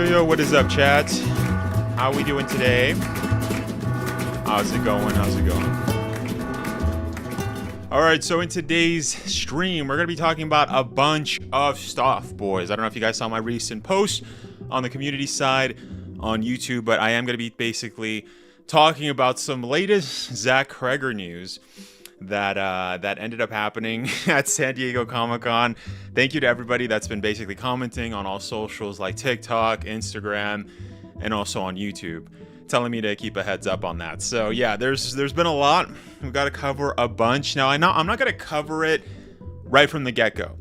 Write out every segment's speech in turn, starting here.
Yo, what is up, chat? How we doing today? How's it going? Alright, so in today's stream, we're going to be talking about a bunch of stuff, boys. I don't know if you guys saw my recent post on the community side on YouTube, but I am going to be basically talking about some latest Zach Cregger news that ended up happening at San Diego Comic-Con. Thank you to everybody that's been basically commenting on all socials like TikTok, Instagram, and also on YouTube, telling me to keep a heads up on that. So yeah, there's been a lot. We've got to cover a bunch. Now I'm not going to cover it right from the get-go.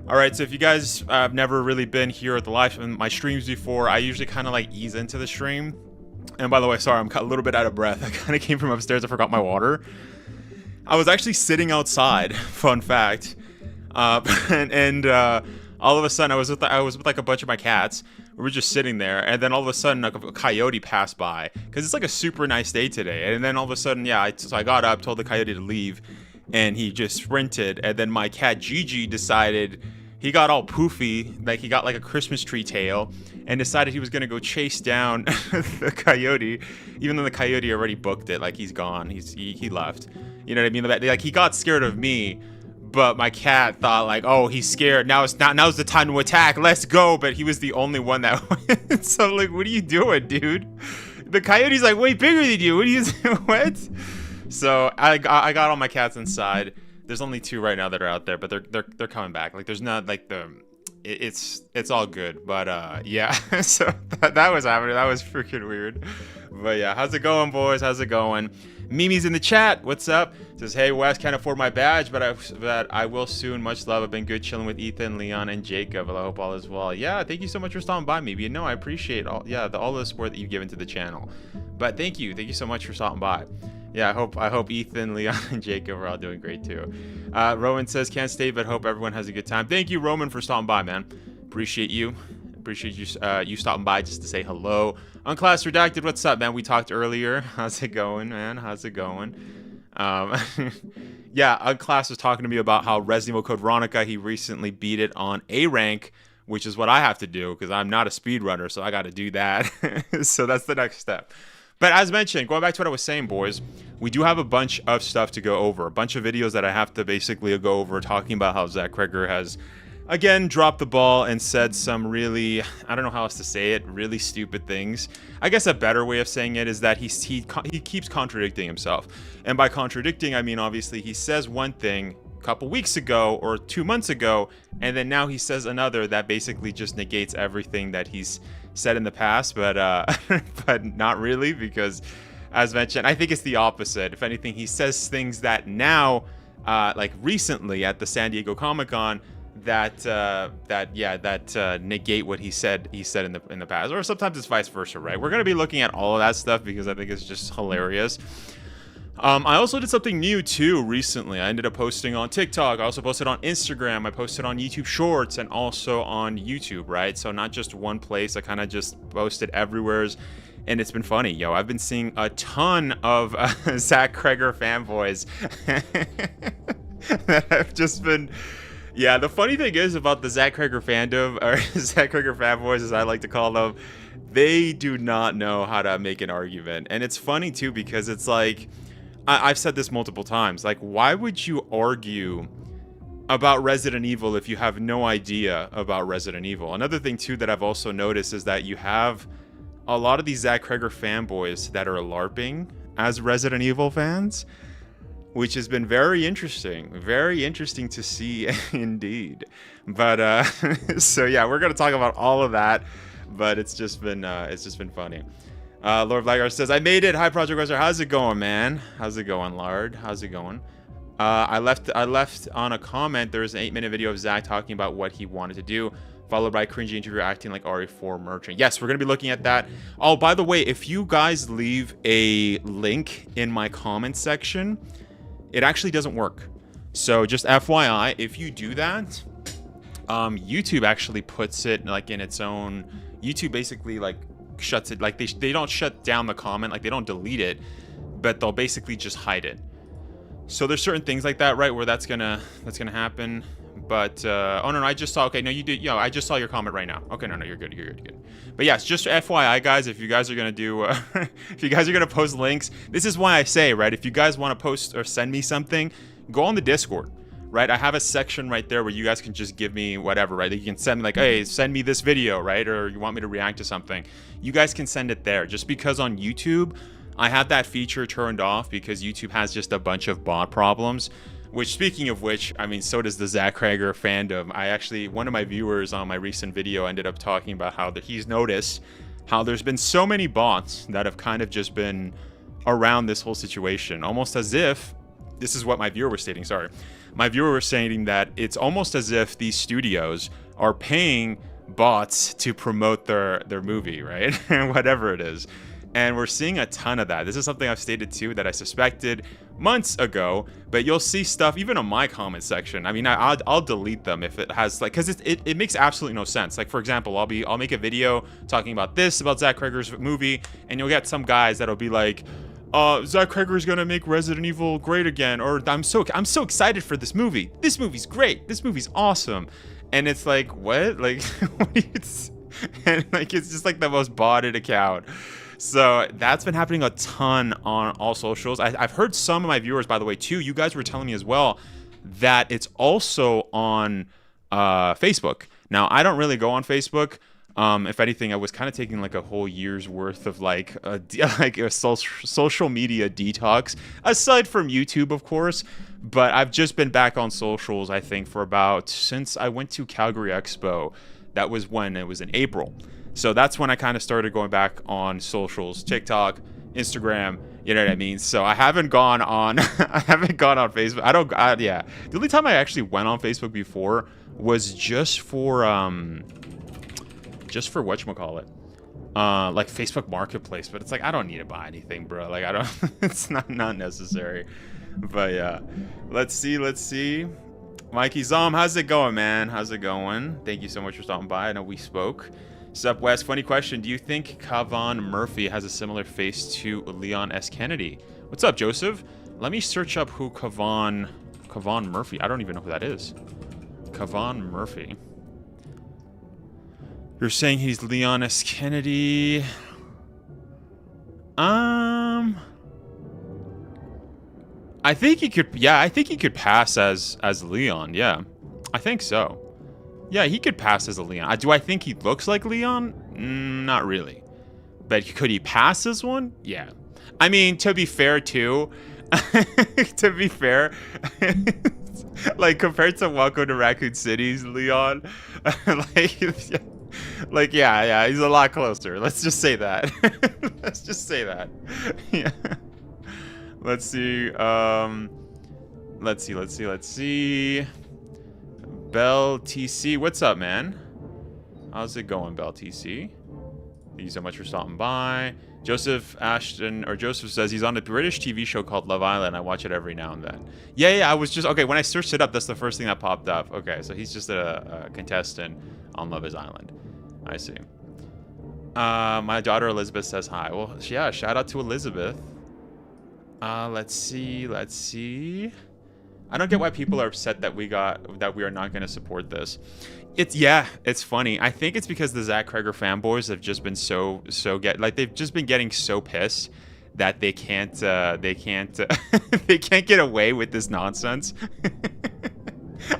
All right, so if you guys have never really been here at the live my streams before, I usually kind of like ease into the stream. And by the way, sorry, I'm a little bit out of breath. I kind of came from upstairs. I forgot my water. I was actually sitting outside, fun fact, and all of a sudden I was with like a bunch of my cats. We were just sitting there, and then all of a sudden a coyote passed by because it's like a super nice day today. And then all of a sudden, yeah, so I got up, told the coyote to leave, and he just sprinted. And then my cat Gigi decided he got all poofy, like he got like a Christmas tree tail, and decided he was gonna go chase down the coyote, even though the coyote already booked it. Like he's gone, he left. You know what I mean? Like he got scared of me, but my cat thought like, oh, he's scared. Now's the time to attack. Let's go. But he was the only one that went. So I'm like, what are you doing, dude? The coyote's like way bigger than you. What are you doing? What? So I got all my cats inside. There's only 2 right now that are out there, but they're coming back. Like there's not like it's all good. But yeah. So that was happening. That was freaking weird. But yeah, how's it going, boys? How's it going? Mimi's in the chat. What's up? Says, hey, Wes, can't afford my badge, but I will soon. Much love. I've been good chilling with Ethan, Leon, and Jacob. I hope all is well. Yeah, thank you so much for stopping by, Mimi. You know, I appreciate all the support that you've given to the channel. But thank you so much for stopping by. Yeah, I hope Ethan, Leon, and Jacob are all doing great too. Rowan says, can't stay, but hope everyone has a good time. Thank you, Roman, for stopping by, man. Appreciate you. Appreciate you stopping by just to say hello. Unclass Redacted, what's up, man? We talked earlier. How's it going, man? How's it going? Yeah, Unclass was talking to me about how Resident Evil Code Veronica, he recently beat it on A rank, which is what I have to do because I'm not a speedrunner, so I got to do that. So that's the next step. But as mentioned, going back to what I was saying, boys, we do have a bunch of stuff to go over. A bunch of videos that I have to basically go over talking about how Zach Cregger has again dropped the ball and said some really, I don't know how else to say it, really stupid things. I guess a better way of saying it is that he keeps contradicting himself. And by contradicting, I mean obviously he says one thing a couple weeks ago or 2 months ago, and then now he says another that basically just negates everything that he's said in the past, but but not really, because as mentioned, I think it's the opposite. If anything, he says things that now like recently at the San Diego Comic-Con that negate what he said in the past, or sometimes it's vice versa, right? We're going to be looking at all of that stuff because I think it's just hilarious. I also did something new too recently. I ended up posting on TikTok. I also posted on Instagram. I posted on YouTube Shorts and also on YouTube, right? So not just one place. I kind of just posted everywhere, and it's been funny. Yo, I've been seeing a ton of Zach Cregger fanboys that have just been... Yeah, the funny thing is about the Zach Cregger fandom, or Zach Cregger fanboys as I like to call them, they do not know how to make an argument. And it's funny too because it's like... I've said this multiple times, like, why would you argue about Resident Evil if you have no idea about Resident Evil? Another thing, too, that I've also noticed is that you have a lot of these Zach Cregger fanboys that are LARPing as Resident Evil fans, which has been very interesting to see indeed. But, so yeah, we're going to talk about all of that, but it's just been funny. Lord Blackguard says, I made it. Hi, Project Wesker. How's it going, man? How's it going, Lard? How's it going? I left on a comment. There was an 8-minute video of Zach talking about what he wanted to do followed by cringy interview acting like RE4 merchant. Yes, we're going to be looking at that. Oh, by the way, if you guys leave a link in my comments section, it actually doesn't work. So just FYI, if you do that, YouTube actually puts it like in its own. YouTube basically like shuts it. Like they don't shut down the comment, like they don't delete it, but they'll basically just hide it. So there's certain things like that, right, where that's gonna happen. But oh no, I just saw. Okay, no, you did. I just saw your comment right now. Okay, no, you're good. You're good. But yes, just FYI, guys, if you guys are gonna do, if you guys are gonna post links, this is why I say, right, if you guys want to post or send me something, go on the Discord, right? I have a section right there where you guys can just give me whatever, right? You can send me like, hey, send me this video, right? Or you want me to react to something, you guys can send it there. Just because on YouTube, I have that feature turned off because YouTube has just a bunch of bot problems. Which, speaking of which, I mean, so does the Zach Krager fandom. One of my viewers on my recent video ended up talking about how that he's noticed how there's been so many bots that have kind of just been around this whole situation. Almost as if, this is what my viewer was stating, sorry. My viewer was saying that it's almost as if these studios are paying bots to promote their movie, right? Whatever it is. And we're seeing a ton of that. This is something I've stated too that I suspected months ago, but you'll see stuff even on my comment section. I mean, I'll delete them if it has like, because it makes absolutely no sense. Like, for example, I'll make a video talking about Zach Krager's movie, and you'll get some guys that'll be like, Zach Krager's gonna make Resident Evil great again, or I'm so excited for this movie. This movie's great. This movie's awesome. And it's like, what? Like, and like it's just like the most botted account. So that's been happening a ton on all socials. I've heard some of my viewers, by the way, too. You guys were telling me as well that it's also on Facebook. Now, I don't really go on Facebook. If anything, I was kind of taking like a whole year's worth of like a social media detox, aside from YouTube, of course. But I've just been back on socials, I think, since I went to Calgary Expo. That was when it was in April. So that's when I kind of started going back on socials, TikTok, Instagram, you know what I mean? So I haven't gone on Facebook. Yeah. The only time I actually went on Facebook before was just for whatchamacallit. Like Facebook Marketplace, but it's like I don't need to buy anything, bro. Like it's not necessary. But yeah. Let's see. Mikey Zom, how's it going, man? How's it going? Thank you so much for stopping by. I know we spoke. Sup, Wes? Funny question. Do you think Kevon Murphy has a similar face to Leon S. Kennedy? What's up, Joseph? Let me search up who Kevon Murphy. I don't even know who that is. Kevon Murphy. You're saying he's Leon S. Kennedy. I think he could. Yeah, I think he could pass as Leon. Yeah, I think so. Yeah, he could pass as a Leon. Do I think he looks like Leon? Not really. But could he pass as one? Yeah. I mean, to be fair, too. Like, compared to Welcome to Raccoon City's Leon, yeah, he's a lot closer. Let's just say that. Yeah. Let's see. Bell TC, what's up, man? How's it going, Bell TC? Thank you so much for stopping by. Joseph says he's on a British TV show called Love Island. I watch it every now and then. Yeah, I was just, okay, when I searched it up, that's the first thing that popped up. Okay, so he's just a contestant on Love Island. I see. My daughter Elizabeth says hi. Well, yeah, shout out to Elizabeth. Let's see. I don't get why people are upset that we are not going to support this. It's funny. I think it's because the Zach Krager fanboys have just been they've just been getting so pissed that they can't get away with this nonsense.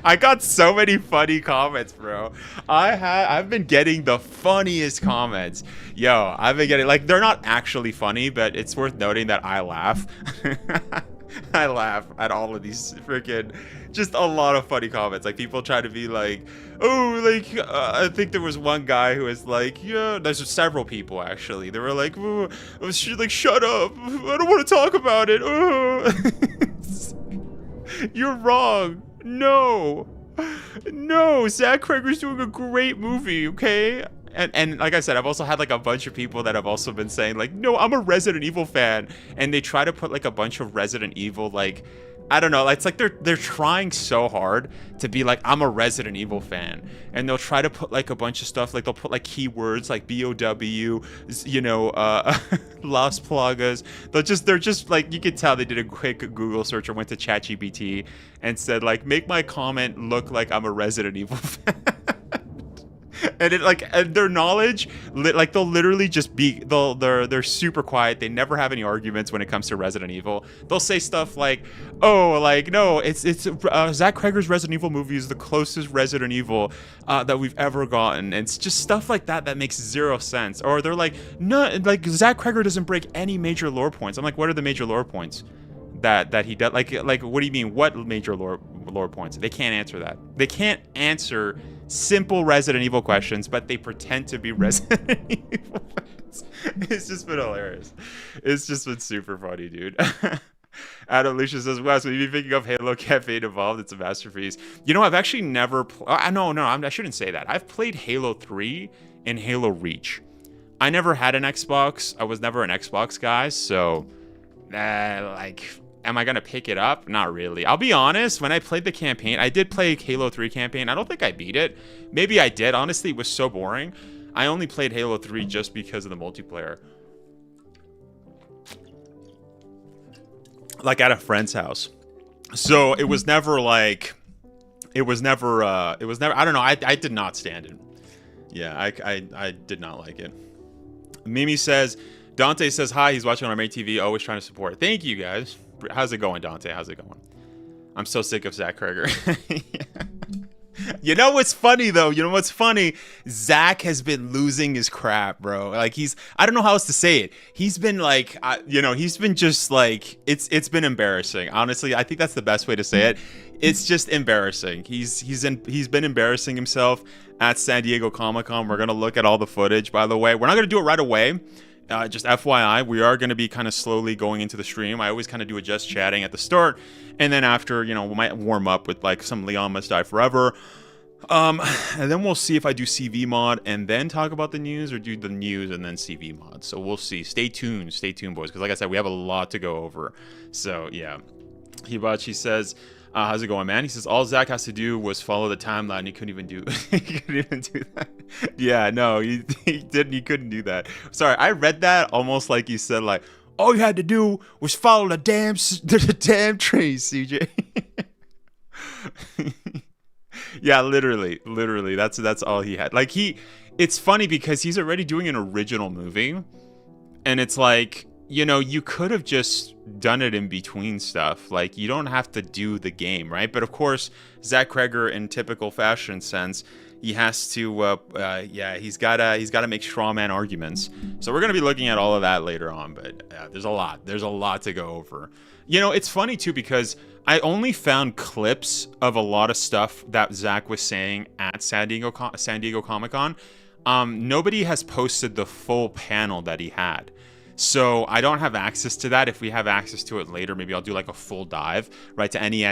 I got so many funny comments, bro. I've been getting the funniest comments. Yo, I've been getting, like, they're not actually funny, but it's worth noting that I laugh. I laugh at all of these freaking, just a lot of funny comments. Like, people try to be like, oh, like, I think there was one guy who was like, yeah, there's several people actually. They were like, oh, like, shut up. I don't want to talk about it. Oh. You're wrong. No. No, Zach Kreger's doing a great movie, okay? And like I said, I've also had like a bunch of people that have also been saying like, no, I'm a Resident Evil fan, and they try to put like a bunch of Resident Evil, like, I don't know, it's like they're trying so hard to be like, I'm a Resident Evil fan, and they'll try to put like a bunch of stuff, like they'll put like keywords like BOW, you know, Las Plagas. They're just like, you can tell they did a quick Google search or went to ChatGPT and said like, make my comment look like I'm a Resident Evil fan. And it like, and their knowledge, like they'll literally just be, they're super quiet. They never have any arguments when it comes to Resident Evil. They'll say stuff like, oh, like, no, it's Zach Kreger's Resident Evil movie is the closest Resident Evil that we've ever gotten. And it's just stuff like that that makes zero sense. Or they're like, no, like Zach Kreger doesn't break any major lore points. I'm like, what are the major lore points that he does? Like what do you mean? What major lore points? They can't answer that. They can't answer simple Resident Evil questions, but they pretend to be Resident Evil fans. It's just been hilarious. It's just been super funny, dude. Adam Lucia says, wow, so you've been thinking of Halo Cafe Evolved? It's a masterpiece. You know, I've actually never... I shouldn't say that. I've played Halo 3 and Halo Reach. I never had an Xbox. I was never an Xbox guy, so... like... Am I going to pick it up? Not really. I'll be honest, when I played the campaign, I did play Halo 3 campaign. I don't think I beat it. Maybe I did. Honestly, it was so boring. I only played Halo 3 just because of the multiplayer. Like at a friend's house. So it was never like... I don't know. I did not stand it. Yeah, I did not like it. Mimi says... Dante says, hi, he's watching on our main TV, always trying to support. Thank you, guys. How's it going, Dante? How's it going? I'm so sick of Zach Kreger. Yeah. You know what's funny, though? You know what's funny? Zach has been losing his crap, bro. Like, I don't know how else to say it. He's been, like, he's been just, like, it's been embarrassing. Honestly, I think that's the best way to say it. It's just embarrassing. He's been embarrassing himself at San Diego Comic-Con. We're going to look at all the footage, by the way. We're not going to do it right away. Just FYI, we are going to be kind of slowly going into the stream. I always kind of do a just chatting at the start. And then after, we might warm up with like some Leon Must Die Forever. And then we'll see if I do CV mod and then talk about the news, or do the news and then CV mod. So we'll see. Stay tuned, boys. Because like I said, we have a lot to go over. So yeah. Hibachi says... how's it going, man? He says all Zach has to do was follow the timeline. He couldn't even do that. Yeah, no, he didn't. He couldn't do that. Sorry, I read that almost like you said, like, all you had to do was follow the damn train, CJ. Yeah, literally. That's all he had. Like it's funny because he's already doing an original movie, and it's like, you could have just done it in between stuff. Like, you don't have to do the game, right? But of course, Zach Kreger, in typical fashion sense, he has to, he's gotta make straw man arguments. So we're gonna be looking at all of that later on. But there's a lot to go over. It's funny too because I only found clips of a lot of stuff that Zach was saying at San Diego Comic-Con. Nobody has posted the full panel that he had. So I don't have access to that. If we have access to it later, maybe I'll do like a full dive, right, to any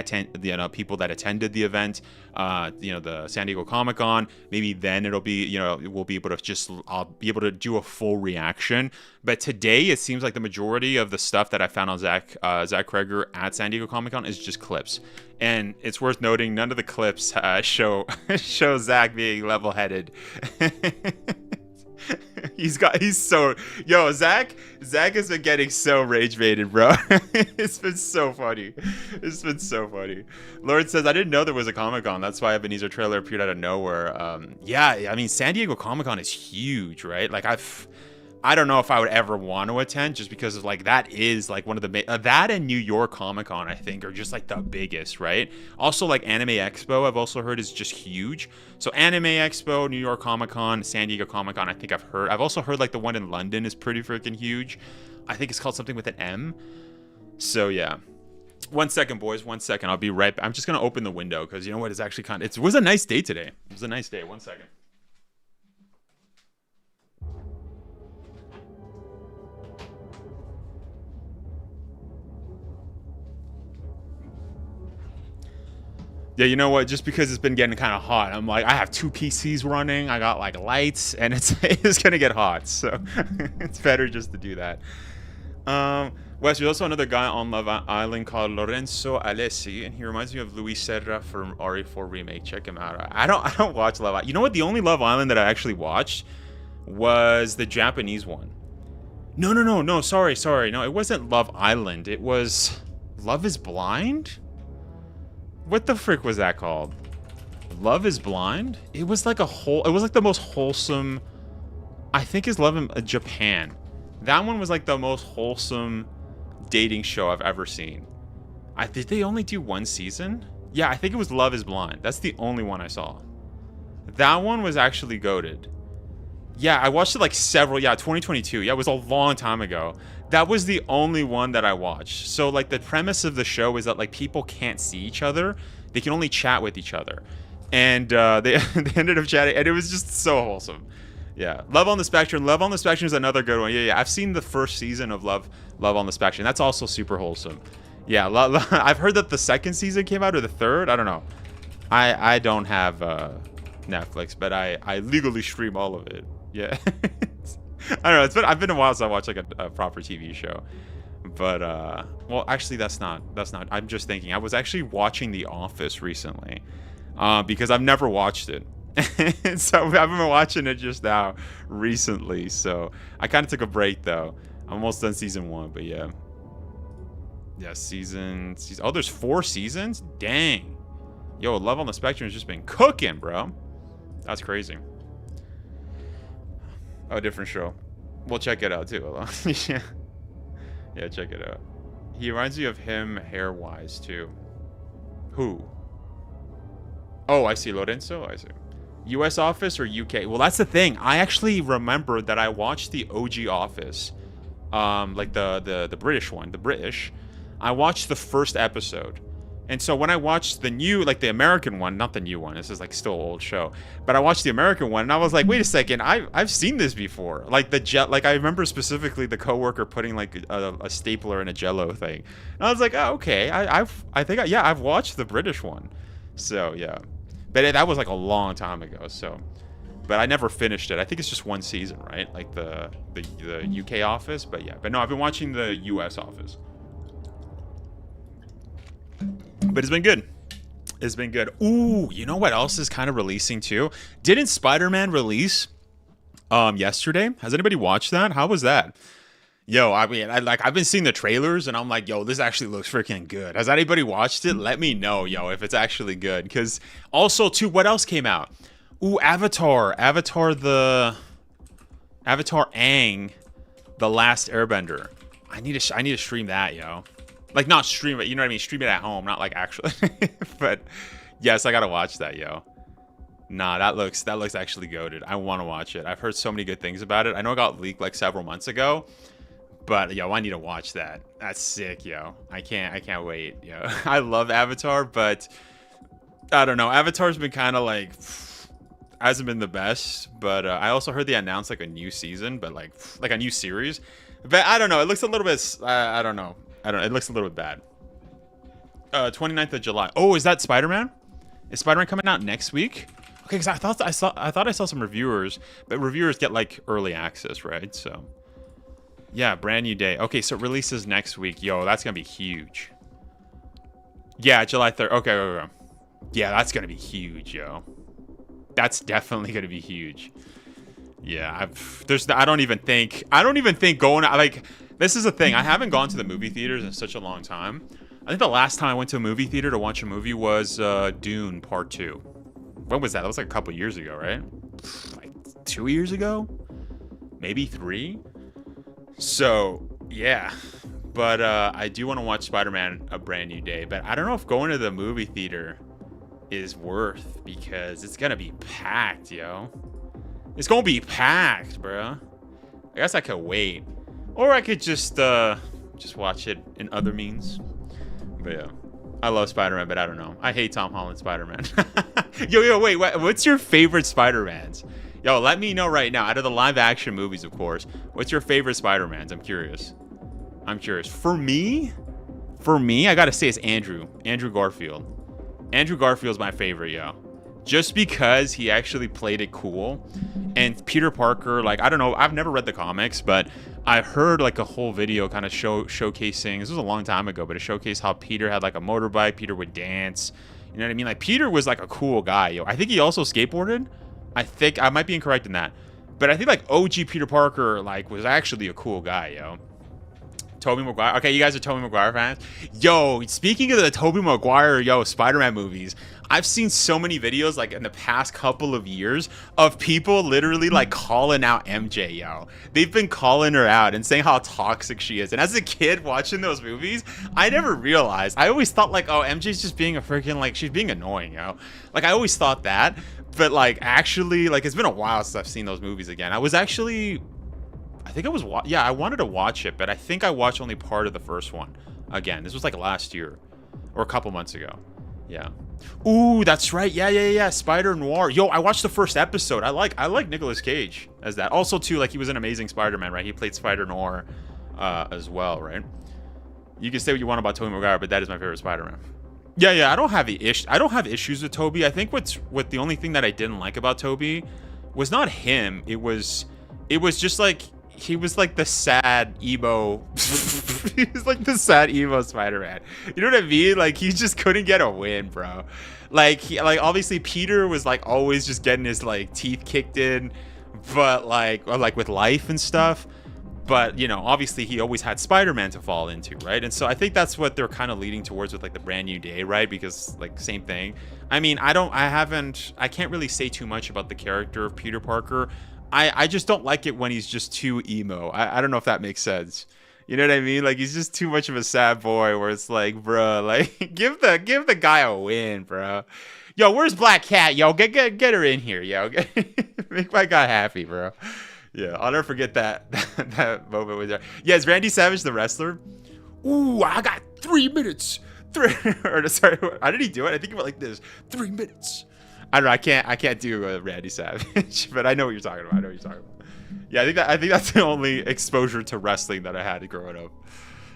people that attended the event, the San Diego Comic-Con. Maybe then it'll be, we'll be able to I'll be able to do a full reaction. But today it seems like the majority of the stuff that I found on Zach Kreger at San Diego Comic-Con is just clips. And it's worth noting, none of the clips show Zach being level-headed. Zach has been getting so rage baited, bro. It's been so funny. Lord says, I didn't know there was a Comic-Con. That's why Ebenezer trailer appeared out of nowhere. I mean, San Diego Comic-Con is huge, right? Like, I don't know if I would ever want to attend, just because of like, that is like one of the that and New York Comic-Con, I think, are just like the biggest, right? Also, like Anime Expo, I've also heard, is just huge. So Anime Expo, New York Comic-Con, San Diego Comic-Con, I think I've also heard like the one in London is pretty freaking huge. I think it's called something with an M. So yeah. 1 second, boys. 1 second. I'll be right back. I'm just going to open the window because you know what? It's actually it was a nice day today. It was a nice day. 1 second. Yeah, you know what? Just because it's been getting kind of hot, I'm like, I have 2 PCs running. I got like lights, and it's gonna get hot. So it's better just to do that. Wes, there's also another guy on Love Island called Lorenzo Alessi, and he reminds me of Luis Serra from RE4 Remake. Check him out. I don't watch Love Island. You know what? The only Love Island that I actually watched was the Japanese one. No. Sorry. No, it wasn't Love Island. It was Love is Blind? What the frick was that called? Love is Blind? It was like it was like the most wholesome, I think is Love in Japan. That one was like the most wholesome dating show I've ever seen. Did they only do 1 season? Yeah, I think it was Love is Blind. That's the only one I saw. That one was actually goated. Yeah, I watched it like 2022. Yeah, it was a long time ago. That was the only one that I watched. So like the premise of the show is that like people can't see each other. They can only chat with each other. And they ended up chatting, and it was just so wholesome. Yeah, Love on the Spectrum. Love on the Spectrum is another good one. Yeah. I've seen the first season of Love on the Spectrum. That's also super wholesome. Yeah, I've heard that the 2nd season came out, or the 3rd. I don't know. I don't have Netflix, but I legally stream all of it. Yeah. I don't know. I've been a while since I watched like a proper TV show. But well, actually, that's not. I'm just thinking. I was actually watching The Office recently, because I've never watched it. So I've been watching it just now recently. So I kind of took a break though. I'm almost done season 1, but yeah. Yeah, season. Oh, there's 4 seasons? Dang. Yo, Love on the Spectrum has just been cooking, bro. That's crazy. Oh, different show. We'll check it out too. Yeah, check it out. He reminds me of him hair-wise too. Who? Oh, I see. Lorenzo? I see. US Office or UK? Well, that's the thing. I actually remember that I watched the OG Office. Like the British one. The British. I watched the first episode. And so when I watched the new, like the American one, not the new one, this is like still an old show, but I watched the American one and I was like, wait a second, I've seen this before. Like like I remember specifically the coworker putting like a stapler in a Jello thing. And I was like, oh, okay, I've watched the British one. So yeah, but that was like a long time ago. So, but I never finished it. I think it's just 1 season, right? Like the UK Office, but yeah, but no, I've been watching the US Office. But it's been good. It's been good. Ooh, you know what else is kind of releasing too? Didn't Spider-Man release yesterday? Has anybody watched that? How was that? Yo, I mean, I've been seeing the trailers and I'm like, yo, this actually looks freaking good. Has anybody watched it? Let me know, yo, if it's actually good. Because also too, what else came out? Ooh, Avatar Aang, The Last Airbender. I need to stream that, yo. Like, not stream it, you know what I mean? Stream it at home, not like actually. But yes, I gotta watch that, yo. Nah, that looks actually goated. I want to watch it. I've heard so many good things about it. I know it got leaked like several months ago, but yo, I need to watch that. That's sick, yo. I can't wait, yo. I love Avatar, but I don't know. Avatar's been kind of like hasn't been the best, but I also heard they announced like a new season, but like a new series. But I don't know. It looks a little bit. I don't know. It looks a little bit bad. 29th of July. Oh, is that Spider-Man? Is Spider-Man coming out next week? Okay, because I thought I saw some reviewers, but reviewers get like early access, right? So yeah, brand new day. Okay, so it releases next week. Yo, that's gonna be huge. Yeah, July 3rd. Okay. Yeah, that's gonna be huge, yo. That's definitely gonna be huge. Yeah, I don't even think going out, like, this is the thing. I haven't gone to the movie theaters in such a long time. I think the last time I went to a movie theater to watch a movie was Dune Part 2. When was that? That was like a couple years ago, right? Like 2 years ago? Maybe 3? So, yeah. But I do want to watch Spider-Man A Brand New Day. But I don't know if going to the movie theater is worth, because it's going to be packed, yo. It's going to be packed, bro. I guess I could wait. Or I could just watch it in other means. But yeah, I love Spider-Man, but I don't know. I hate Tom Holland Spider-Man. Yo, wait, what's your favorite Spider-Mans? Yo, let me know right now. Out of the live-action movies, of course, what's your favorite Spider-Mans? I'm curious. For me, I gotta say it's Andrew Garfield. Andrew Garfield's my favorite, yo. Just because he actually played it cool. And Peter Parker, like, I don't know, I've never read the comics, but I heard like a whole video kind of showcasing, this was a long time ago, but it showcased how Peter had like a motorbike, Peter would dance. You know what I mean? Like, Peter was like a cool guy, yo. I think he also skateboarded. I might be incorrect in that. But I think like OG Peter Parker like was actually a cool guy, yo. Tobey Maguire. Okay, you guys are Tobey Maguire fans? Yo, speaking of the Tobey Maguire, Spider-Man movies, I've seen so many videos, like, in the past couple of years of people literally, like, calling out MJ, yo. They've been calling her out and saying how toxic she is. And as a kid watching those movies, I never realized. I always thought, like, oh, MJ's just being a freaking, like, she's being annoying, yo. Like, I always thought that. But, like, actually, like, it's been a while since I've seen those movies again. I wanted to watch it, but I think I watched only part of the first one. Again, this was like last year or a couple months ago. Yeah. Ooh, that's right. Yeah. Spider Noir. Yo, I watched the first episode. I like Nicolas Cage as that. Also, too, like, he was an Amazing Spider-Man, right? He played Spider Noir as well, right? You can say what you want about Tobey Maguire, but that is my favorite Spider-Man. Yeah. I don't have issues with Tobey. I think what the only thing that I didn't like about Tobey was not him. It was just like, he was like the sad emo. He was like the sad emo Spider-Man. You know what I mean? Like, he just couldn't get a win, bro. Like, obviously Peter was like always just getting his like teeth kicked in, but like with life and stuff. But, you know, obviously he always had Spider-Man to fall into, right? And so I think that's what they're kind of leading towards with like the Brand New Day, right? Because, like, same thing. I mean, I can't really say too much about the character of Peter Parker. I just don't like it when he's just too emo. I don't know if that makes sense. You know what I mean? Like, he's just too much of a sad boy where it's like, bro, like, give the guy a win, bro. Yo, where's Black Cat? Yo, get her in here, yo. Make my guy happy, bro. Yeah, I'll never forget that moment with her. Yeah, is Randy Savage the wrestler? Ooh, I got 3 minutes. Sorry, how did he do it? I think it went like this. 3 minutes. I don't know. I can't do Randy Savage, but I know what you're talking about. Yeah, I think that's the only exposure to wrestling that I had growing up.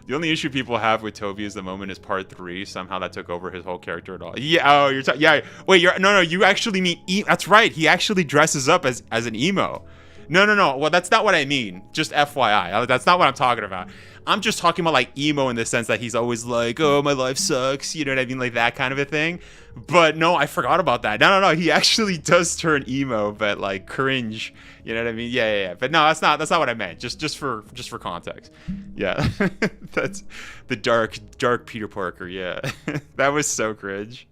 The only issue people have with Tobey is the moment is part 3. Somehow that took over his whole character at all. Yeah. Oh, you're talking. Yeah. Wait. No. You actually mean that's right. He actually dresses up as an emo. No. Well, that's not what I mean. Just FYI. That's not what I'm talking about. I'm just talking about like emo in the sense that he's always like, oh, my life sucks. You know what I mean? Like that kind of a thing. But no, I forgot about that. No. He actually does turn emo, but like cringe. You know what I mean? Yeah. But no, that's not what I meant. Just for context. Yeah. That's the dark Peter Parker. Yeah. That was so cringe.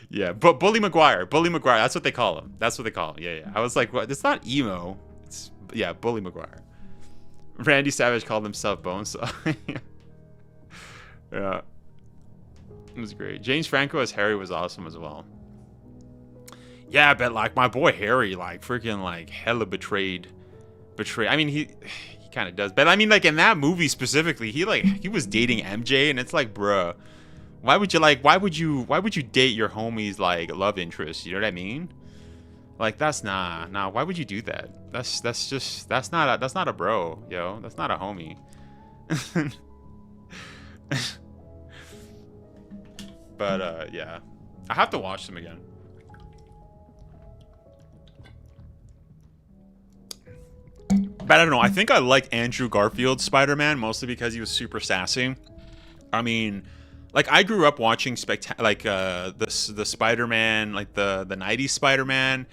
Yeah. But Bully Maguire. That's what they call him. Yeah. I was like, what? It's not emo. Yeah, Bully Maguire. Randy Savage called himself Bonesaw. Yeah. It was great. James Franco as Harry was awesome as well. Yeah, but like my boy Harry, like freaking like hella betrayed. I mean, he kind of does. But I mean, like in that movie specifically, he was dating MJ, and it's like, bruh, why would you date your homie's like love interest? You know what I mean? Like that's nah. Why would you do that? That's not a bro, yo. That's not a homie. But yeah, I have to watch them again. But I don't know. I think I liked Andrew Garfield's Spider-Man mostly because he was super sassy. I mean, like I grew up watching the Spider-Man, like the 90s Spider-Man.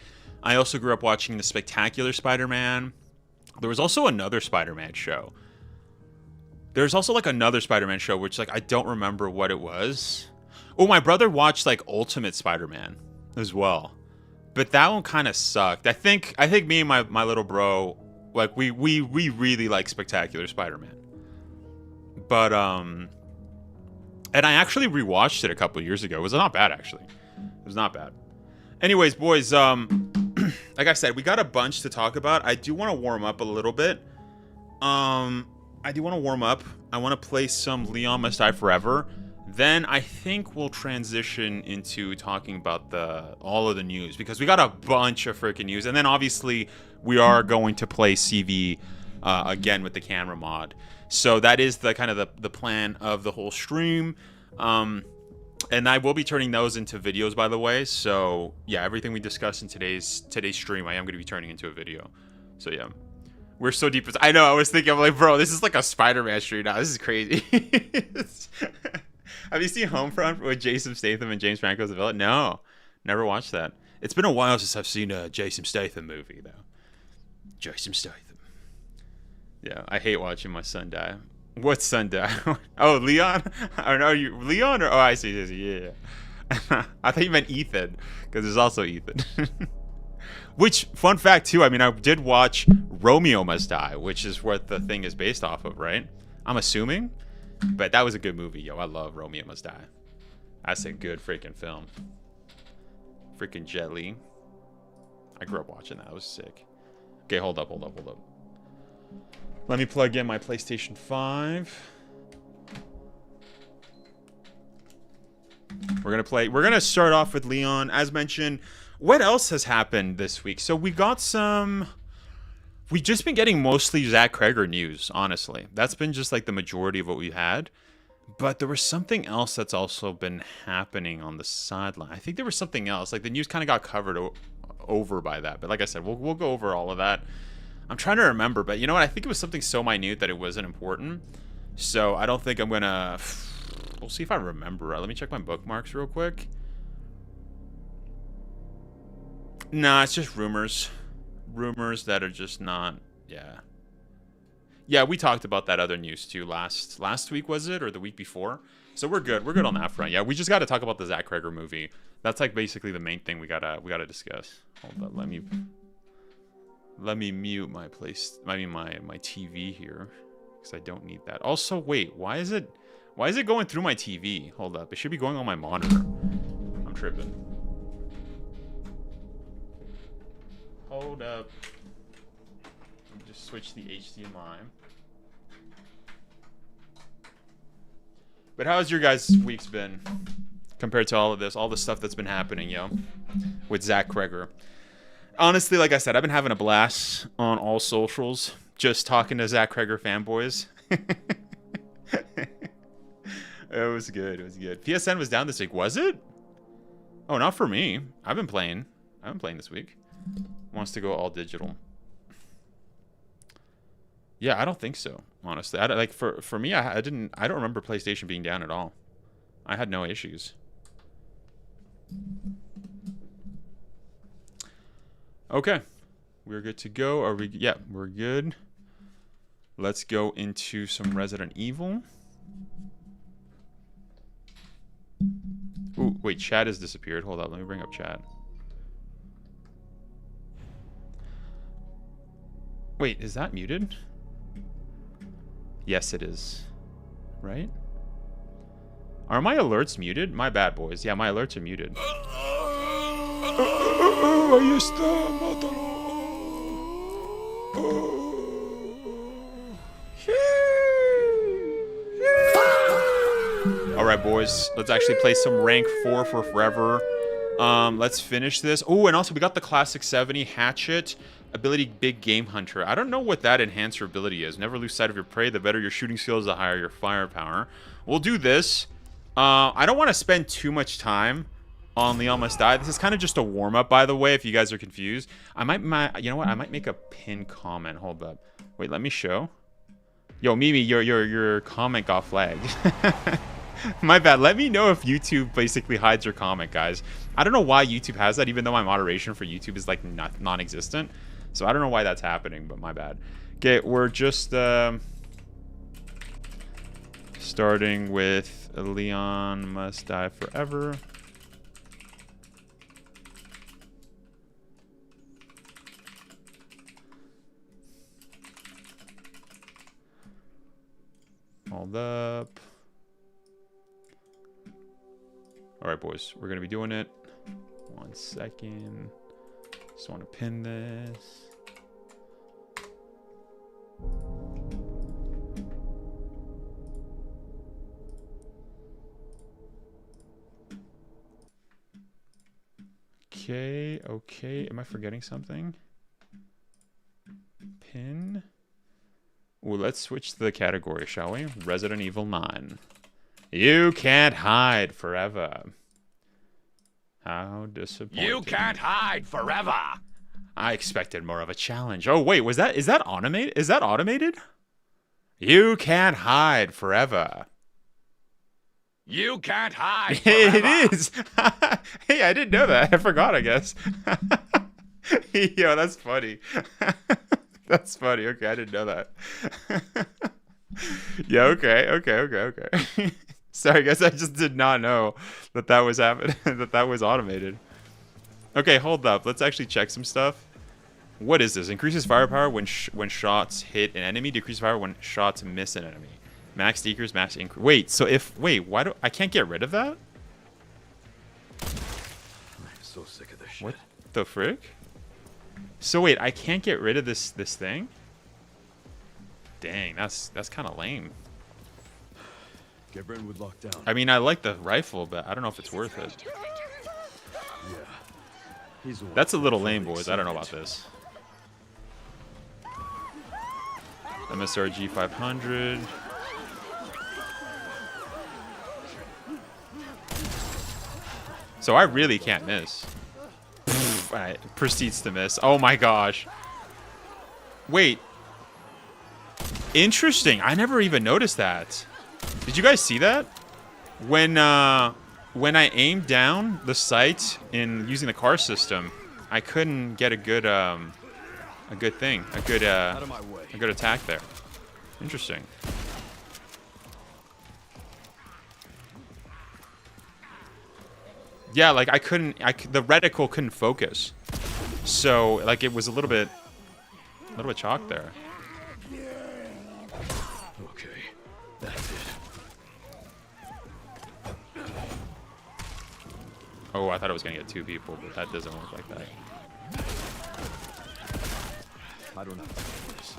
I also grew up watching the Spectacular Spider-Man. There was also another Spider-Man show. There's also like another Spider-Man show, which like I don't remember what it was. Oh, my brother watched like Ultimate Spider-Man as well, but that one kind of sucked. I think me and my little bro, like we really like Spectacular Spider-Man. But and I actually rewatched it a couple of years ago. It was not bad actually. It was not bad. Anyways, boys, like I said, we got a bunch to talk about. I do want to warm up a little bit. I want to play some Leon Must Die Forever. Then I think we'll transition into talking about all of the news, because we got a bunch of freaking news. And then obviously we are going to play CV again with the camera mod. So that is the kind of the plan of the whole stream. And I will be turning those into videos, by the way. So yeah, everything we discussed in today's stream, I am going to be turning into a video. So yeah, we're so deep. I know. I was thinking, I'm like, bro, this is like a Spider-Man stream now. This is crazy. Have you seen Homefront with Jason Statham and James Franco's the villain? No, never watched that. It's been a while since I've seen a Jason Statham movie, though. Jason Statham. Yeah, I hate watching my son die. What son die? Oh, Leon? Or no, you Leon? Or oh, I see. Yeah. I thought you meant Ethan, because there's also Ethan. Which, fun fact too, I mean, I did watch Romeo Must Die, which is what the thing is based off of, right? I'm assuming. But that was a good movie, yo. I love Romeo Must Die. That's a good freaking film. Freaking Jet Li. I grew up watching that. It was sick. Okay, hold up. Let me plug in my PlayStation 5. We're gonna start off with Leon. As mentioned, what else has happened this week? So we've just been getting mostly Zach Kreger news, honestly. That's been just like the majority of what we had. But there was something else that's also been happening on the sideline. I think there was something else. Like the news kind of got covered over by that. But like I said, we'll go over all of that. I'm trying to remember, but you know what? I think it was something so minute that it wasn't important. So I don't think I'm gonna... We'll see if I remember. Let me check my bookmarks real quick. Nah, it's just rumors. Rumors that are just not... Yeah. Yeah, we talked about that other news too last week, was it? Or the week before? So we're good. We're good on that front. Yeah, we just got to talk about the Zach Kreger movie. That's like basically the main thing we gotta discuss. Hold on, let me mute my my TV here, because I don't need that. Also, wait, why is it going through my TV? Hold up, it should be going on my monitor. I'm tripping. Hold up. Let me just switch the HDMI. But how's your guys' weeks been compared to all of this, all the stuff that's been happening, yo, with Zach Kreger? Honestly, like I said, I've been having a blast on all socials, just talking to Zach Kreger fanboys. It was good. It was good. PSN was down this week, was it? Oh, not for me. I've been playing this week. Wants to go all digital. Yeah, I don't think so. Honestly, like for me, I don't remember PlayStation being down at all. I had no issues. Okay, we're good to go. Are we? Yeah, we're good. Let's go into some Resident Evil. Ooh, wait, chat has disappeared. Hold on, let me bring up chat. Wait, is that muted? Yes, it is. Right? Are my alerts muted? My bad, boys. Yeah, my alerts are muted. Ahí está, mátalo. All right, boys. Let's actually play some rank 4 for forever. Let's finish this. Oh, and also we got the classic 70 hatchet ability, big game hunter. I don't know what that enhancer ability is. Never lose sight of your prey. The better your shooting skills, the higher your firepower. We'll do this. I don't want to spend too much time on Leon Must Die. This is kind of just a warm-up, by the way, if you guys are confused. You know what? I might make a pinned comment. Hold up. Wait, let me show. Yo, Mimi, your comment got flagged. My bad. Let me know if YouTube basically hides your comment, guys. I don't know why YouTube has that, even though my moderation for YouTube is like non-existent. So I don't know why that's happening, but my bad. Okay, we're just starting with Leon Must Die Forever. Hold up. All right, boys, we're gonna be doing it. 1 second. Just want to pin this. Okay. Am I forgetting something? Pin. Well, let's switch the category, shall we? Resident Evil 9. You can't hide forever. How disappointing. You can't hide forever. I expected more of a challenge. Oh wait, is that automated? Is that automated? You can't hide forever. You can't hide forever. It is. Hey, I didn't know that. I forgot, I guess. Yo, that's funny. That's funny. Okay, I didn't know that. Yeah, okay. Sorry, guys, I just did not know that that was happening, that was automated. Okay, hold up. Let's actually check some stuff. What is this? Increases firepower when shots hit an enemy. Decreases fire when shots miss an enemy. Max decrease, max increase. Wait, so why do I can't get rid of that? I'm so sick of this shit. What the frick? So wait, I can't get rid of this thing? Dang, that's kind of lame. Get Brentwood locked down. I mean, I like the rifle, but I don't know if it's worth it. Yeah. That's a little lame, boys. I don't know about this. MSRG 500. So I really can't miss. Alright, proceeds to miss. Oh my gosh. Wait. Interesting. I never even noticed that. Did you guys see that? When I aimed down the sight in using the car system, I couldn't get a good thing, a good attack there. Interesting. Yeah, like the reticle couldn't focus, so like it was a little bit chalk there. Okay, that's it. Oh, I thought I was gonna get 2 people, but that doesn't work like that. I don't know this.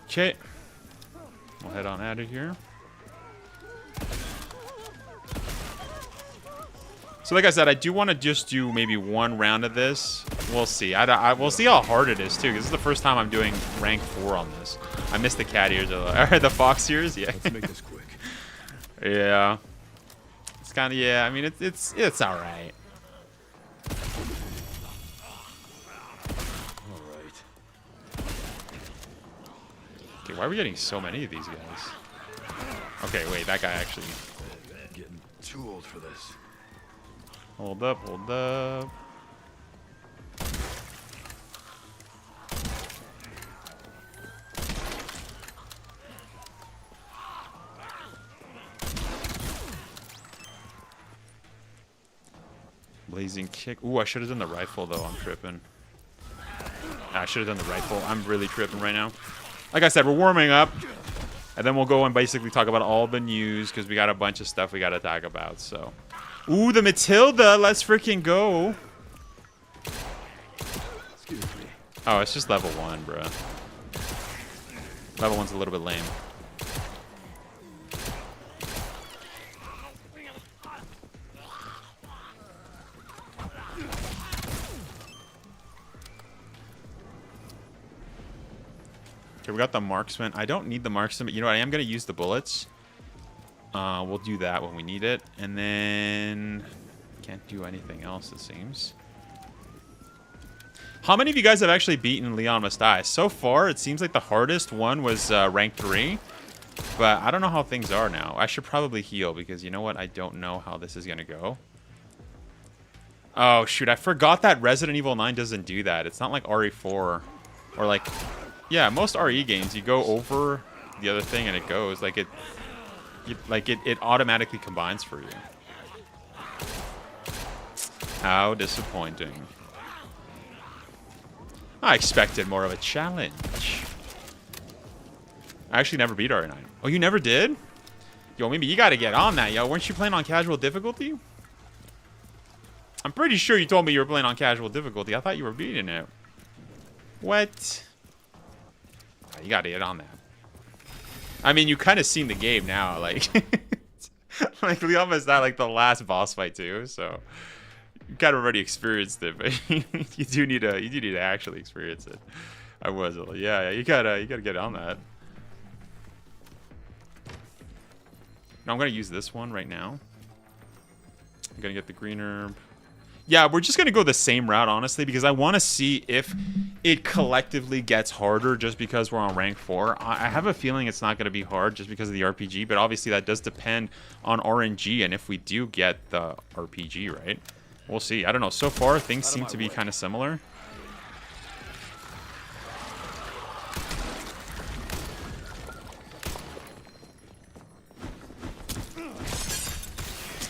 Okay, we'll head on out of here. So like I said, I do want to just do maybe 1 round of this. We'll see. We'll see how hard it is, too, because this is the first time I'm doing rank 4 on this. I missed the cat ears, or the fox ears, yeah. Let's make this quick. Yeah. It's kind of, yeah, I mean, it's all right. All right. Okay, why are we getting so many of these guys? Okay, wait, that guy actually... Getting too old for this. Hold up, hold up. Blazing kick. Ooh, I should have done the rifle, though. I'm tripping. I should have done the rifle. I'm really tripping right now. Like I said, we're warming up. And then we'll go and basically talk about all the news, because we got a bunch of stuff we got to talk about, so... Ooh, the Matilda. Let's freaking go. Excuse me. Oh, it's just level 1, bro. Level 1's a little bit lame. Okay, we got the marksman. I don't need the marksman, but you know what? I am going to use the bullets. We'll do that when we need it. And then... Can't do anything else, it seems. How many of you guys have actually beaten Leon Must Die? So far, it seems like the hardest one was rank 3. But I don't know how things are now. I should probably heal, because you know what? I don't know how this is going to go. Oh, shoot. I forgot that Resident Evil 9 doesn't do that. It's not like RE4. Or like... Yeah, most RE games, you go over the other thing and it goes. Like, it automatically combines for you. How disappointing. I expected more of a challenge. I actually never beat RE9. Oh, you never did? Yo, maybe you gotta get on that, yo. Weren't you playing on casual difficulty? I'm pretty sure you told me you were playing on casual difficulty. I thought you were beating it. What? Oh, you gotta get on that. I mean, you kind of seen the game now, like... like, Leon Must Die, like, the last boss fight, too, so... You kind of already experienced it, but you do need to actually experience it. I was, yeah, you gotta get on that. No, I'm gonna use this one right now. I'm gonna get the green herb. Yeah, we're just gonna go the same route, honestly, because I want to see if it collectively gets harder just because we're on rank 4. I have a feeling it's not gonna be hard just because of the RPG, but obviously that does depend on RNG and if we do get the RPG, right? We'll see. I don't know. So far, things seem to be kind of similar.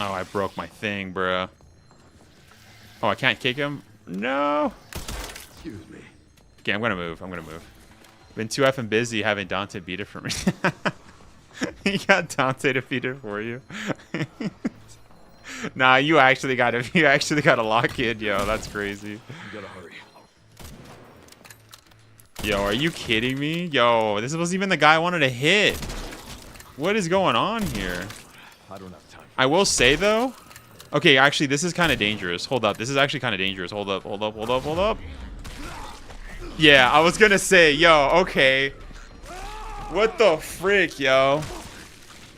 Oh, I broke my thing, bruh. Oh, I can't kick him? No. Excuse me. Okay, I'm gonna move. I'm gonna move. Been too effing busy having Dante beat it for me. He got Dante to beat it for you. Nah, you actually got to lock in, yo. That's crazy. You gotta hurry. Yo, are you kidding me? Yo, this wasn't even the guy I wanted to hit. What is going on here? I don't have time. I will say though. Okay, actually, this is kind of dangerous. Hold up. This is actually kind of dangerous. Hold up, hold up, hold up, hold up. Yeah, I was gonna say, yo, okay. What the frick, yo?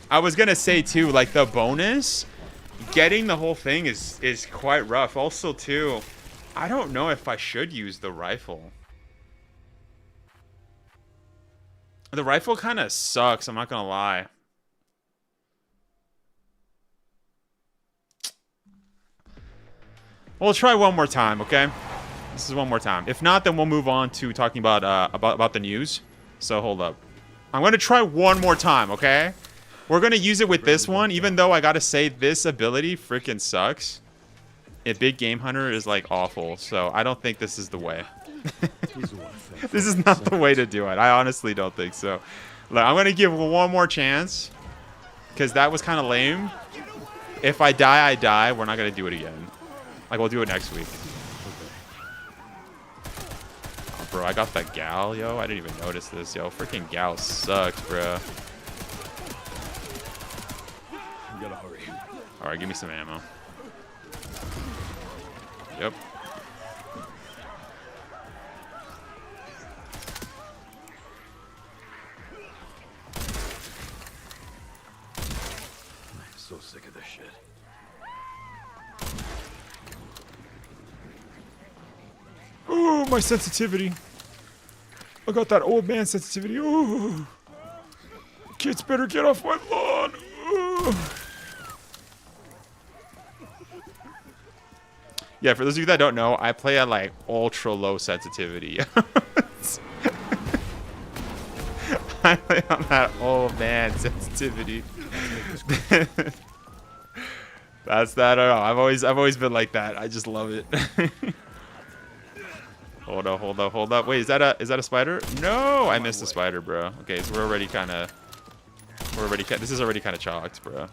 I was gonna say too, like the bonus, getting the whole thing is quite rough. Also too, I don't know if I should use the rifle. The rifle kind of sucks, I'm not gonna lie. We'll try one more time, okay? This is one more time. If not, then we'll move on to talking about the news. So hold up. I'm gonna try one more time, okay? We're gonna use it with this one, even though I gotta say this ability freaking sucks. A big game hunter is like awful, so I don't think this is the way. This is not the way to do it. I honestly don't think so. Look, I'm gonna give one more chance, because that was kind of lame. If I die, I die. We're not gonna do it again. Like, we'll do it next week. Oh, bro, I got that gal, yo. I didn't even notice this, yo. Freaking gal sucks, bro. You gotta hurry. All right, give me some ammo. Yep. I'm so sick of this shit. Oh, my sensitivity. I got that old man sensitivity. Oh, kids better get off my lawn. Oh. Yeah, for those of you that don't know, I play at like ultra low sensitivity. I play on that old man sensitivity. That's that. I don't know. I've always been like that. I just love it. Hold up, hold up, hold up. Wait, is that a spider? No, I missed the spider, bro. Okay, so we're already kind of this is already kind of chalked, bro.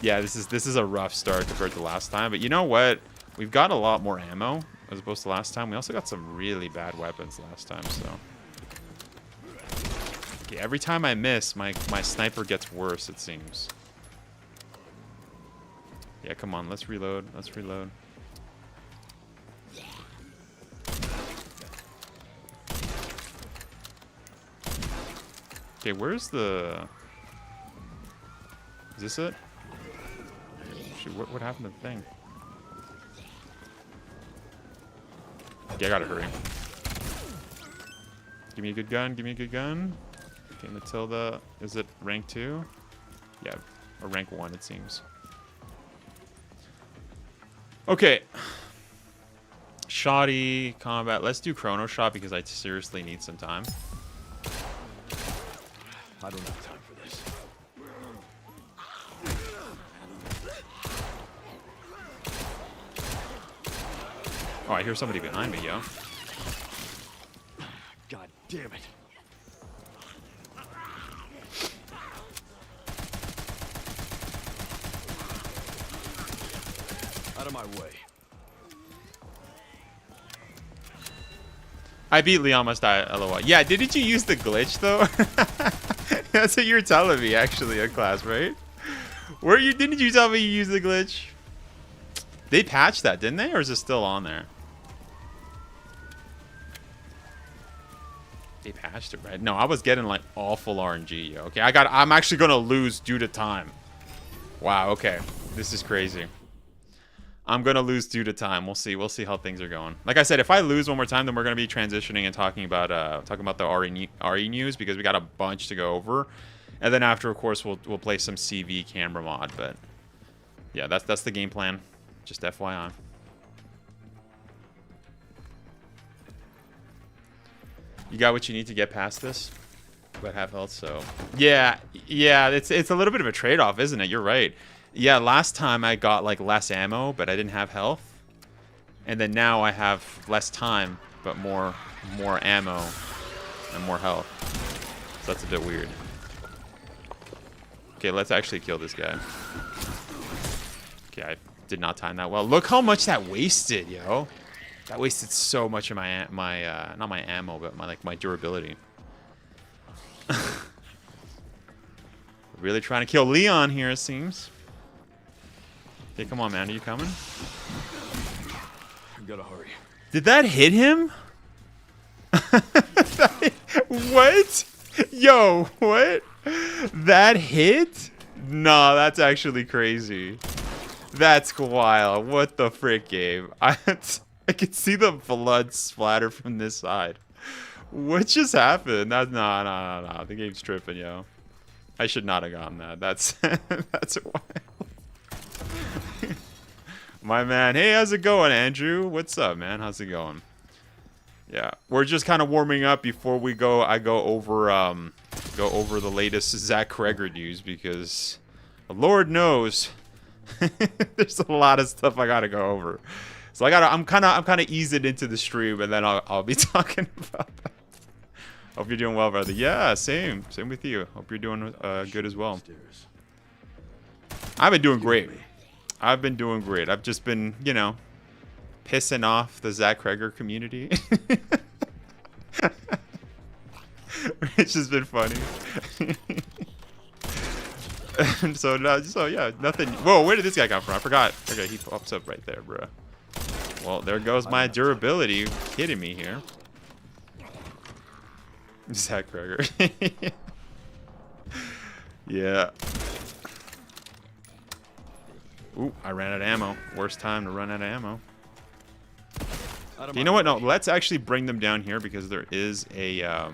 Yeah, this is a rough start compared to last time, but you know what? We've got a lot more ammo as opposed to last time. We also got some really bad weapons last time, so. Okay, every time I miss, my sniper gets worse, it seems. Yeah, come on, let's reload. Let's reload. Okay, where's the... Is this it? Shoot, what happened to the thing? Okay, I gotta hurry. Give me a good gun, give me a good gun. Okay, Matilda, is it rank 2? Yeah, or rank 1 it seems. Okay. Shoddy combat. Let's do chrono shot because I seriously need some time. I don't have time for this. Oh, I hear somebody behind me, yo. God damn it. Out of my way. I beat Leon Must Die, LOL. Yeah, didn't you use the glitch, though? That's what you were telling me, actually, in class, right? Didn't you tell me you used the glitch? They patched that, didn't they? Or is it still on there? They patched it, right? No, I was getting like awful RNG, yo. Okay, I'm actually gonna lose due to time. Wow, okay. This is crazy. I'm gonna lose due to time. We'll see. We'll see how things are going. Like I said, if I lose one more time, then we're gonna be transitioning and talking about the RE news, because we got a bunch to go over. And then after, of course, we'll play some CV camera mod. But yeah, that's the game plan. Just FYI. You got what you need to get past this, but have health. So yeah, it's a little bit of a trade-off, isn't it? You're right. Yeah, last time I got like less ammo, but I didn't have health, and then now I have less time, but more ammo and more health. So that's a bit weird. Okay, let's actually kill this guy. Okay, I did not time that well. Look how much that wasted, yo. That wasted so much of my not my ammo, but my durability. Really trying to kill Leon here, it seems. Okay, come on, man. Are you coming? We gotta hurry. Did that hit him? What? Yo, what? That hit? No, that's actually crazy. That's wild. What the frick, Gabe? I can see the blood splatter from this side. What just happened? No. The game's tripping, yo. I should not have gotten that. That's wild. My man. Hey, how's it going, Andrew? What's up, man? How's it going? Yeah, we're just kind of warming up before we go. I go over the latest Zach Kreger news, because Lord knows there's a lot of stuff I gotta go over. So I'm kind of easing into the stream, and then I'll be talking about that. Hope you're doing well, brother. Yeah, same with you. Hope you're doing good as well. I've been doing great. I've just been, you know, pissing off the Zach Kreger community. It's just been funny. And so yeah, nothing. Whoa, where did this guy come from? I forgot. Okay, he pops up right there, bro. Well, there goes my durability. You're kidding me here. Zach Kreger. Yeah. Ooh, I ran out of ammo. Worst time to run out of ammo. You know what? No, let's actually bring them down here, because there is a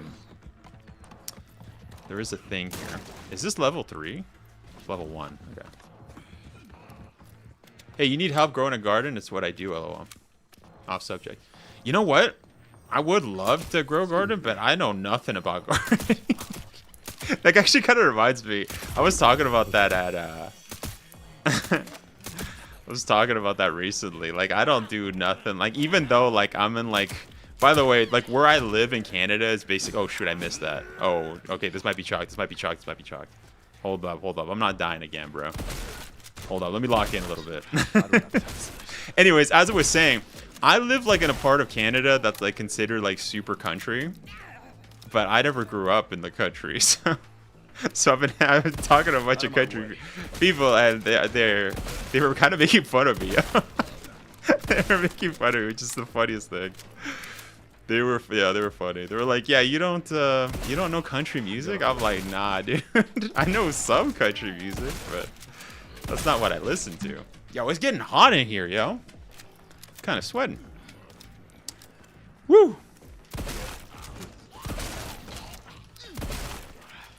thing here. Is this level 3? Level 1. Okay. Hey, you need help growing a garden? It's what I do, LOL. Off subject. You know what? I would love to grow a garden, but I know nothing about gardening. That actually kind of reminds me. I was talking about that at I was talking about that recently. Like, I don't do nothing. Like, even though, like, I'm in, like... By the way, like, where I live in Canada is basic... Oh, shoot, I missed that. Oh, okay, this might be chalked. This might be chalked. This might be chalked. Hold up. I'm not dying again, bro. Hold up. Let me lock in a little bit. Anyways, as I was saying, I live, like, in a part of Canada that's, like, considered, like, super country. But I never grew up in the country, so... So I've been talking to a bunch of country people, and they were kind of making fun of me. They were making fun of me, which is the funniest thing. They were funny. They were like, "Yeah, you don't know country music?" I'm like, "Nah, dude. I know some country music, but that's not what I listen to." Yo, it's getting hot in here, yo. Kind of sweating. Woo.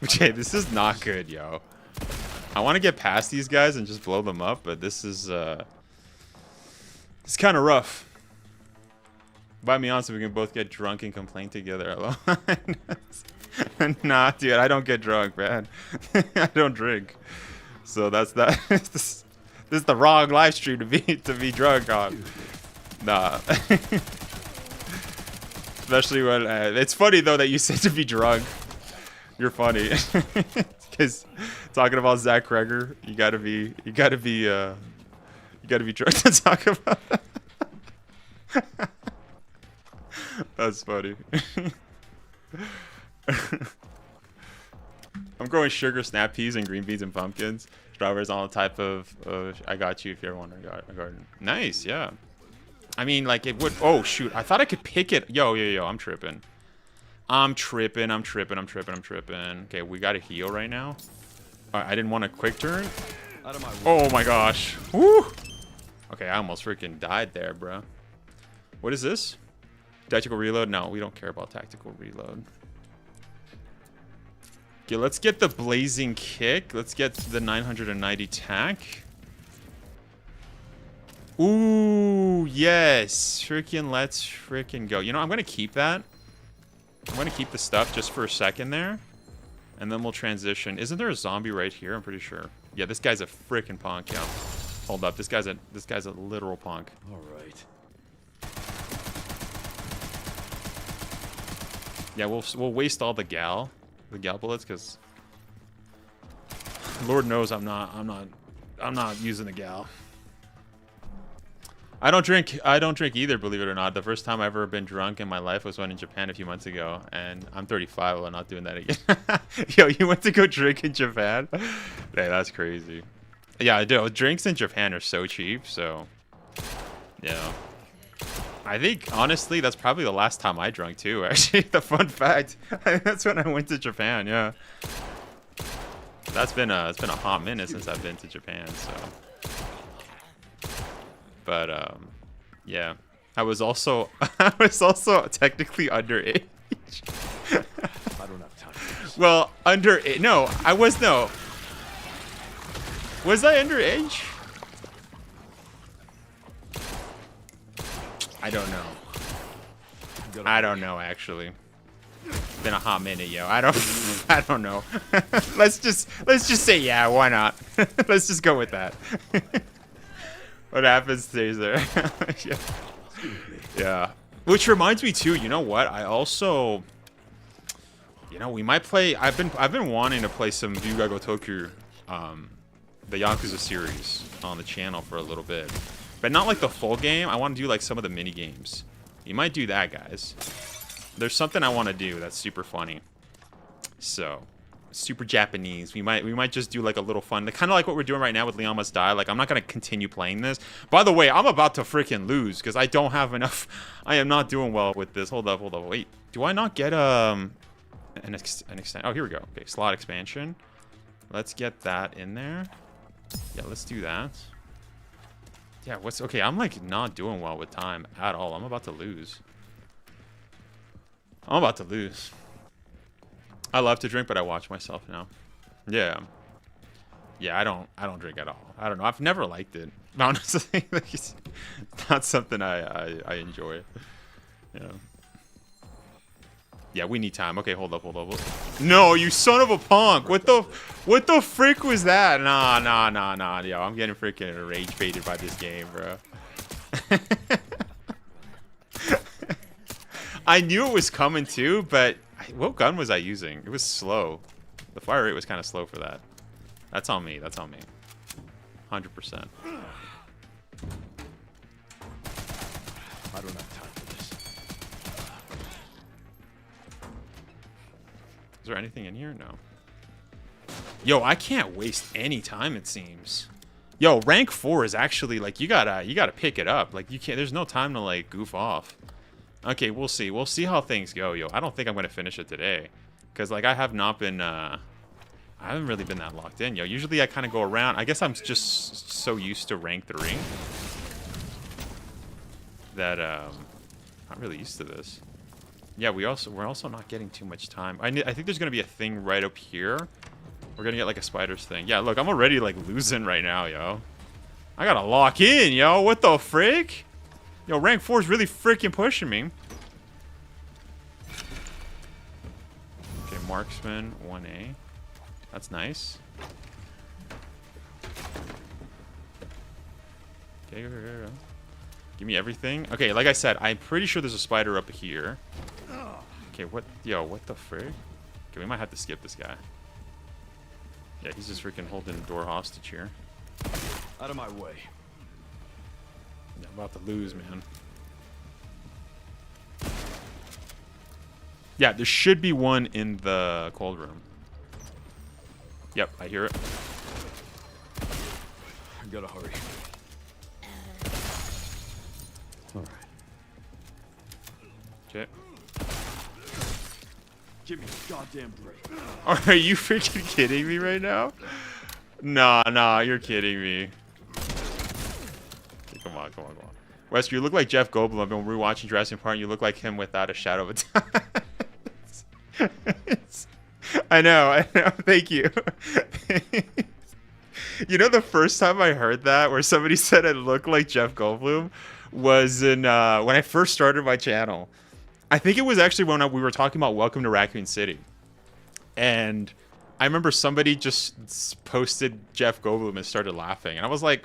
Okay, this is not good, yo. I want to get past these guys and just blow them up, but this is it's kind of rough. Buy me on so we can both get drunk and complain together. Nah, dude, I don't get drunk, man. I don't drink. So that's that. This is the wrong live stream to be drunk on. Nah. Especially when it's funny though that you said to be drunk. You're funny, because talking about Zach Kreger, you gotta be drunk to talk about that. That's funny. I'm growing sugar, snap peas, and green beans and pumpkins. Strawberries, all type of. I got you if you ever want a garden. Nice, yeah. I mean, like it would. Oh shoot! I thought I could pick it. Yo, I'm tripping. I'm tripping. Okay, we got to heal right now. I didn't want a quick turn. Out of my way. Oh my gosh. Woo! Okay, I almost freaking died there, bro. What is this? Tactical reload? No, we don't care about tactical reload. Okay, let's get the blazing kick. Let's get the 990 tack. Ooh, yes. Freaking let's freaking go. You know, I'm going to keep that. I'm going to keep the stuff just for a second there. And then we'll transition. Isn't there a zombie right here? I'm pretty sure. Yeah, this guy's a freaking punk, yo. Hold up. This guy's a literal punk. All right. Yeah, we'll waste all the gal bullets because Lord knows I'm not using the gal. I don't drink either, believe it or not. The first time I've ever been drunk in my life was when in Japan a few months ago, and I'm 35. I'm not doing that again. Yo, you went to go drink in Japan? Hey, that's crazy. Yeah, I do. Drinks in Japan are so cheap, so yeah. I think honestly that's probably the last time I drank too. Actually, the fun fact, that's when I went to Japan. Yeah, it's been a hot minute since I've been to Japan. So. But yeah, I was also technically underage. I don't have time for this. Well, no, I was no. Was I underage? I don't know. I don't know actually. It's been a hot minute, yo. I don't know. let's just say yeah. Why not? Let's just go with that. What happens stays there. Yeah. Yeah. Which reminds me too, you know what? I also, you know, we might play. I've been wanting to play some Ryuga Gotoku, the Yakuza series on the channel for a little bit, but not like the full game. I want to do like some of the mini games. You might do that, guys. There's something I want to do that's super funny. So. Super Japanese. We might just do like a little fun, kind of like what we're doing right now with Leon Must Die. Like, I'm not gonna continue playing this. By the way, I'm about to freaking lose because I don't have enough. I am not doing well with this. Hold up. Wait, do I not get an extent? Oh, here we go. Okay, slot expansion. Let's get that in there. Yeah, let's do that. Yeah, okay? I'm like not doing well with time at all. I'm about to lose. I love to drink, but I watch myself now. Yeah. Yeah, I don't drink at all. I don't know. I've never liked it. Honestly, like, it's not something I enjoy. Yeah. Yeah, we need time. Okay, hold up. No, you son of a punk. What the frick was that? Nah. Yo, I'm getting freaking rage baited by this game, bro. I knew it was coming too, but what gun was I using? It was slow. The fire rate was kind of slow for that. That's on me. 100%. I don't have time for this. Is there anything in here? No. Yo, I can't waste any time, it seems. Yo, rank 4 is actually like you gotta pick it up. Like you can't. There's no time to like goof off. Okay, we'll see. We'll see how things go, yo. I don't think I'm gonna finish it today, cause like I have not been. I haven't really been that locked in, yo. Usually I kind of go around. I guess I'm just so used to rank 3 that not really used to this. Yeah, we're also not getting too much time. I think there's gonna be a thing right up here. We're gonna get like a spiders thing. Yeah, look, I'm already like losing right now, yo. I gotta lock in, yo. What the frick? Yo, rank 4 is really freaking pushing me. Okay, marksman 1A. That's nice. Okay, go. Give me everything. Okay, like I said, I'm pretty sure there's a spider up here. Okay, what the frick? Okay, we might have to skip this guy. Yeah, he's just freaking holding the door hostage here. Out of my way. Yeah, I'm about to lose, man. Yeah, there should be one in the cold room. Yep, I hear it. I gotta hurry. All right. Okay. Give me a goddamn break. Are you freaking kidding me right now? Nah, you're kidding me. Okay, come on. Wesker, you look like Jeff Goldblum. I've been rewatching Jurassic Park. You look like him without a shadow of a doubt. I know. Thank you. You know, the first time I heard that, where somebody said I look like Jeff Goldblum, was in when I first started my channel. I think it was actually when we were talking about Welcome to Raccoon City. And I remember somebody just posted Jeff Goldblum and started laughing. And I was like,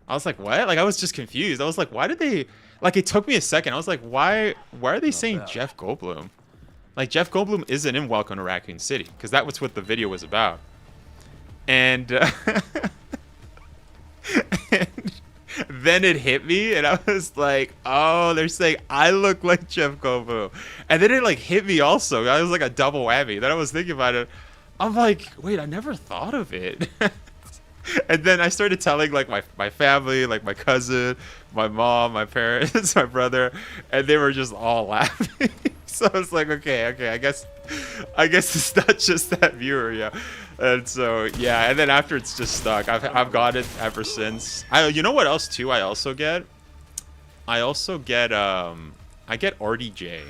what? Like, I was just confused. I was like, why did they... Like, it took me a second. I was like, why are they saying Jeff Goldblum? Like, Jeff Goldblum isn't in Welcome to Raccoon City. Because that was what the video was about. And, and then it hit me, and I was like, oh, they're saying I look like Jeff Goldblum. And then it, like, hit me also. I was like a double whammy. Then I was thinking about it. I'm like, wait, I never thought of it. And then I started telling, like, my family, like, my cousin, my mom, my parents, my brother, and they were just all laughing. So I was like, okay, I guess it's not just that viewer, yeah. And so, yeah, and then after it's just stuck. I've got it ever since. You know what else too? I get RDJ.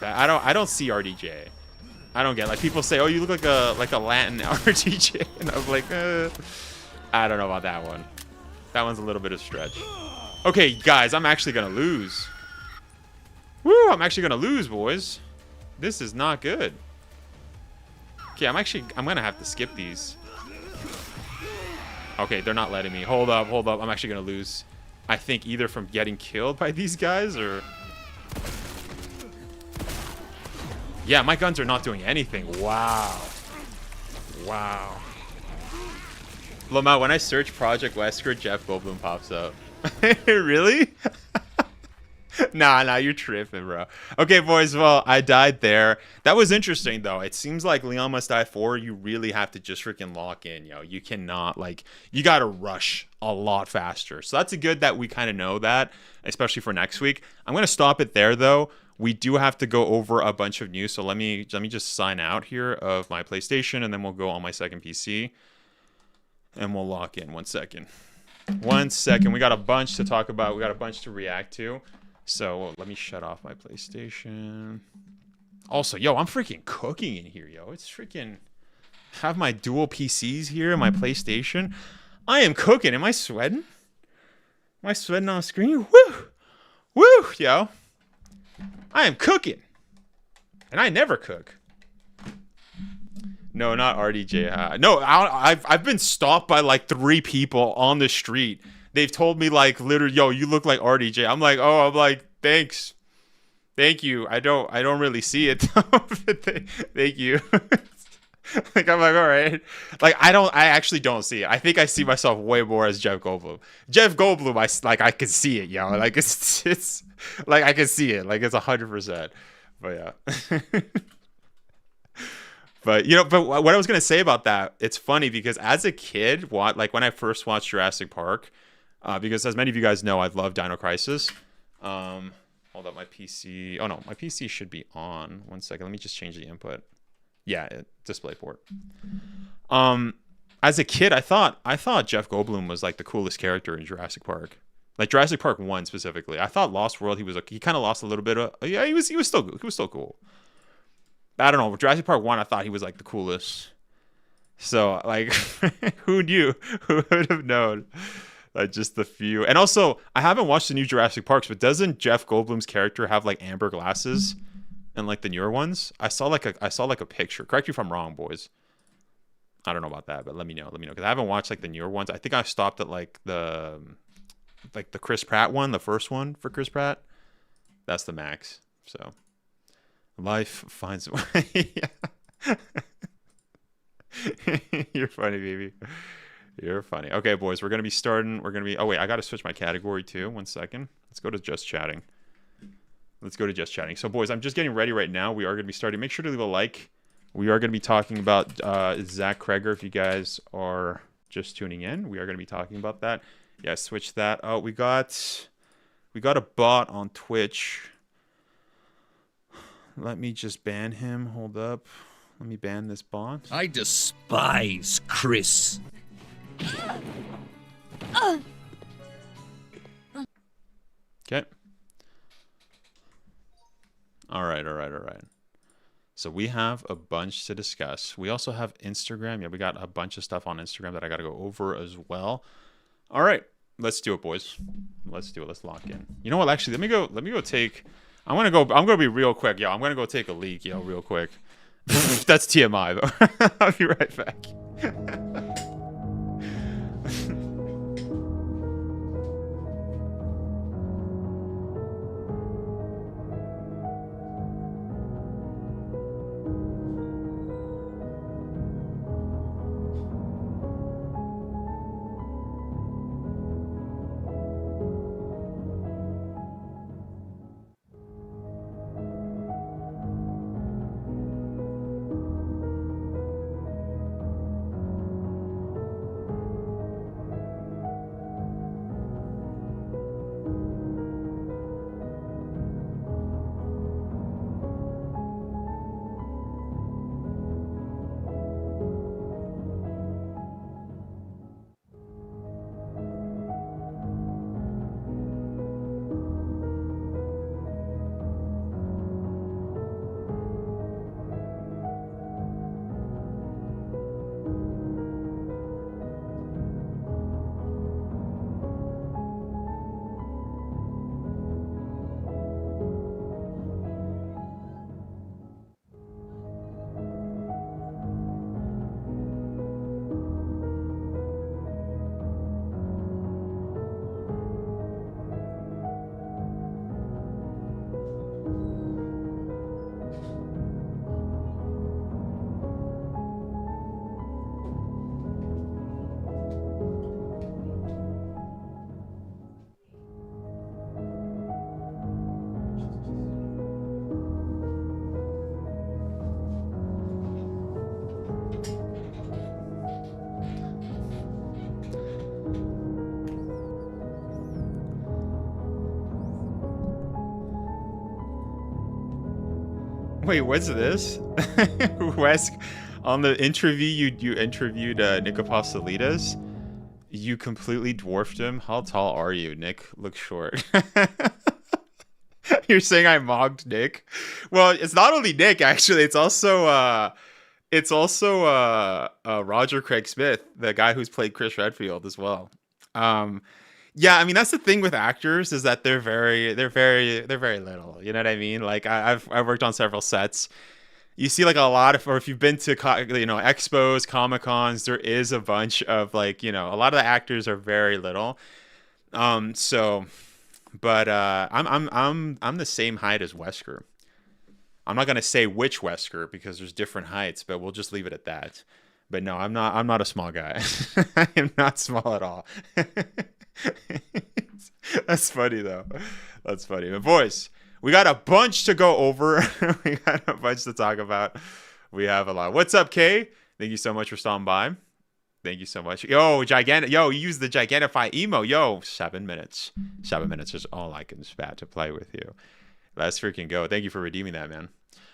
I don't see RDJ. I don't get, like, people say, oh, you look like a Latin RDJ, and I'm like, I don't know about that one. That one's a little bit of a stretch. Okay, guys, I'm actually gonna lose. Woo! I'm actually gonna lose, boys. This is not good. Okay, I'm gonna have to skip these. Okay, they're not letting me. Hold up. I'm actually gonna lose. I think either from getting killed by these guys or... Yeah, my guns are not doing anything. Wow. Lamau, when I search Project Wesker, Jeff Goldblum pops up. Really? Nah, you're tripping, bro. Okay, boys, well, I died there. That was interesting, though. It seems like Leon Must Die 4, you really have to just freaking lock in, yo. You cannot, like, you gotta rush a lot faster. So that's a good that we kind of know that, especially for next week. I'm gonna stop it there, though. We do have to go over a bunch of news, so let me just sign out here of my PlayStation, and then we'll go on my second PC. And we'll lock in. 1 second. 1 second. We got a bunch to talk about. We got a bunch to react to. So let me shut off my PlayStation. Also, yo, I'm freaking cooking in here, yo. It's freaking... Have my dual PCs here and my PlayStation. I am cooking. Am I sweating? Am I sweating on screen? Woo, yo. I am cooking. And I never cook. No, not RDJ. No, I've been stopped by like 3 people on the street. They've told me like literally, yo, you look like RDJ. I'm like, thanks. Thank you. I don't really see it. Thank you. Like, I'm like, all right. Like, I actually don't see it. I think I see myself way more as Jeff Goldblum. Jeff Goldblum, I can see it, yo. Like, it's like, I can see it. Like, it's 100%. But yeah. But, you know, but what I was going to say about that, it's funny because as a kid, like when I first watched Jurassic Park, because as many of you guys know, I love Dino Crisis. Hold up, my PC. Oh, no, my PC should be on. 1 second. Let me just change the input. Yeah, DisplayPort. As a kid, I thought Jeff Goldblum was like the coolest character in Jurassic Park. Like Jurassic Park 1 specifically. I thought Lost World, he kind of lost a little bit of... Yeah, he was still cool. I don't know. Jurassic Park 1, I thought he was like the coolest. So, like, who knew? Who would have known? Like, just the few. And also, I haven't watched the new Jurassic Parks, but doesn't Jeff Goldblum's character have like amber glasses and like the newer ones? I saw like a picture. Correct me if I'm wrong, boys. I don't know about that, but let me know. Because I haven't watched like the newer ones. I think I stopped at like the Chris Pratt one, the first one for Chris Pratt. That's the max. So. Life finds a way. You're funny, baby. You're funny. Okay, boys, we're going to be starting. Oh, wait, I got to switch my category too. 1 second. Let's go to just chatting. So, boys, I'm just getting ready right now. We are going to be starting. Make sure to leave a like. We are going to be talking about Zach Kreger. If you guys are just tuning in, we are going to be talking about that. Yeah, switch that. Oh, we got a bot on Twitch. Let me just ban him. Hold up. Let me ban this bot. I despise Chris. Okay. All right. So we have a bunch to discuss. We also have Instagram. Yeah, we got a bunch of stuff on Instagram that I got to go over as well. All right. Let's do it, boys. Let's do it. Let's lock in. You know what? Actually, let me go take... I'm gonna be real quick, yo. I'm gonna go take a leak, yo, real quick. That's TMI, though. I'll be right back. Wait, what's this? Wesk, on the interview you interviewed Nick Apostolides, you completely dwarfed him. How tall are you? Nick looks short. You're saying I mocked Nick? Well, it's not only Nick, actually. It's also Roger Craig Smith, the guy who's played Chris Redfield as well. Yeah, I mean, that's the thing with actors, is that they're very little. You know what I mean? Like I've worked on several sets. You see like a lot of, or if you've been to expos, Comic Cons, there is a bunch of like, a lot of the actors are very little. I'm the same height as Wesker. I'm not gonna say which Wesker because there's different heights, but we'll just leave it at that. But no, I'm not a small guy. I am not small at all. That's funny though. That's funny. But boys, we got a bunch to go over. We got a bunch to talk about. We have a lot. What's up, Kay? Thank you so much for stopping by. Thank you so much. Yo, you use the Gigantify emo. Yo, 7 minutes. 7 minutes is all I can spat to play with you. Let's freaking go. Thank you for redeeming that, man.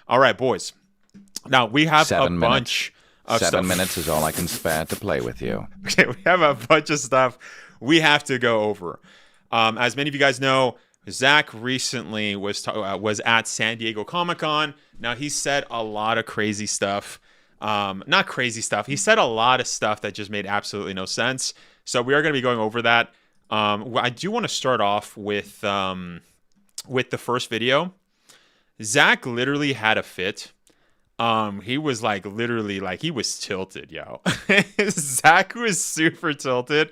All right, boys. Now we have a bunch of stuff. 7 minutes is all I can spare to play with you. Okay, we have a bunch of stuff we have to go over. As many of you guys know, Zach recently was at San Diego Comic-Con. Now, he said a lot of crazy stuff. Not crazy stuff. He said a lot of stuff that just made absolutely no sense. So we are going to be going over that. I do want to start off with the first video. Zach literally had a fit. He was like literally like he was tilted, yo. Zach was super tilted.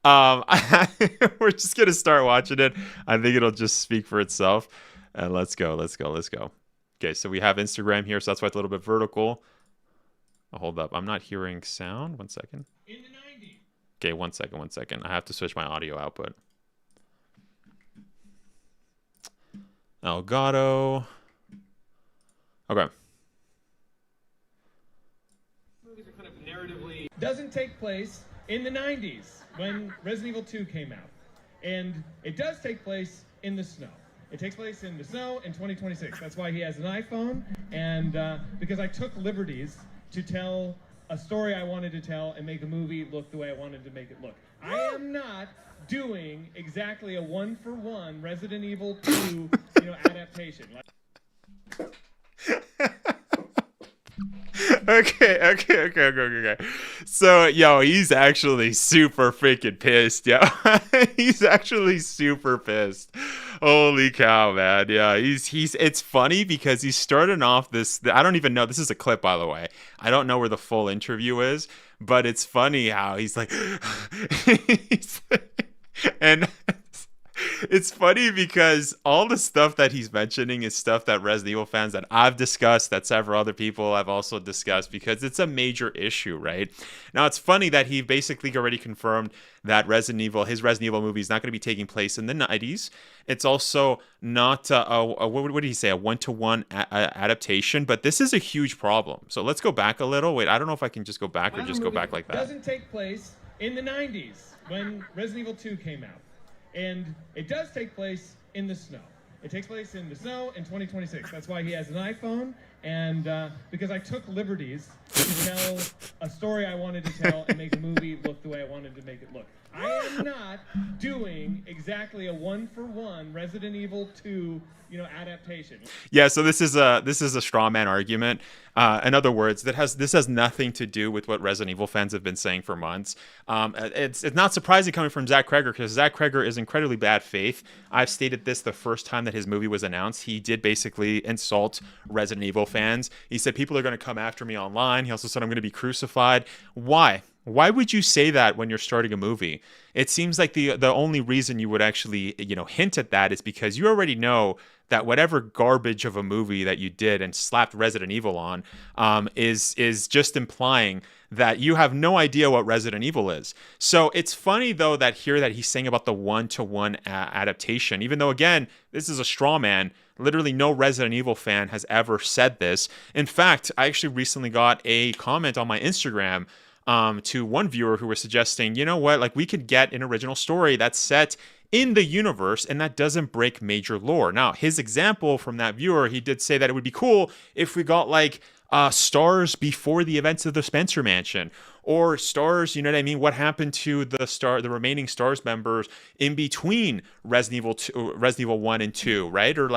We're just gonna start watching it. I think it'll just speak for itself. And let's go. Okay, so we have Instagram here, so that's why it's a little bit vertical. Oh, hold up, I'm not hearing sound. 1 second. In the 90s. Okay, 1 second. I have to switch my audio output. Elgato. Okay. Movies are kind of narratively doesn't take place in the 90s when Resident Evil 2 came out, and it does take place in the snow. It takes place in the snow in 2026. That's why he has an iPhone, and because I took liberties to tell a story I wanted to tell and make the movie look the way I wanted to make it look. I am not doing exactly a one-for-one Resident Evil 2, adaptation. Okay. So, yo, he's actually super freaking pissed, yo. He's actually super pissed. Holy cow, man. Yeah, it's funny because he's starting off this, I don't even know, this is a clip, by the way. I don't know where the full interview is, but it's funny how he's like, and it's funny because all the stuff that he's mentioning is stuff that Resident Evil fans that I've discussed, that several other people have also discussed, because it's a major issue, right? Now, it's funny that he basically already confirmed that his Resident Evil movie is not going to be taking place in the 90s. It's also not, what did he say, a one-to-one adaptation, but this is a huge problem. So let's go back a little. Wait, I don't know if I can just go back or just go back like that. It doesn't take place in the 90s when Resident Evil 2 came out. And it does take place in the snow. It takes place in the snow in 2026. That's why he has an iPhone, and because I took liberties to tell a story I wanted to tell and make the movie look the way I wanted to make it look. I am not doing exactly a one-for-one Resident Evil 2, adaptation. Yeah, so this is a straw man argument. In other words, this has nothing to do with what Resident Evil fans have been saying for months. It's not surprising coming from Zach Cregger, because Zach Cregger is incredibly bad faith. I've stated this the first time that his movie was announced. He did basically insult Resident Evil fans. He said people are going to come after me online. He also said I'm going to be crucified. Why? Why would you say that when you're starting a movie? It seems like the only reason you would actually, hint at that is because you already know that whatever garbage of a movie that you did and slapped Resident Evil on is just implying that you have no idea what Resident Evil is. So it's funny, though, that he's saying about the one-to-one adaptation, even though, again, this is a straw man. Literally no Resident Evil fan has ever said this. In fact, I actually recently got a comment on my Instagram to one viewer who was suggesting, you know what, like we could get an original story that's set in the universe and that doesn't break major lore. Now, his example from that viewer, he did say that it would be cool if we got like stars before the events of the Spencer Mansion, or stars, you know what I mean? What happened to the remaining stars members in between Resident Evil 1 and 2, right? Or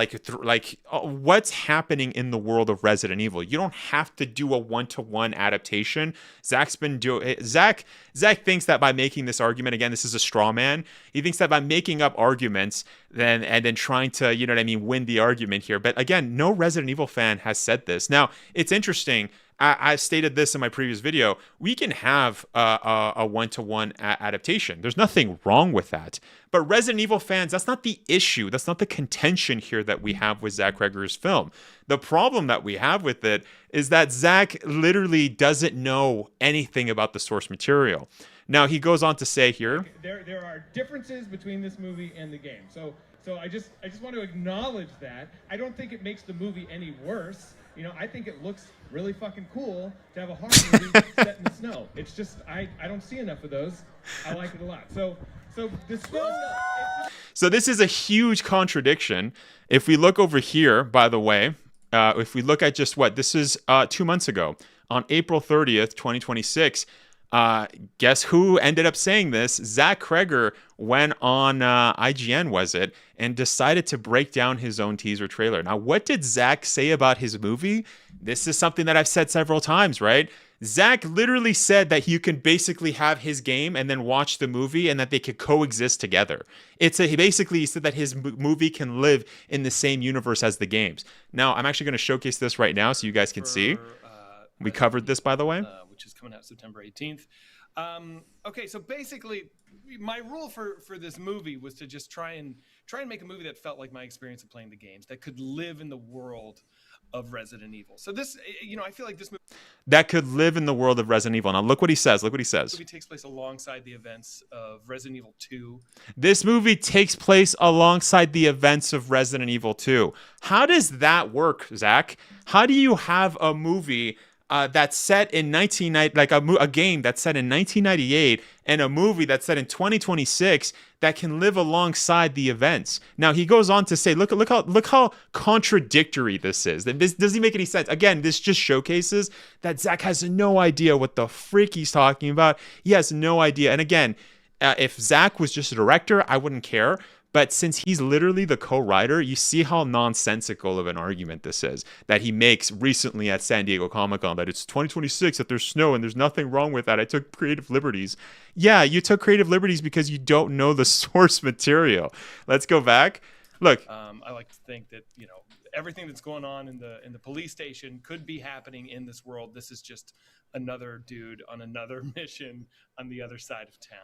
what's happening in the world of Resident Evil? You don't have to do a one-to-one adaptation. Zach thinks that by making this argument, again, this is a straw man. He thinks that by making up arguments and then trying to, you know what I mean, win the argument here. But again, no Resident Evil fan has said this. Now, it's interesting. I stated this in my previous video. We can have a one-to-one adaptation. There's nothing wrong with that. But Resident Evil fans, that's not the issue. That's not the contention here that we have with Zach Cregger's film. The problem that we have with it is that Zach literally doesn't know anything about the source material. Now, he goes on to say here, there are differences between this movie and the game. So I just want to acknowledge that. I don't think it makes the movie any worse. I think it looks really fucking cool to have a horror movie set in the snow. It's just, I don't see enough of those. I like it a lot. So the snow... So this is a huge contradiction. If we look over here, by the way, if we look at just this is 2 months ago, on April 30th, 2026, guess who ended up saying this? Zach Cregger went on IGN, was it, and decided to break down his own teaser trailer. Now, what did Zach say about his movie? This is something that I've said several times, right? Zach literally said that you can basically have his game and then watch the movie and that they could coexist together. He basically said that his movie can live in the same universe as the games. Now, I'm actually going to showcase this right now so you guys can see. We covered this, by the way. Which is coming out September 18th. Okay, so basically, my rule for this movie was to just try and make a movie that felt like my experience of playing the games, that could live in the world of Resident Evil. So this, I feel like this movie that could live in the world of Resident Evil. Now look what he says. Look what he says. This movie takes place alongside the events of Resident Evil 2. This movie takes place alongside the events of Resident Evil 2. How does that work, Zach? How do you have a movie that's set in 1990, like a game that's set in 1998, and a movie that's set in 2026 that can live alongside the events. Now he goes on to say, look how contradictory this is. This doesn't make any sense. Again, this just showcases that Zach has no idea what the freak he's talking about. He has no idea. And again, if Zach was just a director, I wouldn't care. But since he's literally the co-writer, you see how nonsensical of an argument this is that he makes recently at San Diego Comic-Con, that it's 2026, that there's snow, and there's nothing wrong with that. I took creative liberties. Yeah, you took creative liberties because you don't know the source material. Let's go back. Look. I like to think that, everything that's going on in the police station could be happening in this world. This is just another dude on another mission on the other side of town.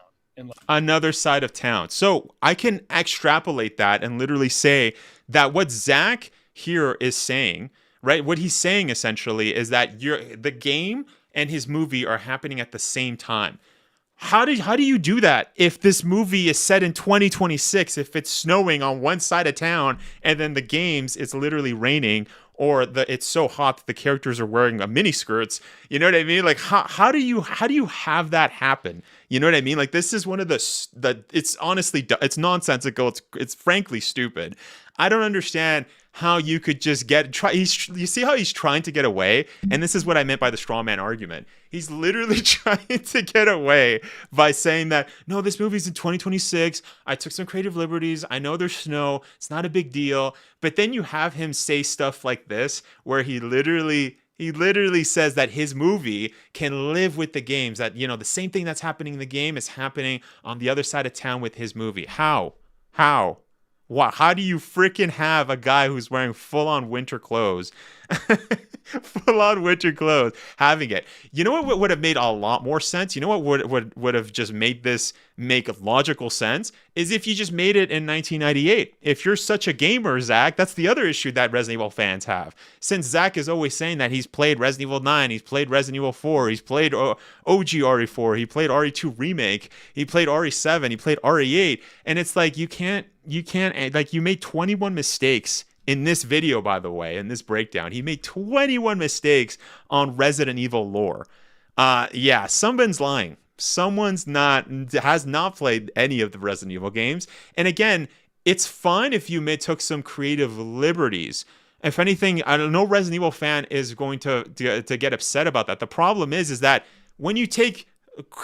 Another side of town. So I can extrapolate that and literally say that what Zach here is saying, right? What he's saying essentially is that the game and his movie are happening at the same time. How do you do that if this movie is set in 2026, if it's snowing on one side of town and then the games it's literally raining, or it's so hot that the characters are wearing mini skirts? You know what I mean? Like how do you have that happen? You know what I mean? Like this is one of it's honestly, it's nonsensical. It's frankly stupid. I don't understand how you could just you see how he's trying to get away? And this is what I meant by the straw man argument. He's literally trying to get away by saying that, no, this movie's in 2026. I took some creative liberties. I know there's snow. It's not a big deal. But then you have him say stuff like this, where he literally says that his movie can live with the games, that, the same thing that's happening in the game is happening on the other side of town with his movie. How? How do you freaking have a guy who's wearing full-on winter clothes, having it? You know what would have made a lot more sense? You know what would have just made this make logical sense? Is if you just made it in 1998. If you're such a gamer, Zach, that's the other issue that Resident Evil fans have. Since Zach is always saying that he's played Resident Evil 9, he's played Resident Evil 4, he's played OG RE4, he played RE2 Remake, he played RE7, he played RE8, and it's like you can't, like, you made 21 mistakes in this video, by the way, in this breakdown. He made 21 mistakes on Resident Evil lore. Yeah, someone's lying. Has not played any of the Resident Evil games. And again, it's fine if you took some creative liberties. If anything, I don't know, Resident Evil fan is going to get upset about that. The problem is that when you take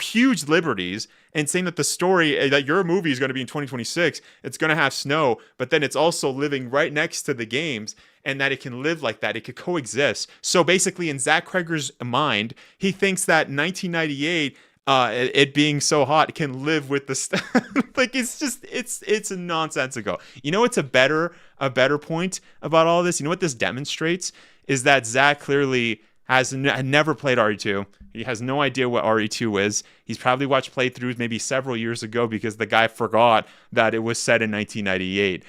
huge liberties and saying that the story, that your movie is going to be in 2026, it's going to have snow, but then it's also living right next to the games, and that it can live like that, it could coexist. So basically, in Zach Kreger's mind, he thinks that 1998, it being so hot, can live with the like, it's nonsensical. You know what's a better point about all this? You know what this demonstrates is that Zach clearly has never played RE2. He has no idea what RE2 is. He's probably watched playthroughs maybe several years ago because the guy forgot that it was set in 1998.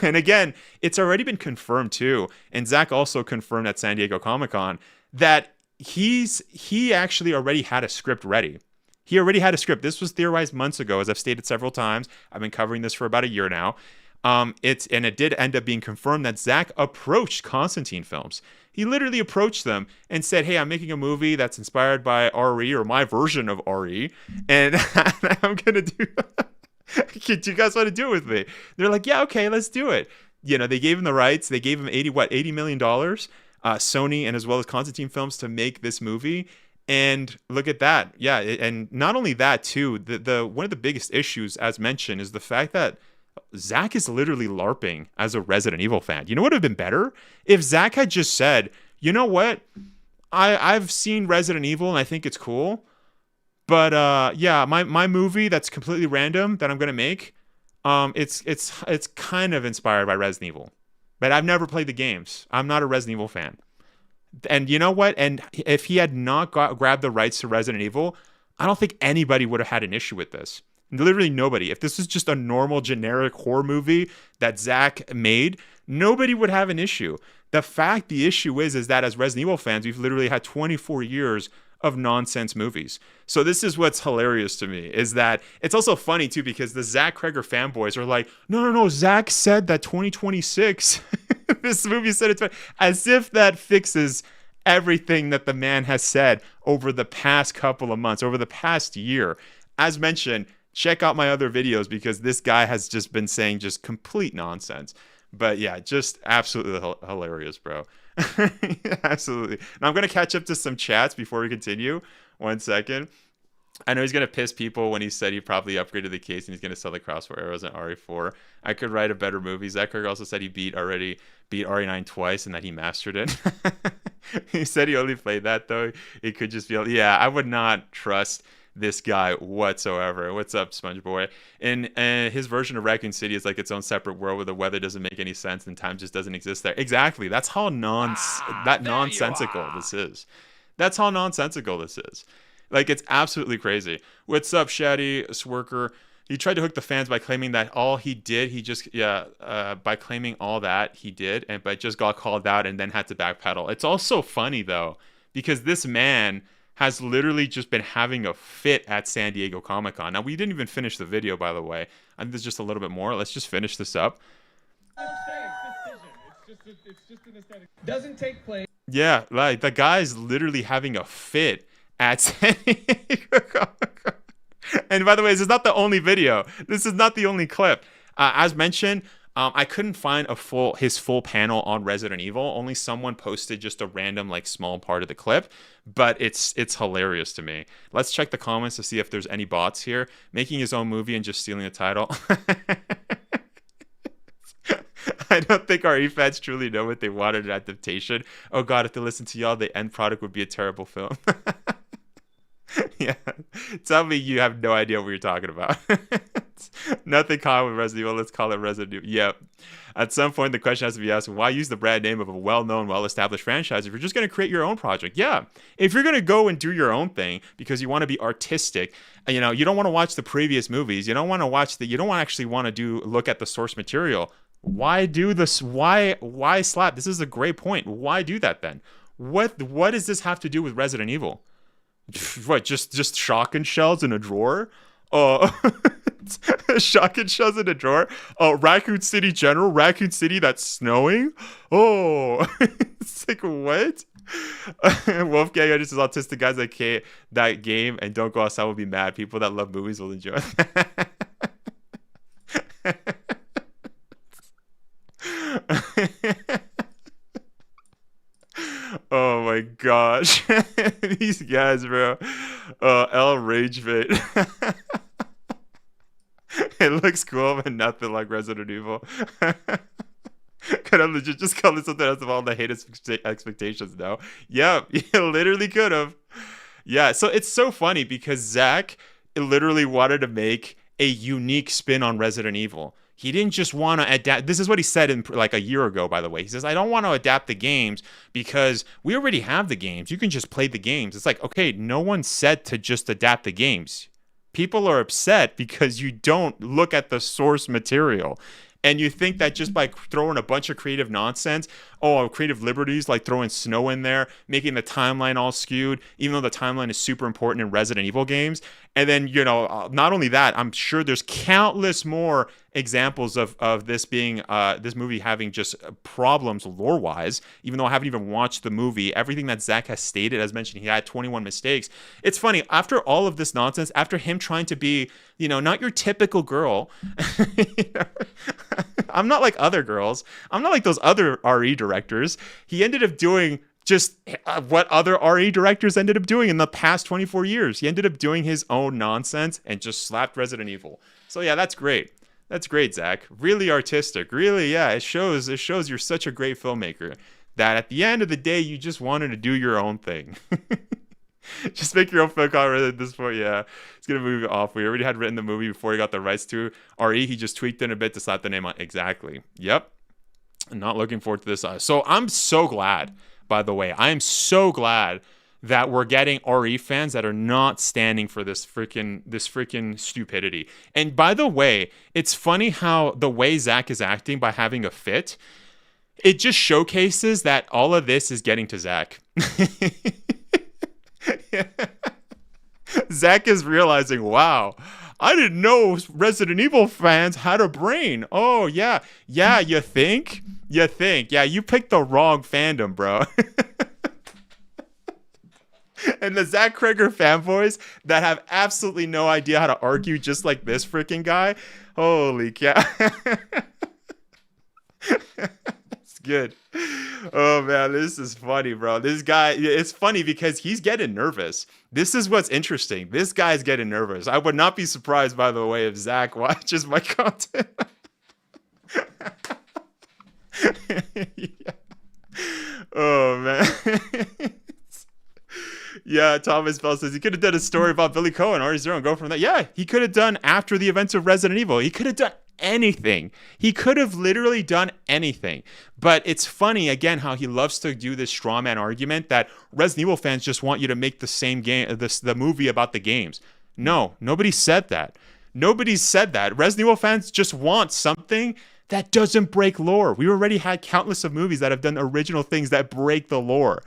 And again, it's already been confirmed too. And Zach also confirmed at San Diego Comic-Con that he actually already had a script ready. He already had a script. This was theorized months ago, as I've stated several times. I've been covering this for about a year now. It did end up being confirmed that Zach approached Constantine Films. He literally approached them and said, "Hey, I'm making a movie that's inspired by RE, or my version of RE, and I'm gonna do. Do you guys want to do it with me?" They're like, "Yeah, okay, let's do it." They gave him the rights. They gave him $80 million, Sony and as well as Constantine Films, to make this movie. And look at that. Yeah, and not only that too, the one of the biggest issues, as mentioned, is the fact that Zach is literally LARPing as a Resident Evil fan. You know what would have been better? If Zach had just said, "You know what? I've seen Resident Evil and I think it's cool. But yeah, my movie that's completely random that I'm gonna make, it's kind of inspired by Resident Evil. But I've never played the games. I'm not a Resident Evil fan." And you know what? And if he had not grabbed the rights to Resident Evil, I don't think anybody would have had an issue with this. Literally nobody. If this was just a normal generic horror movie that Zach made, nobody would have an issue. The issue is that as Resident Evil fans, we've literally had 24 years of nonsense movies. So this is what's hilarious to me, is that it's also funny too, because the Zach Kreger fanboys are like, no, Zach said that 2026, this movie said it's, as if that fixes everything that the man has said over the past couple of months, over the past year. As mentioned, check out my other videos because this guy has just been saying just complete nonsense. But yeah, just absolutely hilarious, bro. Absolutely. Now I'm going to catch up to some chats before we continue. 1 second. I know he's going to piss people when he said he probably upgraded the case and he's going to sell the crossbow arrows in RE4. I could write a better movie. Zach Kirk also said he beat RE9 twice and that he mastered it. He said he only played that, though. It could just be, yeah, I would not trust this guy whatsoever. What's up, Sponge Boy? And his version of Raccoon City is like its own separate world where the weather doesn't make any sense and time just doesn't exist there. Exactly. That's how nonsensical this is. That's how nonsensical this is. Like, it's absolutely crazy. What's up, Shaddy Swerker? He tried to hook the fans by claiming that all he did, by claiming all that he did, but just got called out and then had to backpedal. It's also funny, though, because this man has literally just been having a fit at San Diego Comic-Con. Now, we didn't even finish the video, by the way. I think there's just a little bit more. Let's just finish this up. It's just an aesthetic. Doesn't take place. Yeah, like, the guy's literally having a fit at San Diego Comic-Con. And by the way, this is not the only video. This is not the only clip. As mentioned, I couldn't find his full panel on Resident Evil. Only someone posted just a random, like, small part of the clip. But it's hilarious to me. Let's check the comments to see if there's any bots here. Making his own movie and just stealing the title. I don't think our fans truly know what they wanted in adaptation. Oh god, if they listen to y'all, the end product would be a terrible film. Yeah, tell me you have no idea what you're talking about. Nothing common with Resident Evil. Let's call it Resident Evil. Yep. At some point, the question has to be asked, why use the brand name of a well-known, well-established franchise if you're just going to create your own project? Yeah. If you're going to go and do your own thing because you want to be artistic, you know, you don't want to watch the previous movies. You don't want to watch you don't actually want to look at the source material. Why do this? Why slap? This is a great point. Why do that then? What does this have to do with Resident Evil? What, just shotgun shells in a drawer? Shotgun shells in a drawer? Raccoon City General? Raccoon City that's snowing? Oh, it's like, what? Wolfgang, I just autistic guys that game and don't go outside will be mad. People that love movies will enjoy Oh my gosh. These guys, bro. L Rage Fit. It looks cool, but nothing like Resident Evil. Could have legit just called it something else of all the hate expectations now. Yeah, you literally could have. Yeah, so it's so funny because Zach literally wanted to make a unique spin on Resident Evil. He didn't just want to adapt. This is what he said in like a year ago, by the way. He says, I don't want to adapt the games because we already have the games. You can just play the games. It's like, okay, no one said to just adapt the games. People are upset because you don't look at the source material. And you think that just by throwing a bunch of creative nonsense, creative liberties, like throwing snow in there, making the timeline all skewed, even though the timeline is super important in Resident Evil games. And then, you know, not only that, I'm sure there's countless more examples of this being, this movie having just problems lore-wise, even though I haven't even watched the movie. Everything that Zach has stated, as mentioned, he had 21 mistakes. It's funny, after all of this nonsense, after him trying to be, you know, not your typical girl, you know, I'm not like other girls. I'm not like those other RE directors. He ended up doing just what other RE directors ended up doing in the past 24 years. He ended up doing his own nonsense and just slapped Resident Evil. So yeah, that's great. That's great, Zach. Really artistic. Really, yeah, it shows you're such a great filmmaker that at the end of the day, you just wanted to do your own thing. Just make your own film cover at this point. Yeah, it's gonna move off. We already had written the movie before he got the rights to RE. He just tweaked it a bit to slap the name on. Exactly. Yep. I'm not looking forward to this. So I'm so glad, by the way. I am so glad that we're getting RE fans that are not standing for this freaking stupidity. And by the way, it's funny how the way Zach is acting by having a fit, it just showcases that all of this is getting to Zach. Yeah. Zach is realizing, wow, I didn't know Resident Evil fans had a brain. Oh, yeah. Yeah, you think? Yeah, you picked the wrong fandom, bro. And the Zach Kreger fanboys that have absolutely no idea how to argue just like this freaking guy. Holy cow. It's good. Oh man, this is funny, bro. This guy, it's funny because he's getting nervous. This is what's interesting. This guy's getting nervous. I would not be surprised, by the way, if Zach watches my content. Yeah. Oh man. Yeah, Thomas Bell says he could have done a story about Billy Cohen, RE0, go from that. Yeah, he could have done after the events of Resident Evil. He could have done anything. He could have literally done anything. But it's funny, again, how he loves to do this straw man argument that Resident Evil fans just want you to make the same game, the movie about the games. No, nobody said that. Nobody said that. Resident Evil fans just want something that doesn't break lore. We already had countless of movies that have done original things that break the lore.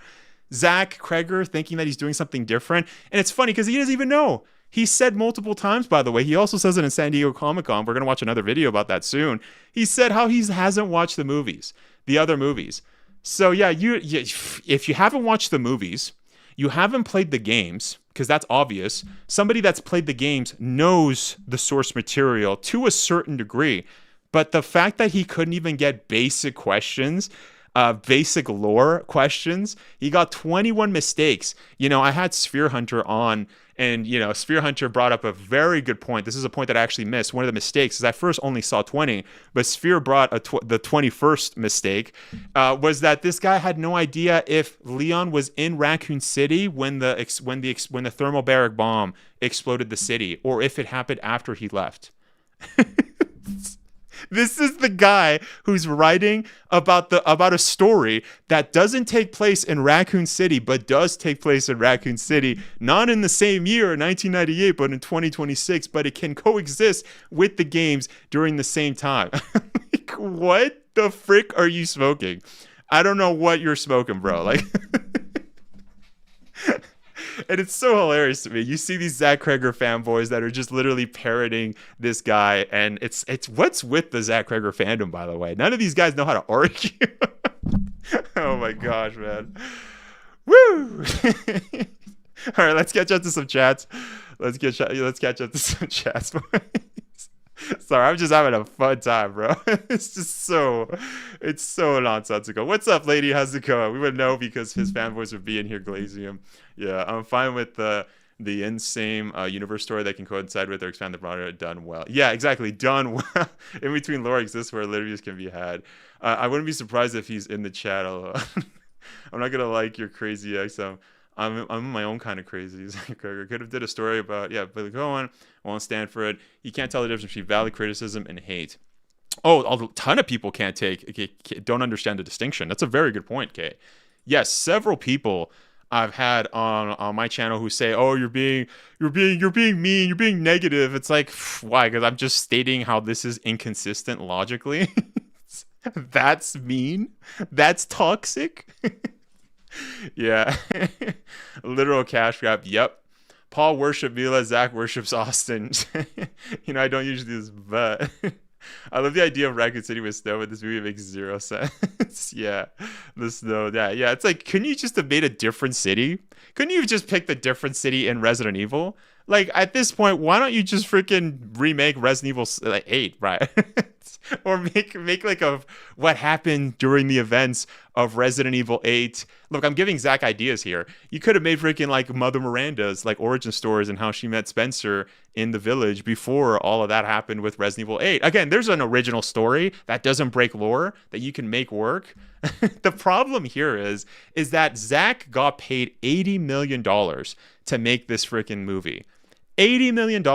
Zach Kreger thinking that he's doing something different. And it's funny because he doesn't even know. He said multiple times, by the way, he also says it in San Diego Comic-Con. We're going to watch another video about that soon. He said how he hasn't watched the movies, the other movies. So yeah, if you haven't watched the movies, you haven't played the games, because that's obvious. Somebody that's played the games knows the source material to a certain degree. But the fact that he couldn't even get basic questions, basic lore questions, he got 21 mistakes. You know, I had Sphere Hunter on, and, you know, Sphere Hunter brought up a very good point. This is a point that I actually missed. One of the mistakes is I first only saw 20, but Sphere brought the 21st mistake, was that this guy had no idea if Leon was in Raccoon City when the thermobaric bomb exploded the city, or if it happened after he left. This is the guy who's writing about a story that doesn't take place in Raccoon City, but does take place in Raccoon City, not in the same year, 1998, but in 2026, but it can coexist with the games during the same time. Like, what the frick are you smoking? I don't know what you're smoking, bro. Like, and it's so hilarious to me. You see these Zach Kreger fanboys that are just literally parroting this guy, and it's what's with the Zach Kreger fandom, by the way. None of these guys know how to argue. Oh my gosh, man. Woo! All right, let's catch up to some chats. Let's catch up to some chats, boys. Sorry, I'm just having a fun time, bro. It's so nonsensical. What's up, lady? How's it going? We would know because his fanboys would be in here glazing him. Yeah, I'm fine with the insane universe story that can coincide with or expand the broader. Done well. Yeah, exactly. Done well. In between lore exists where literally can be had. I wouldn't be surprised if he's in the chat. I'm not gonna like your crazy XM. I'm my own kind of crazy. Could have did a story about, Billy Cohen. I won't stand for it. You can't tell the difference between valid criticism and hate. Oh, a ton of people don't understand the distinction. That's a very good point, Kay. Yes, several people I've had on my channel who say, "Oh, you're being mean, you're being negative." It's like, why? Because I'm just stating how this is inconsistent logically. That's mean. That's toxic. Yeah. Literal cash grab. Yep. Paul worships Mila, Zach worships Austin. You know, I don't usually do this, but I love the idea of Raccoon City with snow, but this movie makes zero sense. Yeah. The snow. Yeah. It's like, couldn't you just have made a different city? Couldn't you have just picked a different city in Resident Evil? Like, at this point, why don't you just freaking remake Resident Evil 8, right? Or make like what happened during the events of Resident Evil 8. Look, I'm giving Zach ideas here. You could have made freaking like Mother Miranda's like origin stories and how she met Spencer in the village before all of that happened with Resident Evil 8. Again, there's an original story that doesn't break lore that you can make work. The problem here is that Zach got paid $80 million to make this freaking movie. $80 million,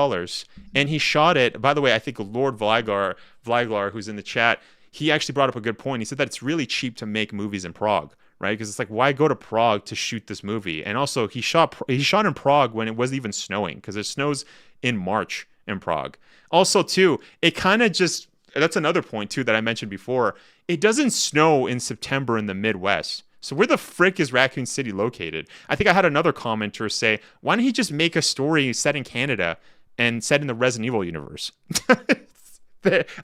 and he shot it. By the way, I think Lord Vlaglar, who's in the chat, he actually brought up a good point. He said that it's really cheap to make movies in Prague, right? Because it's like, why go to Prague to shoot this movie? And also, he shot in Prague when it wasn't even snowing, because it snows in March in Prague. Also, too, it kind of just, that's another point too that I mentioned before. It doesn't snow in September in the Midwest. So where the frick is Raccoon City located? I think I had another commenter say, why don't he just make a story set in Canada and set in the Resident Evil universe?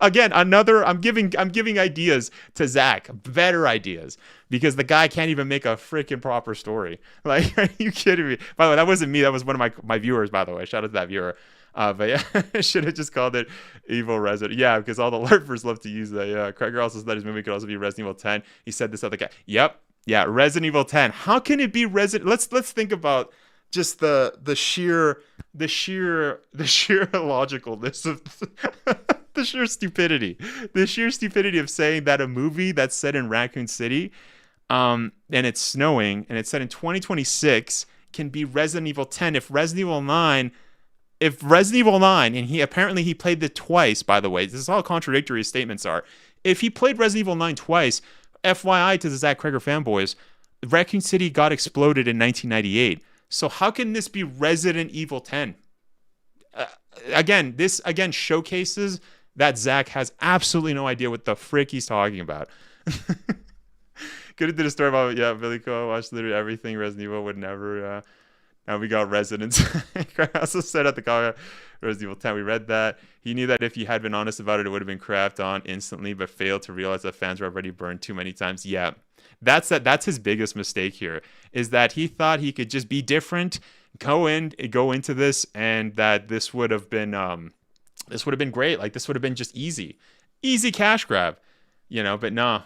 Again, I'm giving ideas to Zach, better ideas, because the guy can't even make a freaking proper story. Like, are you kidding me? By the way, that wasn't me. That was one of my viewers, by the way. Shout out to that viewer. But yeah, I should have just called it Evil Resident. Yeah, because all the LARPers love to use that. Yeah, Kreger also said that his movie could also be Resident Evil 10. He said this other guy. Yep. Yeah, Resident Evil 10. How can it be Resident? Let's think about just the sheer illogicalness of the sheer stupidity of saying that a movie that's set in Raccoon City, and it's snowing, and it's set in 2026, can be Resident Evil 10. If Resident Evil 9, and he played it twice, by the way, this is how contradictory his statements are. If he played Resident Evil 9 twice, FYI to the Zach Kreger fanboys, Raccoon City got exploded in 1998. So how can this be Resident Evil 10? This showcases that Zach has absolutely no idea what the frick he's talking about. Could have did a story about, Billy Cole watched literally everything Resident Evil would never. Now we got Residents. I also said at the comment, Resident Evil 10, we read that. He knew that if he had been honest about it, it would have been crapped on instantly, but failed to realize that fans were already burned too many times. Yeah, that's his biggest mistake here, is that he thought he could just be different, go into this, and that this would have been great. Like, this would have been just easy cash grab, but no.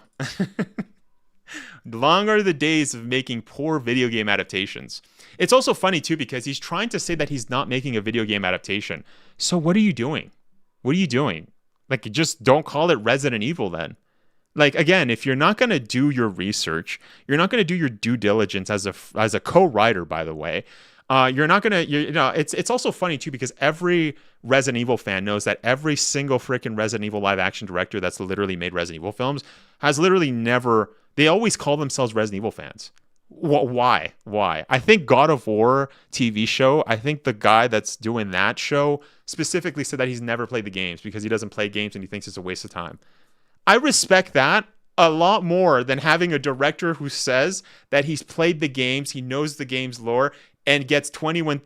Long are the days of making poor video game adaptations. It's also funny too, because he's trying to say that he's not making a video game adaptation. So what are you doing? Like, just don't call it Resident Evil then. Like, again, if you're not going to do your research, you're not going to do your due diligence as a co-writer, by the way. You're not going to, it's also funny too, because every Resident Evil fan knows that every single freaking Resident Evil live action director that's literally made Resident Evil films has literally never, they always call themselves Resident Evil fans. Why? I think God of War TV show, I think the guy that's doing that show specifically said that he's never played the games because he doesn't play games and he thinks it's a waste of time. I respect that a lot more than having a director who says that he's played the games, he knows the game's lore, and gets 21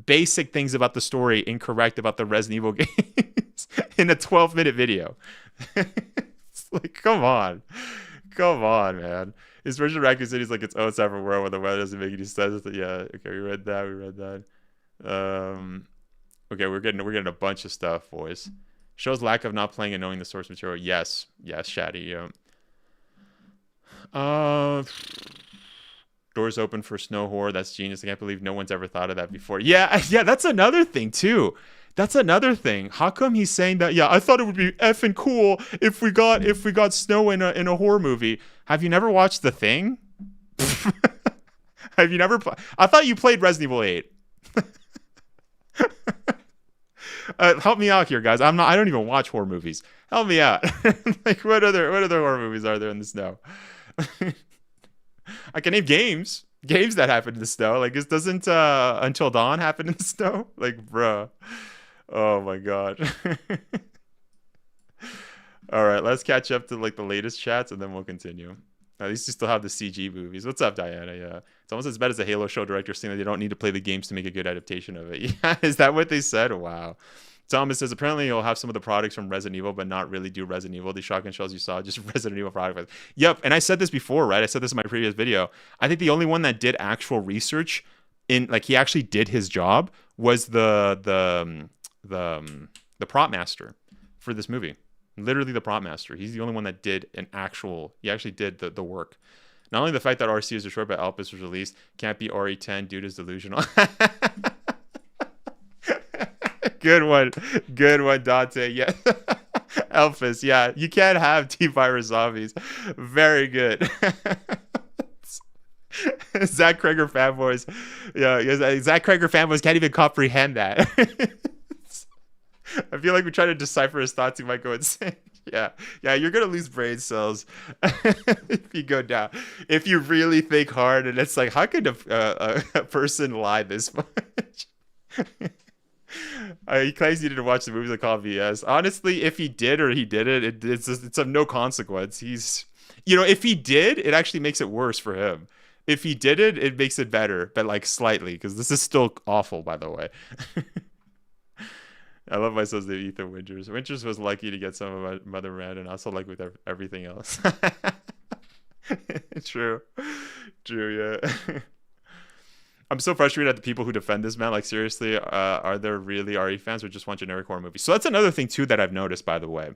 basic things about the story incorrect about the Resident Evil games in a 12-minute video. It's like, come on, man. His version of Raccoon City is like its own separate world where the weather doesn't make any sense. Yeah, okay, we read that. Okay, we're getting a bunch of stuff, boys. Shows lack of not playing and knowing the source material. Yes, Shaddy. Doors open for snow horror. That's genius. I can't believe no one's ever thought of that before. Yeah. That's another thing too. How come he's saying that? Yeah, I thought it would be effing cool if we got snow in a horror movie. Have you never watched The Thing? Have you never? I thought you played Resident Evil 8. Help me out here, guys. I don't even watch horror movies. Help me out. Like, what other horror movies are there in the snow? I can name games that happen in the snow. Like, this doesn't Until Dawn happen in the snow? Like, bruh. Oh my god. All right, let's catch up to like the latest chats and then we'll continue. At least you still have the CG movies. What's up, Diana? Yeah, it's almost as bad as a Halo show director saying that they don't need to play the games to make a good adaptation of it. Yeah, is that what they said? Wow. Thomas says apparently you'll have some of the products from Resident Evil, but not really do Resident Evil. The shotgun shells you saw, just Resident Evil products. Yep, and I said this before, right? I said this in my previous video. I think the only one that did actual research in, like, he actually did his job was the prop master for this movie. Literally the prop master. He's the only one that did he actually did the work. Not only the fact that RC is destroyed but Elpis was released, can't be RE10, dude is delusional. Good one, Dante. Yeah. Elpis, yeah. You can't have T-Virus zombies. Very good. Zach Kreger fanboys. Yeah, Zach Kreger fanboys can't even comprehend that. I feel like we're trying to decipher his thoughts. He might go insane. Yeah, you're gonna lose brain cells if you go down. If you really think hard, and it's like, how could a person lie this much? He claims he didn't watch the movies that call VS. Honestly, if he did or he didn't, it's of no consequence. If he did, it actually makes it worse for him. If he did it makes it better, but like slightly, because this is still awful, by the way. I love my son's name, Ethan Winters. Winters was lucky to get some of my Mother Miranda, and also like with everything else. True, yeah. I'm so frustrated at the people who defend this, man. Like, seriously, are there really RE fans or just want generic horror movies? So that's another thing too that I've noticed, by the way.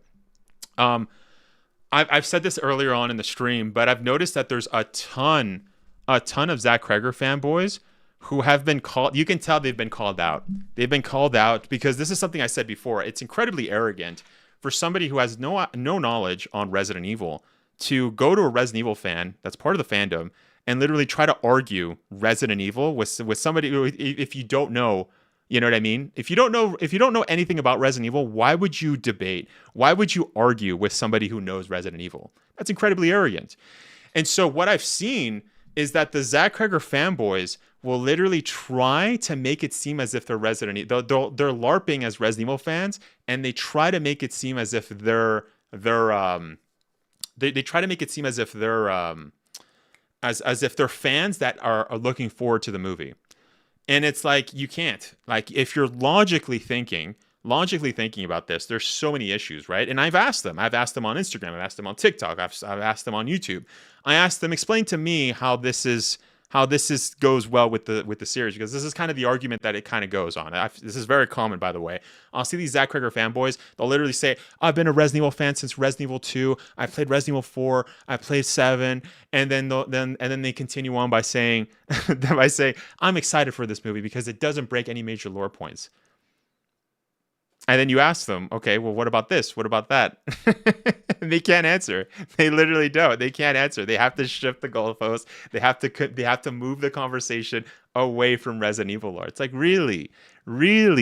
I've said this earlier on in the stream, but I've noticed that there's a ton of Zach Cregger fanboys who have been called. You can tell they've been called out. They've been called out because this is something I said before. It's incredibly arrogant for somebody who has no knowledge on Resident Evil to go to a Resident Evil fan that's part of the fandom and literally try to argue Resident Evil with somebody who, if you don't know, you know what I mean? If you don't know anything about Resident Evil, why would you debate? Why would you argue with somebody who knows Resident Evil? That's incredibly arrogant. And so what I've seen is that the Zach Cregger fanboys will literally try to make it seem as if they're Resident Evil. They're LARPing as Resident Evil fans, and they try to make it seem as if they try to make it seem as if they're as if they're fans that are looking forward to the movie. And it's like, you can't. Like, if you're logically thinking about this, there's so many issues, right? And I've asked them on Instagram, I've asked them on TikTok, I've asked them on YouTube. I asked them, explain to me how this goes well with the series, because this is kind of the argument that it kind of goes on. This is very common, by the way. I'll see these Zach Cregger fanboys. They'll literally say, I've been a Resident Evil fan since Resident Evil 2. I played Resident Evil 4. I played 7. And then they continue on by saying, I'm excited for this movie because it doesn't break any major lore points. And then you ask them, okay, well, what about this? What about that? They can't answer. They literally don't. They can't answer. They have to shift the goalposts. They have to move the conversation away from Resident Evil lore. It's like, really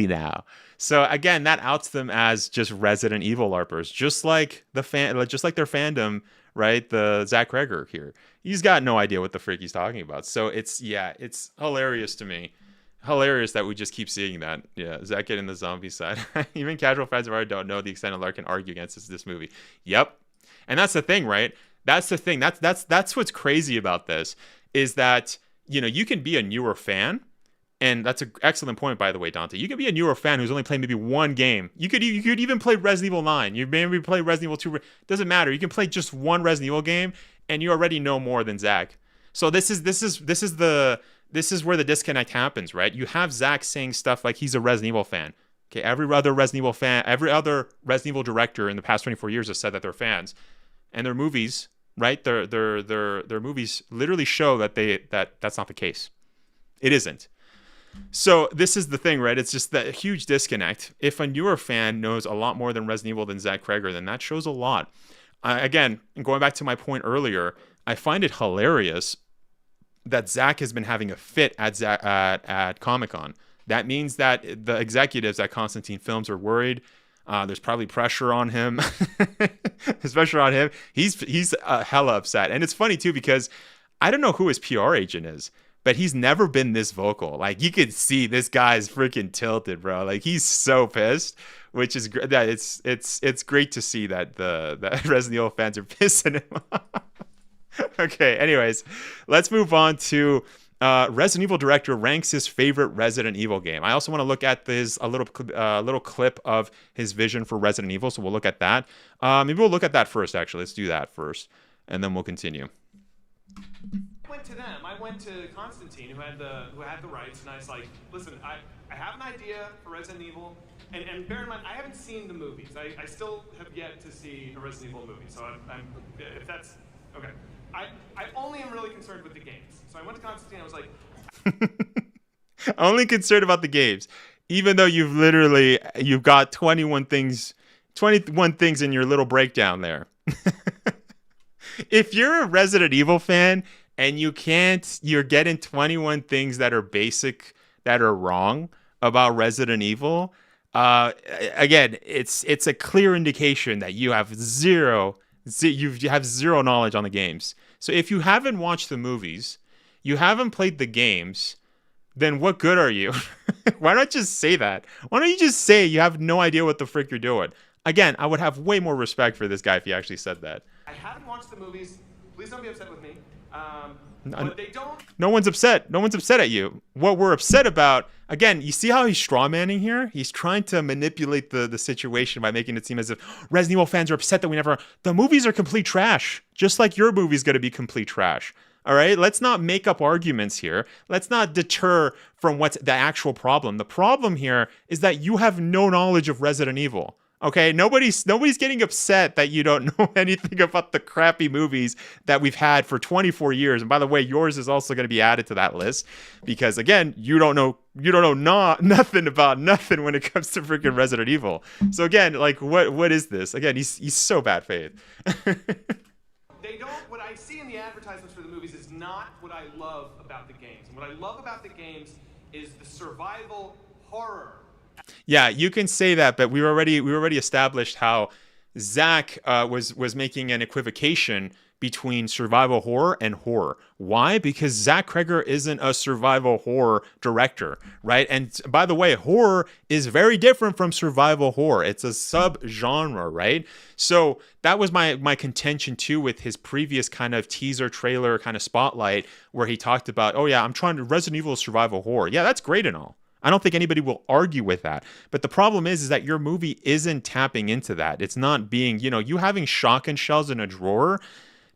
now. So again, that outs them as just Resident Evil LARPers, just like their fandom, right? The Zach Cregger here. He's got no idea what the frick he's talking about. So it's hilarious to me. Hilarious that we just keep seeing that. Yeah, Zach getting the zombie side. Even casual fans of art don't know the extent of LARP can argue against this movie. Yep. And that's the thing, right? That's the thing. That's what's crazy about this, is that, you know, you can be a newer fan, and that's an excellent point, by the way, Dante. You can be a newer fan who's only played maybe one game. You could even play Resident Evil 9. You maybe play Resident Evil 2. Doesn't matter. You can play just one Resident Evil game, and you already know more than Zach. So this is where the disconnect happens, right? You have Zach saying stuff like he's a Resident Evil fan. Okay, every other Resident Evil director in the past 24 years has said that they're fans, and their movies, right? Their movies literally show that that's not the case. It isn't. So this is the thing, right? It's just that huge disconnect. If a newer fan knows a lot more than Resident Evil than Zach Cregger, then that shows a lot. Again, going back to my point earlier, I find it hilarious that Zach has been having a fit at Comic-Con. That means that the executives at Constantine Films are worried. There's probably pressure on him. There's pressure on him. He's hella upset. And it's funny, too, because I don't know who his PR agent is, but he's never been this vocal. Like, you could see this guy's freaking tilted, bro. Like, he's so pissed, which is great. It's great to see that the Resident Evil fans are pissing him off. Okay, anyways, let's move on to Resident Evil director ranks his favorite Resident Evil game. I also want to look at a little clip of his vision for Resident Evil, so we'll look at that. Maybe we'll look at that first, actually. Let's do that first, and then we'll continue. I went to them. I went to Constantine, who had the rights, and I was like, listen, I have an idea for Resident Evil, and bear in mind, I haven't seen the movies. I still have yet to see a Resident Evil movie, so I'm if that's okay. I only am really concerned with the games. So I went to Constantine, I was like... Only concerned about the games. Even though you've got 21 things in your little breakdown there. If you're a Resident Evil fan and you're getting 21 things that are basic, that are wrong about Resident Evil, again, it's a clear indication that you have zero knowledge on the games. So if you haven't watched the movies, you haven't played the games, then what good are you? Why not just say that? Why don't you just say you have no idea what the frick you're doing? Again, I would have way more respect for this guy if he actually said that. I haven't watched the movies. Please don't be upset with me. But they don't. No one's upset. No one's upset at you. What we're upset about, again, you see how he's strawmanning here? He's trying to manipulate the situation by making it seem as if Resident Evil fans are upset that we never... The movies are complete trash. Just like your movie's going to be complete trash. All right? Let's not make up arguments here. Let's not deter from what's the actual problem. The problem here is that you have no knowledge of Resident Evil. Okay, nobody's getting upset that you don't know anything about the crappy movies that we've had for 24 years. And by the way, yours is also going to be added to that list because again, you don't know nothing about nothing when it comes to freaking Resident Evil. So again, like what is this? Again, he's so bad faith. They don't. What I see in the advertisements for the movies is not what I love about the games. And what I love about the games is the survival horror. Yeah, you can say that, but we already established how Zach was making an equivocation between survival horror and horror. Why? Because Zach Cregger isn't a survival horror director, right? And by the way, horror is very different from survival horror. It's a sub-genre, right? So that was my contention too with his previous kind of teaser trailer kind of spotlight where he talked about, oh yeah, I'm trying to Resident Evil survival horror. Yeah, that's great and all. I don't think anybody will argue with that. But the problem is that your movie isn't tapping into that. It's not being, you having shotgun shells in a drawer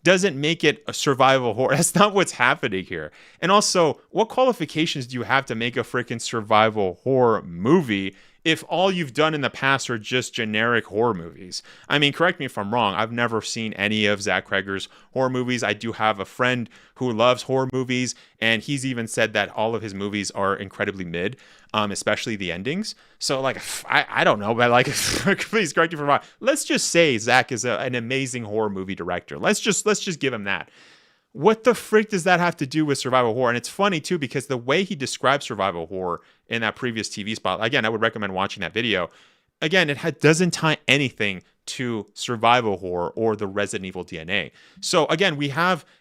doesn't make it a survival horror. That's not what's happening here. And also, what qualifications do you have to make a freaking survival horror movie if all you've done in the past are just generic horror movies? I mean, correct me if I'm wrong. I've never seen any of Zach Cregger's horror movies. I do have a friend who loves horror movies, and he's even said that all of his movies are incredibly mid, especially the endings. So, like, I don't know, but like, please correct me if I'm wrong. Let's just say Zach is an amazing horror movie director. Let's just give him that. What the frick does that have to do with survival horror? And it's funny, too, because the way he described survival horror in that previous TV spot, again, I would recommend watching that video. Again, it doesn't tie anything to survival horror or the Resident Evil DNA. So, again,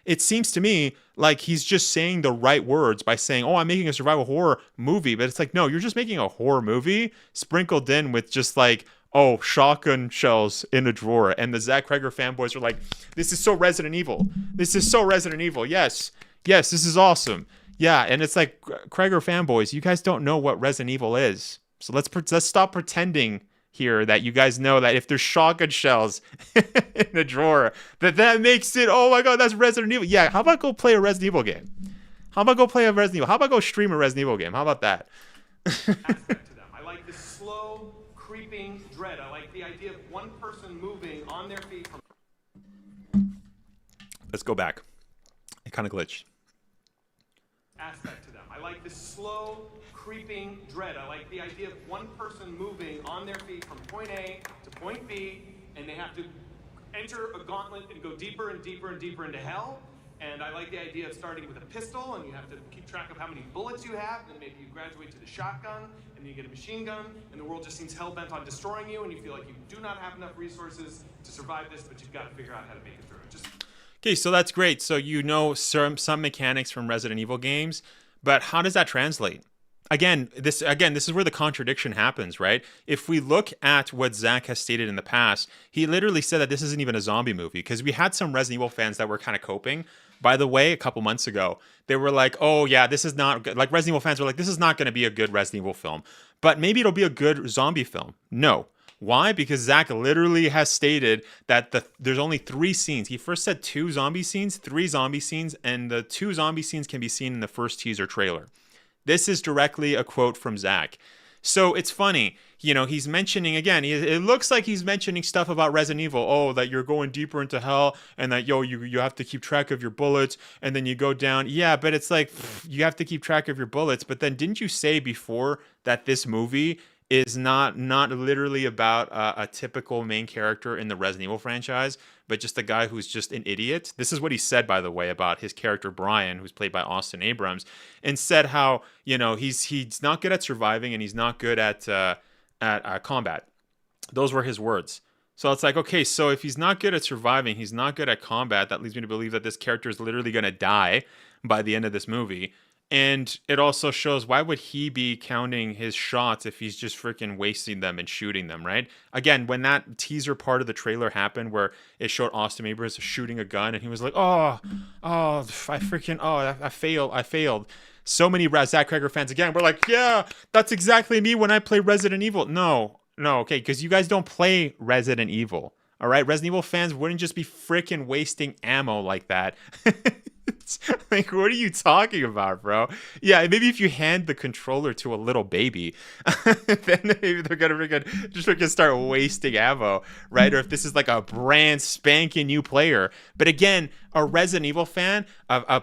it seems to me like he's just saying the right words by saying, oh, I'm making a survival horror movie. But it's like, no, you're just making a horror movie sprinkled in with just like, oh, shotgun shells in a drawer. And the Zach Cregger fanboys are like, this is so Resident Evil. This is so Resident Evil. Yes, this is awesome. Yeah, and it's like, Cregger fanboys, you guys don't know what Resident Evil is. So let's stop pretending here that you guys know that if there's shotgun shells in a drawer, that makes it, oh my god, that's Resident Evil. Yeah, how about go play a Resident Evil game? How about go play a Resident Evil? How about go stream a Resident Evil game? How about that? Aspect to them. I like the slow, creeping dread. I like the idea of one person moving on their feet. Let's go back. It kind of glitched. Aspect to them. I like the slow, creeping dread. I like the idea of one person moving on their feet from point A to point B, and they have to enter a gauntlet and go deeper and deeper and deeper into hell. And I like the idea of starting with a pistol, and you have to keep track of how many bullets you have, and then maybe you graduate to the shotgun, and then you get a machine gun, and the world just seems hell-bent on destroying you, and you feel like you do not have enough resources to survive this, but you've got to figure out how to make it through it. Okay, so that's great. So you know some mechanics from Resident Evil games, but how does that translate? Again, this is where the contradiction happens, right? If we look at what Zach has stated in the past, he literally said that this isn't even a zombie movie, because we had some Resident Evil fans that were kind of coping. By the way, a couple months ago, they were like, oh yeah, this is not good. Like Resident Evil fans were like, this is not going to be a good Resident Evil film, but maybe it'll be a good zombie film. No. Why? Because Zach literally has stated that there's only 3 scenes. He first said 2 zombie scenes, 3 zombie scenes, and the 2 zombie scenes can be seen in the first teaser trailer. This is directly a quote from Zach. So it's funny, he's mentioning, again, it looks like he's mentioning stuff about Resident Evil. Oh, that you're going deeper into hell, and that, you have to keep track of your bullets, and then you go down. Yeah, but it's like, you have to keep track of your bullets. But then didn't you say before that this movie is not literally about a typical main character in the Resident Evil franchise, but just a guy who's just an idiot? This is what he said, by the way, about his character Brian, who's played by Austin Abrams, and said how he's not good at surviving and he's not good at combat. Those were his words. So it's like, okay, so if he's not good at surviving, he's not good at combat, that leads me to believe that this character is literally going to die by the end of this movie. And it also shows, why would he be counting his shots if he's just freaking wasting them and shooting them, right? Again, when that teaser part of the trailer happened where it showed Austin Neighbors shooting a gun and he was like, I failed. So many Zach Cregger fans, again, were like, yeah, that's exactly me when I play Resident Evil. No, okay, because you guys don't play Resident Evil, all right? Resident Evil fans wouldn't just be freaking wasting ammo like that. Like, what are you talking about, bro? Yeah, maybe if you hand the controller to a little baby, then maybe they're gonna just start wasting ammo, right? Or if this is like a brand spanking new player. But again, a Resident Evil fan, a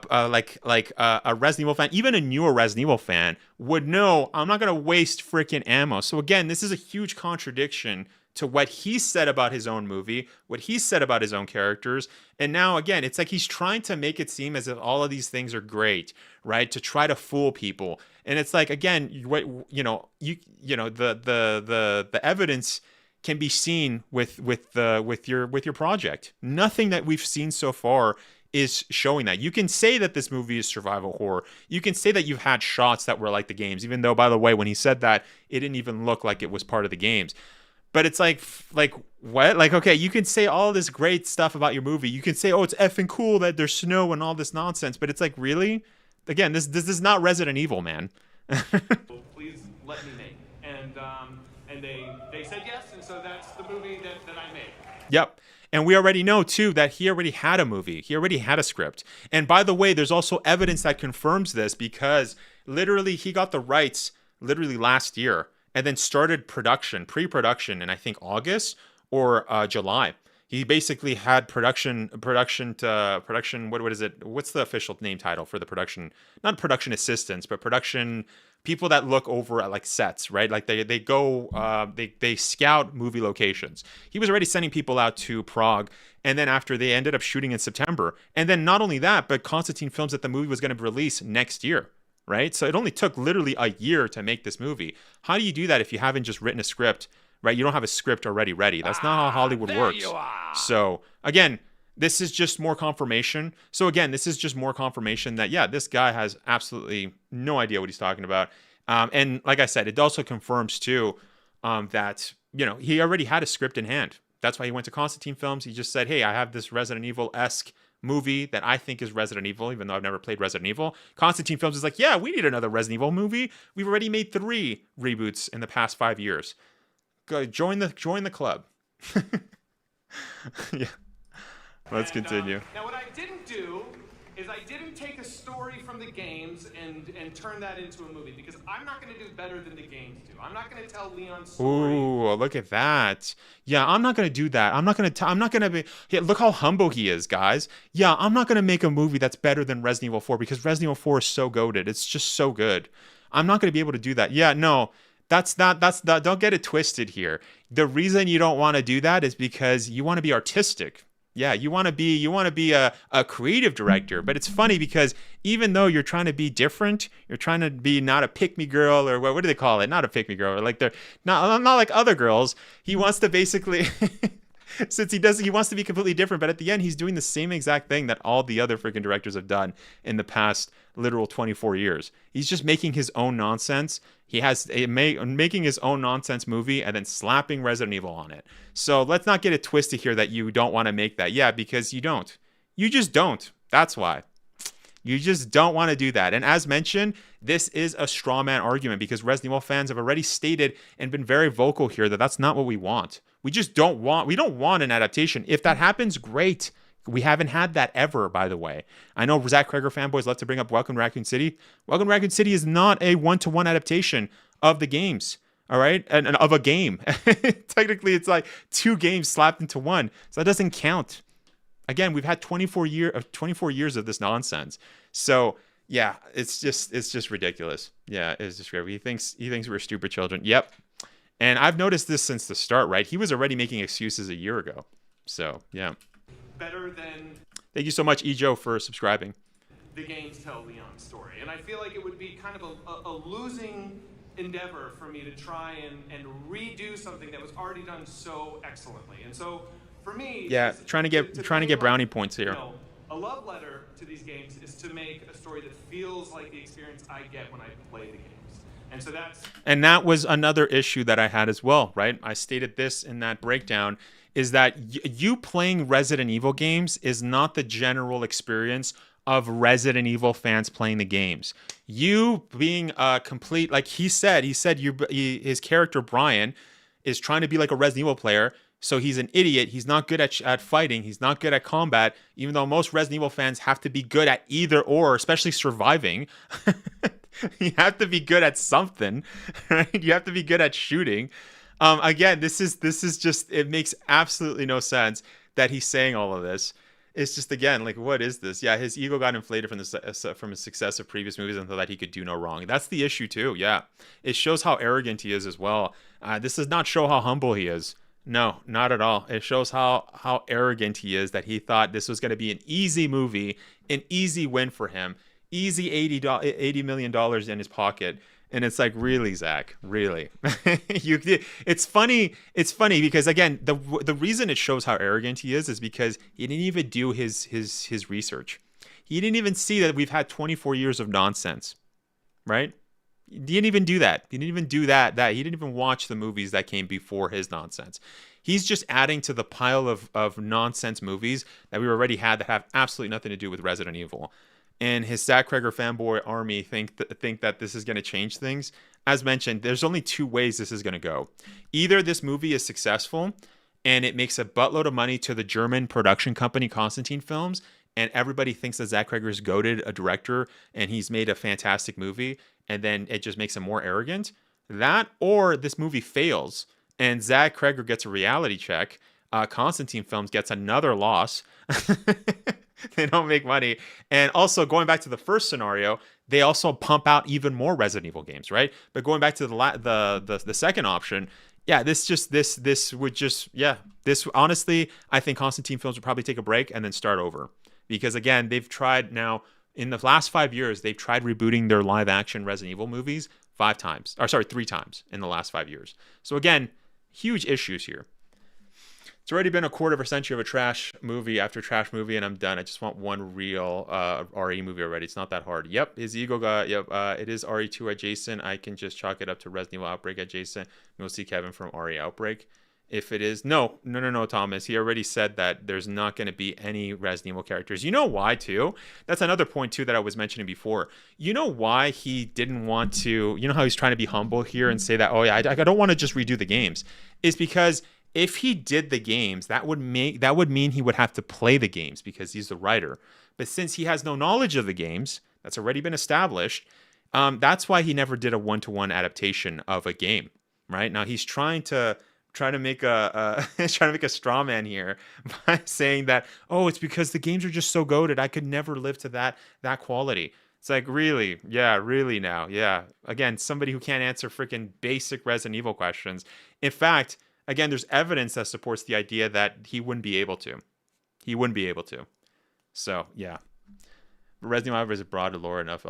Resident Evil fan, even a newer Resident Evil fan would know I'm not gonna waste freaking ammo. So again, this is a huge contradiction to what he said about his own movie, what he said about his own characters. And now, again, it's like he's trying to make it seem as if all of these things are great, right? To try to fool people. And it's like, again, the evidence can be seen with your project. Nothing that we've seen so far is showing that. You can say that this movie is survival horror. You can say that you've had shots that were like the games, even though, by the way, when he said that, it didn't even look like it was part of the games. But it's like what? Like, okay, you can say all this great stuff about your movie. You can say, oh, it's effing cool that there's snow and all this nonsense. But it's like, really? Again, this is not Resident Evil, man. Please let me make. And they said yes, and so that's the movie that I made. Yep. And we already know, too, that he already had a movie. He already had a script. And by the way, there's also evidence that confirms this, because literally he got the rights literally last year, and then started pre-production in, I think, August or July. He basically had production. What is it? What's the official name title for the production? Not production assistants, but production people that look over at like sets, right? Like they go, they scout movie locations. He was already sending people out to Prague, and then after they ended up shooting in September, and then not only that, but Constantine films that the movie was going to release next year. Right? So it only took literally a year to make this movie. How do you do that if you haven't just written a script, right? You don't have a script already ready. That's not how Hollywood works. So again, this is just more confirmation. That, yeah, this guy has absolutely no idea what he's talking about. And like I said, it also confirms too that, he already had a script in hand. That's why he went to Constantine Films. He just said, hey, I have this Resident Evil-esque movie that I think is Resident Evil, even though I've never played Resident Evil. Constantine Films is like, yeah, we need another Resident Evil movie. We've already made 3 reboots in the past 5 years. Go join the club. Yeah. Let's continue. Now, what I didn't do is I didn't take a story from the games and turn that into a movie, because I'm not going to do better than the games do. I'm not going to tell Leon's story. Ooh, look at that. Yeah, I'm not going to do that. I'm not going to be... Yeah, look how humble he is, guys. Yeah, I'm not going to make a movie that's better than Resident Evil 4, because Resident Evil 4 is so goated. It's just so good. I'm not going to be able to do that. Yeah, no. That's not, don't get it twisted here. The reason you don't want to do that is because you want to be artistic. Yeah, you want to be a creative director. But it's funny because even though you're trying to be different, you're trying to be not a pick-me girl, or what do they call it? Not a pick-me girl, or like they're not like other girls. He wants to basically since he wants to be completely different, but at the end he's doing the same exact thing that all the other freaking directors have done in the past literal 24 years. He's just making his own nonsense. He has making his own nonsense movie and then slapping Resident Evil on it. So let's not get it twisted here that you don't want to make that. Yeah, because you don't. You just don't. That's why. You just don't want to do that. And as mentioned, this is a straw man argument, because Resident Evil fans have already stated and been very vocal here that that's not what we want. We don't want an adaptation. If that happens, great. We haven't had that ever, by the way. I know Zach Cregger fanboys love to bring up Welcome to Raccoon City. Welcome to Raccoon City is not a one-to-one adaptation of the games, all right? And of a game. Technically, it's like 2 games slapped into one. So that doesn't count. Again, we've had 24 years of this nonsense. So, yeah, it's just ridiculous. Yeah, it's just great. He thinks we're stupid children. Yep. And I've noticed this since the start, right? He was already making excuses a year ago. So, yeah. Better than... Thank you so much, Ejo, for subscribing. The games tell Leon's story. And I feel like it would be kind of a losing endeavor for me to try and redo something that was already done so excellently. And so, for me... Yeah, trying to get brownie points here. A A love letter to these games is to make a story that feels like the experience I get when I play the games. And so that was another issue that I had as well, right? I stated this in that breakdown, is that you playing Resident Evil games is not the general experience of Resident Evil fans playing the games. You being a complete, like he said his character Brian is trying to be like a Resident Evil player. So he's an idiot. He's not good at fighting. He's not good at combat, even though most Resident Evil fans have to be good at either or, especially surviving. You have to be good at something, right? You have to be good at shooting. Again, this is just, it makes absolutely no sense that he's saying all of this. It's just, again, like, what is this? Yeah, his ego got inflated from his success of previous movies and thought that he could do no wrong. That's the issue too. Yeah, it shows how arrogant he is as well. This does not show how humble he is. No, not at all. It shows how arrogant he is, that he thought this was going to be an easy movie, an easy win for him, easy $80 million in his pocket. And it's like, really, Zach, really? It's funny because, again, the reason it shows how arrogant he is because he didn't even do his research. He didn't even see that we've had 24 years of nonsense, right? He didn't even do that. He didn't even do that. He didn't even watch the movies that came before his nonsense. He's just adding to the pile of nonsense movies that we already had that have absolutely nothing to do with Resident Evil. And his Zach Cregger fanboy army think that this is going to change things. As mentioned, there's only two ways this is going to go. Either this movie is successful and it makes a buttload of money to the German production company Constantine Films, and everybody thinks that Zach Cregger is goated a director and he's made a fantastic movie, and then it just makes him more arrogant. That, or this movie fails and Zach Cregger gets a reality check. Constantine Films gets another loss. They don't make money. And also, going back to the first scenario, they also pump out even more Resident Evil games, right? But going back to the second option, yeah, this honestly, I think Constantine Films would probably take a break and then start over. Because again, they've tried now, in the last 5 years, they've tried rebooting their live action Resident Evil movies 3 times in the last 5 years. So again, huge issues here. It's already been a quarter of a century of a trash movie after trash movie, and I'm done. I just want one real RE movie already. It's not that hard. Yep, his ego got, it is RE2 adjacent. I can just chalk it up to Resident Evil Outbreak adjacent. We'll see Kevin from RE Outbreak. If it is, no, Thomas. He already said that there's not going to be any Resident Evil characters. You know why, too? That's another point, too, that I was mentioning before. You know why he didn't want to, you know how he's trying to be humble here and say that, oh, yeah, I don't want to just redo the games. Is because if he did the games, that would mean he would have to play the games because he's the writer. But since he has no knowledge of the games, that's already been established, that's why he never did a one-to-one adaptation of a game, right? Now he's trying to make a straw man here by saying that, oh, it's because the games are just so goated. I could never live to that quality. It's like, really? Yeah, really now. Yeah. Again, somebody who can't answer freaking basic Resident Evil questions. In fact, again, there's evidence that supports the idea that he wouldn't be able to. So, yeah. Resident Evil is a broad lore enough.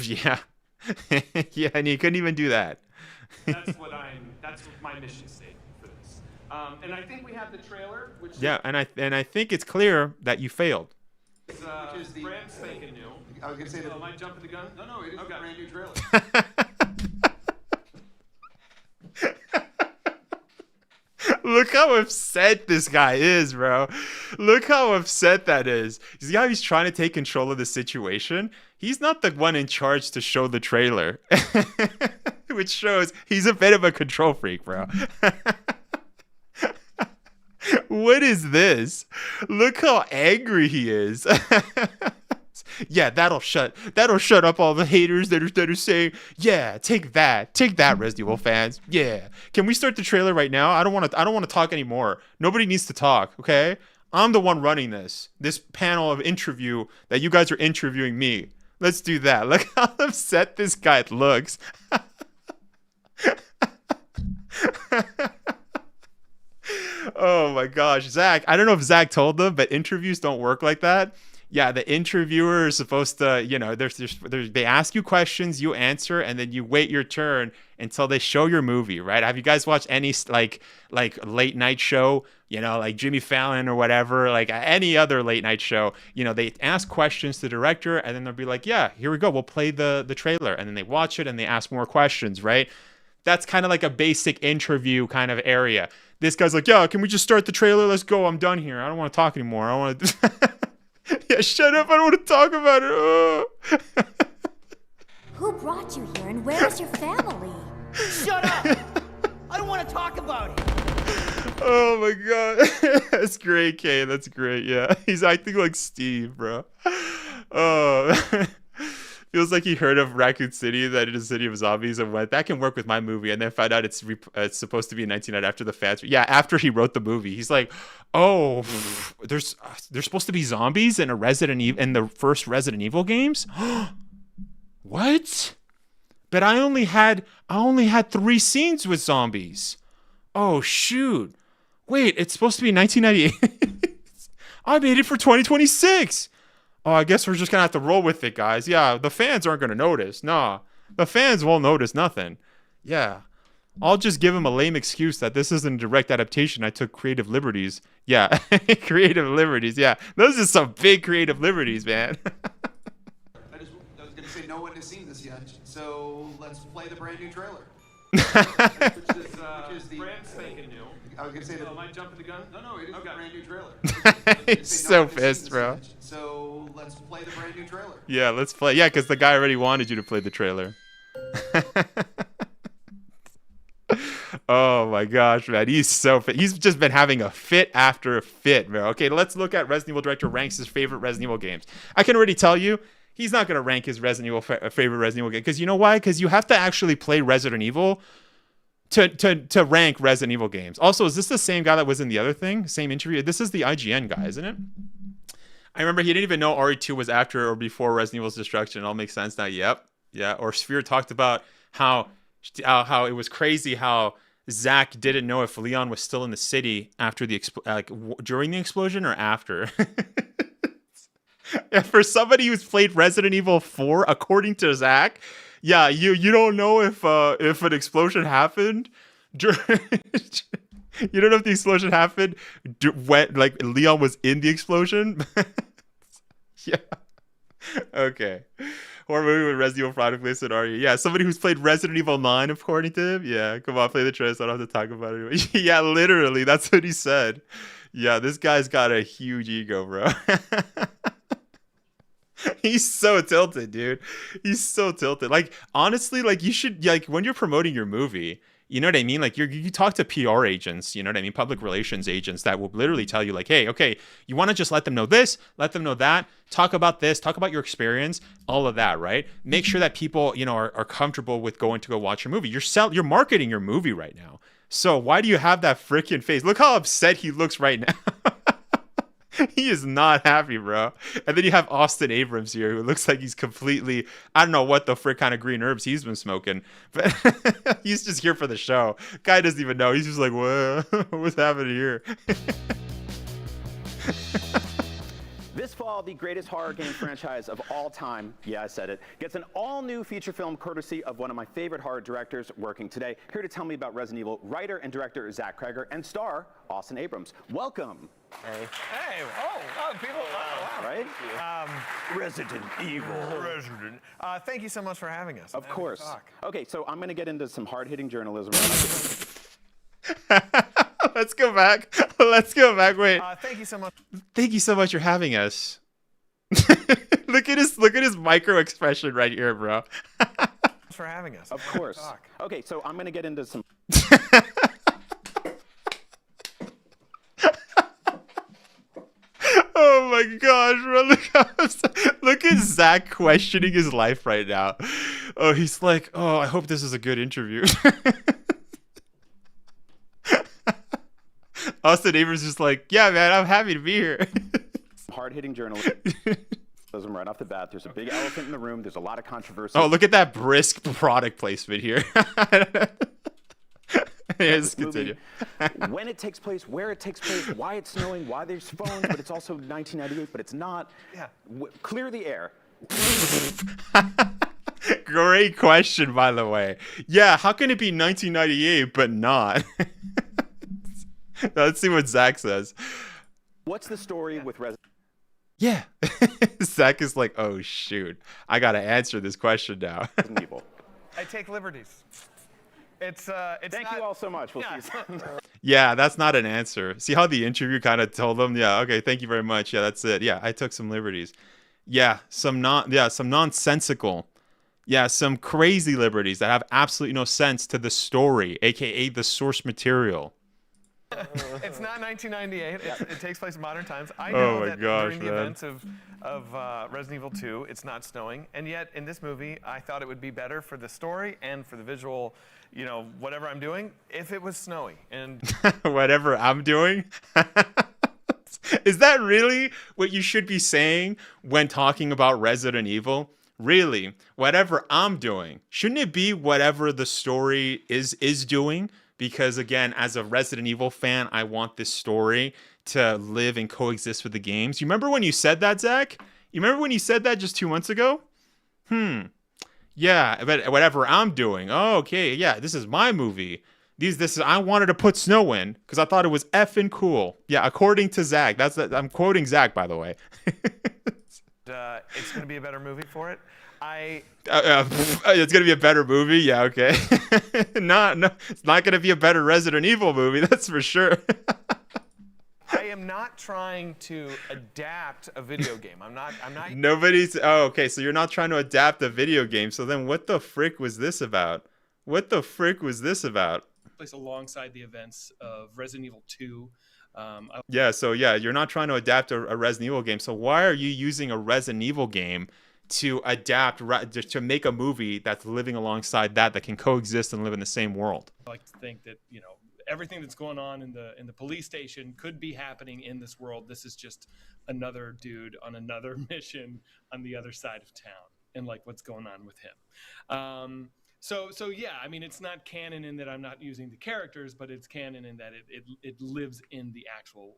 Yeah. Yeah, and he couldn't even do that. That's my mission statement for this. And I think we have the trailer, which yeah, and I think it's clear that you failed. is brand spanking new. I was gonna say that. Am I jumping the gun? No, it is a brand new trailer. Look how upset this guy is, bro. Look how upset that is. You see how he's trying to take control of the situation? He's not the one in charge to show the trailer. Which shows he's a bit of a control freak, bro. What is this? Look how angry he is. Yeah, that'll shut up all the haters that are saying, yeah, take that, Resident Evil fans. Yeah, can we start the trailer right now? I don't want to talk anymore. Nobody needs to talk. Okay, I'm the one running this panel of interview that you guys are interviewing me. Let's do that. Look how upset this guy looks. Oh my gosh, Zach. I don't know if Zach told them, but interviews don't work like that. yeah, the interviewer is supposed to, you know, they ask you questions, you answer, and then you wait your turn until they show your movie, right? Have you guys watched any like late night show, you know, like Jimmy Fallon or whatever, like any other late night show? You know, they ask questions to the director, and then they'll be like, yeah, here we go, we'll play the trailer, and then they watch it and they ask more questions, right? That's kind of like a basic interview kind of area. This guy's like, yeah, can we just start the trailer? Let's go. I'm done here. I don't want to talk anymore. I want to. Yeah, shut up. I don't want to talk about it. Oh. Who brought you here and where is your family? Shut up! I don't want to talk about it. Oh my god. That's great, Kay. That's great. Yeah. He's acting like Steve, bro. Oh. Feels like he heard of Raccoon City, that it is a city of zombies, and went, that can work with my movie, and then found out it's supposed to be in 1990 after the fans. Yeah, after he wrote the movie, he's like, oh, there's supposed to be zombies in the first Resident Evil games. What? But I only had 3 scenes with zombies. Oh shoot! Wait, it's supposed to be 1998. I made it for 2026. Oh, I guess we're just gonna have to roll with it, guys. Yeah, the fans aren't gonna notice. Nah, the fans won't notice nothing. Yeah, I'll just give them a lame excuse that this isn't a direct adaptation. I took creative liberties. Yeah, creative liberties. Yeah, those are some big creative liberties, man. I was gonna say no one has seen this yet, so let's play the brand new trailer. Which is the brand spanking new. I was gonna say that. Am I jumping the gun? No, it is a brand new trailer. He's so pissed, bro. So let's play the brand new trailer. Yeah, let's play. Yeah, because the guy already wanted you to play the trailer. Oh my gosh, man. He's so fit. He's just been having a fit after a fit, bro. Okay, let's look at Resident Evil director ranks his favorite Resident Evil games. I can already tell you, he's not going to rank his Resident Evil favorite Resident Evil game. Because you know why? Because you have to actually play Resident Evil to rank Resident Evil games. Also, is this the same guy that was in the other thing? Same interview? This is the IGN guy, isn't it? I remember he didn't even know RE2 was after or before Resident Evil's destruction. It all makes sense now. Yep. Yeah. Or Sphere talked about how it was crazy how Zach didn't know if Leon was still in the city after the during the explosion or after. Yeah, for somebody who's played Resident Evil 4, according to Zach, yeah, you don't know if an explosion happened. You don't know if the explosion happened when like Leon was in the explosion. Yeah. Okay. Or movie with Resident Evil product placement, are you? Yeah, somebody who's played Resident Evil 9, according to him. Yeah, come on, play the trailer so I don't have to talk about it anymore. Yeah, literally, that's what he said. Yeah, this guy's got a huge ego, bro. He's so tilted, dude. He's so tilted. Like, honestly, like, you should, like, when you're promoting your movie, you know what I mean? Like, you talk to PR agents, you know what I mean? Public relations agents that will literally tell you, like, hey, okay, you want to just let them know this, let them know that, talk about this, talk about your experience, all of that, right? Make sure that people, you know, are comfortable with going to go watch your movie. You're marketing your movie right now. So why do you have that freaking face? Look how upset he looks right now. He is not happy, bro. And then you have Austin Abrams here, who looks like he's completely, I don't know what the frick kind of green herbs he's been smoking, but he's just here for the show. Guy doesn't even know. He's just like, what? What's happening here? This fall, the greatest horror game franchise of all time, yeah, I said it, gets an all-new feature film courtesy of one of my favorite horror directors working today. Here to tell me about Resident Evil, writer and director Zach Kreger and star Austin Abrams. Welcome. Hey. Hey. Oh, people. Wow. Right? Resident Evil. Resident. Thank you so much for having us. Of course. Okay, so I'm going to get into some hard-hitting journalism. Let's go back. Let's go back. Wait. Thank you so much. Thank you so much for having us. Look at his micro expression right here, bro. For having us. Of course. Okay, so I'm going to get into some. Oh my gosh, bro. Look at Zach questioning his life right now. Oh, he's like, oh, I hope this is a good interview. Austin Abrams is just like, yeah, man, I'm happy to be here. Hard-hitting journalism right off the bat. There's a big elephant in the room. There's a lot of controversy. Oh, look at that brisk product placement here. Let's this movie, continue. when it takes place, where it takes place, why it's snowing, why there's phones, but it's also 1998, but it's not. Yeah. Clear the air. Great question, by the way. Yeah, how can it be 1998 but not? Let's see what Zach says. What's the story with Resident Yeah. Zach is like, oh, shoot. I got to answer this question now. Evil? I take liberties. It's Thank you all so much. We'll Yeah. see you soon. Yeah, that's not an answer. See how the interview kind of told them? Yeah, okay, thank you very much. Yeah, that's it. Yeah, I took some liberties. Yeah, some nonsensical. Yeah, some crazy liberties that have absolutely no sense to the story, aka the source material. It's not 1998. It takes place in modern times. I Oh know my that gosh, during the man. events of Resident Evil 2, it's not snowing, and yet in this movie, I thought it would be better for the story and for the visual, whatever I'm doing, if it was snowy. And Whatever I'm doing. Is that really what you should be saying when talking about Resident Evil? Really, whatever I'm doing, shouldn't it be whatever the story is doing? Because again, as a Resident Evil fan, I want this story to live and coexist with the games. You remember when you said that, Zach? You remember when you said that just 2 months ago? Yeah, but whatever I'm doing. Oh, okay, yeah, this is my movie. I wanted to put snow in because I thought it was effing cool. Yeah, according to Zach. I'm quoting Zach, by the way. it's going to be a better movie for it. It's gonna be a better movie. Yeah, okay. No, it's not gonna be a better Resident Evil movie. That's for sure. I am not trying to adapt a video game. I'm not. Nobody's. Oh, okay. So you're not trying to adapt a video game. So then, what the frick was this about? Place alongside the events of Resident Evil 2. Yeah. So yeah, you're not trying to adapt a Resident Evil game. So why are you using a Resident Evil game to adapt, to make a movie that's living alongside that can coexist and live in the same world? I like to think that everything that's going on in the police station could be happening in this world. This is just another dude on another mission on the other side of town, and like what's going on with him. So yeah, I mean, it's not canon in that I'm not using the characters, but it's canon in that it lives in the actual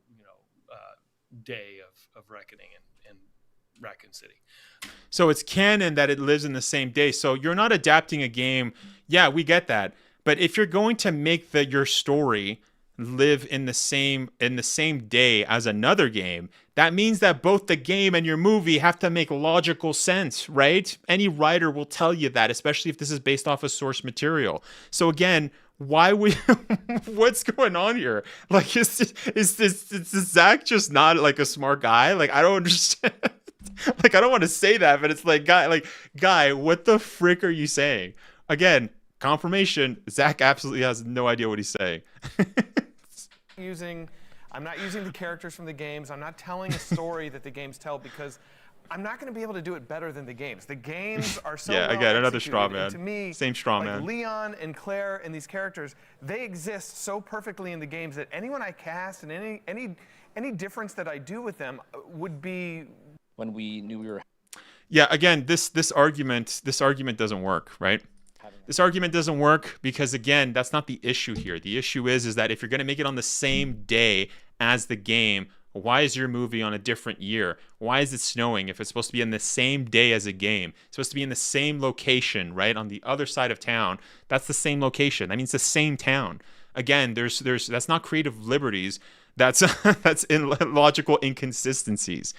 day of reckoning and Raccoon City. So it's canon that it lives in the same day. So you're not adapting a game. Yeah, we get that. But if you're going to make your story live in the same day as another game, that means that both the game and your movie have to make logical sense, right? Any writer will tell you that, especially if this is based off of source material. So again, what's going on here? Like, is Zach just not like a smart guy? Like, I don't understand. Like, I don't want to say that, but it's like, guy, what the frick are you saying? Again, confirmation, Zach absolutely has no idea what he's saying. I'm not using the characters from the games. I'm not telling a story that the games tell because I'm not going to be able to do it better than the games. The games are so yeah, well again, another executed. straw man. And to me, same straw like man. Leon and Claire and these characters, they exist so perfectly in the games that anyone I cast and any difference that I do with them would be when we knew we were. Yeah, again, this argument doesn't work, right? This argument doesn't work because, again, that's not the issue here. The issue is that if you're going to make it on the same day as the game, why is your movie on a different year? Why is it snowing if it's supposed to be in the same day as a game? It's supposed to be in the same location, right? On the other side of town. That's the same location. That means the same town. Again, there's that's not creative liberties. That's in logical inconsistencies.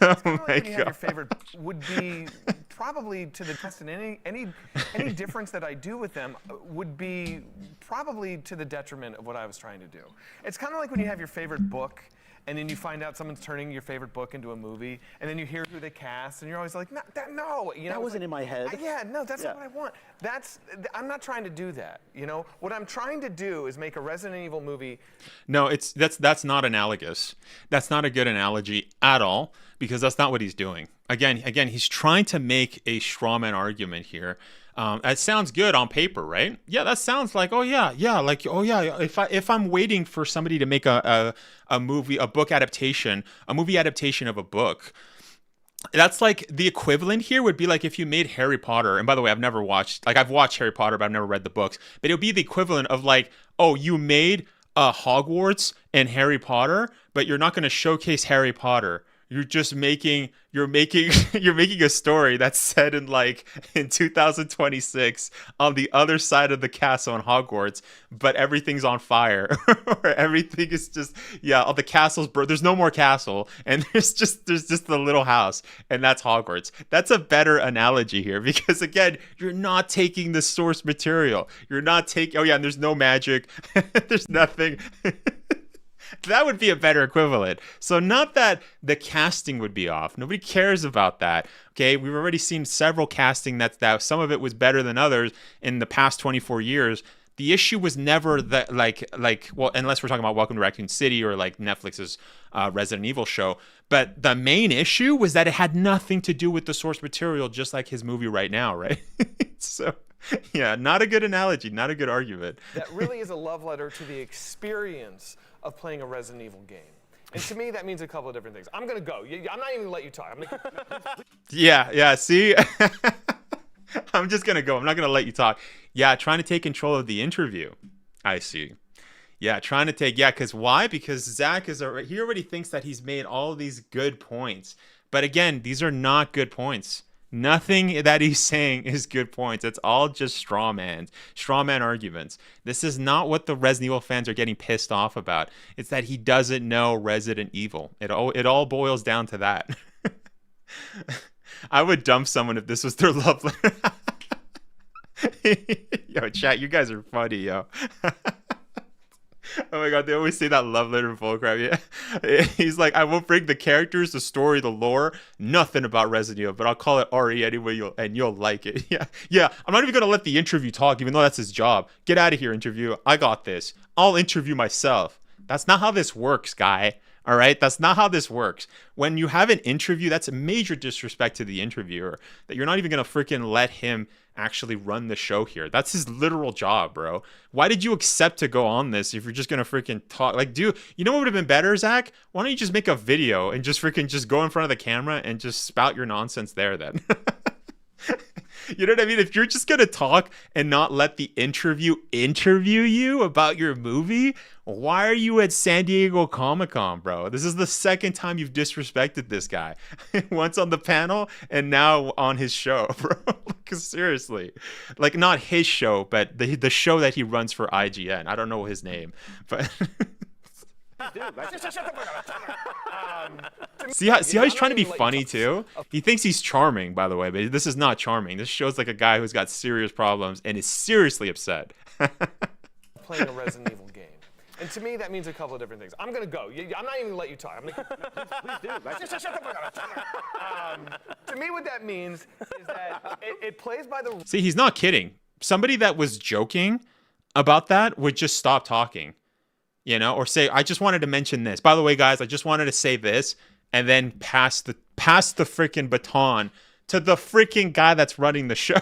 Oh my God. Your favorite would be probably to the test, and any difference that I do with them would be probably to the detriment of what I was trying to do. It's kind of like when you have your favorite book and then you find out someone's turning your favorite book into a movie, and then you hear who they cast, and you're always like, no, that wasn't in my head. That's not what I want. I'm not trying to do that. What I'm trying to do is make a Resident Evil movie. No, that's not analogous. That's not a good analogy at all, because that's not what he's doing. Again, he's trying to make a strawman argument here. It sounds good on paper, right? Yeah, that sounds like, if I'm waiting for somebody to make a movie adaptation of a book, That's like the equivalent here would be like if you made Harry Potter. And by the way, I've never watched, like I've watched Harry Potter, but I've never read the books. But it would be the equivalent of like, oh, you made Hogwarts and Harry Potter, but you're not going to showcase Harry Potter. You're just making you're making a story that's set in like in 2026 on the other side of the castle in Hogwarts, but everything's on fire. Or everything is just all the castle's there's no more castle, and there's just the little house, and that's Hogwarts. That's a better analogy here because again, you're not taking the source material. You're not taking and there's no magic. There's nothing. That would be a better equivalent. So not that the casting would be off. Nobody cares about that. Okay, we've already seen several casting that some of it was better than others in the past 24 years. The issue was never that well, unless we're talking about Welcome to Raccoon City or like Netflix's Resident Evil show. But the main issue was that it had nothing to do with the source material, just like his movie right now, right? So yeah, not a good analogy, not a good argument. That really is a love letter to the experience of playing a Resident Evil game. And to me, that means a couple of different things. I'm going to go. I'm not even going to let you talk. Yeah, see? I'm just going to go. I'm not going to let you talk. Yeah, trying to take control of the interview. I see. Yeah, trying to take, because why? Because Zach he already thinks that he's made all these good points. But again, these are not good points. Nothing that he's saying is good points. It's all just straw man arguments. This is not what the Resident Evil fans are getting pissed off about. It's that he doesn't know Resident Evil. It all boils down to that. I would dump someone if this was their love letter. Yo, chat, you guys are funny, yo. Oh my god, they always say that love letter bullcrap. Yeah. He's like, I won't bring the characters, the story, the lore, nothing about Resident Evil, but I'll call it RE anyway, you'll like it. Yeah. I'm not even gonna let the interview talk, even though that's his job. Get out of here, interview. I got this. I'll interview myself. That's not how this works, guy. All right, that's not how this works. When you have an interview, that's a major disrespect to the interviewer that you're not even gonna freaking let him actually run the show here. That's his literal job, bro. Why did you accept to go on this if you're just gonna freaking talk? Like, you know what would have been better, Zach? Why don't you just make a video and just freaking just go in front of the camera and just spout your nonsense there then? You know what I mean? If you're just gonna talk and not let the interview you about your movie, why are you at San Diego Comic-Con, bro? This is the second time you've disrespected this guy. Once on the panel and now on his show, bro. Like, seriously. Like, not his show, but the show that he runs for IGN. I don't know his name, but see how he's trying to be funny too? He thinks he's charming, by the way, but this is not charming. This shows like a guy who's got serious problems and is seriously upset. Playing a Resident Evil game. And to me, that means a couple of different things. I'm going to go. I'm not even going to let you talk. Please do. To me, what that means is that it plays by the... See, he's not kidding. Somebody that was joking about that would just stop talking. You know, or say, I just wanted to mention this. By the way, guys, I just wanted to say this, and then pass the freaking baton to the freaking guy that's running the show.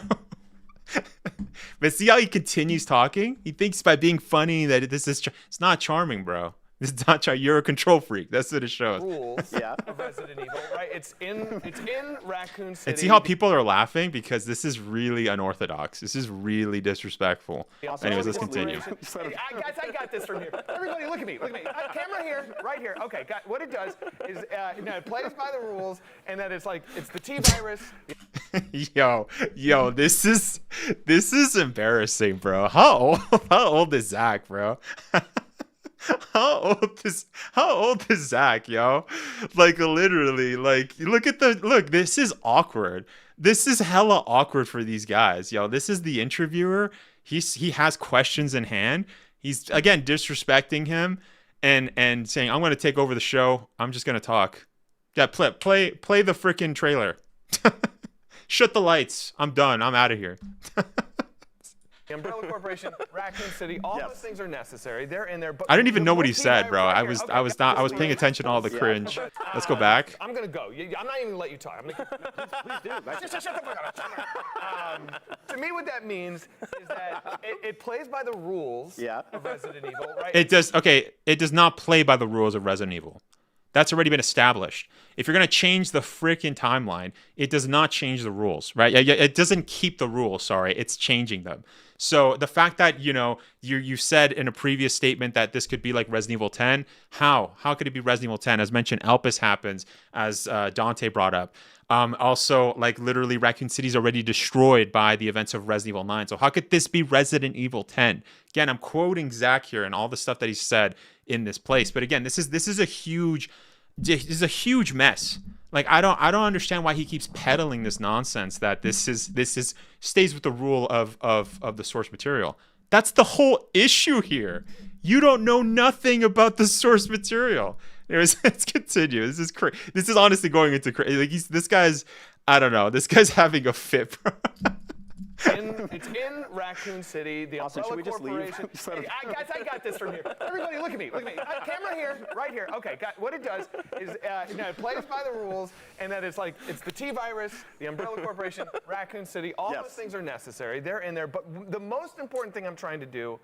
But see how he continues talking? He thinks by being funny that it's not charming, bro. It's not charming. You're a control freak. That's what it shows. Rules of Resident Evil, right? It's in Raccoon City. And see how people are laughing? Because this is really unorthodox. This is really disrespectful. Anyways, let's continue. Hey, guys, I got this from here. Everybody, look at me. Camera here, right here. Okay, what it does is it plays by the rules, and that it's the T-virus. Yo, this is embarrassing, bro. How old is Zach, bro? How old is Zach, yo? Like, literally, like, look, this is awkward. This is hella awkward for these guys, yo. This is the interviewer. He has questions in hand. He's, again, disrespecting him and saying, I'm going to take over the show. I'm just going to talk. Yeah, play the freaking trailer. Shut the lights. I'm done. I'm out of here. Umbrella Corporation, Raccoon City, all those things are necessary. They're in there. But I didn't even know what he said, bro. I was paying attention to all the cringe. Let's go back. I'm gonna go. I'm not even gonna let you talk. Please do. To me, what that means is that it plays by the rules of Resident Evil, right? It does. Okay, it does not play by the rules of Resident Evil. That's already been established. If you're going to change the freaking timeline, it does not change the rules, right? It doesn't keep the rules, sorry. It's changing them. So the fact that, you said in a previous statement that this could be like Resident Evil 10, how could it be Resident Evil 10? As mentioned, Elpis happens, as Dante brought up. Also, like, literally Raccoon City is already destroyed by the events of Resident Evil 9. So how could this be Resident Evil 10? Again, I'm quoting Zach here and all the stuff that he said in this place. But again, this is a huge mess. Like, I don't understand why he keeps peddling this nonsense that this is stays with the rule of the source material. That's the whole issue here. You don't know nothing about the source material. Anyways, let's continue. This is crazy. This is honestly going into crazy. Like, this guy's, I don't know. This guy's having a fit, bro. It's in Raccoon City. The Austin, should we just leave? Hey, guys, I got this from here. Everybody, look at me. Look at me. Camera here, right here. Okay, what it does is it plays by the rules, and that it's the T-Virus, the Umbrella Corporation, Raccoon City. All those things are necessary. They're in there. But the most important thing I'm trying to do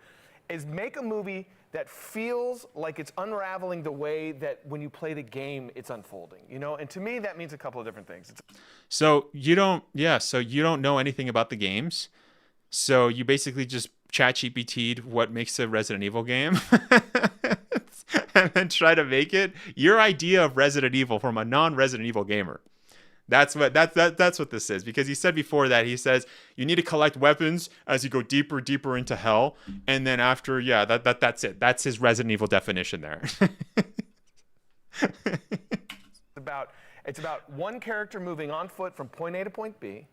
is make a movie that feels like it's unraveling the way that when you play the game, it's unfolding. And to me, that means a couple of different things. So you don't know anything about the games. So you basically just ChatGPT'd what makes a Resident Evil game and then try to make it your idea of Resident Evil from a non-Resident Evil gamer. That's what this is, because he said before that, he says you need to collect weapons as you go deeper into hell, and then after, that's it. That's his Resident Evil definition there. It's about one character moving on foot from point A to point B.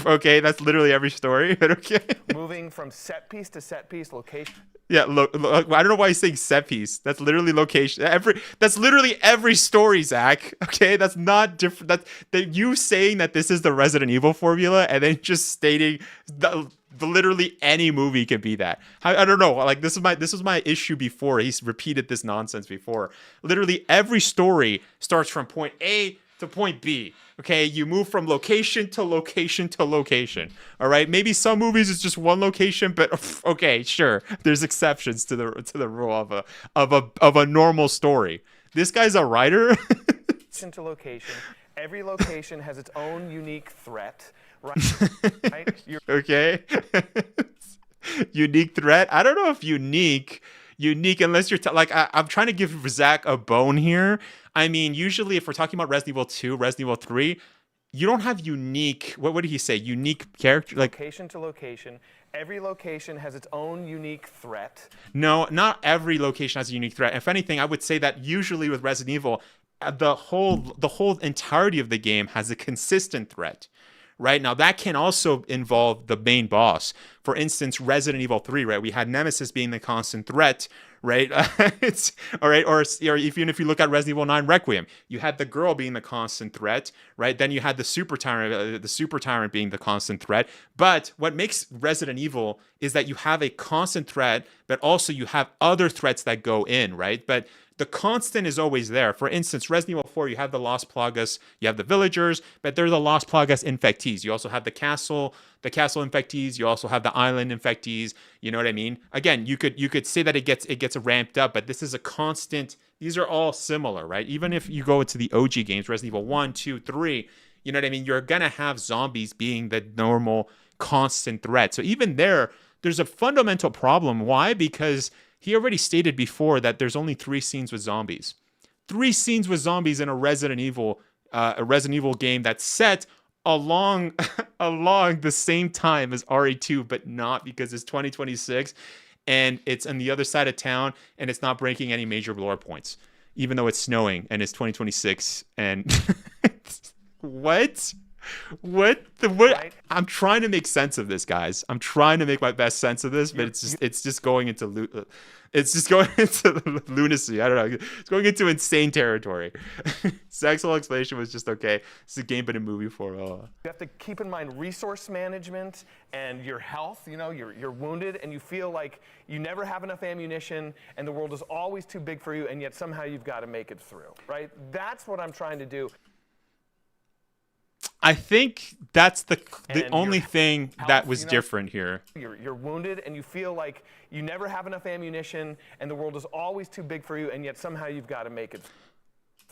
Okay, that's literally every story, but okay. Moving from set piece to set piece, location. Yeah, look, I don't know why he's saying set piece. That's literally location. That's literally every story, Zach. Okay, that's not different. That's you saying that this is the Resident Evil formula, and then just stating literally any movie can be that. I don't know. Like, this was my issue before. He's repeated this nonsense before. Literally every story starts from point A to point B. Okay, you move from location to location to location. All right, maybe some movies it's just one location, but okay, sure. There's exceptions to the rule of a normal story. This guy's a writer. To location, every location has its own unique threat. Right? Okay. Unique threat. I don't know if unique unless you're I'm trying to give Zach a bone here. I mean, usually if we're talking about Resident Evil 2, Resident Evil 3, you don't have unique, what did he say? Unique character, like location to location. Every location has its own unique threat. No, not every location has a unique threat. If anything, I would say that usually with Resident Evil, the whole entirety of the game has a consistent threat. Right now, that can also involve the main boss. For instance, Resident Evil 3, right? We had Nemesis being the constant threat, right? It's all right. Or even if you look at Resident Evil 9 Requiem, you had the girl being the constant threat, right? Then you had the super tyrant being the constant threat. But what makes Resident Evil is that you have a constant threat, but also you have other threats that go in, right? But the constant is always there. For instance, Resident Evil 4, you have the Las Plagas, you have the villagers, but there's the Las Plagas infectees. You also have the castle infectees. You also have the island infectees. You know what I mean? Again, you could say that it gets ramped up, but this is a constant. These are all similar, right? Even if you go into the OG games, Resident Evil 1, 2, 3, you know what I mean? You're gonna have zombies being the normal constant threat. So even there's a fundamental problem. Why? Because he already stated before that there's only 3 scenes with zombies. 3 scenes with zombies in a Resident Evil game that's set along the same time as RE2, but not, because it's 2026 and it's on the other side of town and it's not breaking any major lore points, even though it's snowing and it's 2026 and what? Right. I'm trying to make sense of this, guys. I'm trying to make my best sense of this, but it's just going into lunacy. I don't know. It's going into insane territory. Zach's whole explanation was just okay. It's a game, but a movie for. You have to keep in mind resource management and your health. You know, you're wounded and you feel like you never have enough ammunition, and the world is always too big for you, and yet somehow you've got to make it through. Right? That's what I'm trying to do. I think that's the only thing that was different here. You're wounded and you feel like you never have enough ammunition and the world is always too big for you, and yet somehow you've got to make it.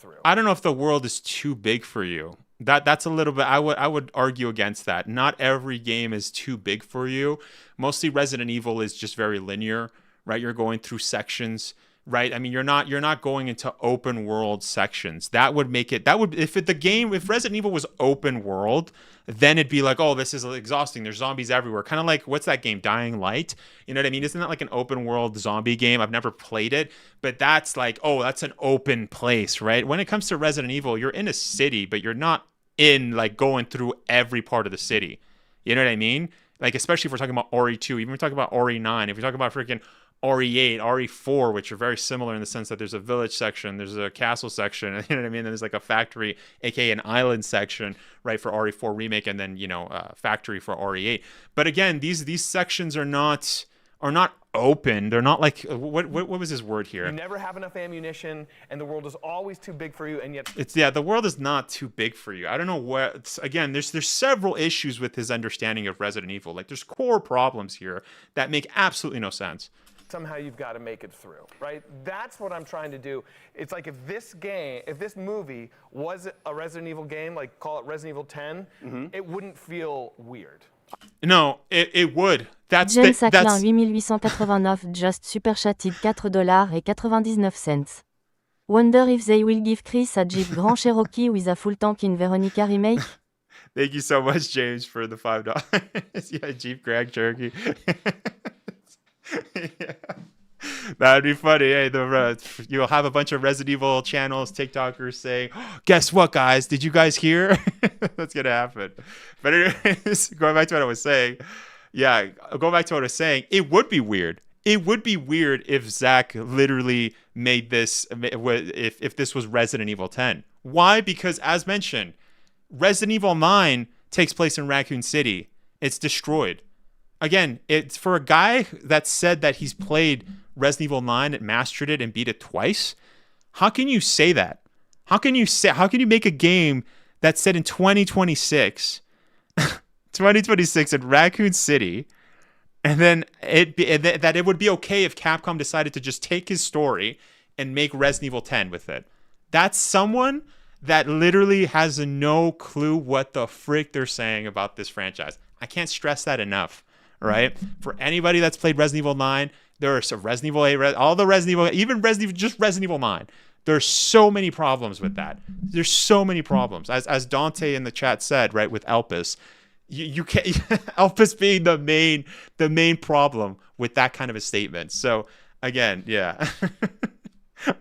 through. I don't know if the world is too big for you. That's a little bit. I would argue against that. Not every game is too big for you. Mostly Resident Evil is just very linear, right? You're going through sections, right? I mean, you're not going into open world sections. That would make it. That would if Resident Evil was open world, then it'd be like, oh, this is exhausting. There's zombies everywhere. Kind of like, what's that game, Dying Light? You know what I mean? Isn't that like an open world zombie game? I've never played it, but that's like, oh, that's an open place, right? When it comes to Resident Evil, you're in a city, but you're not in like going through every part of the city. You know what I mean? Like, especially if we're talking about Ori 2, even if we're talking about Ori 9, if we're talking about freaking Ori 8, Ori 4, which are very similar in the sense that there's a village section, there's a castle section, you know what I mean? And there's like a factory, aka an island section, right, for Ori 4 remake, and then, factory for Ori 8. But again, these sections are not open. They're not like what was his word here? You never have enough ammunition, and the world is always too big for you, and yet the world is not too big for you. I don't know what. Again, there's several issues with his understanding of Resident Evil. Like, there's core problems here that make absolutely no sense. Somehow you've got to make it through, right? That's what I'm trying to do. It's like if this movie was a Resident Evil game, like call it Resident Evil 10, it wouldn't feel weird. No, it would. That's James Saclin 8889 just super chatted $4.99. Wonder if they will give Chris a Jeep Grand Cherokee with a full tank in Veronica remake? Thank you so much, James, for the $5. Yeah, Jeep Grand Cherokee. Yeah. That'd be funny. Hey, you'll have a bunch of Resident Evil channels, TikTokers saying, oh, guess what, guys? Did you guys hear? That's going to happen. But anyways, going back to what I was saying. Yeah, going back to what I was saying, it would be weird. It would be weird if Zach literally made this, if this was Resident Evil 10. Why? Because as mentioned, Resident Evil 9 takes place in Raccoon City. It's destroyed. Again, it's for a guy that said that he's played Resident Evil 9 and mastered it and beat it twice. How can you say that? How can you make a game that's set in 2026 in Raccoon City, and then that it would be okay if Capcom decided to just take his story and make Resident Evil 10 with it? That's someone that literally has no clue what the frick they're saying about this franchise. I can't stress that enough. Right? For anybody that's played Resident Evil 9, there's a Resident Evil 8, all the Resident Evil, even Resident Evil 9. There's so many problems with that. There's so many problems. As Dante in the chat said, right, with Elpis, you can't Elpis being the main problem with that kind of a statement. So again, yeah.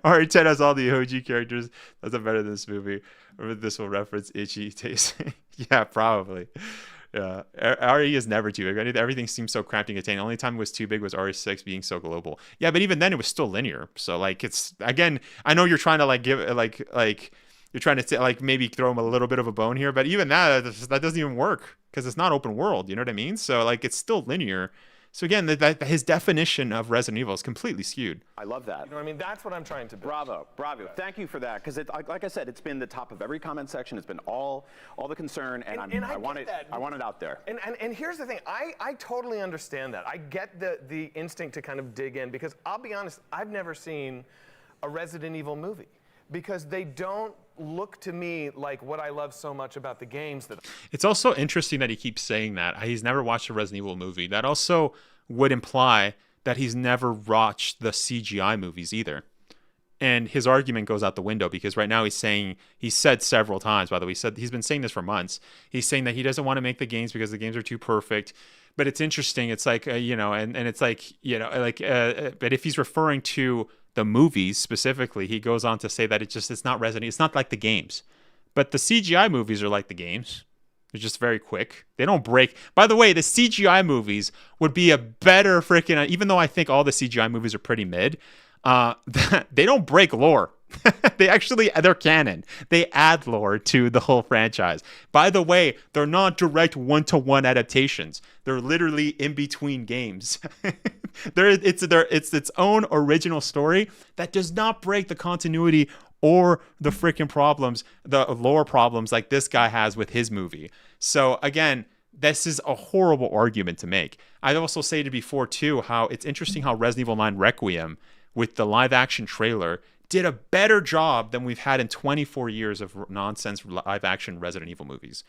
R10 has all the OG characters. That's better than this movie. Or this will reference itchy taste. Yeah, probably. Yeah, RE is never too big. Everything seems so cramped and contained. The only time it was too big was RE6 being so global. Yeah, but even then it was still linear. So like, it's, again, I know you're trying to like give like you're trying to say, like, maybe throw him a little bit of a bone here, but even that doesn't even work because it's not open world. You know what I mean? So like, it's still linear. So again, his definition of Resident Evil is completely skewed. I love that. You know what I mean? That's what I'm trying to do. Bravo. Thank you for that, because like I said, it's been the top of every comment section. It's been all the concern, and I want it out there. And here's the thing, I totally understand that. I get the instinct to kind of dig in, because I'll be honest, I've never seen a Resident Evil movie, because they don't look to me like what I love so much about the games. It's also interesting that he keeps saying that he's never watched a Resident Evil movie. That also would imply that he's never watched the CGI movies either. And his argument goes out the window, because right now he's said several times, by the way, he's been saying this for months. He's saying that he doesn't want to make the games because the games are too perfect. But it's interesting. It's like, and it's like, but if he's referring to the movies specifically, he goes on to say that it's not Resident. It's not like the games, but the CGI movies are like the games. They're just very quick. They don't break. By the way, the CGI movies would be a better freaking. Even though I think all the CGI movies are pretty mid, they don't break lore. They're canon. They add lore to the whole franchise. By the way, they're not direct one-to-one adaptations. They're literally in between games. It's its own original story that does not break the continuity or the freaking problems, the lore problems like this guy has with his movie. So again, this is a horrible argument to make. I'd also stated before too how it's interesting how Resident Evil 9 Requiem with the live action trailer did a better job than we've had in 24 years of nonsense live action Resident Evil movies.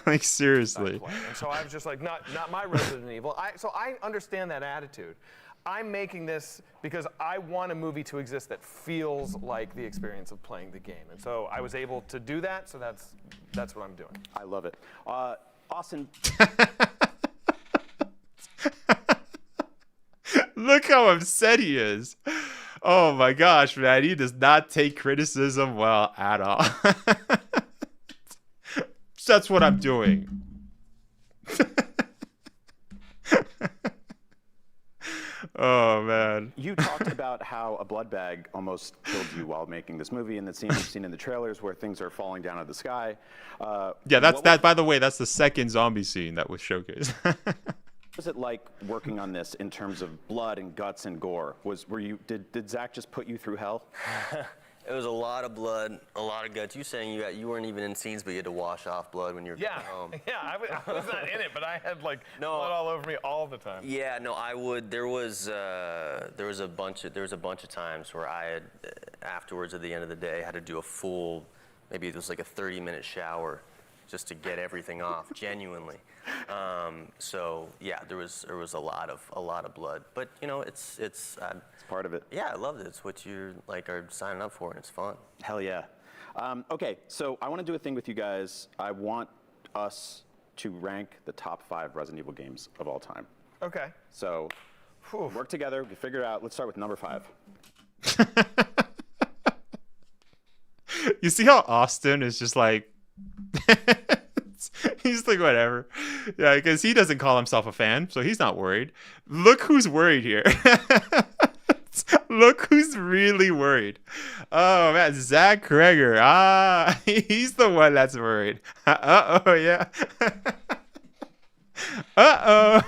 Like, seriously. And so I was just like, not my Resident Evil. So I understand that attitude. I'm making this because I want a movie to exist that feels like the experience of playing the game. And so I was able to do that, so that's what I'm doing. I love it. Austin. Look how upset he is. Oh my gosh, man. He does not take criticism well at all. So that's what I'm doing. Oh, man. You talked about how a blood bag almost killed you while making this movie, and the scene you've seen in the trailers where things are falling down out of the sky. Yeah, that's that. By the way, that's the second zombie scene that was showcased. What was it like working on this in terms of blood and guts and gore? Did Zach just put you through hell? It was a lot of blood, a lot of guts. You saying you weren't even in scenes, but you had to wash off blood when you were coming home. Yeah, I was not in it, but I had like blood all over me all the time. Yeah, no, I would. There was a bunch of times where I had afterwards at the end of the day had to do a full, maybe it was like a 30-minute shower, just to get everything off, genuinely. So yeah, there was a lot of blood, but you know, it's part of it. Yeah, I love it. It's what you like are signing up for, and it's fun. Hell yeah. Okay, so I want to do a thing with you guys. I want us to rank the top 5 Resident Evil games of all time. Okay. So work together. We figure it out. Let's start with number 5. You see how Austin is just like, he's like, whatever. Yeah, because he doesn't call himself a fan, so he's not worried. Look who's worried here. Look who's really worried. Oh, man, Zach Kreger. Ah, he's the one that's worried. Uh-oh, yeah. Uh-oh.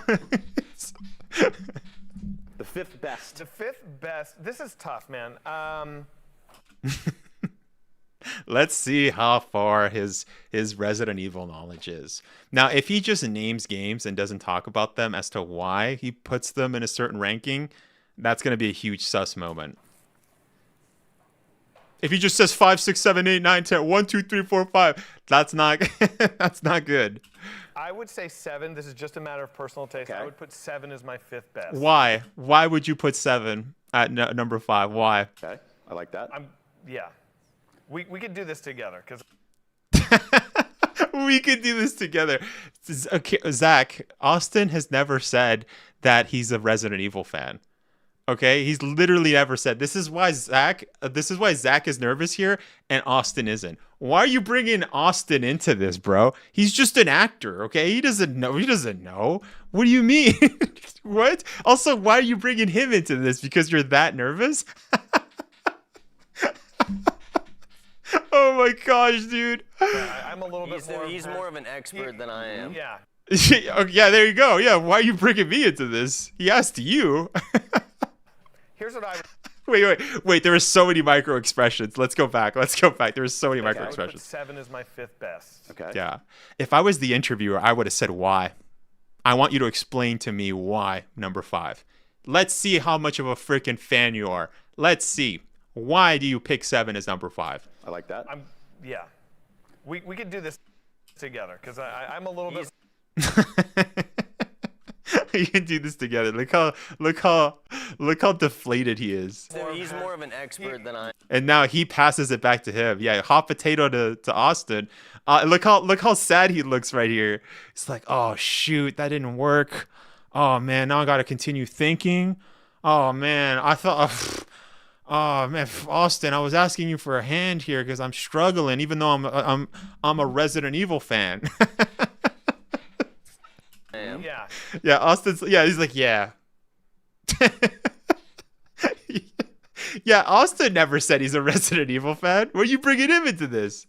The 5th best. The 5th best. This is tough, man. Let's see how far his Resident Evil knowledge is. Now, if he just names games and doesn't talk about them as to why he puts them in a certain ranking, that's going to be a huge sus moment. If he just says 5, 6, 7, 8, 9, 10, 1, 2, 3, 4, 5, that's not that's not good. I would say 7. This is just a matter of personal taste. Okay. I would put 7 as my 5th best. Why? Why would you put 7 at number 5? Why? Okay, I like that. Yeah. We could do this together, because we could do this together. Okay, Zach, Austin has never said that he's a Resident Evil fan. Okay, he's literally never said. This is why Zach is nervous here, and Austin isn't. Why are you bringing Austin into this, bro? He's just an actor. Okay, he doesn't know. What do you mean? What? Also, why are you bringing him into this? Because you're that nervous? Oh my gosh, dude. Yeah, I'm a little bit more. He's more of an expert than I am. Yeah. Yeah, there you go. Yeah, why are you bringing me into this? He asked you. Here's what I. Wait. There are so many micro expressions. Let's go back. There are so many micro expressions. 7 is my 5th best. Okay. Yeah. If I was the interviewer, I would have said why. I want you to explain to me why number 5. Let's see how much of a freaking fan you are. Let's see. Why do you pick 7 as number 5? I like that. Yeah. We could do this together, because I'm a little bit. You can do this together. Look how deflated he is. He's more of an expert than I am. And now he passes it back to him. Yeah, hot potato to Austin. Look how sad he looks right here. It's like, oh shoot, that didn't work. Oh man, now I gotta continue thinking. Oh man, I thought. Oh man, Austin, I was asking you for a hand here because I'm struggling, even though I'm a Resident Evil fan. I am. Yeah. Yeah, Austin's. Yeah, he's like, yeah. Yeah, Austin never said he's a Resident Evil fan. Why are you bringing him into this?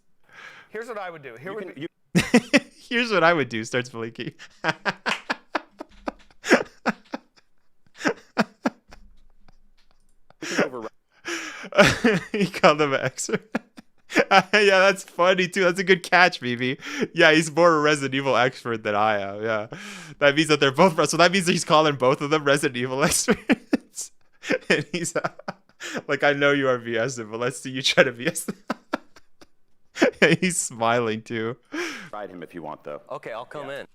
Here's what I would do. Here's what I would do. Starts blinking. He called him an expert. Yeah, that's funny too. That's a good catch, BB. Yeah, he's more a Resident Evil expert than I am. Yeah, that means that they're both. So that means that he's calling both of them Resident Evil experts. And he's. Like, I know you are VSing, but let's see you try to VS. He's smiling too. Ride him if you want, though. Okay, I'll come in.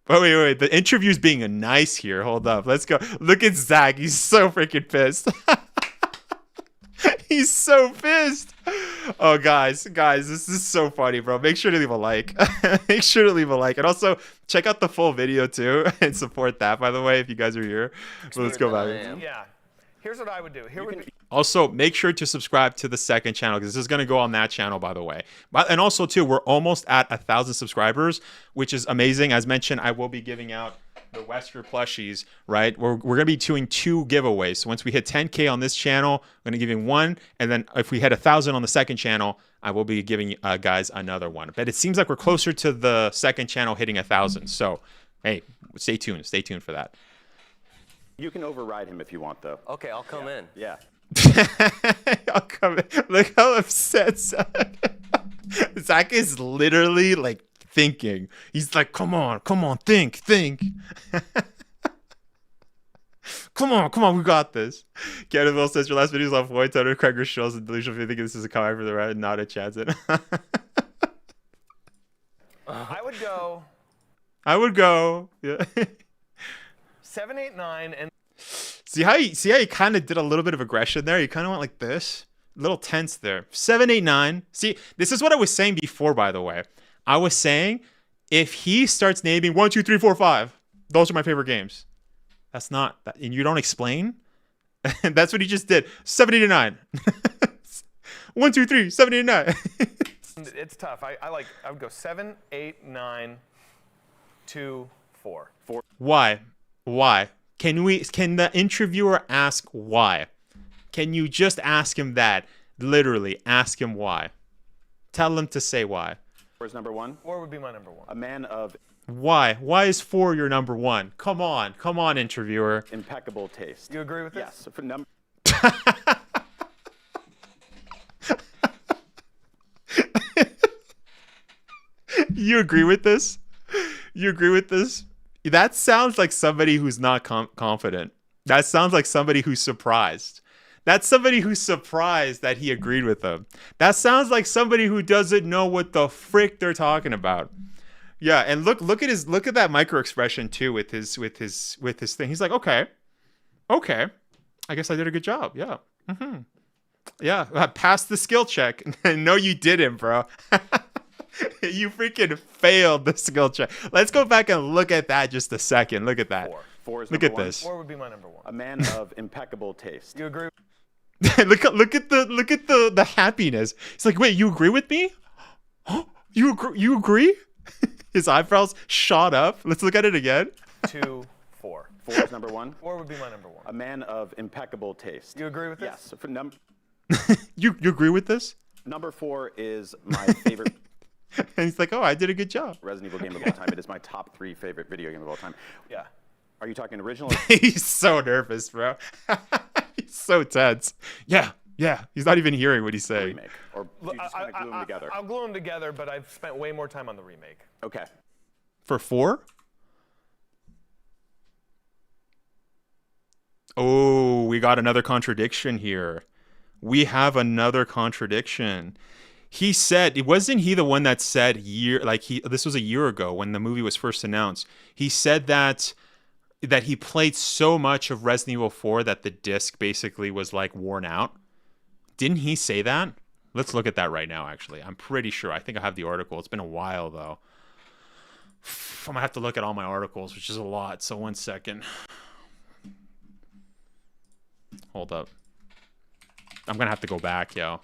Oh, wait. The interview's being nice here. Hold up. Let's go. Look at Zach. He's so freaking pissed. He's so pissed. Oh, guys, this is so funny, bro. Make sure to leave a like. Make sure to leave a like. And also, check out the full video, too, and support that, by the way, if you guys are here. So let's go back. Yeah. Here's what I would do. Also, make sure to subscribe to the second channel, because this is going to go on that channel, by the way. And also, too, we're almost at 1,000 subscribers, which is amazing. As mentioned, I will be giving out the Wesker plushies, right? We're going to be doing 2 giveaways. So once we hit 10K on this channel, I'm going to give you one. And then if we hit 1,000 on the second channel, I will be giving guys another one. But it seems like we're closer to the second channel hitting 1,000. So, hey, stay tuned. Stay tuned for that. You can override him if you want, though. Okay, I'll come in. Yeah. I'll come in. Look how upset Zach. Zach is literally like thinking. He's like, come on, think. Come on, we got this. Cannonball says your last videos on point. Tutter Cracker shows and delusional if you think this is a comeback for the right, not a chance. I would go. Yeah. 7, 8, 9, and see how he kind of did a little bit of aggression there. He kind of went like this, a little tense there. 7, 8, 9. See, this is what I was saying before. By the way, I was saying if he starts naming 1, 2, 3, 4, 5, those are my favorite games. That's not that, and you don't explain. And that's what he just did. 7, 8, 9. 1, 2, 3, 7, 8, 9. It's tough. I would go 7, 8, 9, 2, 4. Why? Can the interviewer ask why? Can you just ask him that? Literally, ask him why. Tell him to say why. 4 is number 1. 4 would be my number 1. A man of why? Why is 4 your number 1? Come on, interviewer. Impeccable taste. You agree with this? Yes. For number. You agree with this? You agree with this? That sounds like somebody who's not confident. That sounds like somebody who's surprised. That's somebody who's surprised that he agreed with them. That sounds like somebody who doesn't know what the frick they're talking about. Yeah, and look at that micro expression too with his thing. He's like, okay, I guess I did a good job. Yeah, yeah, I passed the skill check. No, you didn't, bro. You freaking failed the skill check. Let's go back and look at that just a second. Look at that. 4 is look number at 1. this. 4 would be my number 1. A man of impeccable taste. You agree? look at the happiness. It's like, wait, you agree with me? You agree? His eyebrows shot up. Let's look at it again. 2, 4. 4 is number 1. 4 would be my number 1. A man of impeccable taste. You agree with this? Yes. For you agree with this? Number 4 is my favorite. And he's like, oh, I did a good job. Resident Evil game of all time. It is my top 3 favorite video game of all time. Yeah. Are you talking original? He's so nervous, bro. He's so tense. Yeah. He's not even hearing what he's saying. Remake. Or do you just kind of glue them together? I'll glue them together, but I've spent way more time on the remake. Okay. For 4? Oh, we got another contradiction here. We have another contradiction. He said, wasn't he the one that said this was a year ago when the movie was first announced. He said that he played so much of Resident Evil 4 that the disc basically was like worn out. Didn't he say that? Let's look at that right now, actually. I'm pretty sure. I think I have the article. It's been a while, though. I'm going to have to look at all my articles, which is a lot. So 1 second. Hold up. I'm going to have to go back, yo.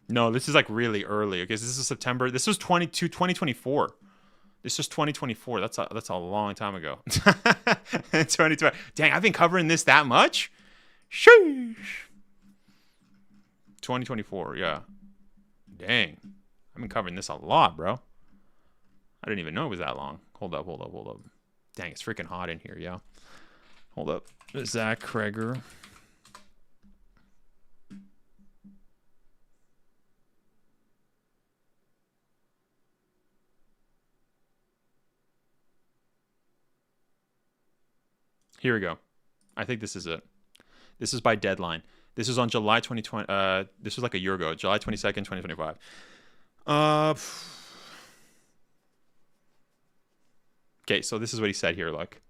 No, this is like really early. Okay, so this is September. This was 2024. This was 2024. That's a long time ago. 2020. Dang, I've been covering this that much? Sheesh. 2024, yeah. Dang. I've been covering this a lot, bro. I didn't even know it was that long. Hold up. Dang, it's freaking hot in here, yeah. Hold up. Zach Kreger. Here we go. I think this is it. This is by Deadline. This is on July 2020. This was like a year ago, July 22nd, 2025. Okay, so this is what he said here, look.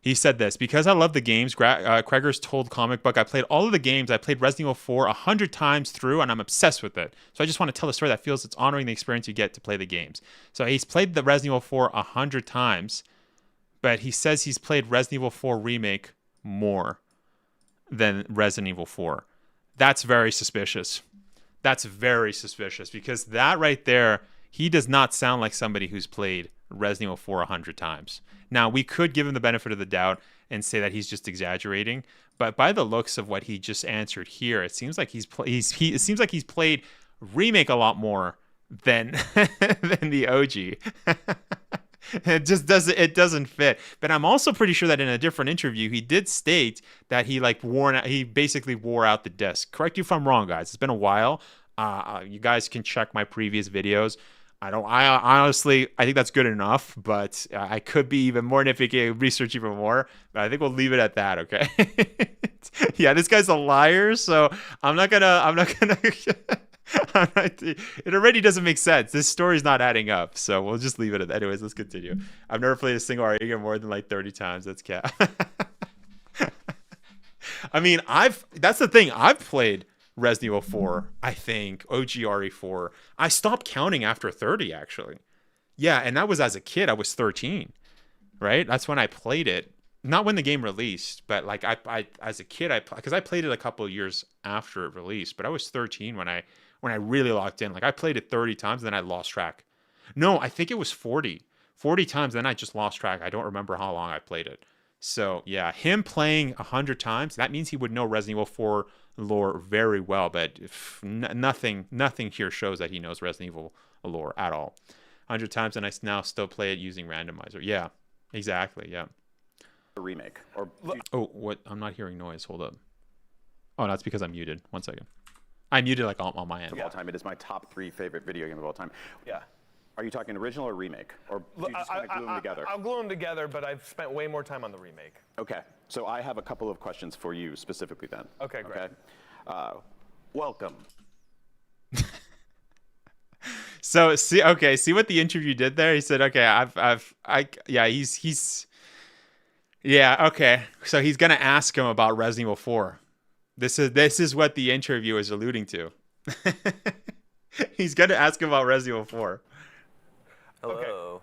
He said this: because I love the games, Kreger's told Comic Book, I played all of the games. I played Resident Evil 4 100 times through, and I'm obsessed with it. So I just want to tell a story that feels it's honoring the experience you get to play the games. So he's played the Resident Evil 4 100 times, but he says he's played Resident Evil 4 Remake more than Resident Evil 4. That's very suspicious. That's very suspicious, because that right there, he does not sound like somebody who's played Resident Evil 4 100 times. Now, we could give him the benefit of the doubt and say that he's just exaggerating, but by the looks of what he just answered here, it seems like it seems like he's played Remake a lot more than than the OG. It just doesn't fit. But I'm also pretty sure that in a different interview, he did state that he basically wore out the disc. Correct you if I'm wrong, guys. It's been a while. You guys can check my previous videos. I honestly think that's good enough, but I could be even more nitpicky, research even more. But I think we'll leave it at that, okay? Yeah, this guy's a liar, so I'm not gonna. It already doesn't make sense. This story's not adding up, so we'll just leave it at that. Anyways, let's continue. I've never played a single RE game more than like 30 times. That's cap. I mean, that's the thing. I've played Resident Evil 4, I think, OG RE4. I stopped counting after 30, actually. Yeah, and that was as a kid. I was 13, right? That's when I played it. Not when the game released, but like I as a kid, because I played it a couple of years after it released, but I was 13 when I really locked in. Like, I played it 30 times, and then I lost track. No, I think it was 40 times, then I just lost track. I don't remember how long I played it. So yeah, him playing 100 times, that means he would know Resident Evil 4 lore very well, but nothing here shows that he knows Resident Evil lore at all. 100 times, and I now still play it using randomizer. Yeah, exactly, yeah. A remake. Oh, what? I'm not hearing noise. Hold up. Oh, that's because I'm muted. 1 second. I muted like on my end. Of all time, it is my top 3 favorite video game of all time. Yeah. Are you talking original or remake? Or do you just kind of glue them together? I'll glue them together, but I've spent way more time on the remake. Okay. So I have a couple of questions for you specifically then. Okay, great. Okay. Welcome. So see what the interview did there? He said, okay, okay. So he's gonna ask him about Resident Evil 4. This is what the interview is alluding to. He's gonna ask him about Resident Evil 4. Hello.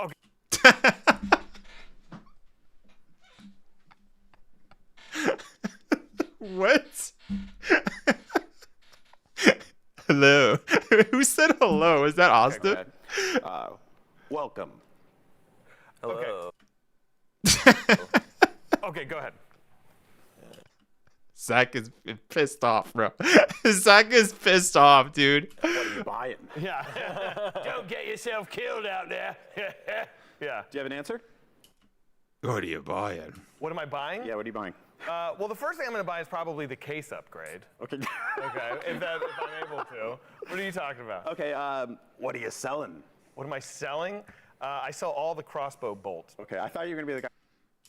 Okay. What? Hello. Who said hello? Is that Austin? Okay, welcome. Hello. Okay, go ahead. Zach is pissed off, bro. Zach is pissed off, dude. What are you buying? Yeah. Don't get yourself killed out there. Yeah. Do you have an answer? What are you buying? What am I buying? Yeah, what are you buying? Well, the first thing I'm going to buy is probably the case upgrade. Okay. Okay, if I'm able to. What are you talking about? Okay, what are you selling? What am I selling? I sell all the crossbow bolts. Okay, I thought you were going to be the guy.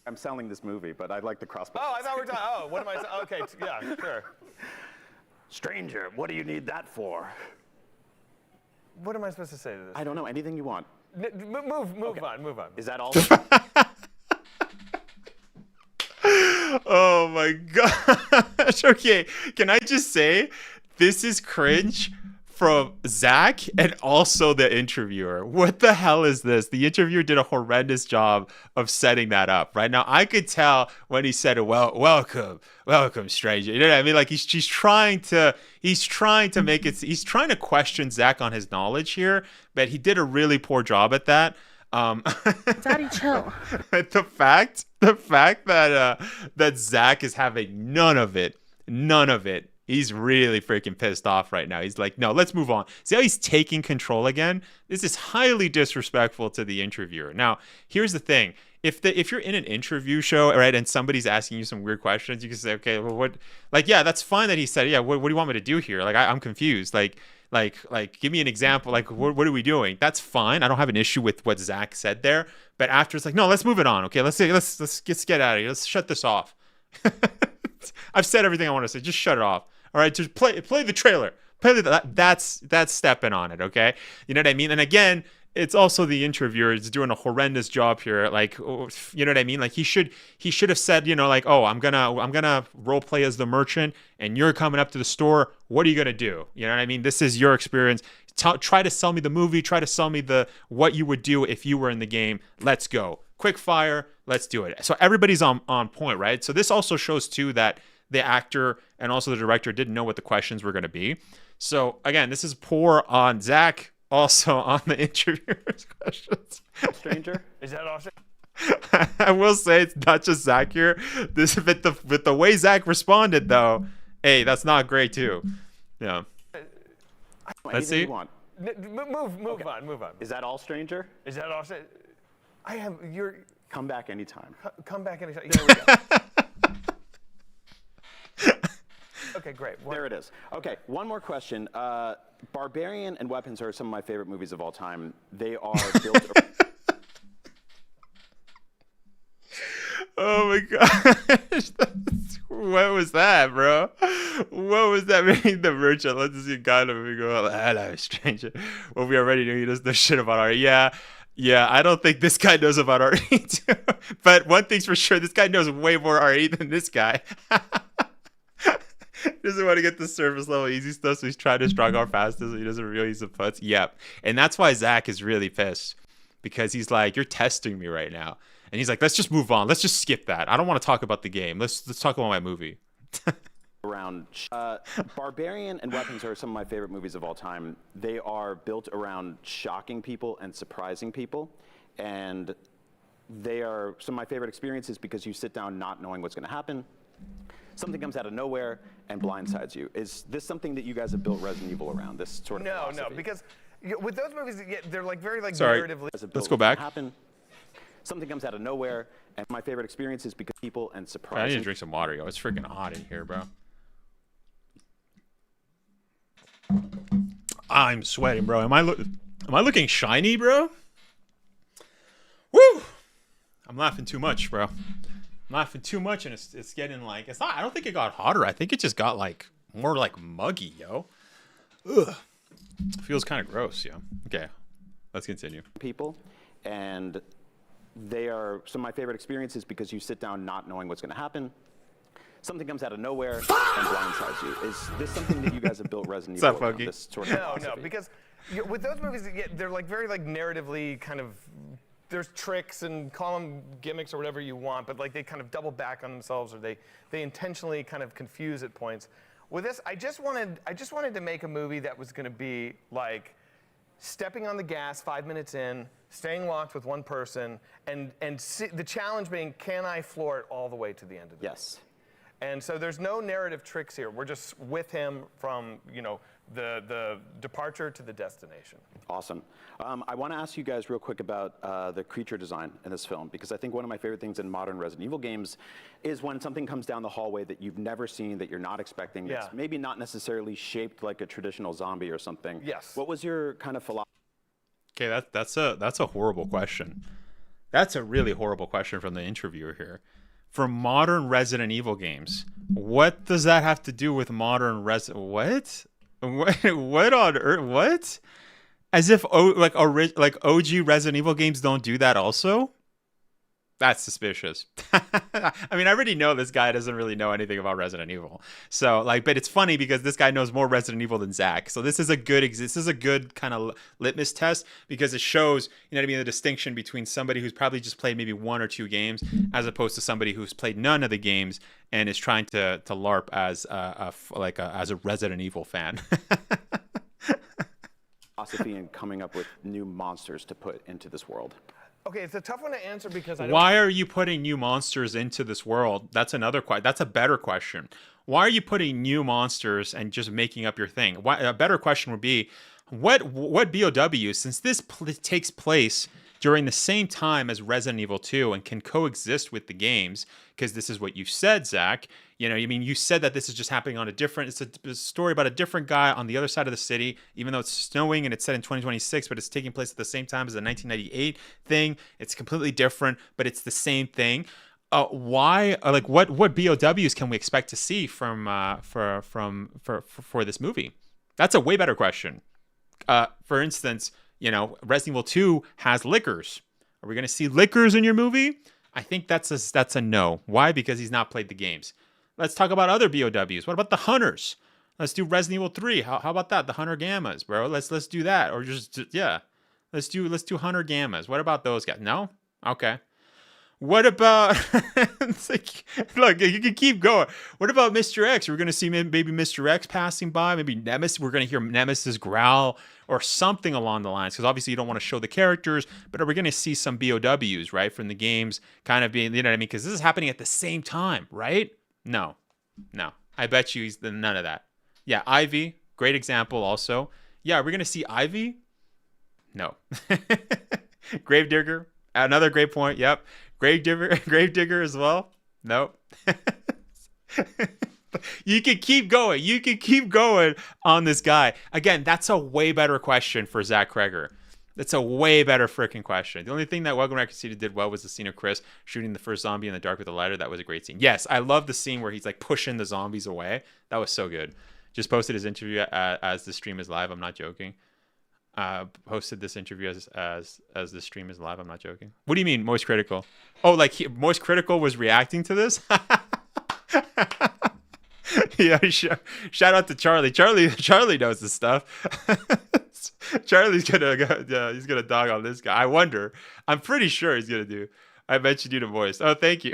I'm selling this movie, but I like the crossbow. Oh, I thought we were talking. Oh, what am I? Okay, yeah, sure. Stranger, what do you need that for? What am I supposed to say to this? I don't know. Anything you want. Move on. Is that all? Oh my gosh. Okay, can I just say this is cringe from Zach and also the interviewer. What the hell is this? The interviewer did a horrendous job of setting that up. Right now, I could tell when he said, welcome, stranger. You know what I mean? Like he's trying to make it. He's trying to question Zach on his knowledge here, but he did a really poor job at that. Daddy, chill. The fact that Zach is having none of it He's really freaking pissed off right now. He's like, no, let's move on. See how he's taking control again? This is highly disrespectful to the interviewer. Now, here's the thing. If you're in an interview show, right, and somebody's asking you some weird questions, you can say, okay, well, what? Like, yeah, that's fine that he said, yeah, what do you want me to do here? Like, I'm confused. Like, give me an example. Like, what are we doing? That's fine. I don't have an issue with what Zach said there. But after, it's like, no, let's move it on. Okay, let's get out of here. Let's shut this off. I've said everything I want to say. Just shut it off. All right, just play the trailer. That's stepping on it. Okay, you know what I mean? And again, it's also the interviewer is doing a horrendous job here. Like, you know what I mean? Like he should have said, you know, like, oh, I'm gonna role play as the merchant, and you're coming up to the store. What are you gonna do? You know what I mean? This is your experience. Try to sell me the movie. Try to sell me what you would do if you were in the game. Let's go. Quick fire. Let's do it. So everybody's on point, right? So this also shows too that the actor and also the director didn't know what the questions were going to be. So again, this is poor on Zach, also on the interviewer's questions. Stranger? Is that awesome? I will say it's not just Zach here. This with the way Zach responded though, hey, that's not great too. Yeah. Let's see. Move on. Is that all, Stranger? Is that all? Come back anytime. Come back anytime. There we go. Okay, great. There it is. Okay, one more question. Barbarian and Weapons are some of my favorite movies of all time. They are built. Oh my gosh. What was that, bro? What was that? Making the merchant. Let's see kind of go, hello, stranger. Well, we already knew he doesn't know shit about RE. Yeah, I don't think this guy knows about RE too. But one thing's for sure, this guy knows way more RE than this guy. He doesn't want to get the surface level easy stuff, so he's trying to strong arm fastest, so he doesn't really use the putts. Yep. And that's why Zach is really pissed, because he's like, you're testing me right now. And he's like, let's just move on. Let's just skip that. I don't want to talk about the game. Let's talk about my movie. Barbarian and Weapons are some of my favorite movies of all time. They are built around shocking people and surprising people. And they are some of my favorite experiences because you sit down not knowing what's going to happen. Something comes out of nowhere and blindsides you. Is this something that you guys have built Resident Evil around, this sort of philosophy? No, because with those movies, they're like very narratively. Let's go back. Something comes out of nowhere, and my favorite experience is because people and surprising. I need to drink some water, yo. It's freaking hot in here, bro. I'm sweating, bro. Am I looking shiny, bro? Woo! I'm laughing too much, bro. I'm laughing too much, and it's getting like, it's not, I don't think it got hotter. I think it just got like more like muggy, yo. Ugh. Feels kind of gross, yo. Okay, let's continue. People, and they are some of my favorite experiences because you sit down not knowing what's going to happen. Something comes out of nowhere and blindsides you. Is this something that you guys have built Resident Evil around, this sort of philosophy? No, because with those movies, they're like very like narratively kind of. There's tricks and call them gimmicks or whatever you want, but like they kind of double back on themselves, or they intentionally kind of confuse at points. With this, I just wanted to make a movie that was going to be like stepping on the gas 5 minutes in, staying locked with one person, and the challenge being, can I floor it all the way to the end of the movie? And so there's no narrative tricks here. We're just with him from, you know, the departure to the destination. Awesome. I want to ask you guys real quick about the creature design in this film, because I think one of my favorite things in modern Resident Evil games is when something comes down the hallway that you've never seen, that you're not expecting, that's maybe not necessarily shaped like a traditional zombie or something. Yes. What was your kind of philosophy? Okay, that's a horrible question. That's a really horrible question from the interviewer here. For modern Resident Evil games, what does that have to do with modern What on earth? What? As if like OG Resident Evil games don't do that also? That's suspicious. I mean, I already know this guy doesn't really know anything about Resident Evil. So like, but it's funny because this guy knows more Resident Evil than Zach. So this is a good kind of litmus test, because it shows, you know what I mean, the distinction between somebody who's probably just played maybe 1 or 2 games, as opposed to somebody who's played none of the games and is trying to LARP as a Resident Evil fan. Philosophy and coming up with new monsters to put into this world. Okay, it's a tough one to answer because I don't... Why are you putting new monsters into this world? That's another question. That's a better question. Why are you putting new monsters and just making up your thing? A better question would be, what BOW, since this takes place during the same time as Resident Evil 2 and can coexist with the games, because this is what you said, Zach. You know, I mean, you said that this is just happening on it's a story about a different guy on the other side of the city, even though it's snowing and it's set in 2026, but it's taking place at the same time as the 1998 thing. It's completely different, but it's the same thing. Why? Like, what BOWs can we expect to see from for this movie? That's a way better question. For instance, you know, Resident Evil 2 has lickers. Are we going to see lickers in your movie? I think that's a no. Why? Because he's not played the games. Let's talk about other BOWs. What about the Hunters? Let's do Resident Evil 3. How about that? The Hunter Gammas, bro. Let's do that. Or just, yeah. Let's do Hunter Gammas. What about those guys? No? Okay. What about... It's like, look, you can keep going. What about Mr. X? We're going to see maybe Mr. X passing by. Maybe Nemesis. We're going to hear Nemesis growl or something along the lines. Because obviously you don't want to show the characters. But are we going to see some BOWs, right? From the games kind of being... You know what I mean? Because this is happening at the same time, right? No. I bet you he's none of that. Yeah, Ivy. Great example also. Yeah, are we going to see Ivy? No. Gravedigger. Another great point. Yep. Gravedigger as well. Nope. You can keep going. You can keep going on this guy. Again, that's a way better question for Zach Kreger. That's a way better freaking question. The only thing that Welcome Record City did well was the scene of Chris shooting the first zombie in the dark with a lighter. That was a great scene. Yes, I love the scene where he's like pushing the zombies away. That was so good. Just posted his interview as the stream is live. I'm not joking. Posted this interview as the stream is live. I'm not joking. What do you mean, Moist Critical? Oh, like Moist Critical was reacting to this? Yeah, shout out to Charlie. Charlie knows this stuff. Charlie's he's gonna dog on this guy. I wonder. I'm pretty sure he's gonna do. I mentioned you to Moist. Oh, thank you.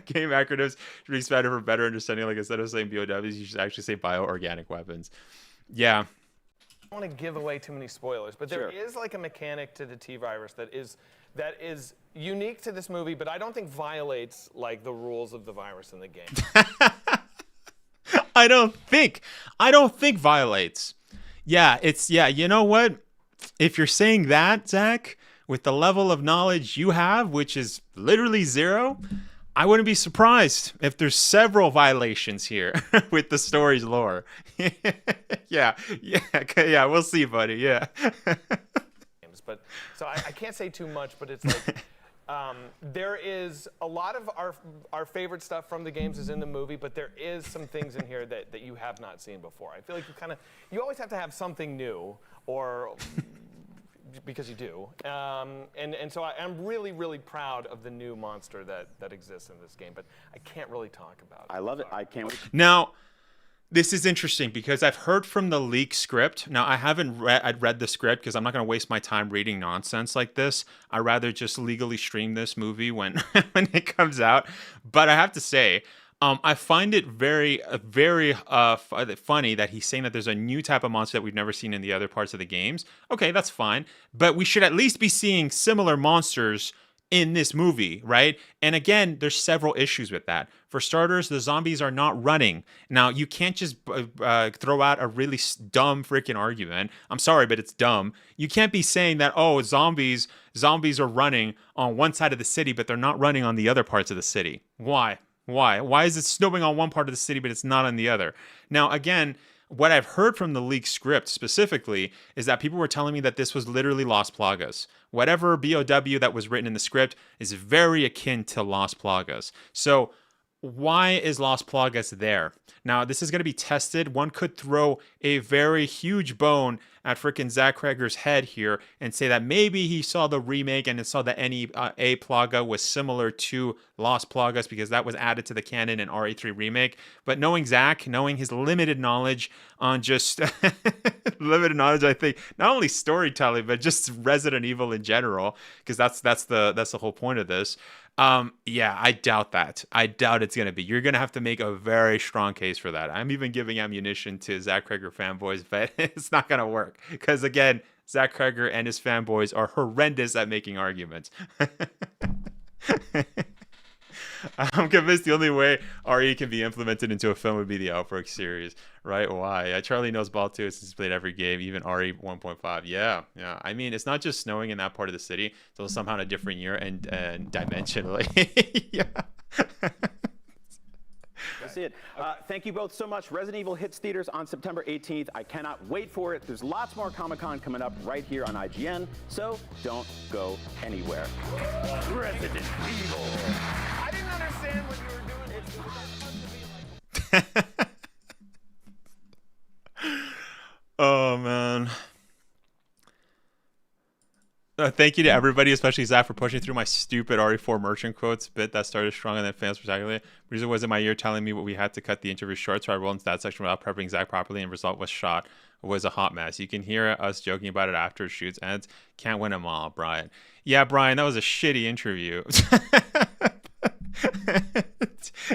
Game acronyms should be expanded for better understanding. Like instead of saying BOWs, you should actually say bioorganic weapons. Yeah. I don't want to give away too many spoilers, but there is like a mechanic to the T-Virus that is unique to this movie, but I don't think violates like the rules of the virus in the game. I don't think violates. Yeah, you know what? If you're saying that, Zach, with the level of knowledge you have, which is literally zero, I wouldn't be surprised if there's several violations here with the story's lore. Yeah, we'll see, buddy. Yeah. But so I can't say too much, but it's like there is a lot of our favorite stuff from the games is in the movie, but there is some things in here that you have not seen before. I feel like you always have to have something new, or because you do. And so I'm really, really proud of the new monster that exists in this game, but I can't really talk about it. I love it. I can't wait. Now, this is interesting because I've heard from the leak script. Now, I haven't read the script because I'm not going to waste my time reading nonsense like this. I'd rather just legally stream this movie when it comes out. But I have to say, I find it very funny that he's saying that there's a new type of monster that we've never seen in the other parts of the games. Okay, that's fine. But we should at least be seeing similar monsters in this movie, right? And again, there's several issues with that. For starters, the zombies are not running. Now, you can't just throw out a really dumb freaking argument. I'm sorry, but it's dumb. You can't be saying that, oh, zombies are running on one side of the city, but they're not running on the other parts of the city. Why? Why is it snowing on one part of the city, but it's not on the other? Now, again, what I've heard from the leaked script specifically is that people were telling me that this was literally Las Plagas. Whatever BOW that was written in the script is very akin to Las Plagas. So why is Las Plagas there? Now, this is going to be tested. One could throw a very huge bone at freaking Zach Kreger's head here and say that maybe he saw the remake and saw that any A Plaga was similar to Las Plagas because that was added to the canon in RE3 remake. But knowing Zach, knowing his limited knowledge on just limited knowledge, I think not only storytelling but just Resident Evil in general, because that's the whole point of this. Yeah, I doubt that. I doubt it's going to be. You're going to have to make a very strong case for that. I'm even giving ammunition to Zach Kreger fanboys, but it's not going to work. Because again, Zach Kreger and his fanboys are horrendous at making arguments. I'm convinced the only way RE can be implemented into a film would be the Outbreak series, right? Why? Charlie knows ball too since he's played every game, even RE 1.5. Yeah. I mean, it's not just snowing in that part of the city. It's also somehow in a different year and dimensionally. Yeah. That's it. Thank you both so much. Resident Evil hits theaters on September 18th. I cannot wait for it. There's lots more Comic-Con coming up right here on IGN, so don't go anywhere. Resident Evil. I didn't understand what you were doing. It was supposed to be like... Oh, man. Thank you to everybody, especially Zach, for pushing through my stupid RE4 merchant quotes bit that started strong and then fans spectacularly. Reason was in my ear telling me what we had to cut the interview short, so I rolled into that section without prepping Zach properly, and result was shot. It was a hot mess. You can hear us joking about it after it shoots ends. Can't win them all, Brian. Yeah, Brian, that was a shitty interview.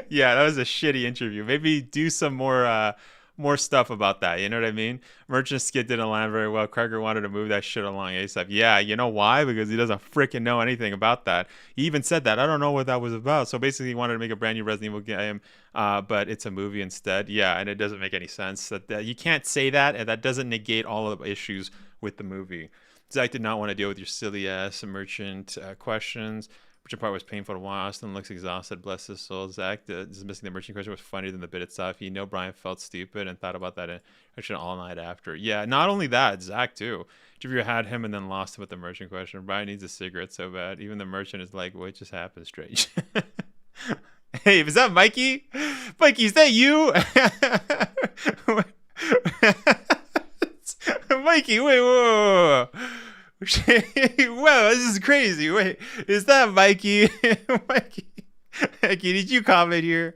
Yeah, that was a shitty interview. Maybe do some more stuff about that, you know what I mean? Merchant skit didn't land very well. Kreger wanted to move that shit along ASAP. Yeah, you know why? Because he doesn't freaking know anything about that. He even said that. I don't know what that was about. So basically he wanted to make a brand new Resident Evil game, but it's a movie instead. Yeah, and it doesn't make any sense. That you can't say that, and that doesn't negate all of the issues with the movie. Zach did not want to deal with your silly ass merchant questions. Which part was painful to watch. Austin looks exhausted. Bless his soul. Zach dismissing the merchant question was funnier than the bit itself. You know Brian felt stupid and thought about that actually all night after. Yeah, not only that, Zach too. Interviewer had him and then lost him with the merchant question. Brian needs a cigarette so bad. Even the merchant is like, what just happened, Strange? Hey, is that Mikey? Mikey, is that you? Mikey, wait, whoa. Whoa, this is crazy. Wait, is that Mikey? Mikey, did you comment here?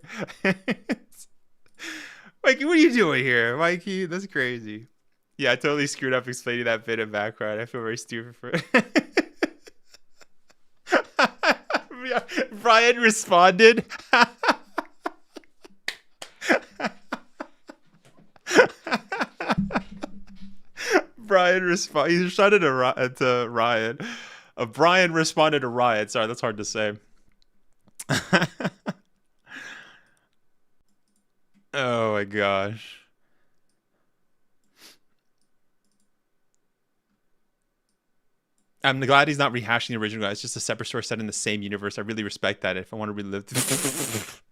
Mikey, what are you doing here? Mikey, that's crazy. Yeah, I totally screwed up explaining that bit in background. I feel very stupid for it. Brian responded. Brian responded. He responded to Ryan. Brian responded to Ryan. Sorry, that's hard to say. Oh my gosh. I'm glad he's not rehashing the original. It's just a separate story set in the same universe. I really respect that. If I want to relive,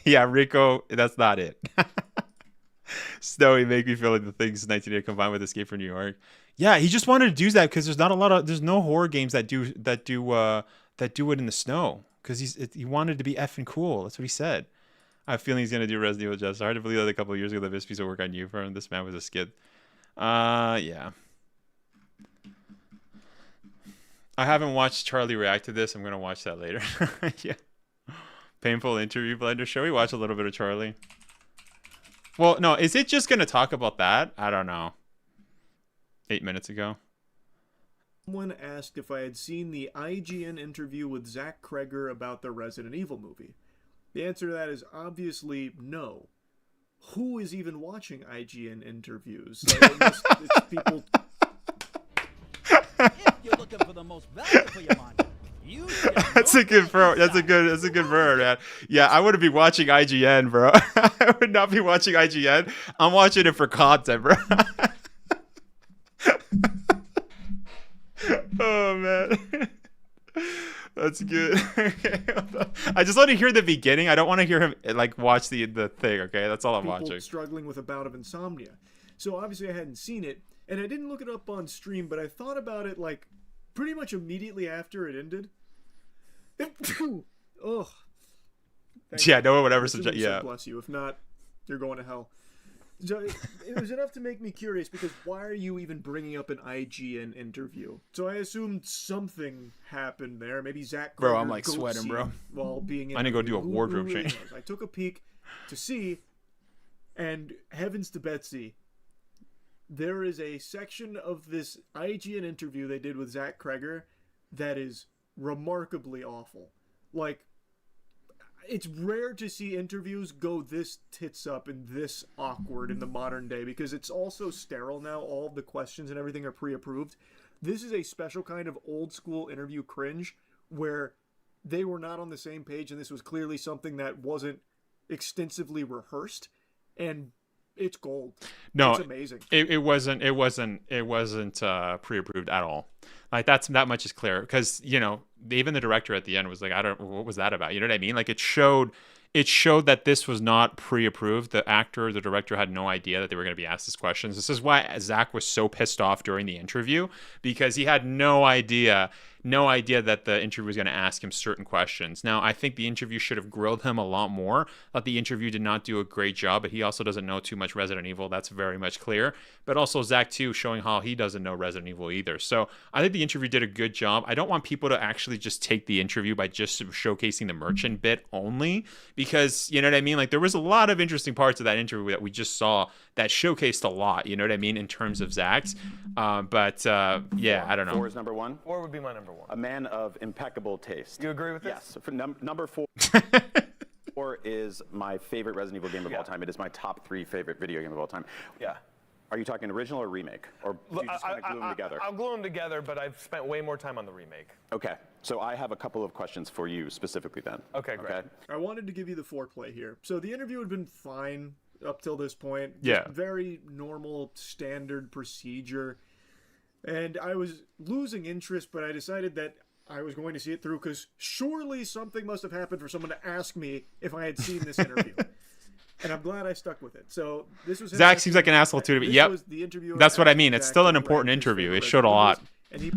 yeah, Rico, that's not it. Snowy make me feel like the things 1980 combined with Escape from New York. Yeah, he just wanted to do that because there's no horror games that do it in the snow because he wanted to be effing cool. That's what he said. I have a feeling he's gonna do Resident Evil justice. Hard to believe that a couple of years ago this piece of work I knew for him. This man was a skid. Yeah. I haven't watched Charlie react to this. I'm gonna watch that later. Yeah. Painful interview blender. Shall we watch a little bit of Charlie? Well, no, is it just going to talk about that? I don't know. 8 minutes ago. Someone asked if I had seen the IGN interview with Zach Kreger about the Resident Evil movie. The answer to that is obviously no. Who is even watching IGN interviews? Unless it's people... If you're looking for the most value for your money, That's a good bird, man. Yeah, I wouldn't be watching IGN, bro. I would not be watching IGN. I'm watching it for content, bro. Oh man, that's good. Okay, I just want to hear the beginning. I don't want to hear him like watch the thing. Okay, that's all I'm watching. Struggling with a bout of insomnia, so obviously I hadn't seen it, and I didn't look it up on stream, but I thought about it like pretty much immediately after it ended. Ugh. Yeah, no one would ever suggest. Yeah. Bless you. If not, you're going to hell. So it was enough to make me curious because why are you even bringing up an IGN interview? So I assumed something happened there. Maybe Zach. Bro, I'm like sweating, bro. While being I need to go do a wardrobe change. I took a peek to see, and heavens to Betsy, there is a section of this IGN interview they did with Zach Kreger that is remarkably awful. Like, it's rare to see interviews go this tits up and this awkward in the modern day because it's all so sterile now. All of the questions and everything are pre-approved. This is a special kind of old school interview cringe where they were not on the same page, and this was clearly something that wasn't extensively rehearsed, and it's gold. No, it's amazing. It wasn't pre-approved at all. Like that much is clear because even the director at the end was like, what was that about? You know what I mean? Like it showed that this was not pre-approved. The actor, the director had no idea that they were going to be asked these questions. This is why Zach was so pissed off during the interview, because he had no idea that the interview was going to ask him certain questions. Now, I think the interview should have grilled him a lot more. But the interview did not do a great job, but he also doesn't know too much Resident Evil. That's very much clear. But also Zach, too, showing how he doesn't know Resident Evil either. So I think the interview did a good job. I don't want people to actually just take the interview by just showcasing the merchant bit only, because, you know what I mean? Like, there was a lot of interesting parts of that interview that we just saw that showcased a lot, you know what I mean, in terms of Zach's. Yeah, I don't know. 4 is number 1? 4 would be my number 1. A man of impeccable taste. You agree with this? Yes. For number 4. 4 is my favorite Resident Evil game of all time. It is my top 3 favorite video game of all time. Yeah. Are you talking original or remake? Or do you just kind of glue them together? I'll glue them together, but I've spent way more time on the remake. Okay. So I have a couple of questions for you specifically then. Okay, great. Okay? I wanted to give you the foreplay here. So the interview had been fine up till this point. Yeah. Very normal, standard procedure. And I was losing interest, but I decided that I was going to see it through because surely something must have happened for someone to ask me if I had seen this interview. And I'm glad I stuck with it. So this was Zach seems like an asshole too to me. Yep. That's what I mean. It's still an important interview. It showed a lot.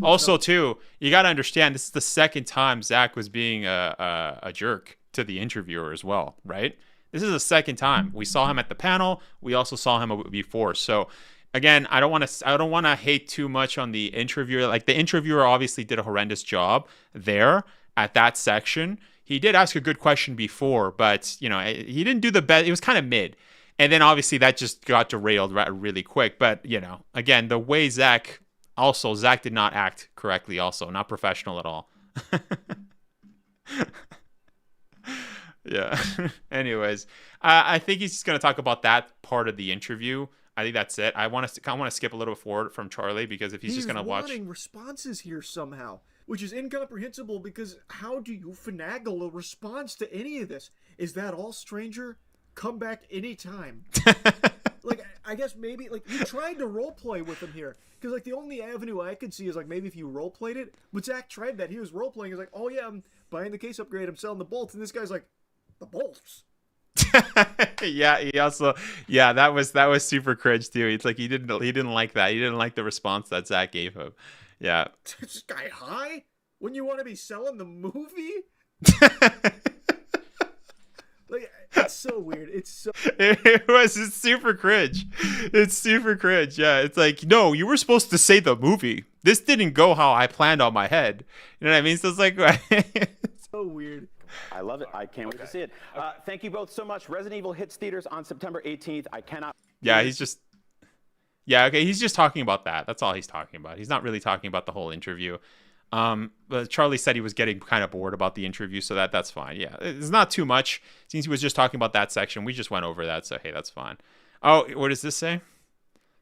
Also, too, you got to understand, this is the second time Zach was being a jerk to the interviewer as well, right? This is the second time. We saw him at the panel. We also saw him before. So again, I don't want to hate too much on the interviewer. Like, the interviewer obviously did a horrendous job there at that section. He did ask a good question before, but he didn't do the best. It was kind of mid. And then obviously that just got derailed really quick. But, again, the way Zach did not act correctly also, not professional at all. Yeah. Anyways, I think he's just going to talk about that part of the interview. I think that's it. I want to skip a little bit forward from Charlie, because if he's just going to watch responses here somehow, which is incomprehensible, because how do you finagle a response to any of this? Is that all, stranger? Come back anytime. Like, I guess maybe, like, you tried to roleplay with him here. Because, like, the only avenue I could see is, like, maybe if you roleplayed it. But Zach tried that. He was roleplaying. He's like, oh, yeah, I'm buying the case upgrade. I'm selling the bolts. And this guy's like, the bolts? Yeah, he also, that was super cringe, too. It's like, he didn't like that. He didn't like the response that Zach gave him. Yeah. Is this guy high? Wouldn't you want to be selling the movie? Like, it's so weird. It's super cringe. It's super cringe. Yeah, it's like, no, you were supposed to say the movie. This didn't go how I planned on my head. You know what I mean? So it's like, it's so weird. I love it. I can't wait to see it. Thank you both so much. Resident Evil hits theaters on September 18th. I cannot. Yeah, he's just talking about that. That's all he's talking about. He's not really talking about the whole interview. But Charlie said he was getting kind of bored about the interview, so that's fine. Yeah, it's not too much. Since he was just talking about that section, we just went over that, so hey, that's fine. Oh, what does this say?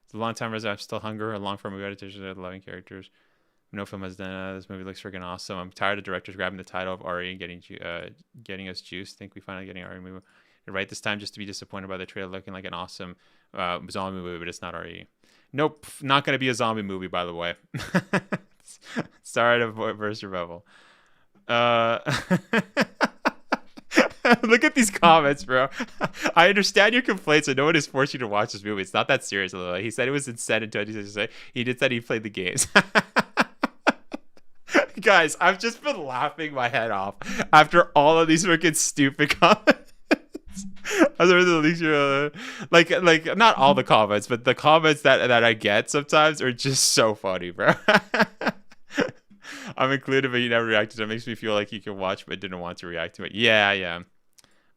It's a long time resident. I'm still hunger. A long form of meditation of 11 characters. No film has done. This movie looks freaking awesome. I'm tired of directors grabbing the title of RE and getting us juiced. Think we finally getting RE movie. You're right this time, just to be disappointed by the trailer looking like an awesome zombie movie, but it's not RE. Nope, not going to be a zombie movie, by the way. Sorry to burst your bubble. Look at these comments, bro. I understand your complaints, and no one has forced you to watch this movie. It's not that serious. He said it was instead in 2016. He did say he played the games. Guys, I've just been laughing my head off after all of these freaking stupid comments. Like not all the comments, but the comments that I get sometimes are just so funny, bro. I'm included, but you never reacted. It makes me feel like you can watch, but didn't want to react to it. Yeah.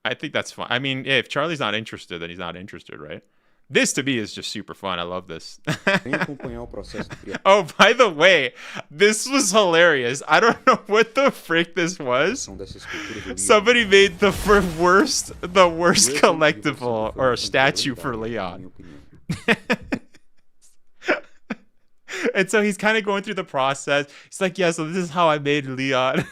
I think that's fine. I mean, if Charlie's not interested, then he's not interested, right? This to me is just super fun. I love this. Oh, by the way, this was hilarious. I don't know what the frick this was. Somebody made the worst collectible or statue for Leon. And so he's kind of going through the process. He's like, yeah, so this is how I made Leon.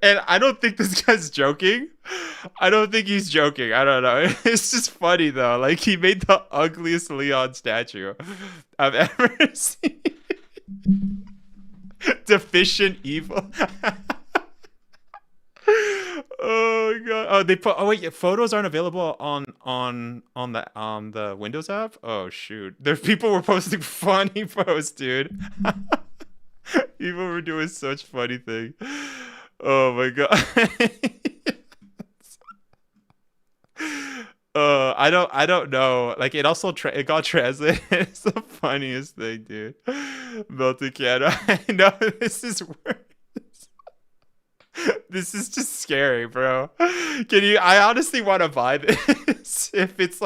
And I don't think this guy's joking. I don't think he's joking. I don't know. It's just funny, though. Like, he made the ugliest Leon statue I've ever seen. Deficient evil. Oh my god. Oh, they put. Oh wait, photos aren't available on the Windows app. Oh shoot. There's people were posting funny posts, dude. People were doing such funny things. Oh my god. I don't know. Like, it also it got translated. It's the funniest thing, dude. Melted Canada. I know, this is worse. This is just scary, bro. I honestly want to buy this. If it's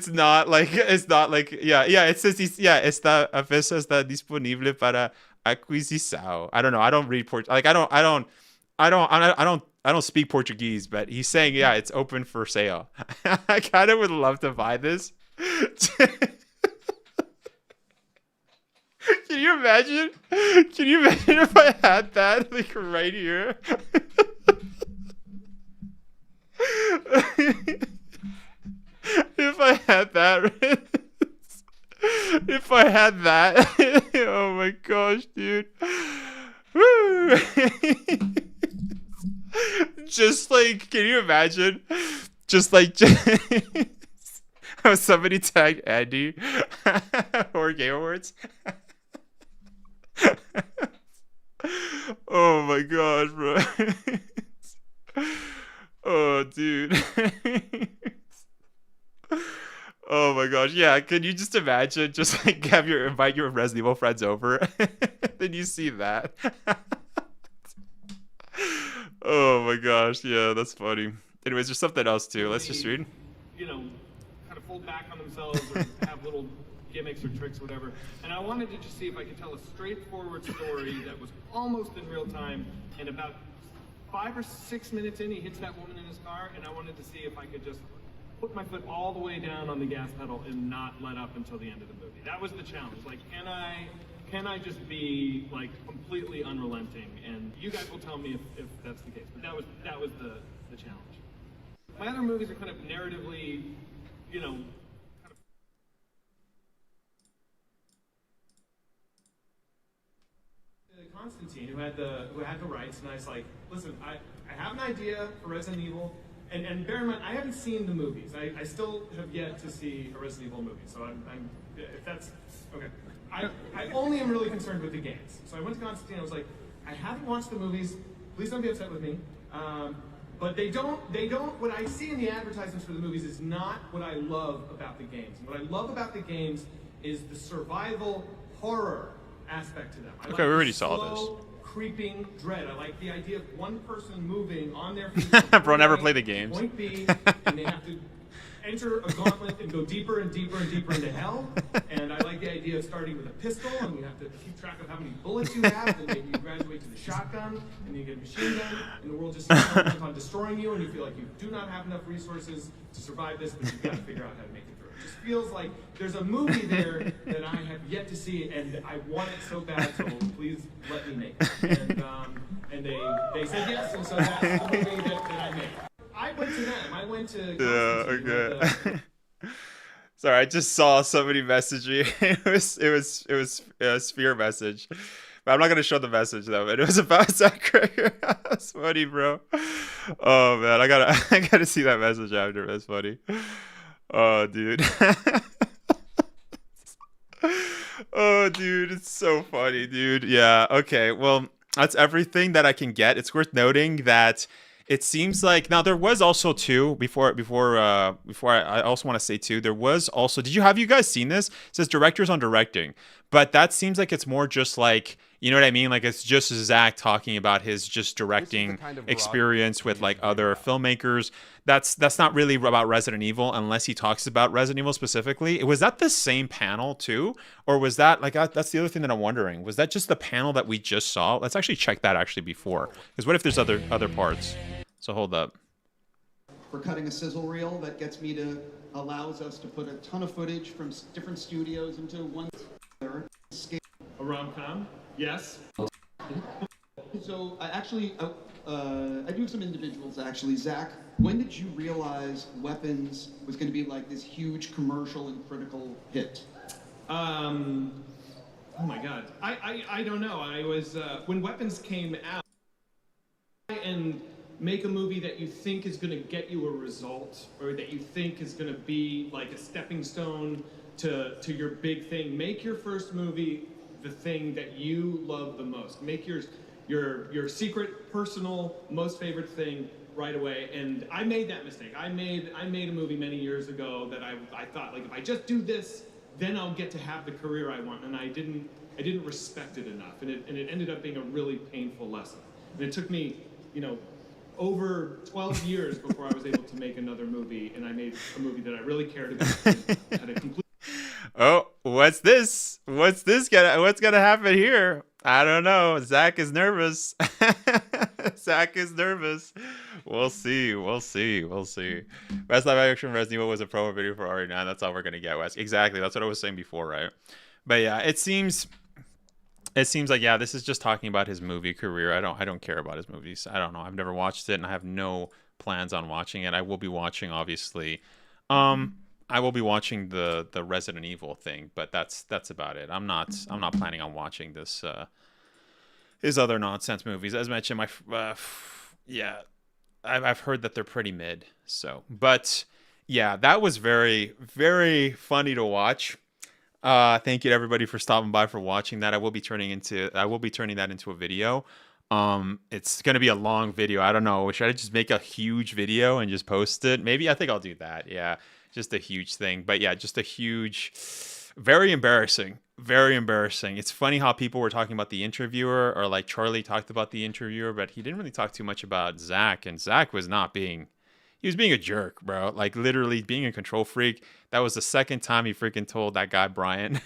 not like, yeah, it says está a veces está disponible para adquisição. I don't know. I don't read Portuguese. Like, I don't speak Portuguese, but he's saying, yeah, it's open for sale. I kind of would love to buy this. Can you imagine? Can you imagine if I had that, like, right here? If I had that. If I had that. Oh my gosh, dude. Woo. Just like, can you imagine? Just like, how somebody tagged Andy or Game Awards. Oh my gosh, bro. Oh, dude. Oh my gosh, yeah. Can you just imagine? Just like invite your Resident Evil friends over, then you see that. Oh my gosh, yeah, that's funny. Anyways, there's something else too. Let's just read. You know, kind of fold back on themselves or have little gimmicks or tricks or whatever. And I wanted to just see if I could tell a straightforward story that was almost in real time. And about 5 or 6 minutes in, he hits that woman in his car, and I wanted to see if I could just put my foot all the way down on the gas pedal and not let up until the end of the movie. That was the challenge. Like, can I just be like completely unrelenting? And you guys will tell me if that's the case. But that was the challenge. My other movies are kind of narratively, you know, kind of Constantine, who had the rights, and I was like, listen, I have an idea for Resident Evil, and bear in mind, I haven't seen the movies. I still have yet to see a Resident Evil movie, so I'm if that's okay. I only am really concerned with the games. So I went to Constantine, I was like, I haven't watched the movies, please don't be upset with me. But they don't, what I see in the advertisements for the movies is not what I love about the games. What I love about the games is the survival horror aspect to them. Okay, we already saw this. Creeping dread. I like the idea of one person moving on their feet. Bro, never play the games. Point B, and they have to enter a gauntlet and go deeper and deeper and deeper into hell. And I like the idea of starting with a pistol, and you have to keep track of how many bullets you have, and maybe you graduate to the shotgun, and then you get a machine gun, and the world just comes on destroying you, and you feel like you do not have enough resources to survive this, but you've got to figure out how to make it through. It just feels like there's a movie there that I have yet to see, and I want it so bad, so please let me make it. And they said yes, and so that's the movie that I made. I went to them. I went to. Yeah. Okay. Sorry, I just saw somebody message me. It was a Sphere message, but I'm not gonna show the message though. But it was about Zach Craig. That's funny, bro. Oh man, I gotta see that message after. That's funny. Oh dude. Oh dude, it's so funny, dude. Yeah. Okay. Well, that's everything that I can get. It's worth noting that. It seems like now there was also too before I also want to say too, there was also, have you guys seen this? It says directors on directing, but that seems like it's more just like, You know what I mean? Like, it's just Zach talking about his just directing kind of experience with like other filmmakers. That's not really about Resident Evil unless he talks about Resident Evil specifically. Was that the same panel too, or was that like that's the other thing that I'm wondering? Was that just the panel that we just saw? Let's actually check that actually before, because what if there's other parts? So hold up. For cutting a sizzle reel that gets me to allows us to put a ton of footage from different studios into one scale. A rom-com? Yes. So I actually, I do have some individuals actually. Zach, when did you realize Weapons was going to be like this huge commercial and critical hit? Oh my God. I don't know. I was, when Weapons came out, and make a movie that you think is going to get you a result, or that you think is going to be like a stepping stone to your big thing. Make your first movie the thing that you love the most. Make your secret, personal, most favorite thing right away. And I made that mistake. I made a movie many years ago that I thought, like, if I just do this, then I'll get to have the career I want. And I didn't respect it enough. And it ended up being a really painful lesson. And it took me, over 12 years before I was able to make another movie, and I made a movie that I really cared about. Had a complete. Oh, what's this? What's gonna happen here? I don't know. Zach is nervous. Zach is nervous. We'll see. Best live action Resident Evil was a promo video for RE9. That's all we're gonna get, Wes. Exactly. That's what I was saying before, right? But yeah, it seems like, yeah, this is just talking about his movie career. I don't care about his movies. I don't know. I've never watched it, and I have no plans on watching it. I will be watching, obviously. I will be watching the Resident Evil thing, but that's about it. I'm not planning on watching this his other nonsense movies. As mentioned, I've heard that they're pretty mid. So, but yeah, that was very, very funny to watch. Thank you to everybody for stopping by, for watching that. I will be turning that into a video. It's gonna be a long video. I don't know. Should I just make a huge video and just post it? Maybe. I think I'll do that. Yeah, just a huge thing. But yeah, just a huge, very embarrassing. Very embarrassing. It's funny how people were talking about the interviewer, or like Charlie talked about the interviewer, but he didn't really talk too much about Zach. And Zach was not being. He was being a jerk, bro. Like, literally being a control freak. That was the second time he freaking told that guy Brian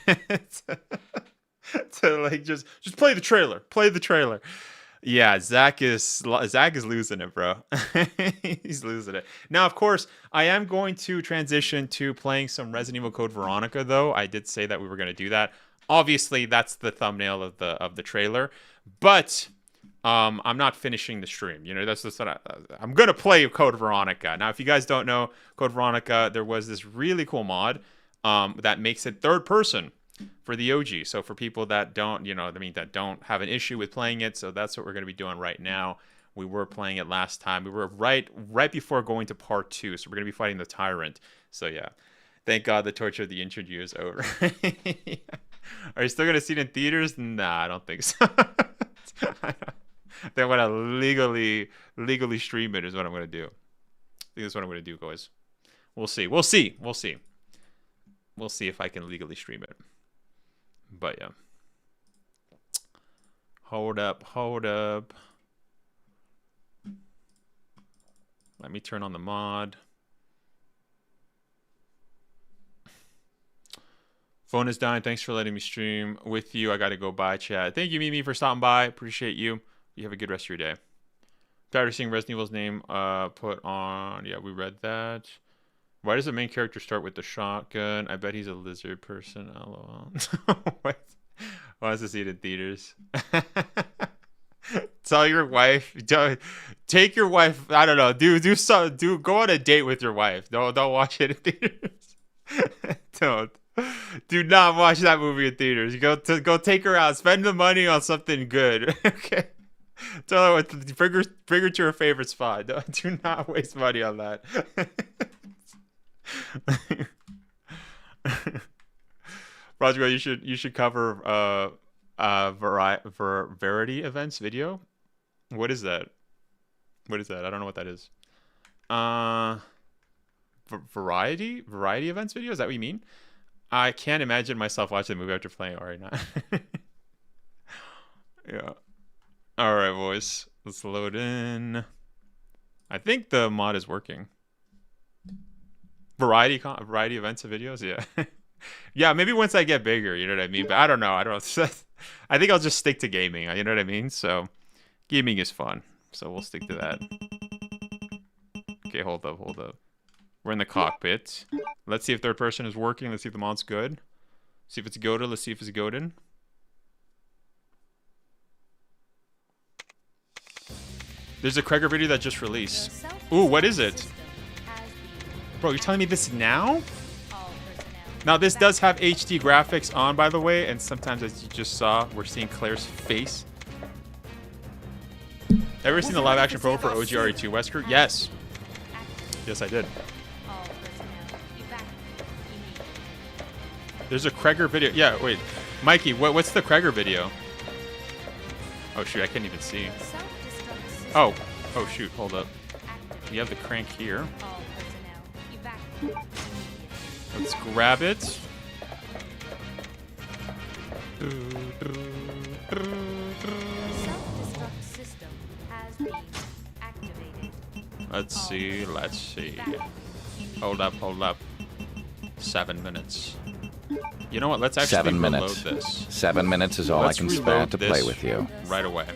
to like just play the trailer. Play the trailer. Yeah, Zach is losing it, bro. He's losing it. Now, of course, I am going to transition to playing some Resident Evil Code Veronica, though. I did say that we were going to do that. Obviously, that's the thumbnail of the trailer, but I'm not finishing the stream. That's just what I'm gonna play Code Veronica. Now, if you guys don't know Code Veronica, there was this really cool mod that makes it third person for the OG. So for people that don't, that don't have an issue with playing it, so that's what we're gonna be doing right now. We were playing it last time. We were right before going to part 2, so we're gonna be fighting the Tyrant. So yeah, thank God the torture of the interview is over. Are you still gonna see it in theaters? Nah, I don't think so. Then when I legally stream it is what I'm gonna do. I think that's what I'm gonna do, guys. We'll see if I can legally stream it. But yeah. Hold up. Let me turn on the mod. Phone is dying. Thanks for letting me stream with you. I gotta go. Bye, chat. Thank you, Mimi, for stopping by. Appreciate you. You have a good rest of your day. Tired of seeing Resident Evil's name put on. Yeah, we read that. Why does the main character start with the shotgun? I bet he's a lizard person. LOL. What? Wants to see it in theaters. Tell your wife. Take your wife. I don't know. Go on a date with your wife. Don't watch it in theaters. Don't. Do not watch that movie in theaters. Go take her out. Spend the money on something good. Okay. Tell her bring her to her favorite spot. Do not waste money on that. Project, you should cover Verity events video. What is that? I don't know what that is. Variety events video. Is that what you mean? I can't imagine myself watching the movie after playing RE9. Yeah. All right, boys. Let's load in. I think the mod is working. Variety events and videos, yeah. Yeah, maybe once I get bigger, you know what I mean? But I don't know. I think I'll just stick to gaming, you know what I mean? So gaming is fun. So we'll stick to that. Okay, hold up. We're in the cockpit. Let's see if third person is working. Let's see if the mod's good. See if it's goated. Let's see if it's goated. There's a Kreger video that just released. Ooh, what is it? Bro, you're telling me this now? Now, this does have HD graphics on, by the way, and sometimes, as you just saw, we're seeing Claire's face. Ever seen the live-action promo for OGRE2 Wesker? Yes. Yes, I did. There's a Kreger video. Yeah, wait. Mikey, what's the Kreger video? Oh, shoot, I can't even see. Oh, shoot, hold up. We have the crank here. Let's grab it. Let's see. Hold up. 7 minutes. You know what? Let's actually 7 reload minutes. this. 7 minutes is all I can spare to play with you. Right away.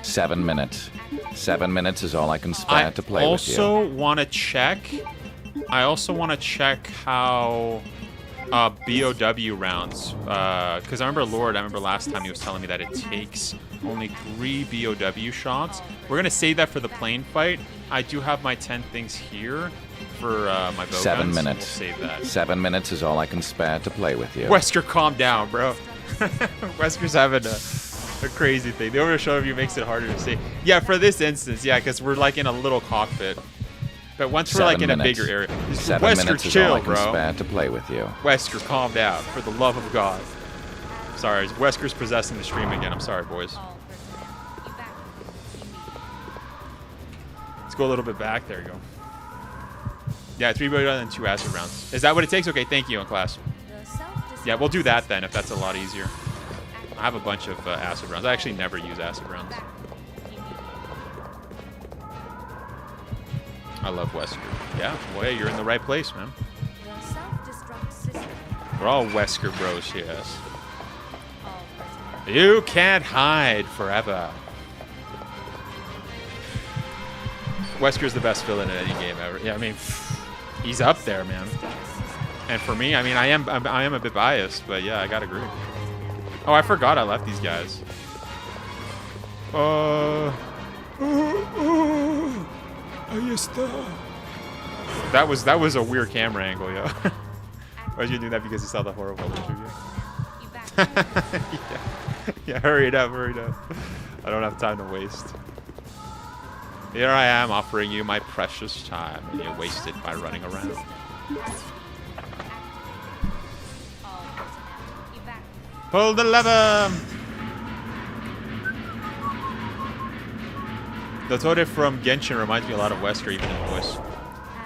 7 minutes. 7 minutes is all I can spare to play with you. I also want to check how BOW rounds, because I remember last time he was telling me that it takes only 3 BOW shots. We're gonna save that for the plane fight. I do have my 10 things here for my bow 7 guns. minutes. We'll save that. 7 minutes is all I can spare to play with you. Wesker, calm down, bro. Wesker's having a crazy thing. The overshow of you makes it harder to see. Yeah, for this instance, yeah, because we're like in a little cockpit. But once we're like in a bigger area, 7 Wesker, minutes is chill, all I can bro. spare to play with you. Wesker, calm down, for the love of God. Sorry, Wesker's possessing the stream again. I'm sorry, boys. Let's go a little bit back. There you go. Yeah, 3 BOW and 2 acid rounds. Is that what it takes? Okay, thank you in class. Yeah, we'll do that then if that's a lot easier. I have a bunch of acid rounds. I actually never use acid rounds. I love Wesker. Yeah, well, hey, you're in the right place, man. We're all Wesker bros here. Yes. You can't hide forever. Wesker's the best villain in any game ever. Yeah, I mean, he's up there, man. And for me, I mean, I am a bit biased, but yeah, I gotta agree. Oh, I forgot I left these guys. That was a weird camera angle, yo. Why'd you do that? Because you saw the horrible interview? Yeah, hurry it up. I don't have time to waste. Here I am offering you my precious time, and you waste it by running around. Pull the lever! The Tode from Genshin reminds me a lot of Wesker, even in voice.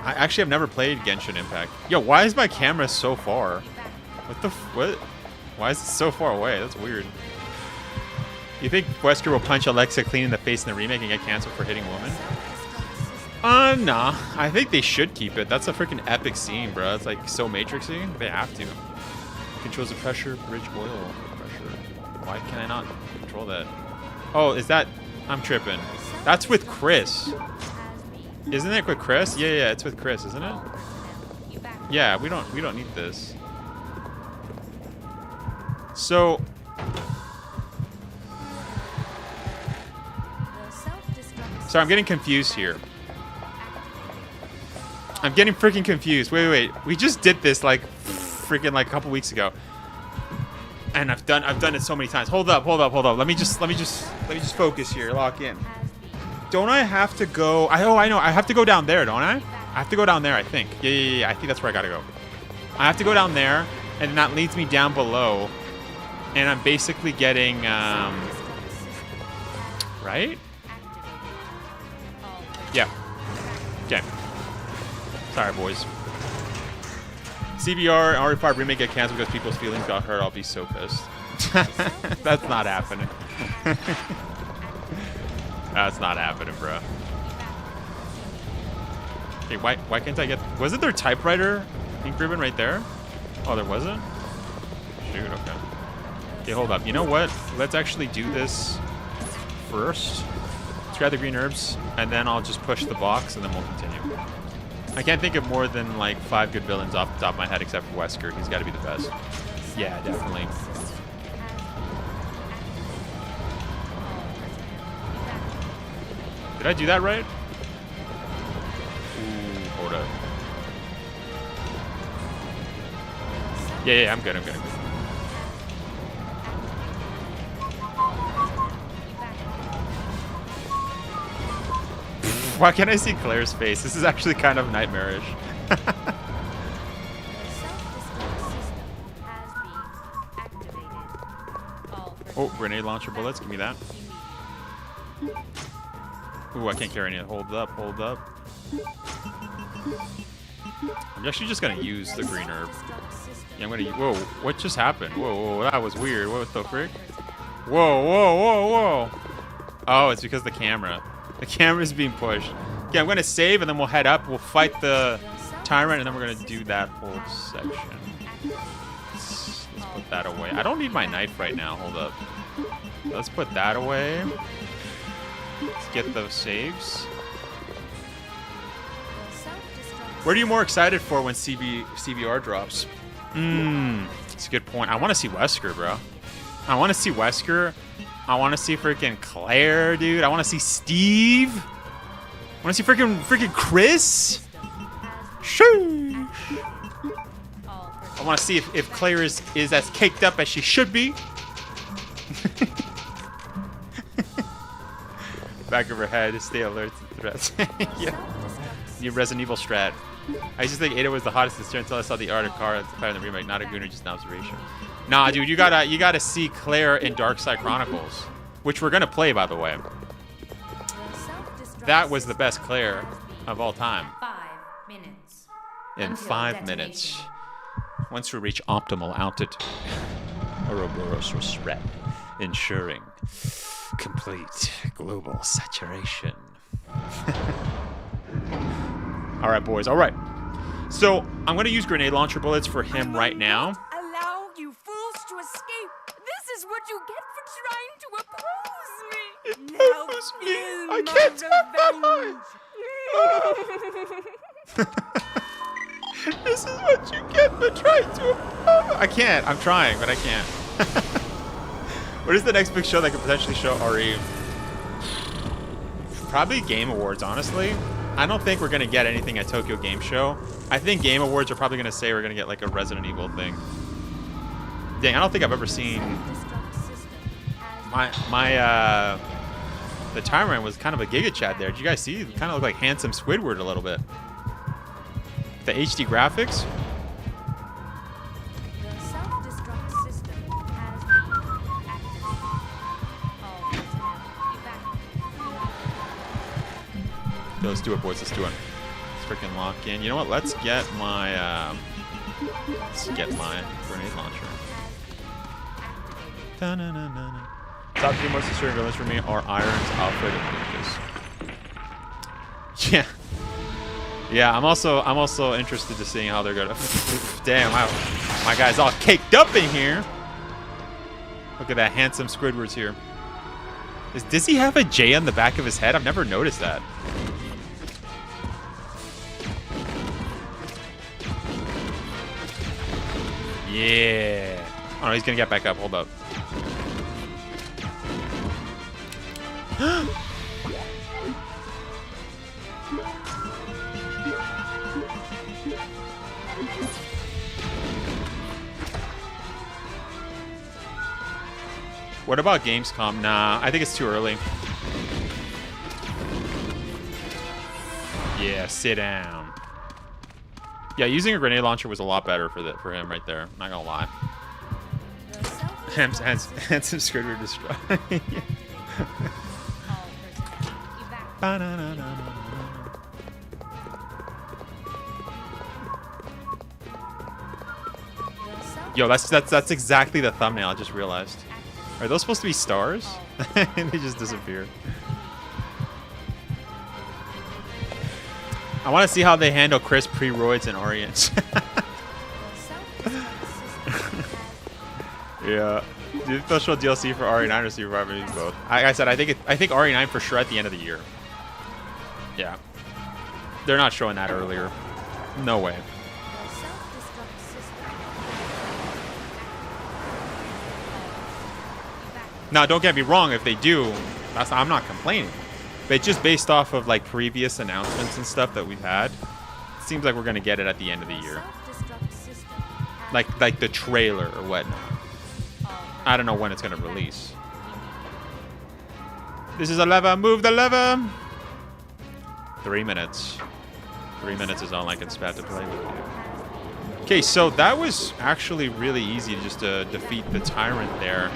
I actually have never played Genshin Impact. Yo, why is my camera so far? What? Why is it so far away? That's weird. You think Wesker will punch Alexa clean in the face in the remake and get canceled for hitting a woman? Nah. I think they should keep it. That's a freaking epic scene, bro. It's like so Matrixy. They have to. Controls the pressure, bridge oil pressure. Why can I not control that? Oh, is that... I'm tripping. That's with Chris. Isn't it with Chris? Yeah, it's with Chris, isn't it? Yeah, we don't need this. So... Sorry, I'm getting confused here. I'm getting freaking confused. Wait. We just did this like freaking like a couple weeks ago. And I've done it so many times. Hold up. Let me just focus here. Lock in. Don't I have to go? I know. I have to go down there, don't I? I have to go down there, I think. Yeah. I think that's where I gotta go. I have to go down there, and that leads me down below. And I'm basically getting right? Yeah. Okay. Sorry, boys. CBR RE5 remake get canceled because people's feelings got hurt. I'll be so pissed. That's not happening. That's not happening, bro. Okay, why can't I get... Wasn't there typewriter ink ribbon right there? Oh, there wasn't? Shoot, okay. Okay, hold up. You know what? Let's actually do this first. Let's grab the green herbs, and then I'll just push the box, and then we'll continue. I can't think of more than like 5 good villains off the top of my head, except for Wesker. He's got to be the best. Yeah, definitely. Did I do that right? Ooh, hold up. Yeah, I'm good. Why can't I see Claire's face? This is actually kind of nightmarish. Oh, grenade launcher bullets. Give me that. Ooh, I can't carry any. Hold up. I'm actually just going to use the green herb. Yeah, I'm going to... Whoa, what just happened? Whoa, that was weird. What the frick? Whoa. Oh, it's because the camera. The camera's being pushed. Okay, I'm going to save, and then we'll head up. We'll fight the tyrant, and then we're going to do that whole section. Let's put that away. I don't need my knife right now. Hold up. Let's put that away. Let's get those saves. What are you more excited for when CBR drops? It's a good point. I want to see Wesker, bro. I want to see Wesker. I want to see freaking Claire, dude. I want to see Steve. I want to see freaking Chris. Sheesh. I want to see if Claire is as caked up as she should be. Back of her head, stay alert to threats. Yeah. New Resident Evil strat. I used to think Eder was the hottest sister until I saw the art of Kara in the remake, not a gooner, just an observation. Nah, dude, you gotta see Claire in Darkside Chronicles, which we're gonna play, by the way. That was the best Claire of all time. 5 minutes. In 5 minutes. Once we reach optimal altitude, Ouroboros will spread, ensuring complete global saturation. All right, boys. All right. So I'm going to use grenade launcher bullets for him right now. Allow you fools to escape. This is what you get for trying to oppose me. Oppose me. I can't tell. This is what you get for trying to oppose. I can't. I'm trying, but I can't. What is the next big show that could potentially show RE? Probably Game Awards, honestly. I don't think we're going to get anything at Tokyo Game Show. I think Game Awards are probably going to say we're going to get like a Resident Evil thing. Dang, I don't think I've ever seen... The Tyrant was kind of a Giga Chad there. Did you guys see? It kind of looked like handsome Squidward a little bit. The HD graphics. Okay, let's do it, boys. Let's do it. Let's freaking lock in. You know what? Let's get my grenade launcher. Top 3 most disturbing villains for me are Irons, Alfred, and Lucas. Yeah. I'm also interested to seeing how they're gonna. Damn, my guy's all caked up in here. Look at that handsome Squidward's here. Does he have a J on the back of his head? I've never noticed that. Yeah. Oh no, he's gonna get back up. Hold up. What about Gamescom? Nah, I think it's too early. Yeah, sit down. Yeah, using a grenade launcher was a lot better for him right there. Not gonna lie. Handsome Squidward destroy. Yo, that's exactly the thumbnail. I just realized. Are those supposed to be stars? And they just disappear. I want to see how they handle Chris pre-roids and Orients. Yeah. Do they'll show DLC for RE9 or Super Mario Bros. Both? Like I said, I think RE9 for sure at the end of the year. Yeah. They're not showing that earlier. No way. Now, don't get me wrong. If they do, I'm not complaining. But just based off of like previous announcements and stuff that we've had, it seems like we're gonna get it at the end of the year. Like the trailer or whatnot. I don't know when it's gonna release. This is a lever. Move the lever. 3 minutes. 3 minutes is all I can spare to play with you. Okay, so that was actually really easy just to defeat the tyrant there.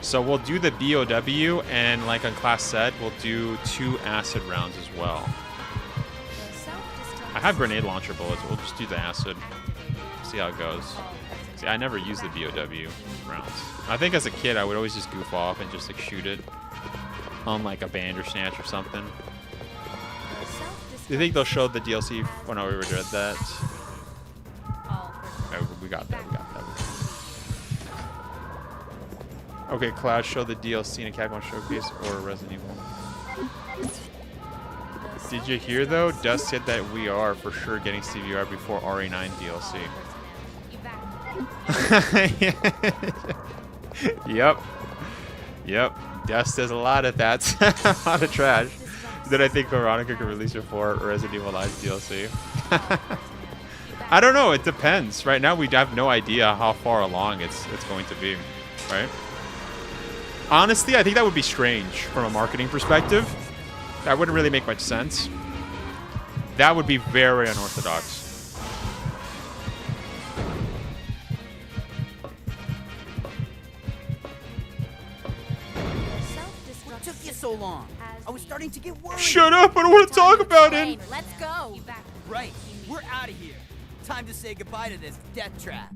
So we'll do the BOW, and like on Class Set, we'll do 2 acid rounds as well. I have grenade launcher bullets. We'll just do the acid. See how it goes. See, I never use the BOW rounds. I think as a kid, I would always just goof off and just like shoot it on like a Bandersnatch or something. Do you think they'll show the DLC? Oh no, we already read that. Oh, we got that. We got that. Okay, Cloud, show the DLC in a Capcom Showcase or Resident Evil. Did you hear though? Dust said that we are for sure getting CVR before RE9 DLC. Yep. Dust says a lot of that. A lot of trash. Did I think Veronica could release it for Resident Evil Live DLC? I don't know. It depends. Right now, we have no idea how far along it's going to be. Right? Honestly, I think that would be strange from a marketing perspective. That wouldn't really make much sense. That would be very unorthodox. What took you so long? I was starting to get worried. Shut up! I don't want to talk about it! Let's go. Right, we're out of here. Time to say goodbye to this death trap.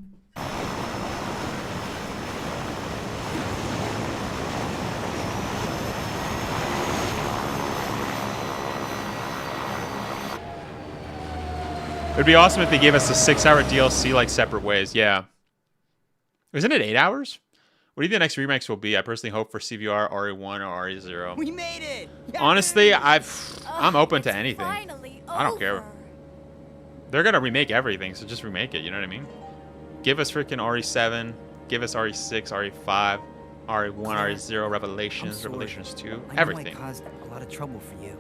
It'd be awesome if they gave us a 6-hour DLC like separate ways. Yeah. Isn't it 8 hours? What do you think the next remakes will be? I personally hope for CVR, RE1, or RE0. We made it! Honestly, I'm open to anything. I don't care. They're gonna remake everything, so just remake it. You know what I mean? Give us freaking RE7. Give us RE6, RE5, RE1, RE0, Revelations, Revelations 2, everything. I caused a lot of trouble for you.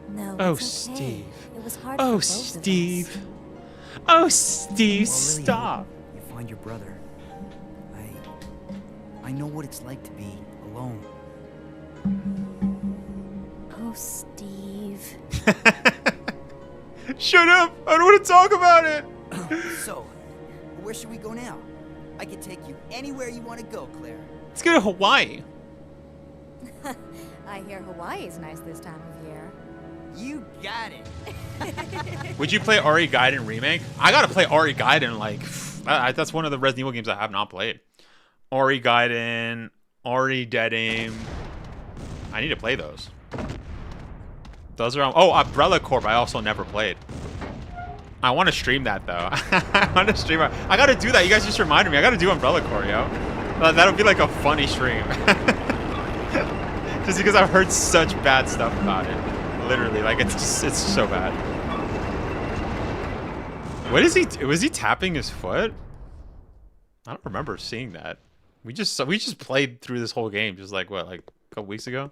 No, Oh, it's okay. Steve. It was hard Oh, for both Steve. of us. Oh, Steve, Really stop. you find your brother. I know what it's like to be alone. Oh, Steve. Shut up! I don't want to talk about it! So, where should we go now? I can take you anywhere you want to go, Claire. Let's go to Hawaii. I hear Hawaii is nice this time of year. You got it. Would you play RE Gaiden Remake? I gotta play RE Gaiden, like, that's one of the Resident Evil games I have not played. RE Gaiden, RE Dead Aim. I need to play those. Those are on, oh, Umbrella Corp I also never played. I want to stream that though. I want to stream it. I gotta do that. You guys just reminded me. I gotta do Umbrella Corp, yo. That'll be like a funny stream. Just because I've heard such bad stuff about it. Literally, like it's so bad. What is he? Was he tapping his foot? I don't remember seeing that. We just played through this whole game just like what, like a couple weeks ago.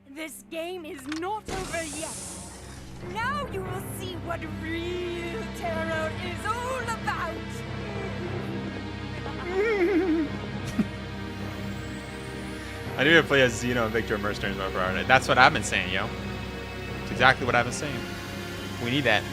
This game is not over yet. Now you will see what real terror is all about. I need to play as Xeno and Victor Mercenaries on Friday. That's what I've been saying, yo. It's exactly what I've been saying. We need that.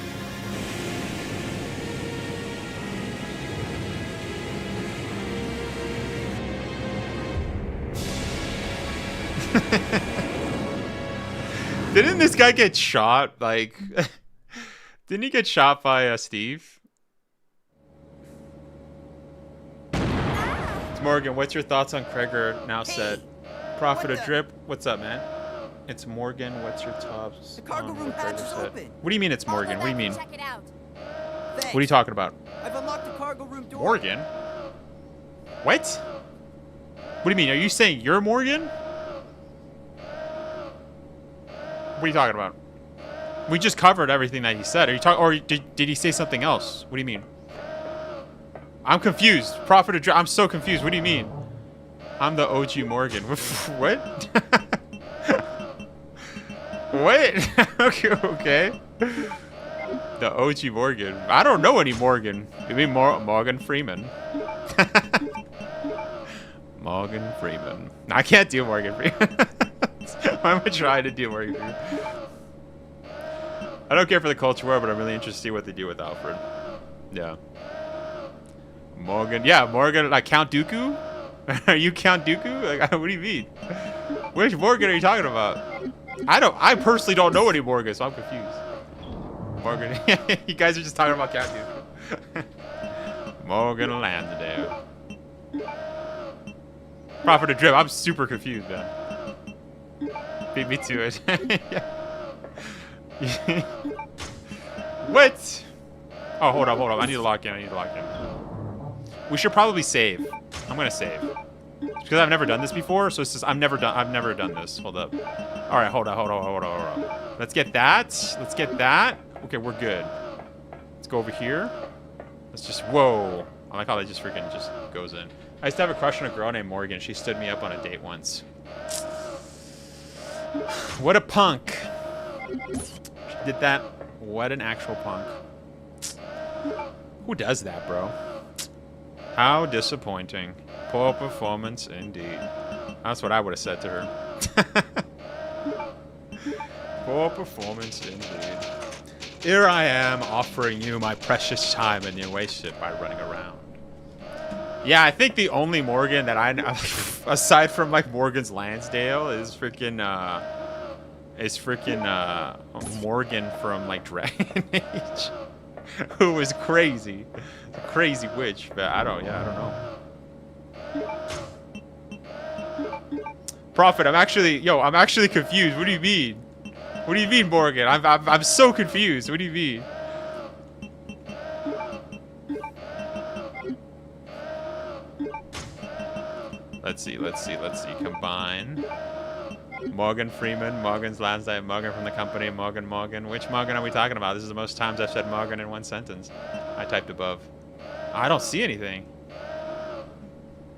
Didn't this guy get shot? Like, didn't he get shot by Steve? Morgan, what's your thoughts on Kreger now set? Profit a drip? What's up, man? It's Morgan. What's your thoughts? The cargo room hatch is open. What do you mean it's Morgan? What do you mean? Check it out. What are you talking about? I've unlocked the cargo room door. Morgan? What? What do you mean? Are you saying you're Morgan? What are you talking about? We just covered everything that he said. Are you talking, or did he say something else? What do you mean? I'm confused. Profit of I'm so confused. What do you mean? I'm the OG Morgan. What? What? Okay. The OG Morgan. I don't know any Morgan. You mean Morgan Freeman? Morgan Freeman. No, I can't do Morgan Freeman. Why am I trying to do Morgan Freeman? I don't care for the culture war, but I'm really interested to see what they do with Alfred. Yeah. Morgan. Yeah, Morgan. Like Count Dooku? Are you Count Dooku? Like, what do you mean? Which Morgan are you talking about? I personally don't know any Morgan, so I'm confused. Morgan. You guys are just talking about Count Dooku. Morgan Lansdale. Profit of drip. I'm super confused, man. Beat me to it. What? Oh, hold up. I need to lock in. We should probably save. I'm gonna save. Because I've never done this before, so it's just I've never done this. Hold up. Alright, hold on. Let's get that. Okay, we're good. Let's go over here. Let's just whoa. I like how that just freaking just goes in. I used to have a crush on a girl named Morgan. She stood me up on a date once. What a punk. She did that. What an actual punk. Who does that, bro? How disappointing. Poor performance indeed. That's what I would have said to her. Poor performance indeed. Here I am offering you my precious time and you waste it by running around. Yeah, I think the only Morgan that I know, aside from like Morgan's Lansdale, is freaking Morgan from like Dragon Age, who was crazy, a crazy witch. But I don't know. Prophet, I'm actually confused. What do you mean? What do you mean, Morgan? I'm so confused. What do you mean? Let's see. Combine. Morgan Freeman, Morgan's Lansdale, Morgan from the company, Morgan. Which Morgan are we talking about? This is the most times I've said Morgan in one sentence. I typed above. I don't see anything.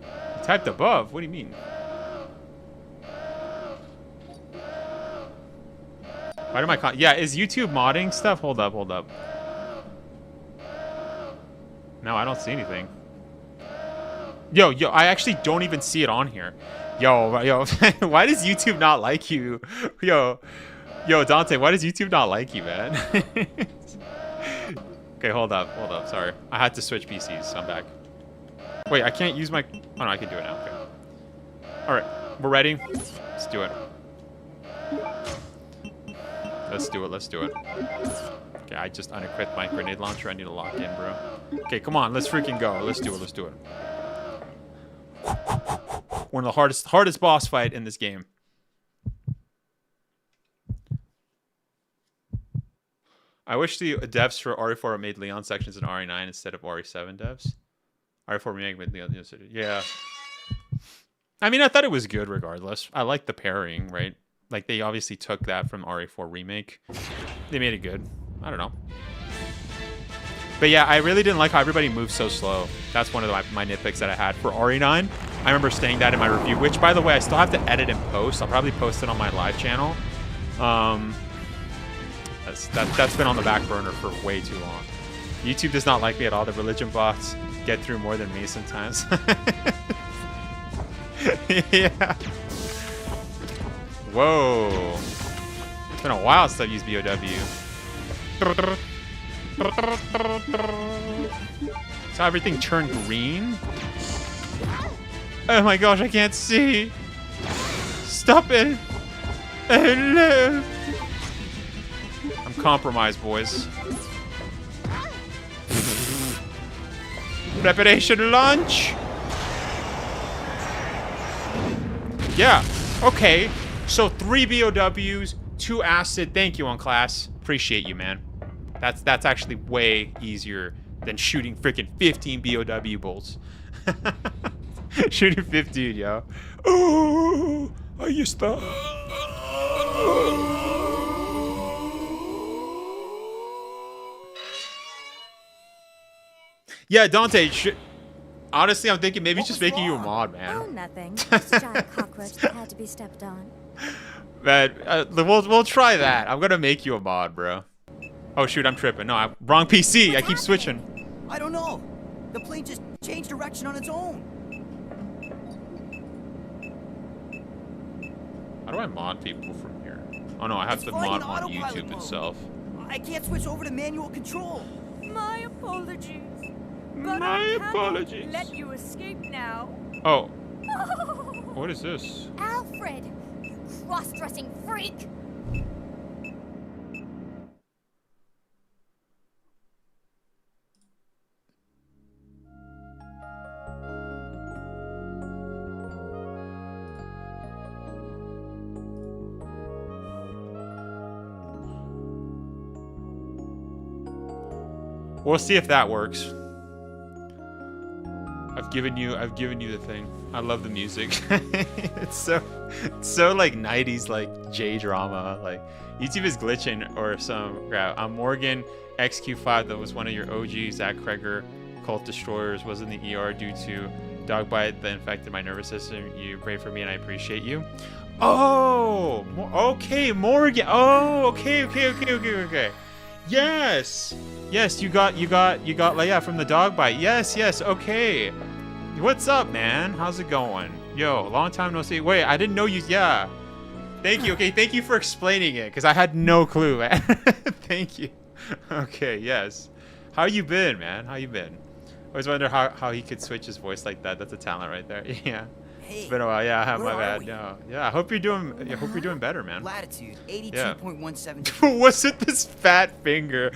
You typed above? What do you mean? Why do my yeah, is YouTube modding stuff? Hold up. No, I don't see anything. Yo, I actually don't even see it on here. Yo, why does YouTube not like you? Yo, Dante, why does YouTube not like you, man? Okay, hold up. Sorry. I had to switch PCs, so I'm back. Wait, I can't use my... Oh, no, I can do it now. Okay. All right, we're ready. Let's do it. Let's do it. Okay, I just unequipped my grenade launcher. I need to lock in, bro. Okay, come on. Let's freaking go. Let's do it. One of the hardest boss fight in this game. I wish the devs for RE4 made Leon sections in RE9 instead of RE7 devs. RE4 remake made Leon. Yeah. I mean, I thought it was good regardless. I like the pairing, right? Like, they obviously took that from RE4 remake. They made it good. I don't know. But yeah, I really didn't like how everybody moved so slow. That's one of my nitpicks that I had for RE9. I remember saying that in my review, which, by the way, I still have to edit and post. I'll probably post it on my live channel. That's been on the back burner for way too long. YouTube does not like me at all. The religion bots get through more than me sometimes. Yeah. Whoa. It's been a while since I've used BOW. So everything turned green? Oh my gosh, I can't see. Stop it. Oh no. I'm compromised, boys. Preparation launch. Yeah. Okay. So 3 BOWs, 2 acid. Thank you, on class. Appreciate you, man. That's actually way easier than shooting freaking 15 BOW bolts. Shooting 15, yo. Oh, I used to. Yeah, Dante. Honestly, I'm thinking maybe just making you a mod, man. Oh, nothing. Just a giant cockroach that had to be stepped on. Man, we'll try that. I'm gonna make you a mod, bro. Oh shoot, I'm tripping. No, wrong PC. I keep switching. I don't know. The plane just changed direction on its own. How do I mod people from here? Oh no, I have to mod on YouTube itself. I can't switch over to manual control. My apologies. But My I apologies. cannot let you escape now. Oh. What is this? Alfred, you cross-dressing freak! We'll see if that works. I've given you the thing. I love the music. it's so like 90s like J drama. Like YouTube is glitching or some crap. I'm Morgan XQ5. That was one of your OG Zach Kreger cult destroyers. Was in the ER due to dog bite that infected my nervous system. You pray for me and I appreciate you. Oh, okay, Morgan. Oh, okay. Yes, you got like, yeah, from the dog bite. Yes, okay. What's up, man? How's it going? Yo, long time no see. Wait, I didn't know you. Yeah. Thank you. Okay, thank you for explaining it, because I had no clue, man. Thank you. Okay, yes. How you been, man? How you been? I always wonder how he could switch his voice like that. That's a talent right there. Yeah. Hey, it's been a while. Yeah, my bad. we? No. Yeah, I hope you're doing better, man. Latitude, 82.17 Yeah. What's it, this fat finger?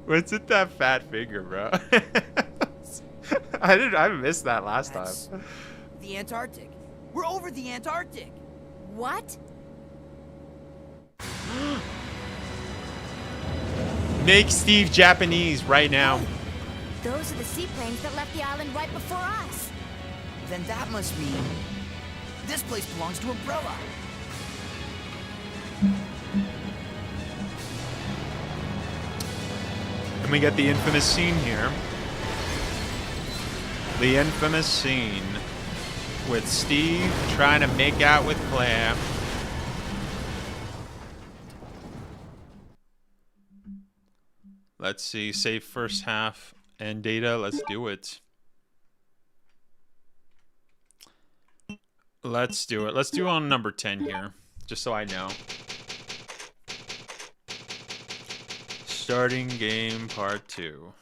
What's it, that fat finger, bro? I missed that last time. The Antarctic. We're over the Antarctic. What? Make Steve Japanese right now. Those are the seaplanes that left the island right before us. Then that must mean this place belongs to Umbrella. And we get the infamous scene here. The infamous scene with Steve trying to make out with Claire. Let's see, save first half and data. Let's do it. Let's do it. Let's do on number 10 here, just so I know. Starting game part 2.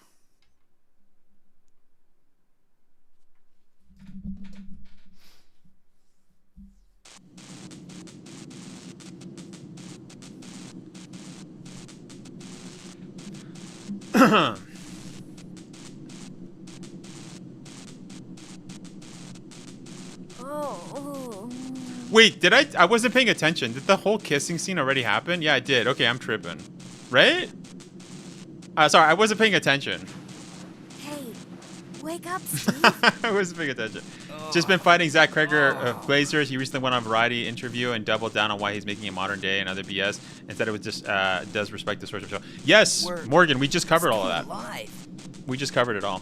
Wait, did I wasn't paying attention. Did the whole kissing scene already happen? Yeah, I did. Okay, I'm tripping. Right? Sorry, I wasn't paying attention. Hey, wake up, Steve. I wasn't paying attention. Just been fighting Zach Kreger of Blazers. He recently went on a Variety interview and doubled down on why he's making a modern day and other BS. Instead, it was just does respect the source of the show. Yes, Morgan, we just covered all of that. We just covered it all.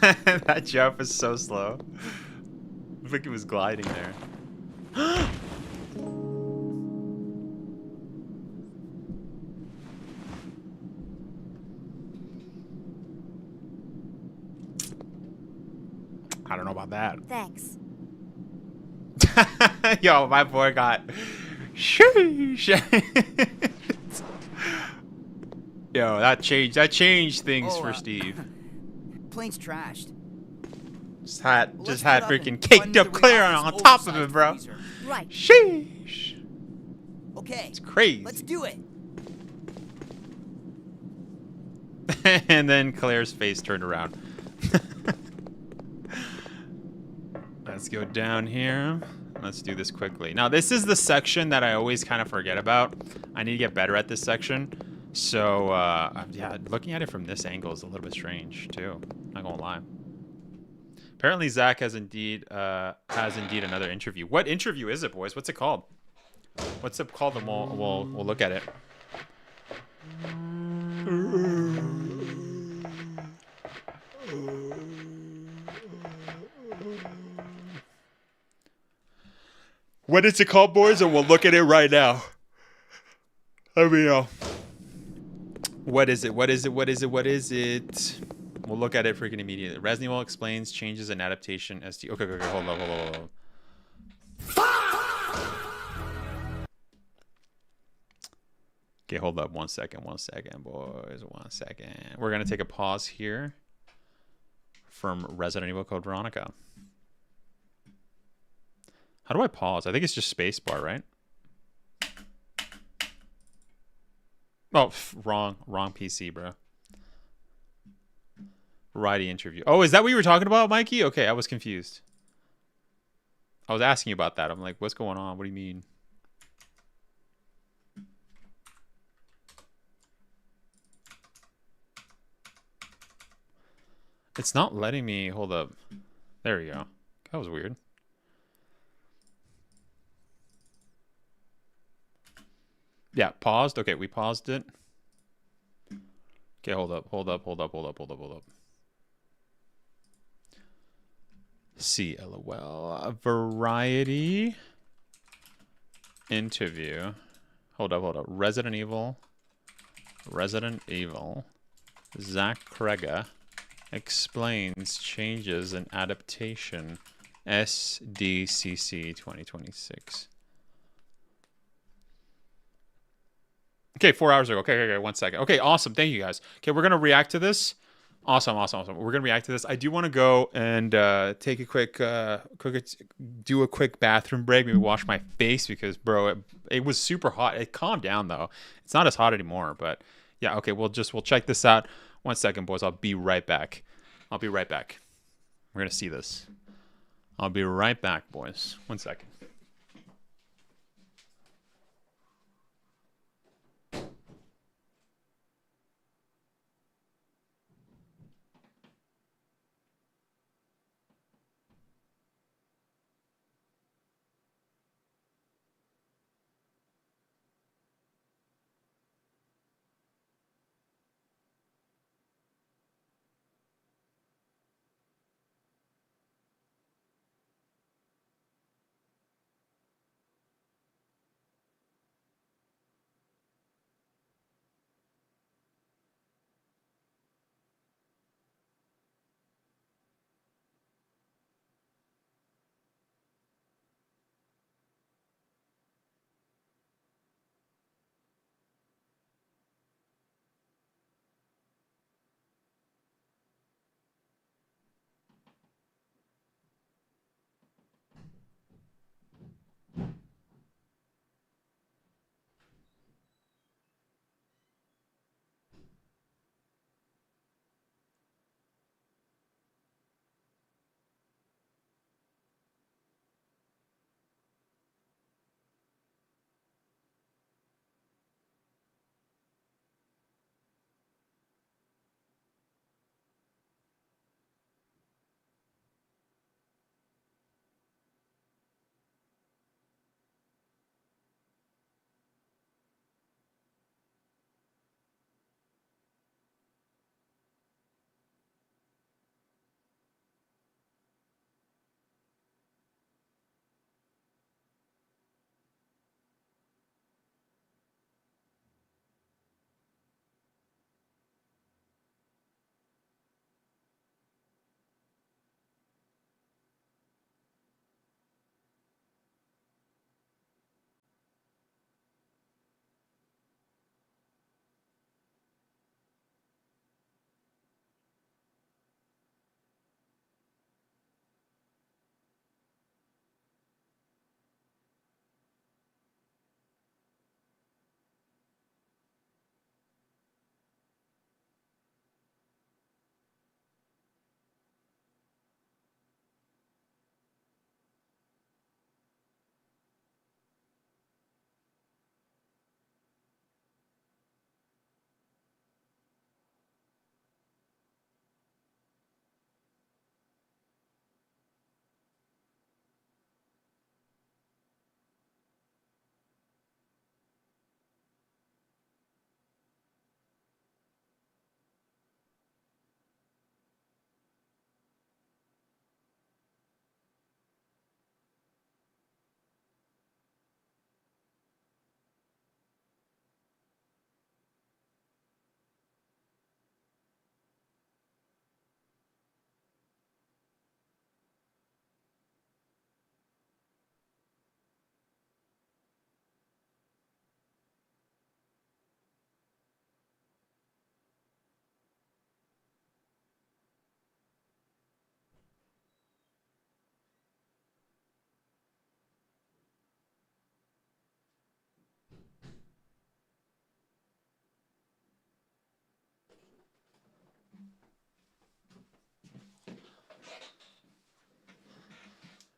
That jump is so slow. I think it was gliding there. I don't know about that. Thanks. Yo, my boy got sheesh. Yo, that changed things for Steve. Plane's trashed. Just had freaking caked up Claire on top of it, bro. Right. Sheesh. Okay. It's crazy. Let's do it. And then Claire's face turned around. Let's go down here. Let's do this quickly. Now, this is the section that I always kind of forget about. I need to get better at this section. So, yeah, looking at it from this angle is a little bit strange, too. Not gonna lie. Apparently, Zach has indeed another interview. What interview is it, boys? What's it called? What's it called? And we'll look at it. What is it called, boys? And we'll look at it right now. Let me know. What is it? What is it? What is it? What is it? We'll look at it freaking immediately. Resident Evil explains changes in adaptation SD. Okay, hold on. Okay, hold up 1 second, boys. 1 second. We're gonna take a pause here from Resident Evil Code Veronica. How do I pause? I think it's just spacebar, right? Oh, wrong PC, bro. Variety interview. Oh, is that what you were talking about, Mikey? Okay, I was confused. I was asking you about that. I'm like, what's going on? What do you mean? It's not letting me. Hold up. There we go. That was weird. Yeah, paused. Okay, we paused it. Okay, hold up. CLOL. Variety interview. Hold up. Resident Evil. Zach Kreger explains changes in adaptation. SDCC 2026. Okay, 4 hours ago. Okay, 1 second. Okay, awesome. Thank you, guys. Okay, we're going to react to this. Awesome. We're going to react to this. I do want to go and take a quick bathroom break. Maybe wash my face because, bro, it was super hot. It calmed down, though. It's not as hot anymore, but yeah, okay, we'll check this out. 1 second, boys. I'll be right back. We're going to see this. I'll be right back, boys. 1 second.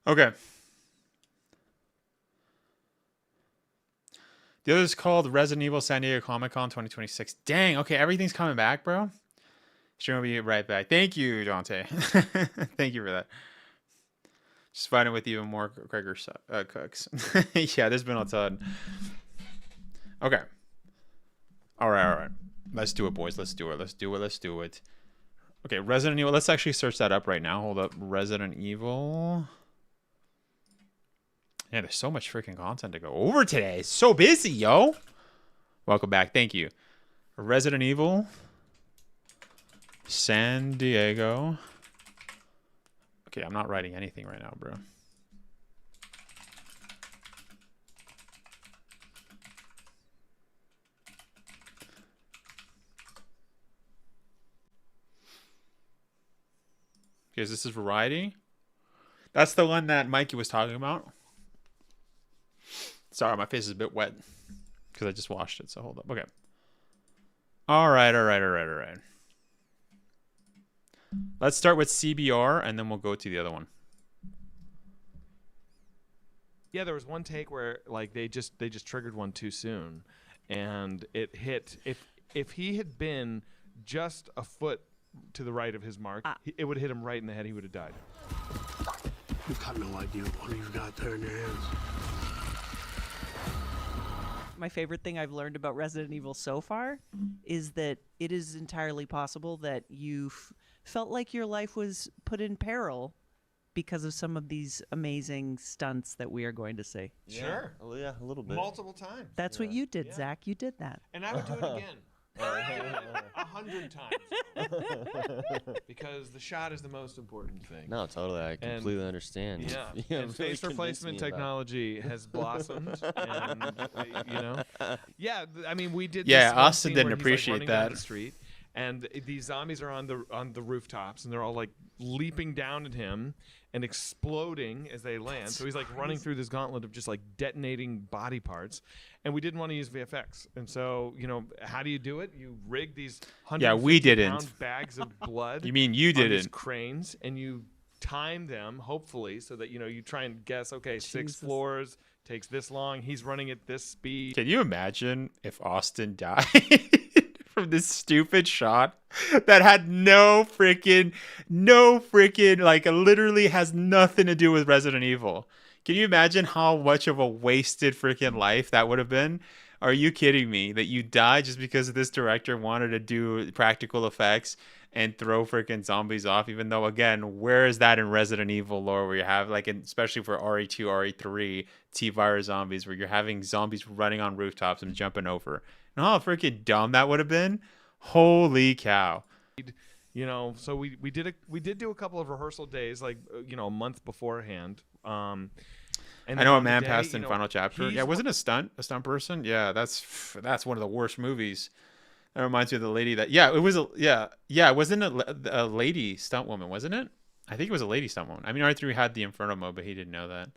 Okay. The other is called Resident Evil San Diego Comic-Con 2026. Dang, okay, everything's coming back, bro. Stream will be right back. Thank you, Dante. Thank you for that. Just fighting with even more Kreger cooks. Yeah, there's been a ton. Okay. All right. Let's do it, boys. Let's do it. Okay, Resident Evil. Let's actually search that up right now. Hold up. Resident Evil. Yeah, there's so much freaking content to go over today. It's so busy, yo. Welcome back. Thank you. Resident Evil. San Diego. Okay, I'm not writing anything right now, bro. Okay, this is Variety. That's the one that Mikey was talking about. Sorry, my face is a bit wet because I just washed it, so hold up. Okay. All right. Let's start with CBR, and then we'll go to the other one. Yeah, there was one take where like they just triggered one too soon, and it hit. If he had been just a foot to the right of his mark, it would hit him right in the head. He would have died. You've got no idea what you've got there in your hands. My favorite thing I've learned about Resident Evil so far is that it is entirely possible that you felt like your life was put in peril because of some of these amazing stunts that we are going to see. Sure. Yeah, a little bit. Multiple times. That's what you did, Zach. You did that. And I would do it again. 100 times. Because the shot is the most important thing. No, totally. I completely understand. Yeah. You And face replacement technology has blossomed. And, you know. Yeah, I mean, we did. Yeah, this one Austin scene didn't where he's, appreciate like, running down that. the street, and these zombies are on the rooftops, and they're all like leaping down at him and exploding as they land. So he's like running through this gauntlet of just like detonating body parts. And we didn't want to use VFX. And so, you know, how do you do it? You rig these 150-pound bags of blood. You mean you on these didn't? cranes, and you time them, hopefully, so that, you know, you try and guess, okay, 6 floors, takes this long. He's running at this speed. Can you imagine if Austin died from this stupid shot that had no freaking, like, literally has nothing to do with Resident Evil? Can you imagine how much of a wasted freaking life that would have been? Are you kidding me that you died just because this director wanted to do practical effects and throw freaking zombies off? Even though, again, where is that in Resident Evil lore where you have, like, especially for RE2, RE3, T-Virus zombies, where you're having zombies running on rooftops and jumping over? And how freaking dumb that would have been? Holy cow. You know, so we did do a couple of rehearsal days, like, you know, a month beforehand. And I know a on the man day, passed you in know, Final Chapter. Yeah, wasn't it a stunt person? Yeah, that's one of the worst movies. That reminds me of the lady that it wasn't a lady stunt woman, wasn't it? I think it was a lady stunt woman. I mean, R3 had the Inferno mode, but he didn't know that.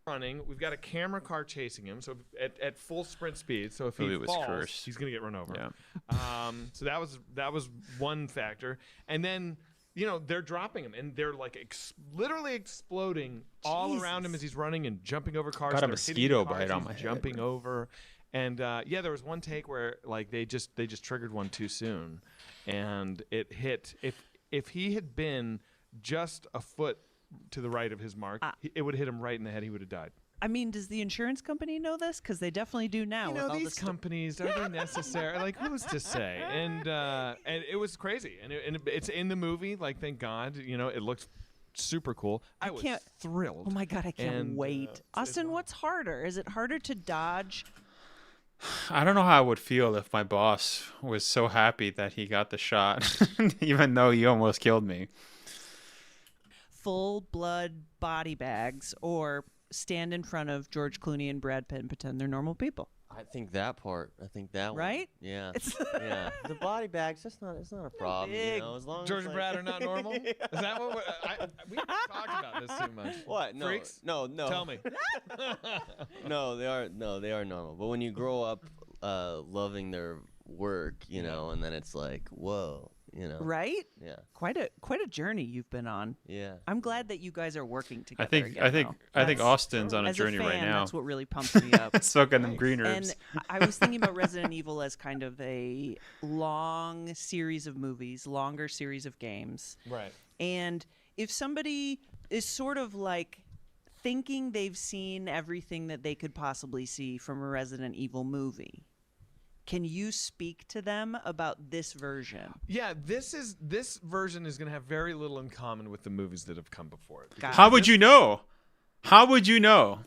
Running, we've got a camera car chasing him, so at full sprint speed. So if he falls, he's gonna get run over. Yeah. So that was one factor, and then, you know, they're dropping him, and they're like literally exploding all around him as he's running and jumping over cars. Got a They're mosquito hitting cars, bite on he's my head, jumping over, and yeah, there was one take where like they just triggered one too soon, and it hit. If he had been just a foot to the right of his mark, it would hit him right in the head. He would have died. I mean, does the insurance company know this? Because they definitely do now. You know, these companies, are they necessary? Like, who's to say? And it was crazy. And it's in the movie. Like, thank God. You know, it looked super cool. I was thrilled. Oh my God, I can't wait. Austin, what's harder? Is it harder to dodge? I don't know how I would feel if my boss was so happy that he got the shot, even though he almost killed me. Full blood body bags, or stand in front of George Clooney and Brad Pitt and pretend they're normal people. I think that part. I think that one. Right? Yeah. Yeah. The body bags. It's not a problem. You know, as long George as and Brad are not normal. Is that what we talked about this too much? What? No. Freaks? No. Tell me. No, they are. No, they are normal. But when you grow up loving their work, you know, and then it's like, whoa, you know. Right? Yeah. Quite a journey you've been on. Yeah. I'm glad that you guys are working together. I think Austin's on a as journey fan, right now. That's what really pumps me up. Smoking them green herbs. And I was thinking about Resident Evil as kind of a long series of movies, longer series of games. Right. And if somebody is sort of like thinking they've seen everything that they could possibly see from a Resident Evil movie, can you speak to them about this version? Yeah, this version is going to have very little in common with the movies that have come before it. How would you know? How would you know?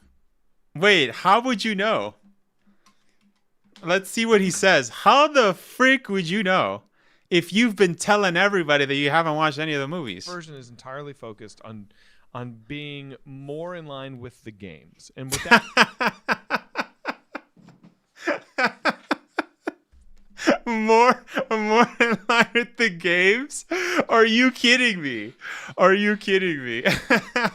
Wait, how would you know? Let's see what he says. How the frick would you know if you've been telling everybody that you haven't watched any of the movies? This version is entirely focused on being more in line with the games. And with that more in line with the games? Are you kidding me? Are you kidding me?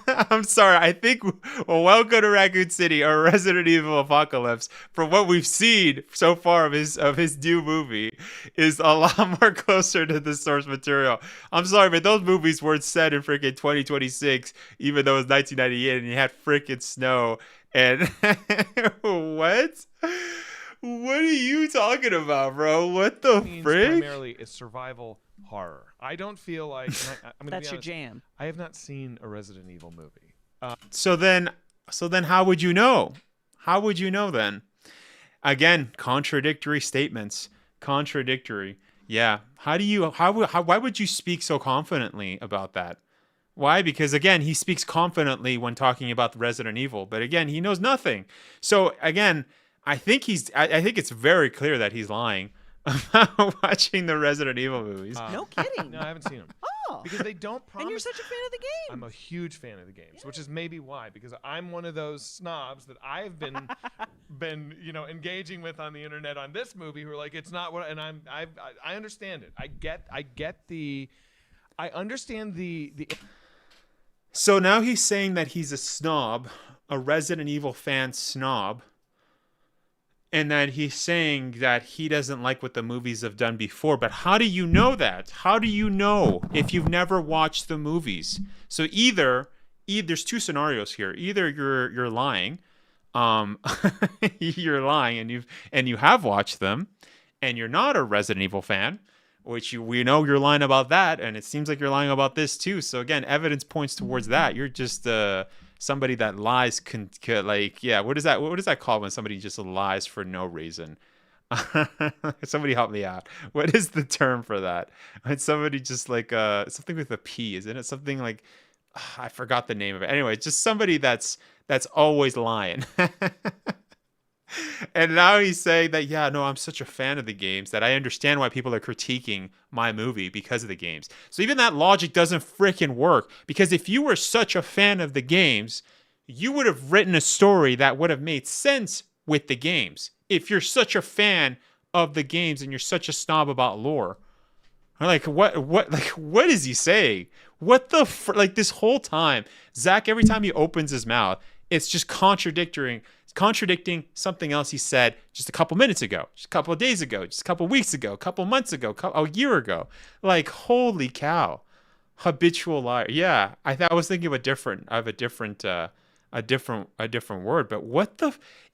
I'm sorry. I think Welcome to Raccoon City or Resident Evil Apocalypse, from what we've seen so far of his new movie, is a lot more closer to the source material. I'm sorry, but those movies weren't set in freaking 2026, even though it was 1998 and you had freaking snow. And what? What are you talking about, bro? What the means frick? primarily is survival horror. I don't feel like I'm That's be your honest, jam. I have not seen a Resident Evil movie. So then how would you know? How would you know then? Again, contradictory statements. Contradictory. Yeah. Why would you speak so confidently about that? Why? Because again, he speaks confidently when talking about Resident Evil, but again, he knows nothing. So again, I think it's very clear that he's lying about watching the Resident Evil movies. No kidding. No, I haven't seen them. Oh. Because they don't promise. And you're such a fan of the game. I'm a huge fan of the games, which is maybe why, because I'm one of those snobs that I've been engaging with on the internet on this movie who are like, it's not what, and I understand it. I understand the. So now he's saying that he's a snob, a Resident Evil fan snob. And that he's saying that he doesn't like what the movies have done before. But how do you know that? How do you know if you've never watched the movies? So either there's two scenarios here. Either you're lying, you're lying, and you have watched them, and you're not a Resident Evil fan, which we know you're lying about that, and it seems like you're lying about this too. So again, evidence points towards that. You're just somebody that lies what is that called when somebody just lies for no reason? Somebody help me out. What is the term for that? When somebody just something with a P, isn't it? Something like I forgot the name of it. Anyway, just somebody that's always lying. And now he's saying that, yeah, no, I'm such a fan of the games that I understand why people are critiquing my movie because of the games. So even that logic doesn't freaking work, because if you were such a fan of the games, you would have written a story that would have made sense with the games. If you're such a fan of the games and you're such a snob about lore. What is he saying? What the this whole time, Zach, every time he opens his mouth, it's just contradicting something else he said just a couple minutes ago, just a couple of days ago, just a couple of weeks ago, a couple of months ago, a year ago. Like, holy cow. Habitual liar. Yeah, I was thinking of a different word, but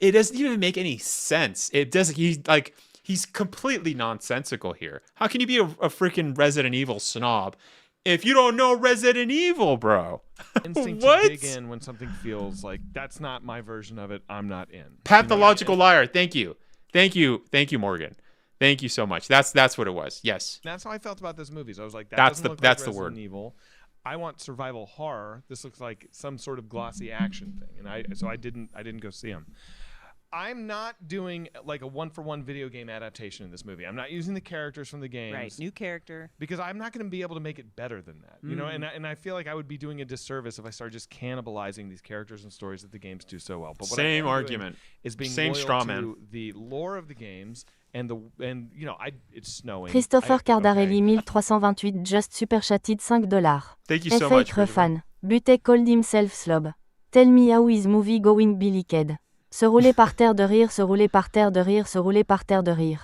it doesn't even make any sense. It doesn't. He's completely nonsensical here. How can you be a freaking Resident Evil snob if you don't know Resident Evil, bro? Instinct to dig in when something feels like that's not my version of it, I'm not in. Pathological liar. Thank you, Morgan. Thank you so much. That's what it was. Yes. That's how I felt about this movie. So I was like, that's the Resident word. Evil. I want survival horror. This looks like some sort of glossy action thing, and I didn't go see them. I'm not doing like a 1-for-1 video game adaptation in this movie. I'm not using the characters from the games. Right, new character. Because I'm not going to be able to make it better than that. You know, and I feel like I would be doing a disservice if I started just cannibalizing these characters and stories that the games do so well. But what Same I am argument. doing is being Same loyal straw to man. the lore of the games and it's snowing. Christopher Cardarelli 1328 just super chatted $5. Thank you so much. Fan. Butek called himself slob. Tell me how is movie going Billy Ked. Se rouler par terre de rire, se rouler par terre de rire, se rouler par terre de rire.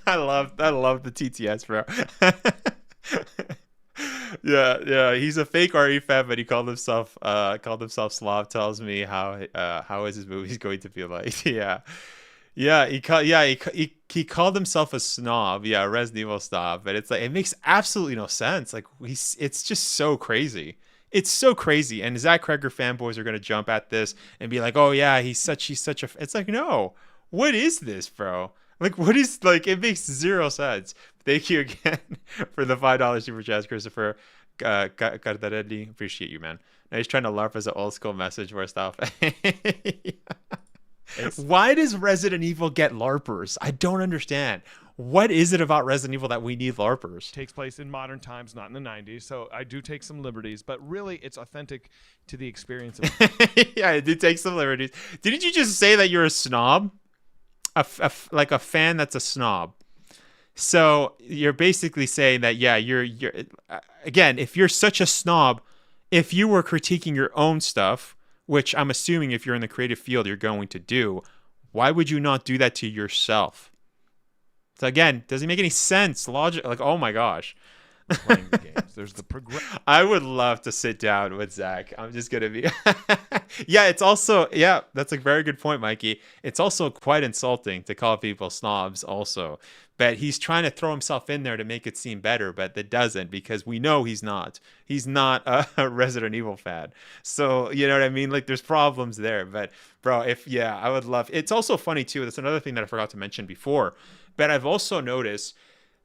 I love the TTS, bro. Yeah, he's a fake RE fan, but he called himself Slav. Tells me how is his movies going to be like? He called himself a snob. Yeah, Resident Evil snob, but it's like it makes absolutely no sense. Like it's just so crazy. It's so crazy, and Zach Kreger fanboys are gonna jump at this and be like, "Oh yeah, he's such a." It's like, no, what is this, bro? Like, what is like? It makes zero sense. Thank you again for the $5 super chat, Christopher Cardarelli. Appreciate you, man. Now he's trying to LARP as an old school message for stuff. Why does Resident Evil get LARPers? I don't understand. What is it about Resident Evil that we need LARPers? Takes place in modern times, not in the 90s. So I do take some liberties, but really it's authentic to the experience of Yeah, I did take some liberties. Didn't you just say that you're a snob? Like a fan that's a snob. So you're basically saying that, yeah, you're again, if you're such a snob, if you were critiquing your own stuff, which I'm assuming if you're in the creative field you're going to do, why would you not do that to yourself? So again, doesn't make any sense. Logic, like, oh my gosh. playing the games. There's the progression. I would love to sit down with Zach. I'm just going to be... Yeah, it's also... Yeah, that's a very good point, Mikey. It's also quite insulting to call people snobs also. But he's trying to throw himself in there to make it seem better, but that doesn't, because we know he's not. He's not a Resident Evil fan. So, you know what I mean? Like, there's problems there. But, bro, I would love... It's also funny, too. That's another thing that I forgot to mention before. But I've also noticed...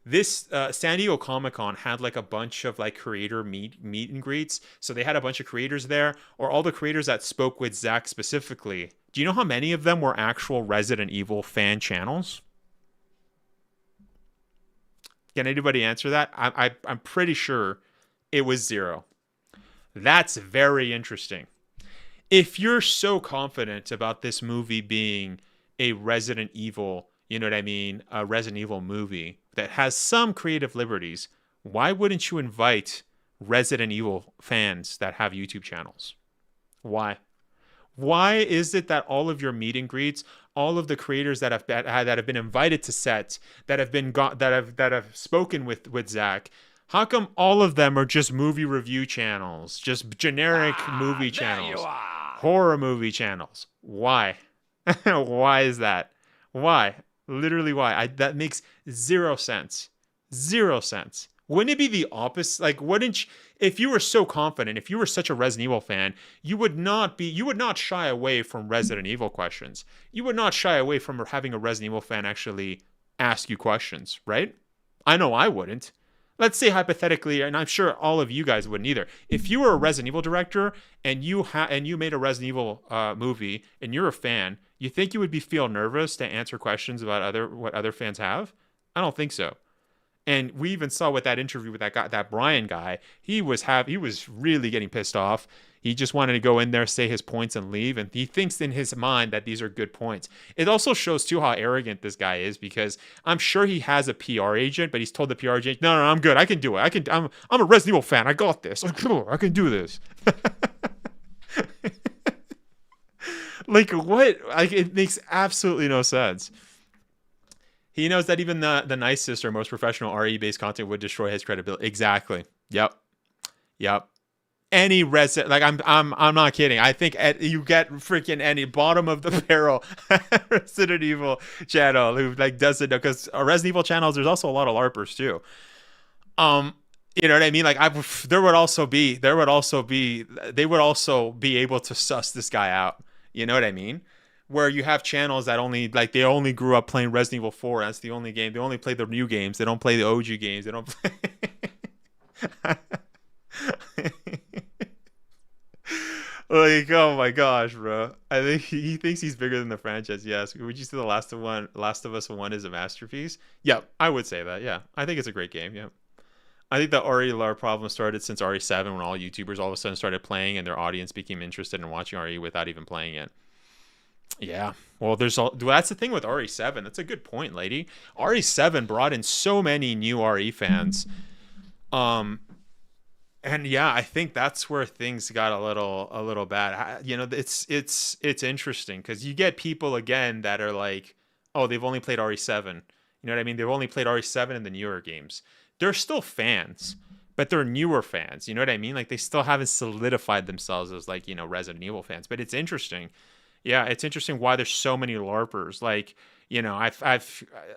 This San Diego Comic-Con had like a bunch of like creator meet and greets. So they had a bunch of creators there, or all the creators that spoke with Zach specifically. Do you know how many of them were actual Resident Evil fan channels? Can anybody answer that? I'm pretty sure it was 0. That's very interesting. If you're so confident about this movie being a Resident Evil, you know what I mean, a Resident Evil movie that has some creative liberties, why wouldn't you invite Resident Evil fans that have YouTube channels? Why? Why is it that all of your meet and greets, all of the creators that have been invited to sets, that have spoken with Zach, how come all of them are just movie review channels, just generic movie channels, horror movie channels? Why? Why is that? Why? Literally, why? That makes 0 sense. 0 sense. Wouldn't it be the opposite? Like, if you were so confident, if you were such a Resident Evil fan, you would not shy away from Resident Evil questions. You would not shy away from having a Resident Evil fan actually ask you questions, right? I know I wouldn't. Let's say hypothetically, and I'm sure all of you guys wouldn't either. If you were a Resident Evil director and you made a Resident Evil movie and you're a fan, you think you would feel nervous to answer questions about what other fans have? I don't think so. And we even saw with that interview with that Brian guy, he was really getting pissed off. He just wanted to go in there, say his points, and leave. And he thinks in his mind that these are good points. It also shows, too, how arrogant this guy is, because I'm sure he has a PR agent, but he's told the PR agent, no, I'm good. I can do it. I'm a Resident Evil fan. I got this. I can do this. Like, what? Like, it makes absolutely no sense. He knows that even the nicest or most professional RE-based content would destroy his credibility. Exactly. Yep. Any Resident, like, I'm not kidding. I think you get freaking any bottom of the barrel Resident Evil channel who like doesn't know, because Resident Evil channels, there's also a lot of LARPers too. You know what I mean? Like, they would also be able to suss this guy out. You know what I mean? Where you have channels that they only grew up playing Resident Evil 4. That's the only game. They only play the new games. They don't play the OG games. They don't play. Like, oh my gosh, bro. I think he thinks he's bigger than the franchise. Yes. Would you say The Last of Us 1 is a masterpiece? Yeah, I would say that. Yeah. I think it's a great game. Yeah. I think the RE LAR problem started since RE7, when all YouTubers all of a sudden started playing and their audience became interested in watching RE without even playing it. Yeah. Well, that's the thing with RE7. That's a good point, lady. RE7 brought in so many new RE fans. And yeah, I think that's where things got a little bad. You know, it's interesting because you get people again that are like, oh, they've only played RE7. You know what I mean? They've only played RE7 in the newer games. They're still fans, but they're newer fans. You know what I mean? Like they still haven't solidified themselves as like, you know, Resident Evil fans. But it's interesting. Yeah, it's interesting why there's so many LARPers. Like, you know,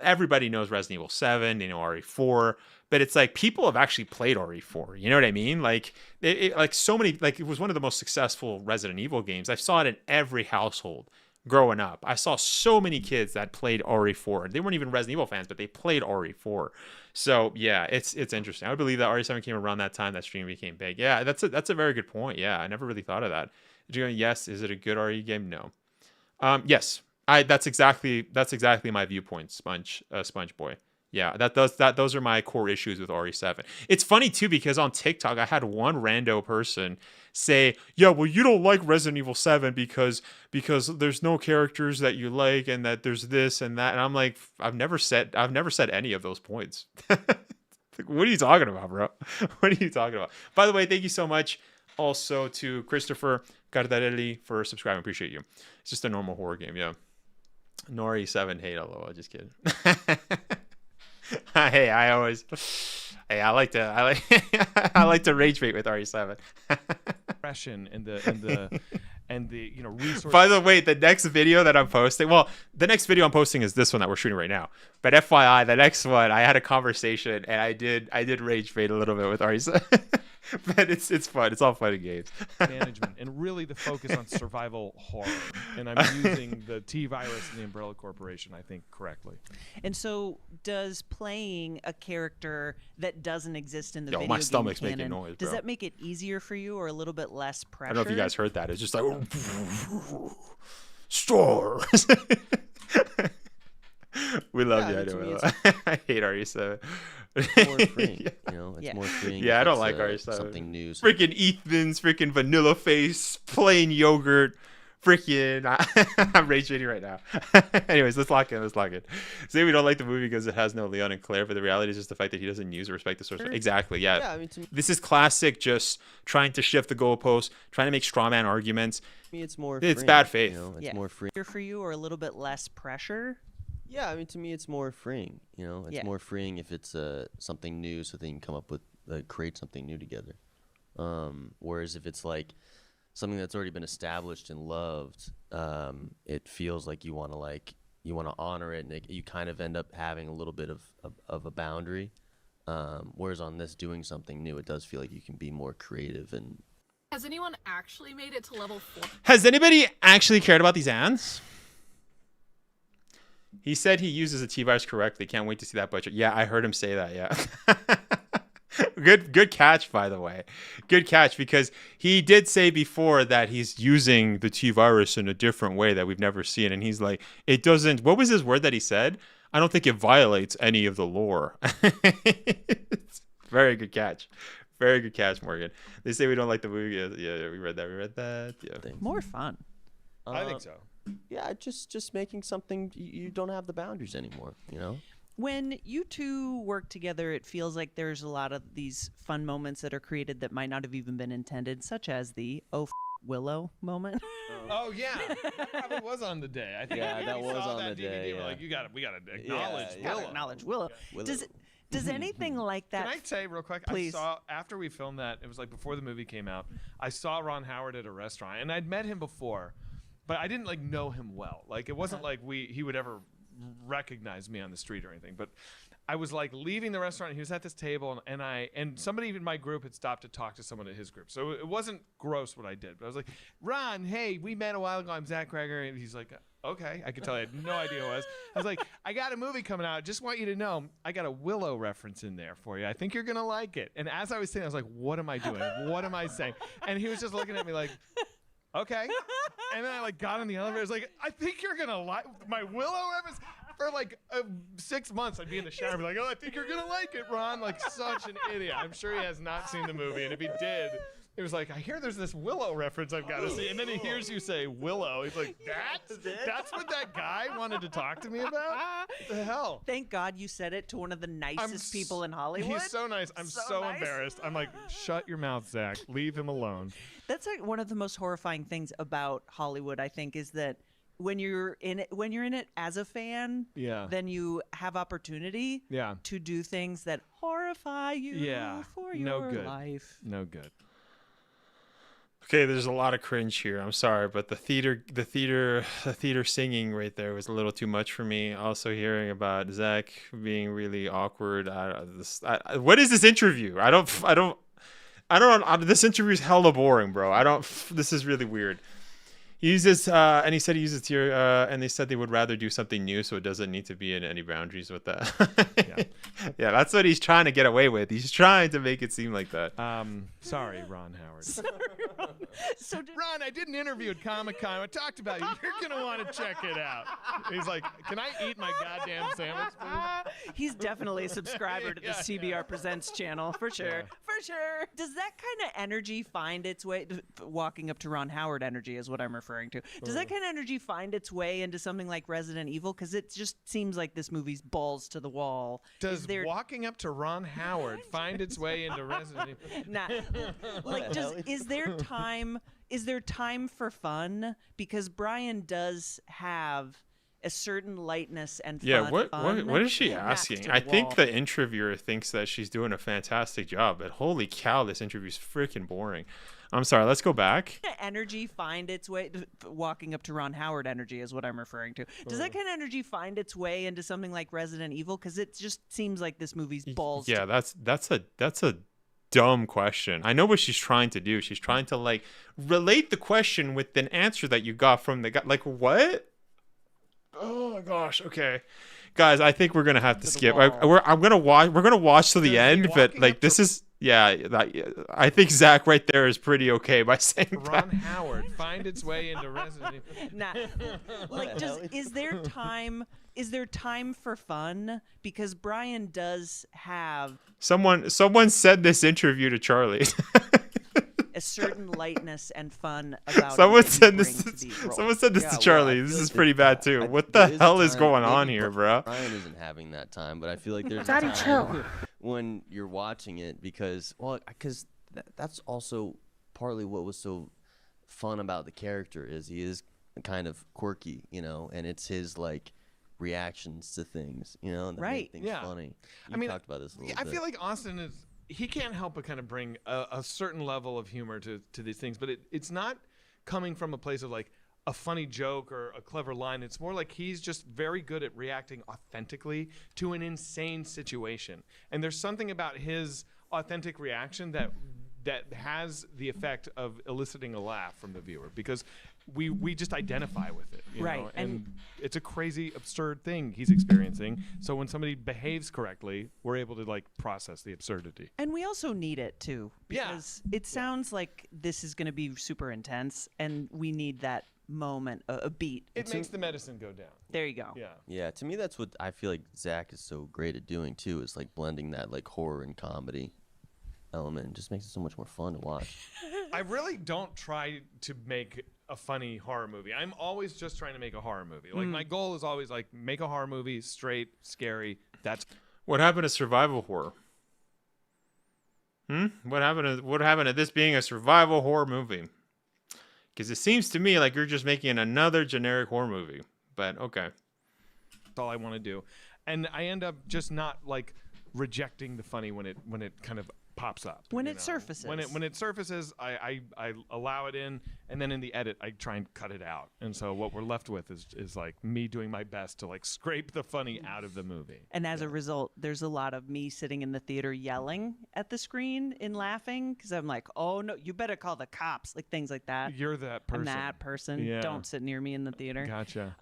everybody knows Resident Evil 7, you know, RE4, but it's like people have actually played RE4. You know what I mean? Like, like so many, like it was one of the most successful Resident Evil games. I saw it in every household growing up. I saw so many kids that played RE4. They weren't even Resident Evil fans, but they played RE4. So yeah, it's interesting. I would believe that RE7 came around that time that stream became big. Yeah, that's a very good point. Yeah, I never really thought of that. Yes, is it a good RE game? No. Yes. That's exactly my viewpoint, Sponge Boy. Yeah, those are my core issues with RE7. It's funny too because on TikTok I had one rando person say, "Yeah, well you don't like Resident Evil 7 because there's no characters that you like and that there's this and that." And I'm like, I've never said any of those points. What are you talking about, bro? What are you talking about? By the way, thank you so much also to Christopher Cardarelli for subscribing. Appreciate you. It's just a normal horror game, yeah. Nori 7 hate LOL, just kidding. Hey, I like to rage bait with RE7. Impression and the you know resource. By the way, the next video that I'm posting, the next video I'm posting is this one that we're shooting right now. But FYI, the next one I had a conversation and I did rage bait a little bit with RE7. But it's fun. It's all fun and games. Management and really the focus on survival horror. And I'm using the T-Virus and the Umbrella Corporation, I think, correctly. And so, does playing a character that doesn't exist in the video my game stomach's canon, making noise, does bro. that make it easier for you or a little bit less pressure? I don't know if you guys heard that. It's just like stars. We love you. I know. I hate RE7. It's more freeing, you know. It's more freeing. Yeah, I don't like RE7. Something new. Freaking Ethan's freaking vanilla face, plain yogurt. Freaking, I'm rage baiting right now. Anyways, let's lock in. Say we don't like the movie because it has no Leon and Claire, but the reality is just the fact that he doesn't use or respect the source. Sure. Exactly. Yeah. Yeah. I mean, this is classic. Just trying to shift the goalposts, trying to make straw man arguments. To me, it's more. It's freeing, bad faith. You know? It's more free. For you or a little bit less pressure? Yeah, I mean, to me, it's more freeing. You know, it's more freeing if it's something new, so they can come up with create something new together. Whereas if it's like something that's already been established and loved, it feels like you want to honor it, and you kind of end up having a little bit of a boundary. Whereas on this, doing something new, it does feel like you can be more creative. And has anyone actually made it to level 4? Has anybody actually cared about these ants? He said he uses a T-Virus correctly. Can't wait to see that butcher. Yeah, I heard him say that, yeah. Good catch, by the way. Good catch, because he did say before that he's using the T-Virus in a different way that we've never seen. And he's like, it doesn't... What was his word that he said? I don't think it violates any of the lore. Very good catch. Very good catch, Morgan. They say we don't like the movie. Yeah, we read that. Yeah. More fun. I think so. Yeah, just making something you don't have the boundaries anymore, you know? When you two work together, it feels like there's a lot of these fun moments that are created that might not have even been intended, such as the Willow moment. Oh yeah, that probably was on the day. I think that was on the day. Yeah. Like we gotta acknowledge Willow. Gotta acknowledge Willow. Does anything like that? Can I say real quick? Please. I saw after we filmed that, it was like before the movie came out. I saw Ron Howard at a restaurant, and I'd met him before, but I didn't know him well. Like it wasn't like he would ever recognize me on the street or anything. But I was leaving the restaurant, and he was at this table, and somebody in my group had stopped to talk to someone at his group. So it wasn't gross what I did. But I was like, Ron, hey, we met a while ago. I'm Zach Kreger. And he's like, okay. I could tell I had no idea who it was. I was like, I got a movie coming out. Just want you to know I got a Willow reference in there for you. I think you're going to like it. And as I was saying, I was like, what am I doing? What am I saying? And he was just looking at me like, okay. And then I got in the elevator. I was like, I think you're going to like my Willow reference. For 6 months, I'd be in the shower and be like, oh, I think you're going to like it, Ron. Like such an idiot. I'm sure he has not seen the movie. And if he did, it was like, I hear there's this Willow reference I've got to see. And then he hears you say Willow. He's like, that's what that guy wanted to talk to me about? What the hell? Thank God you said it to one of the nicest people in Hollywood. He's so nice. I'm so nice. Embarrassed. I'm like, shut your mouth, Zach. Leave him alone. That's one of the most horrifying things about Hollywood, I think, is that when you're in it as a fan, then you have opportunity to do things that horrify you for your life. No good. Okay, there's a lot of cringe here. I'm sorry, but the theater singing right there was a little too much for me. Also, hearing about Zach being really awkward. What is this interview? This interview is hella boring, bro. This is really weird. He uses, and he said he uses tier, and they said they would rather do something new, so it doesn't need to be in any boundaries with that. Yeah, that's what he's trying to get away with. He's trying to make it seem like that. Sorry, Ron Howard. Ron, I did an interview at Comic-Con. I talked about you. You're going to want to check it out. He's like, can I eat my goddamn sandwich, please? He's definitely a subscriber to the CBR Presents channel, for sure. For sure. Does that kind of energy find its way, walking up to Ron Howard energy is what I'm referring to. Does that kind of energy find its way into something like Resident Evil? Because it just seems like this movie's balls to the wall. Does walking up to Ron Howard find its way into Resident Evil? Nah. Like, is there time for fun? Because Brian does have a certain lightness and fun. Yeah, what is she asking? I think the interviewer thinks that she's doing a fantastic job, but holy cow, this interview's freaking boring. I'm sorry, let's go back. Energy find its way, walking up to Ron Howard energy is what I'm referring to. Does that kind of energy find its way into something like Resident Evil? Because it just seems like this movie's balls. Yeah, that's a dumb question. I know what she's trying to do. She's trying to like relate the question with an answer that you got from the guy. Like what? Oh my gosh. Okay, guys, I think we're gonna have to skip. We're gonna watch to the end, but like this is. Yeah, I think Zach right there is pretty okay by saying Ron Howard find its way into Resident Evil. Nah, like, is there time for fun? Because Brian does have someone said this interview to Charlie. A certain lightness and fun about someone said this to Charlie. This is pretty bad too. What the hell is going on here, bro? Brian isn't having that time, but I feel like there's Daddy, chill. When you're watching it because that's also partly what was so fun about the character is he is kind of quirky, and it's his like reactions to things, that make things funny. You talked about this a little bit. I feel like Austin he can't help but kind of bring a certain level of humor to these things, but it's not coming from a place of like a funny joke or a clever line. It's more like he's just very good at reacting authentically to an insane situation. And there's something about his authentic reaction that has the effect of eliciting a laugh from the viewer because we just identify with it, you know? And it's a crazy, absurd thing he's experiencing. So when somebody behaves correctly, we're able to like process the absurdity. And we also need it too, because it sounds like this is going to be super intense, and we need that moment, a beat. It makes the medicine go down. There you go. Yeah. To me, that's what I feel like Zach is so great at doing too. Is like blending that like horror and comedy element. It just makes it so much more fun to watch. I really don't try to make a funny horror movie. I'm always just trying to make a horror movie. Like my goal is always like make a horror movie, straight, scary. That's what happened to survival horror. What happened to this being a survival horror movie? Because it seems to me like you're just making another generic horror movie. But okay. That's all I want to do. And I end up just not like rejecting the funny when it kind of pops up. When it surfaces. When it surfaces, I allow it in, and then in the edit, I try and cut it out. And so what we're left with is like me doing my best to like scrape the funny out of the movie. And as a result, there's a lot of me sitting in the theater yelling at the screen and laughing because I'm like, oh no, you better call the cops, like things like that. You're that person. I'm that person. Yeah. Don't sit near me in the theater. Gotcha.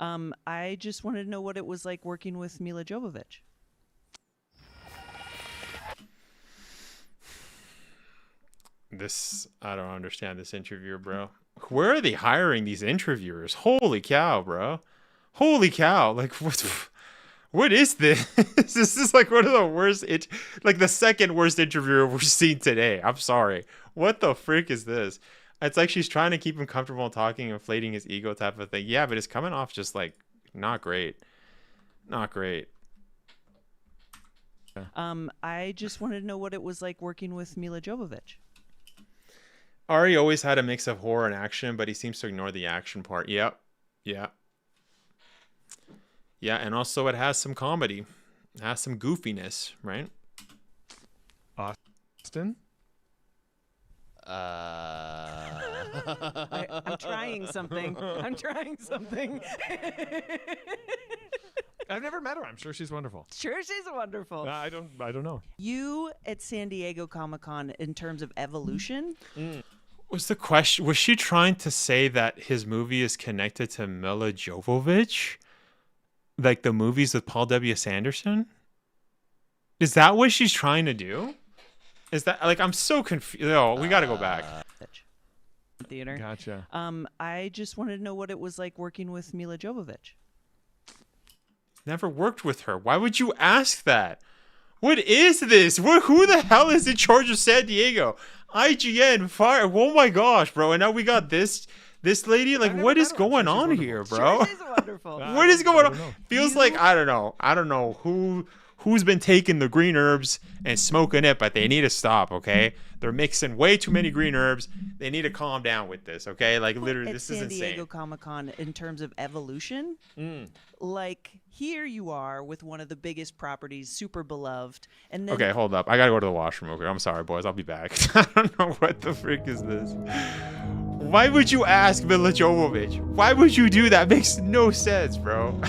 I just wanted to know what it was like working with Mila Jovovich. I don't understand this interviewer, bro. Where are they hiring these interviewers? Holy cow, bro. Holy cow. Like, what is this? This is like one of the worst, like the second worst interviewer we've seen today. I'm sorry. What the frick is this? It's like she's trying to keep him comfortable talking, inflating his ego type of thing. Yeah, but it's coming off just like not great. Not great. I just wanted to know what it was like working with Mila Jovovich. Ari always had a mix of horror and action, but he seems to ignore the action part. Yep. Yeah, and also it has some comedy. It has some goofiness, right? Austin? I'm trying something. I'm trying something. I've never met her. I'm sure she's wonderful. Sure, she's wonderful. I don't know. You at San Diego Comic-Con, in terms of evolution, Was the question? Was she trying to say that his movie is connected to Mila Jovovich, like the movies with Paul W. Sanderson? Is that what she's trying to do? Is that like I'm so confused? No, we got to go back. theater. Gotcha. I just wanted to know what it was like working with Mila Jovovich. Never worked with her. Why would you ask that? What is this? Who the hell is in charge of San Diego? IGN, fire. Oh my gosh, bro. And now we got this lady. Like, what is going on here, bro? Sure, she's wonderful. What is going on? Feels like, I don't know who's been taking the green herbs and smoking it, but they need to stop, okay? They're mixing way too many green herbs. They need to calm down with this, okay? Like, literally, this is insane. At San Diego Comic-Con, in terms of evolution, like, here you are with one of the biggest properties, super beloved, and then... Okay, hold up. I gotta go to the washroom. Okay, I'm sorry, boys. I'll be back. I don't know what the frick is this. Why would you ask Mila Jovovich? Why would you do that? Makes no sense, bro.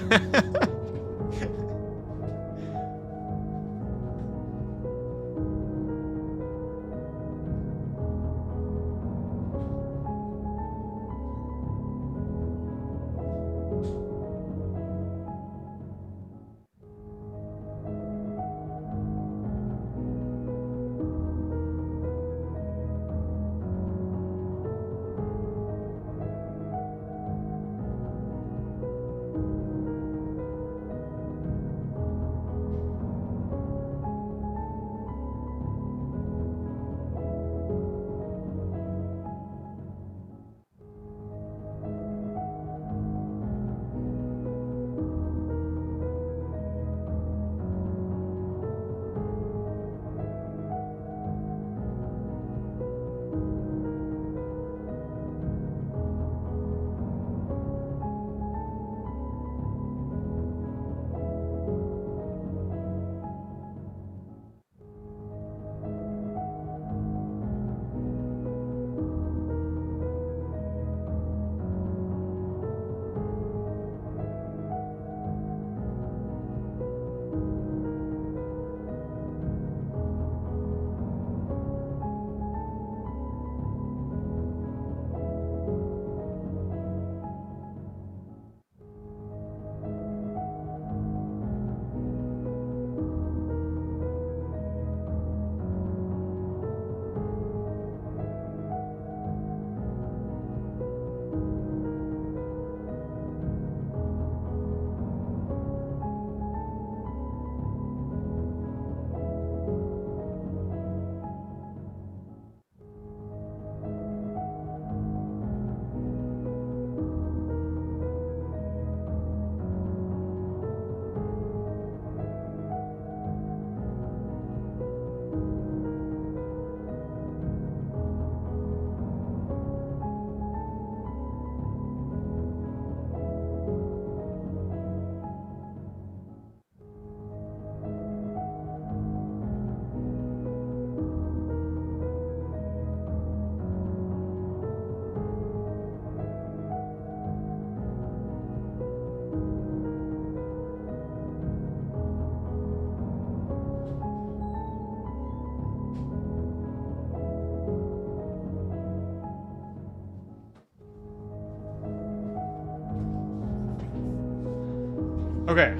Okay,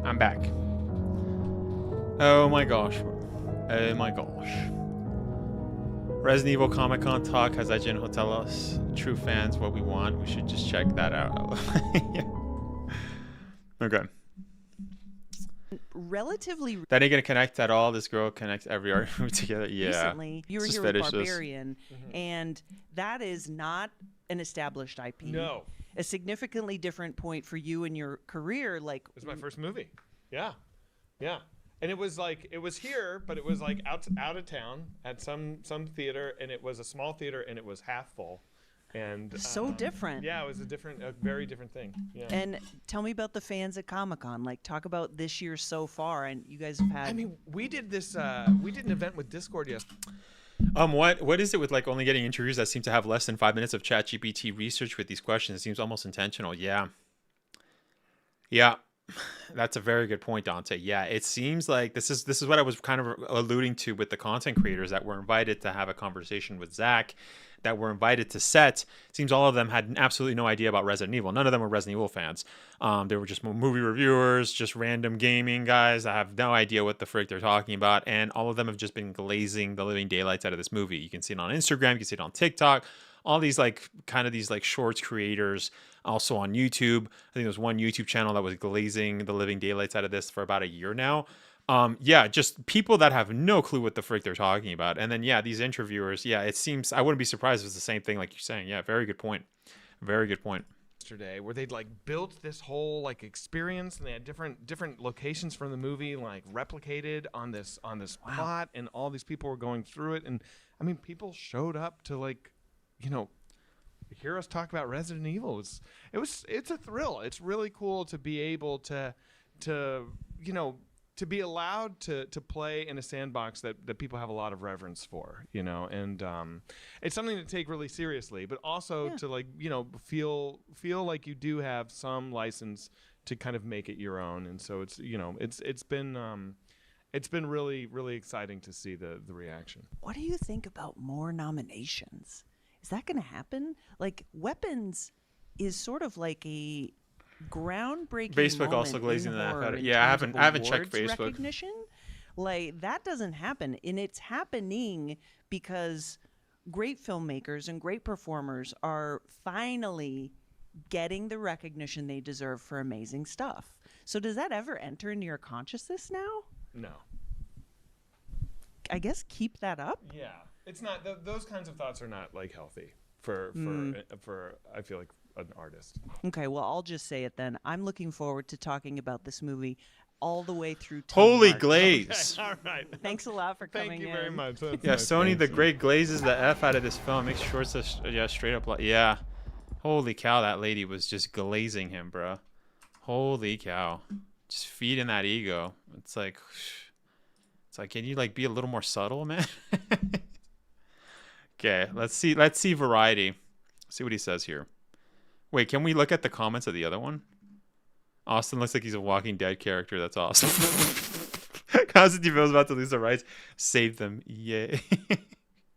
I'm back. Oh my gosh. Oh my gosh. Resident Evil Comic Con talk has IGN Hotel us true fans what we want. We should just check that out. Yeah. Okay. Relatively. That ain't gonna connect at all. This girl connects every art together. Yeah. Recently, you were here with Barbarian, and that is not an established IP. No. A significantly different point for you in your career. Like, it was my first movie. Yeah, yeah, and it was here, but it was out of town at some theater, and it was a small theater, and it was half full, And so different. Yeah, it was a very different thing. Yeah. And tell me about the fans at Comic-Con. Like, talk about this year so far, and you guys have had. I mean, we did this. We did an event with Discord yesterday. What is it with like only getting interviews that seem to have less than 5 minutes of ChatGPT research with these questions? It seems almost intentional. Yeah. That's a very good point, Dante. Yeah, it seems like this is what I was kind of alluding to with the content creators that were invited to have a conversation with Zach, that were invited to set. It seems all of them had absolutely no idea about Resident Evil. None of them were Resident Evil fans. They were just movie reviewers, just random gaming guys that have no idea what the frick they're talking about. And all of them have just been glazing the living daylights out of this movie. You can see it on Instagram. You can see it on TikTok. All these these shorts creators, also on YouTube. I think there was one YouTube channel that was glazing the living daylights out of this for about a year now. Just people that have no clue what the frick they're talking about. And then, these interviewers, it seems, I wouldn't be surprised if it's the same thing like you're saying. Yeah, very good point. Very good point. Yesterday, where they'd built this whole experience, and they had different locations from the movie replicated on this plot, and all these people were going through it. And I mean, people showed up to hear us talk about Resident Evil. It's a thrill. It's really cool to be able to be allowed to play in a sandbox that people have a lot of reverence for, and it's something to take really seriously, but also to feel like you do have some license to kind of make it your own. And so it's been really, really exciting to see the reaction. What do you think about more nominations? Is that going to happen? Weapons is sort of like a groundbreaking Facebook also glazing that out. Yeah, I haven't checked Facebook. Recognition, that doesn't happen, and it's happening because great filmmakers and great performers are finally getting the recognition they deserve for amazing stuff. So does that ever enter into your consciousness now? No. I guess keep that up. Yeah, it's not. Those kinds of thoughts are not healthy for I feel like an artist. Okay, well, I'll just say it then. I'm looking forward to talking about this movie all the way through. Holy glaze! Okay, all right. Thanks a lot for coming in. Thank you very much. That's nice. Sony the Great glazes the F out of this film. Makes sure it's straight up. Yeah. Holy cow, that lady was just glazing him, bro. Holy cow. Just feeding that ego. It's like, can you be a little more subtle, man? Okay, let's see Variety. See what he says here. Wait, can we look at the comments of the other one? Austin looks like he's a Walking Dead character. That's awesome. Constantine was about to lose the rights. Save them. Yay.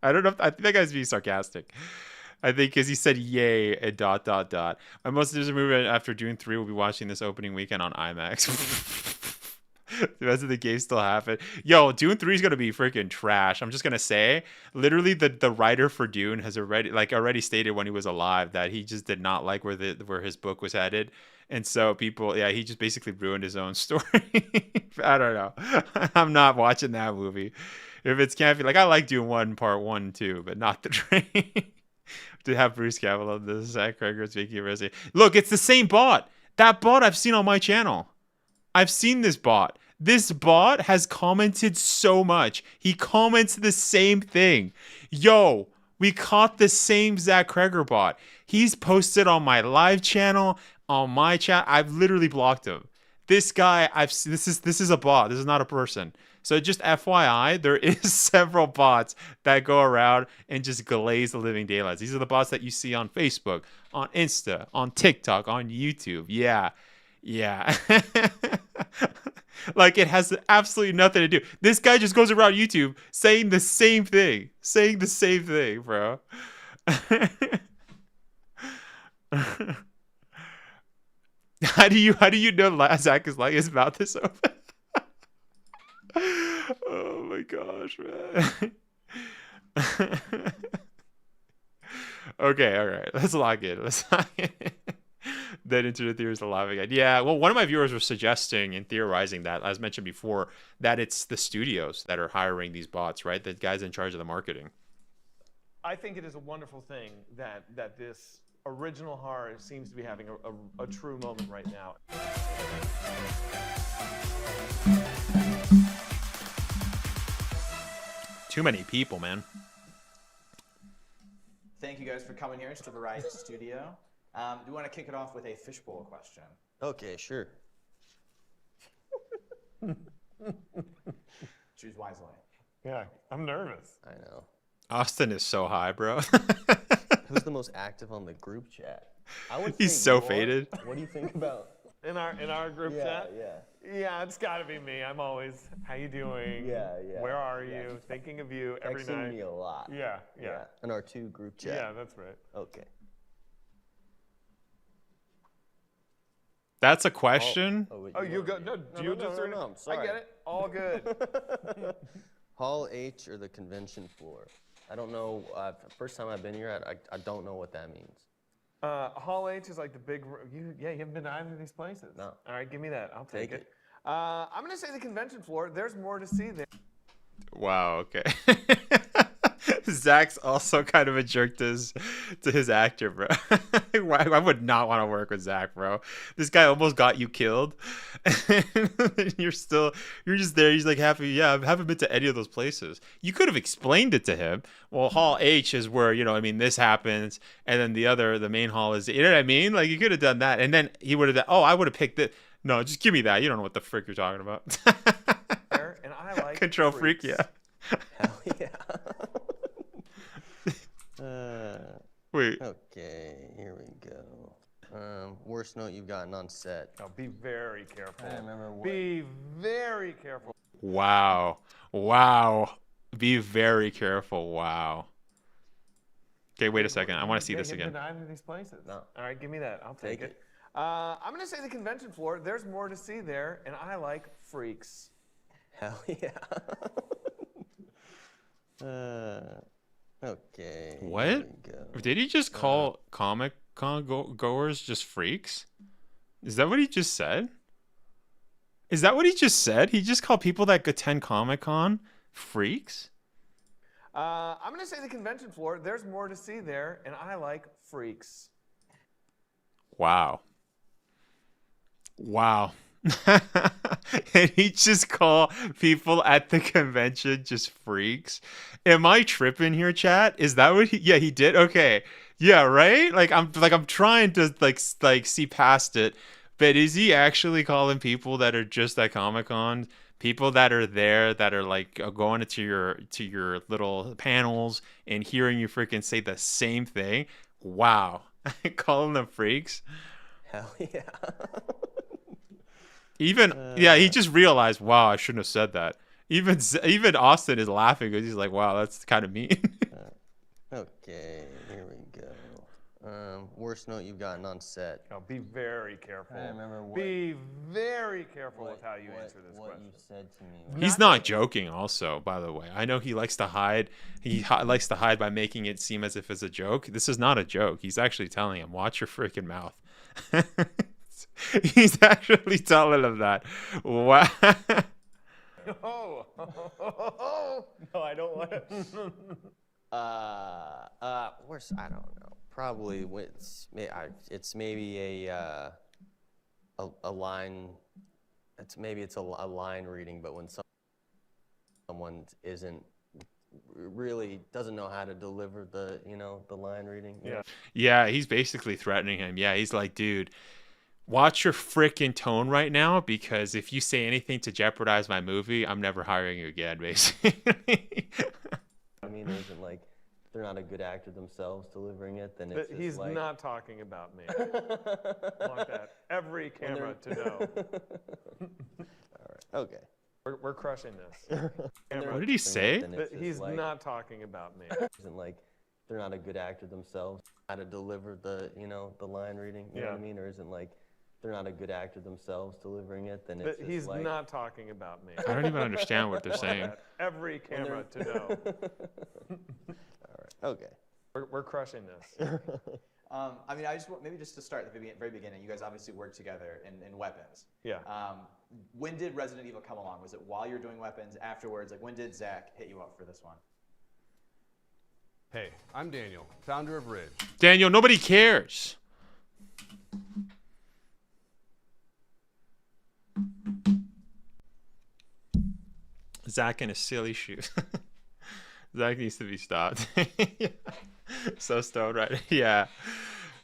I don't know. I think that guy's being sarcastic. I think because he said yay and ... I must there's a movie after Dune 3. We'll be watching this opening weekend on IMAX. The rest of the game still happen. Yo, Dune 3 is gonna be freaking trash. I'm just gonna say, literally, the writer for Dune has already stated when he was alive that he just did not like where his book was headed, and so he just basically ruined his own story. I don't know. I'm not watching that movie. If it's campy, I like Dune 1 Part 1 and 2, but not the train. To have Bruce Campbell on this, Zach Kreger's making a resume. Look, it's the same bot. That bot I've seen on my channel. I've seen this bot. This bot has commented so much. He comments the same thing. Yo, we caught the same Zach Kreger bot. He's posted on my live channel, on my chat. I've literally blocked him. This guy, this is a bot. This is not a person. So just FYI, there is several bots that go around and just glaze the living daylights. These are the bots that you see on Facebook, on Insta, on TikTok, on YouTube. Yeah. It has absolutely nothing to do. This guy just goes around YouTube saying the same thing. Bro. How do you know Zach is his mouth is open? Oh my gosh, man. Okay, all right. Let's log in. Then Internet Theories alive again. Yeah, well, one of my viewers was suggesting and theorizing that, as mentioned before, that it's the studios that are hiring these bots, right? The guys in charge of the marketing. I think it is a wonderful thing that this original horror seems to be having a true moment right now. Too many people, man. Thank you guys for coming here to the Riot Studio. We want to kick it off with a fishbowl question. Okay, sure. Choose wisely. Yeah, I'm nervous. I know. Austin is so high, bro. Who's the most active on the group chat? I would He's think so more. faded. What do you think about? In our group chat? Yeah, it's got to be me. I'm always, how you doing? Yeah. Where are you? Thinking of you every Texting night. me a lot. Yeah. In our 2 group chat. Yeah, that's right. Okay. That's a question? Oh, you go. No, you just no, I'm sorry. I get it. All good. Hall H or the convention floor? I don't know. First time I've been here, I don't know what that means. Hall H is like the big. You haven't been to either of these places. No. All right, give me that. I'll take it. I'm gonna say the convention floor. There's more to see there. Wow, okay. Zach's also kind of a jerk to his actor, bro. I would not want to work with Zach, bro. This guy almost got you killed. And you're just there. He's like, I haven't been to any of those places. You could have explained it to him. Well, Hall H is where, this happens. And then the main hall is, you know what I mean? Like, you could have done that. And then he would have, I would have picked it. No, just give me that. You don't know what the frick you're talking about. And I like Control freaks. freak, yeah. Hell yeah. Wait. Okay, here we go. Worst note you've gotten on set. Oh, be very careful. I remember what. Be very careful. Wow. Be very careful. Wow. Okay, wait a second. I want to see this again. Been to either of these places. No. All right, give me that. I'll take it. I'm gonna say the convention floor. There's more to see there, and I like freaks. Hell yeah. Okay. What? Did he just call Comic Con goers just freaks? Is that what he just said? He just called people that attend Comic Con freaks? I'm gonna say the convention floor. There's more to see there, and I like freaks. Wow. And he just call people at the convention just freaks. Am I tripping here, chat? Is that what he did? Okay. Yeah, right? I'm trying to see past it. But is he actually calling people that are just at Comic-Con, people that are there that are going to your little panels and hearing you freaking say the same thing? Wow. Calling them freaks? Hell yeah. Even he just realized, wow, I shouldn't have said that. Even Austin is laughing because he's like, wow, that's kind of mean. Okay, here we go. Worst note you've gotten on set. Oh, be very careful. I remember what. Be very careful with how you answer this question. What you said to me. He's not joking. Also, by the way, I know he likes to hide. He likes to hide by making it seem as if it's a joke. This is not a joke. He's actually telling him, watch your freaking mouth. He's actually telling him that. Wow. No, I don't want to. Worst, I don't know. Probably it's maybe a line. It's a line reading, but when someone isn't really doesn't know how to deliver the line reading. Yeah, he's basically threatening him. Yeah, he's like, dude, watch your freaking tone right now, because if you say anything to jeopardize my movie, I'm never hiring you again, basically. I mean, isn't they're not a good actor themselves delivering it, then it's He's not talking about me. I want that every camera to know. All right. Okay. We're crushing this. What did he say? He's not talking about me. Isn't they're not a good actor themselves, how to deliver the the line reading. You know what I mean? Or isn't they're not a good actor themselves delivering it, then it's He's not talking about me. I don't even understand what they're saying. Every camera to know. All right. Okay. We're crushing this. I mean, I just want, maybe just to start at the very beginning, you guys obviously worked together in Weapons. Yeah. When did Resident Evil come along? Was it while you were doing Weapons, afterwards? When did Zach hit you up for this one? Hey, I'm Daniel, founder of Ridge. Daniel, nobody cares. Zach in his silly shoes. Zach needs to be stopped. So stoned, right? Yeah.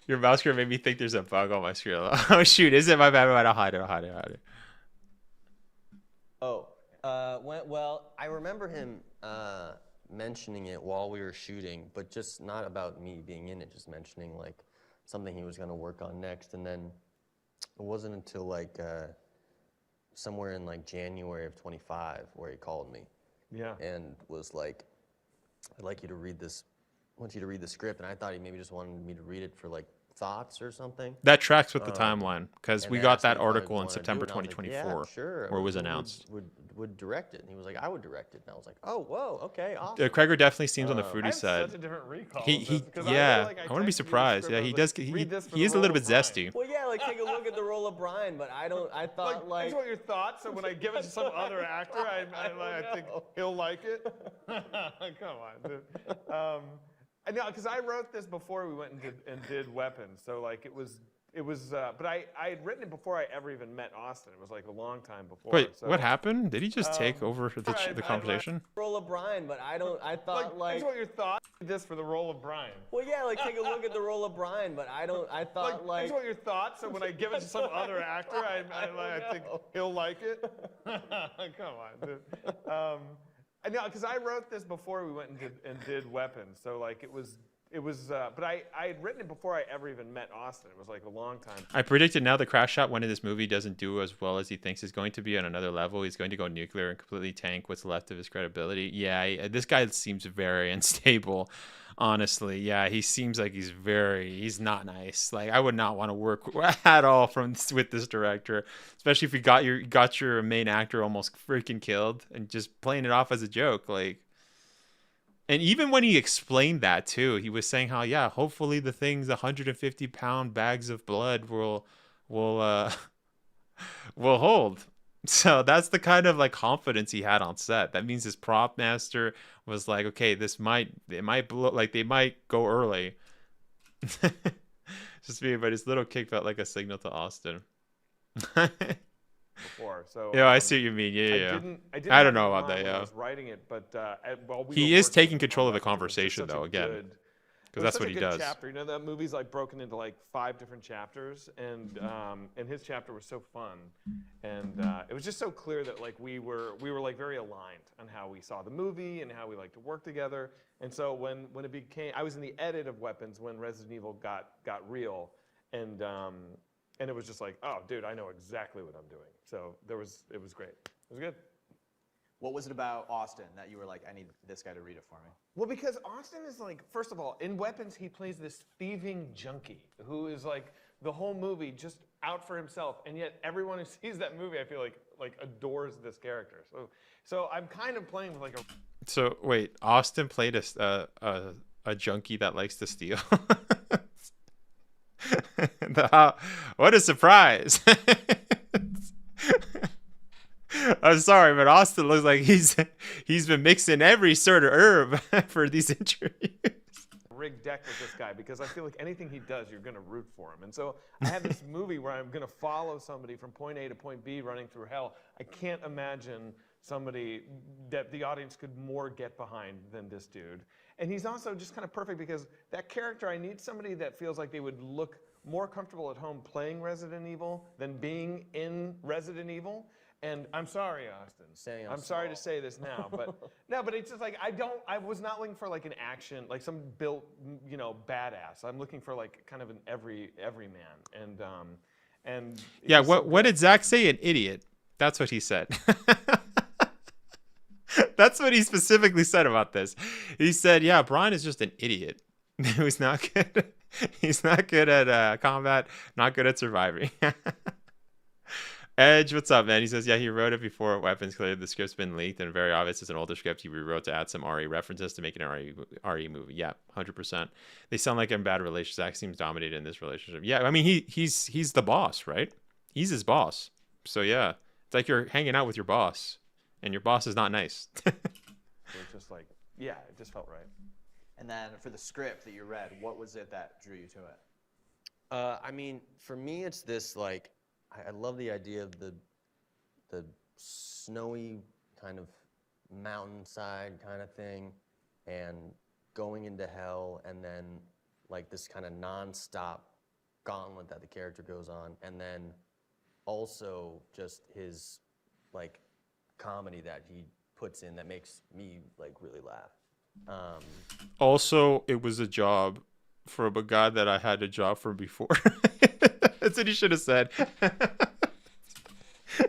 Your mouse screen made me think there's a bug on my screen. Oh shoot, is it my bad? I'll hide it. Oh, well, I remember him mentioning it while we were shooting, but just not about me being in it, just mentioning like something he was going to work on next. And then it wasn't until like somewhere in like January of 25 where he called me. Yeah. And was like, I'd like you to read this, I want you to read the script. And I thought he maybe just wanted me to read it for like thoughts or something. That tracks with the timeline because we got that article in wanted to do September it, and I was like, 2024 yeah, sure. where it was announced. Would direct it. And he was like, I would direct it. And I was like, oh, whoa, okay, awesome. Craiger definitely seems on the I foodie have side. such a different recall of He this, 'cause I yeah. really, like, I I wouldn't be texted you the surprised. script, Yeah, I he was does. like, read this for He the is a role little of bit Brian. zesty. Well, yeah, like take a look at the role of Brian, but I thought I just want your thoughts, so when I give it to some other actor, I think he'll like it. Come on, dude. I know, because I wrote this before we went and did Weapons, so like it was, but I had written it before I ever even met Austin. It was like a long time before. Wait, so. what happened? Did he just take over the conversation? Role of Brian, but I thought I just want your thoughts. This for the role of Brian. Well, yeah, like take a look at the role of Brian, but I thought I just want your thoughts, so when I give it to some other actor, I think he'll like it. Come on, dude. I know, because I wrote this before we went and did Weapons, so like it was, but I had written it before I ever even met Austin. It was like a long time. I predicted now the Crash Shot one in this movie doesn't do as well as he thinks he's going to be on another level. He's going to go nuclear and completely tank what's left of his credibility. Yeah, this guy seems very unstable, honestly. Yeah, he seems like he's not nice. Like I would not want to work at all with this director, especially if you got your main actor almost freaking killed and just playing it off as a joke. Like, and even when he explained that too, he was saying how, yeah, hopefully the things 150-pound bags of blood will hold. So that's the kind of like confidence he had on set. That means his prop master was like, okay, it might blow, like they might go early. Just me, but his little kick felt like a signal to Austin. Before, so yeah, I see what you mean. Yeah. I don't know about that. When Yeah, I was writing it, but he is taking control of the conversation though. Again, because that's what he does. Chapter, you know, that movie's like broken into like 5 different chapters, and his chapter was so fun, and it was just so clear that like we were like very aligned on how we saw the movie and how we like to work together. And so when it became, I was in the edit of Weapons when Resident Evil got real, and it was just like, oh, dude, I know exactly what I'm doing. So it was great. It was good. What was it about Austin that you were like, I need this guy to read it for me? Well, because Austin is like, first of all, in Weapons, he plays this thieving junkie who is like the whole movie just out for himself, and yet everyone who sees that movie, I feel like adores this character. So I'm kind of playing with like a. So wait, Austin played a junkie that likes to steal. What a surprise. I'm sorry, but Austin looks like he's been mixing every sort of herb for these interviews. Rig deck with this guy because I feel like anything he does, you're going to root for him. And so I have this movie where I'm going to follow somebody from point A to point B running through hell. I can't imagine somebody that the audience could more get behind than this dude. And he's also just kind of perfect because that character, I need somebody that feels like they would look more comfortable at home playing Resident Evil than being in Resident Evil. And I'm sorry, Austin. I'm sorry to say this now, but no, but it's just like I was not looking for like an action, like some built, you know, badass. I'm looking for like kind of an everyman. And yeah, what did Zach say? An idiot. That's what he said. That's what he specifically said about this. He said, yeah, Brian is just an idiot. He's not good. He's not good at combat, not good at surviving. Edge, what's up, man? He says, yeah, he wrote it before Weapons. Clearly, the script's been leaked and very obvious it's an older script. He rewrote to add some RE references to make it an RE movie. Yeah, 100%. They sound like in bad relations. Zach seems dominated in this relationship. Yeah, I mean, he's the boss, right? He's his boss. So yeah, it's like you're hanging out with your boss, and your boss is not nice. It's just like, yeah, it just felt right. And then for the script that you read, what was it that drew you to it? I mean, for me, it's this like, I love the idea of the snowy kind of mountainside kind of thing, and going into hell and then like this kind of non-stop gauntlet that the character goes on, and then also just his like comedy that he puts in that makes me like really laugh. Also, it was a job from a guy that I had a job from before. That's what he should have said.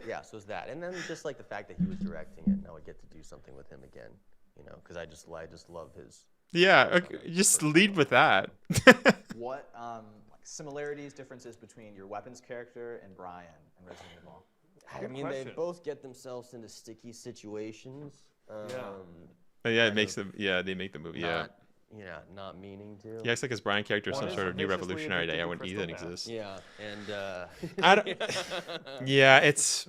Yeah, so it's that, and then just like the fact that he was directing it. Now I get to do something with him again, you know, because I just love his. Yeah, okay, just lead with that. What like similarities, differences between your weapons character and Brian in Resident Evil? I mean, they both get themselves into sticky situations. But yeah, it makes them. Yeah, they make the movie. Not meaning to. Yeah, it's like his Brian character is some sort of new revolutionary idea when Ethan exists. Yeah, and I don't, yeah, it's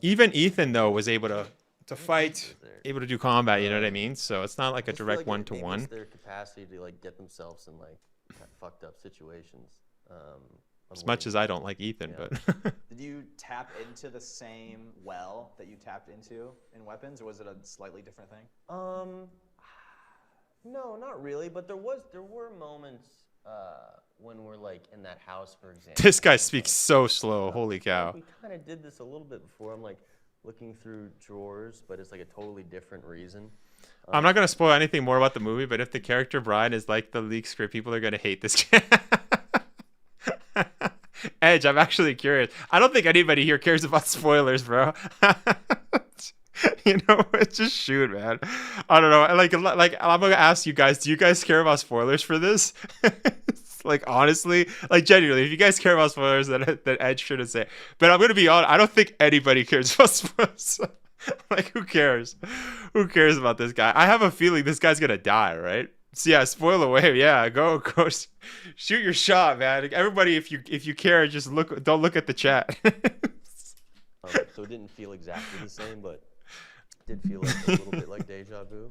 even Ethan though was able to fight, able to do combat. You know what I mean? So it's not like a direct one-to-one. Their capacity to like get themselves in like fucked up situations. As much as I don't like Ethan, but did you tap into the same well that you tapped into in weapons, or was it a slightly different thing? No, not really. But there were moments when we're like in that house, for example. This guy speaks so slow. Holy cow! We kind of did this a little bit before. I'm like looking through drawers, but it's like a totally different reason. I'm not gonna spoil anything more about the movie, but if the character Brian is like the leak script, people are gonna hate this guy. Edge, I'm actually curious. I don't think anybody here cares about spoilers, bro. You know, just shoot, man. I don't know. Like I'm gonna ask you guys. Do you guys care about spoilers for this? Like honestly, like genuinely, if you guys care about spoilers, then Edge shouldn't say. But I'm gonna be honest. I don't think anybody cares about spoilers. Like who cares? Who cares about this guy? I have a feeling this guy's gonna die, right? So yeah, spoil away. Yeah, go shoot your shot, man. Everybody, if you care, just don't look at the chat. So it didn't feel exactly the same, but did feel like a little bit like deja vu.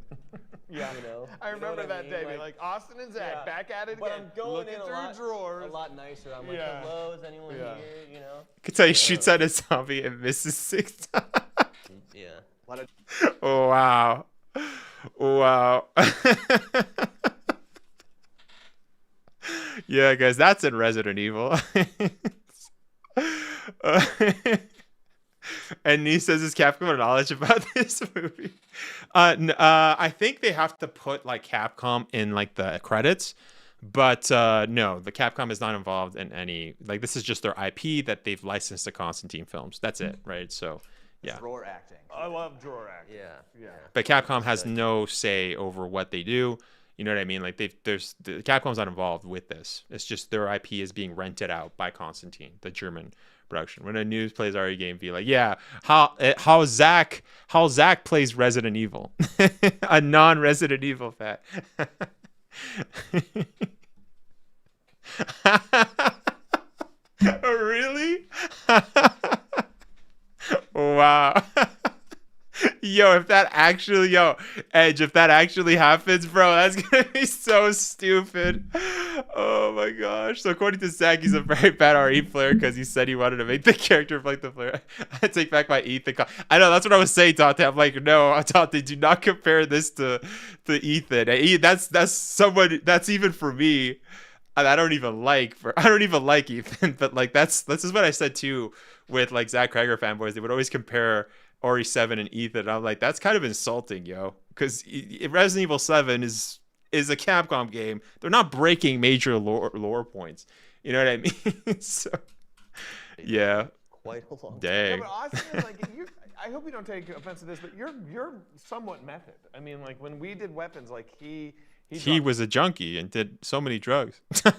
Yeah, you know. I remember that day. Like Austin and Zach back at it but again. I'm going looking in through drawers. a lot nicer. I'm like, hello, is anyone here? You know. I can tell he shoots at a zombie and misses 6 times. Yeah. Oh wow. Wow. Yeah, guys, that's in Resident Evil. And Nee says, "Is Capcom knowledge about this movie?" I think they have to put like Capcom in like the credits, but no, the Capcom is not involved in any. Like this is just their IP that they've licensed to Constantine Films. That's it, right? So, yeah. Drawer acting. I love drawer acting. Yeah. But Capcom has no say over what they do. You know what I mean? Like Capcom's not involved with this. It's just their IP is being rented out by Constantine, the German production. When a news plays RE game, be like, yeah, how Zach plays Resident Evil, a non-Resident Evil fan. Oh, really? Wow. Yo, if that actually happens, bro, that's gonna be so stupid. Oh my gosh. So according to Zach, he's a very bad RE player because he said he wanted to make the character like the player. I take back my Ethan. I know, that's what I was saying, Tate. I'm like, no, Tate, do not compare this to Ethan. That's someone that's even for me. I don't even like Ethan, but like this is what I said too with like Zach Kreger fanboys. They would always compare RE7 and Ethan. And I'm like, that's kind of insulting, yo, because Resident Evil 7 is a Capcom game. They're not breaking major lore points. You know what I mean? So, yeah. Quite a long time. Dang. No, but Austin, like, I hope you don't take offense to this, but you're somewhat method. I mean, like when we did weapons, like he was a junkie and did so many drugs. A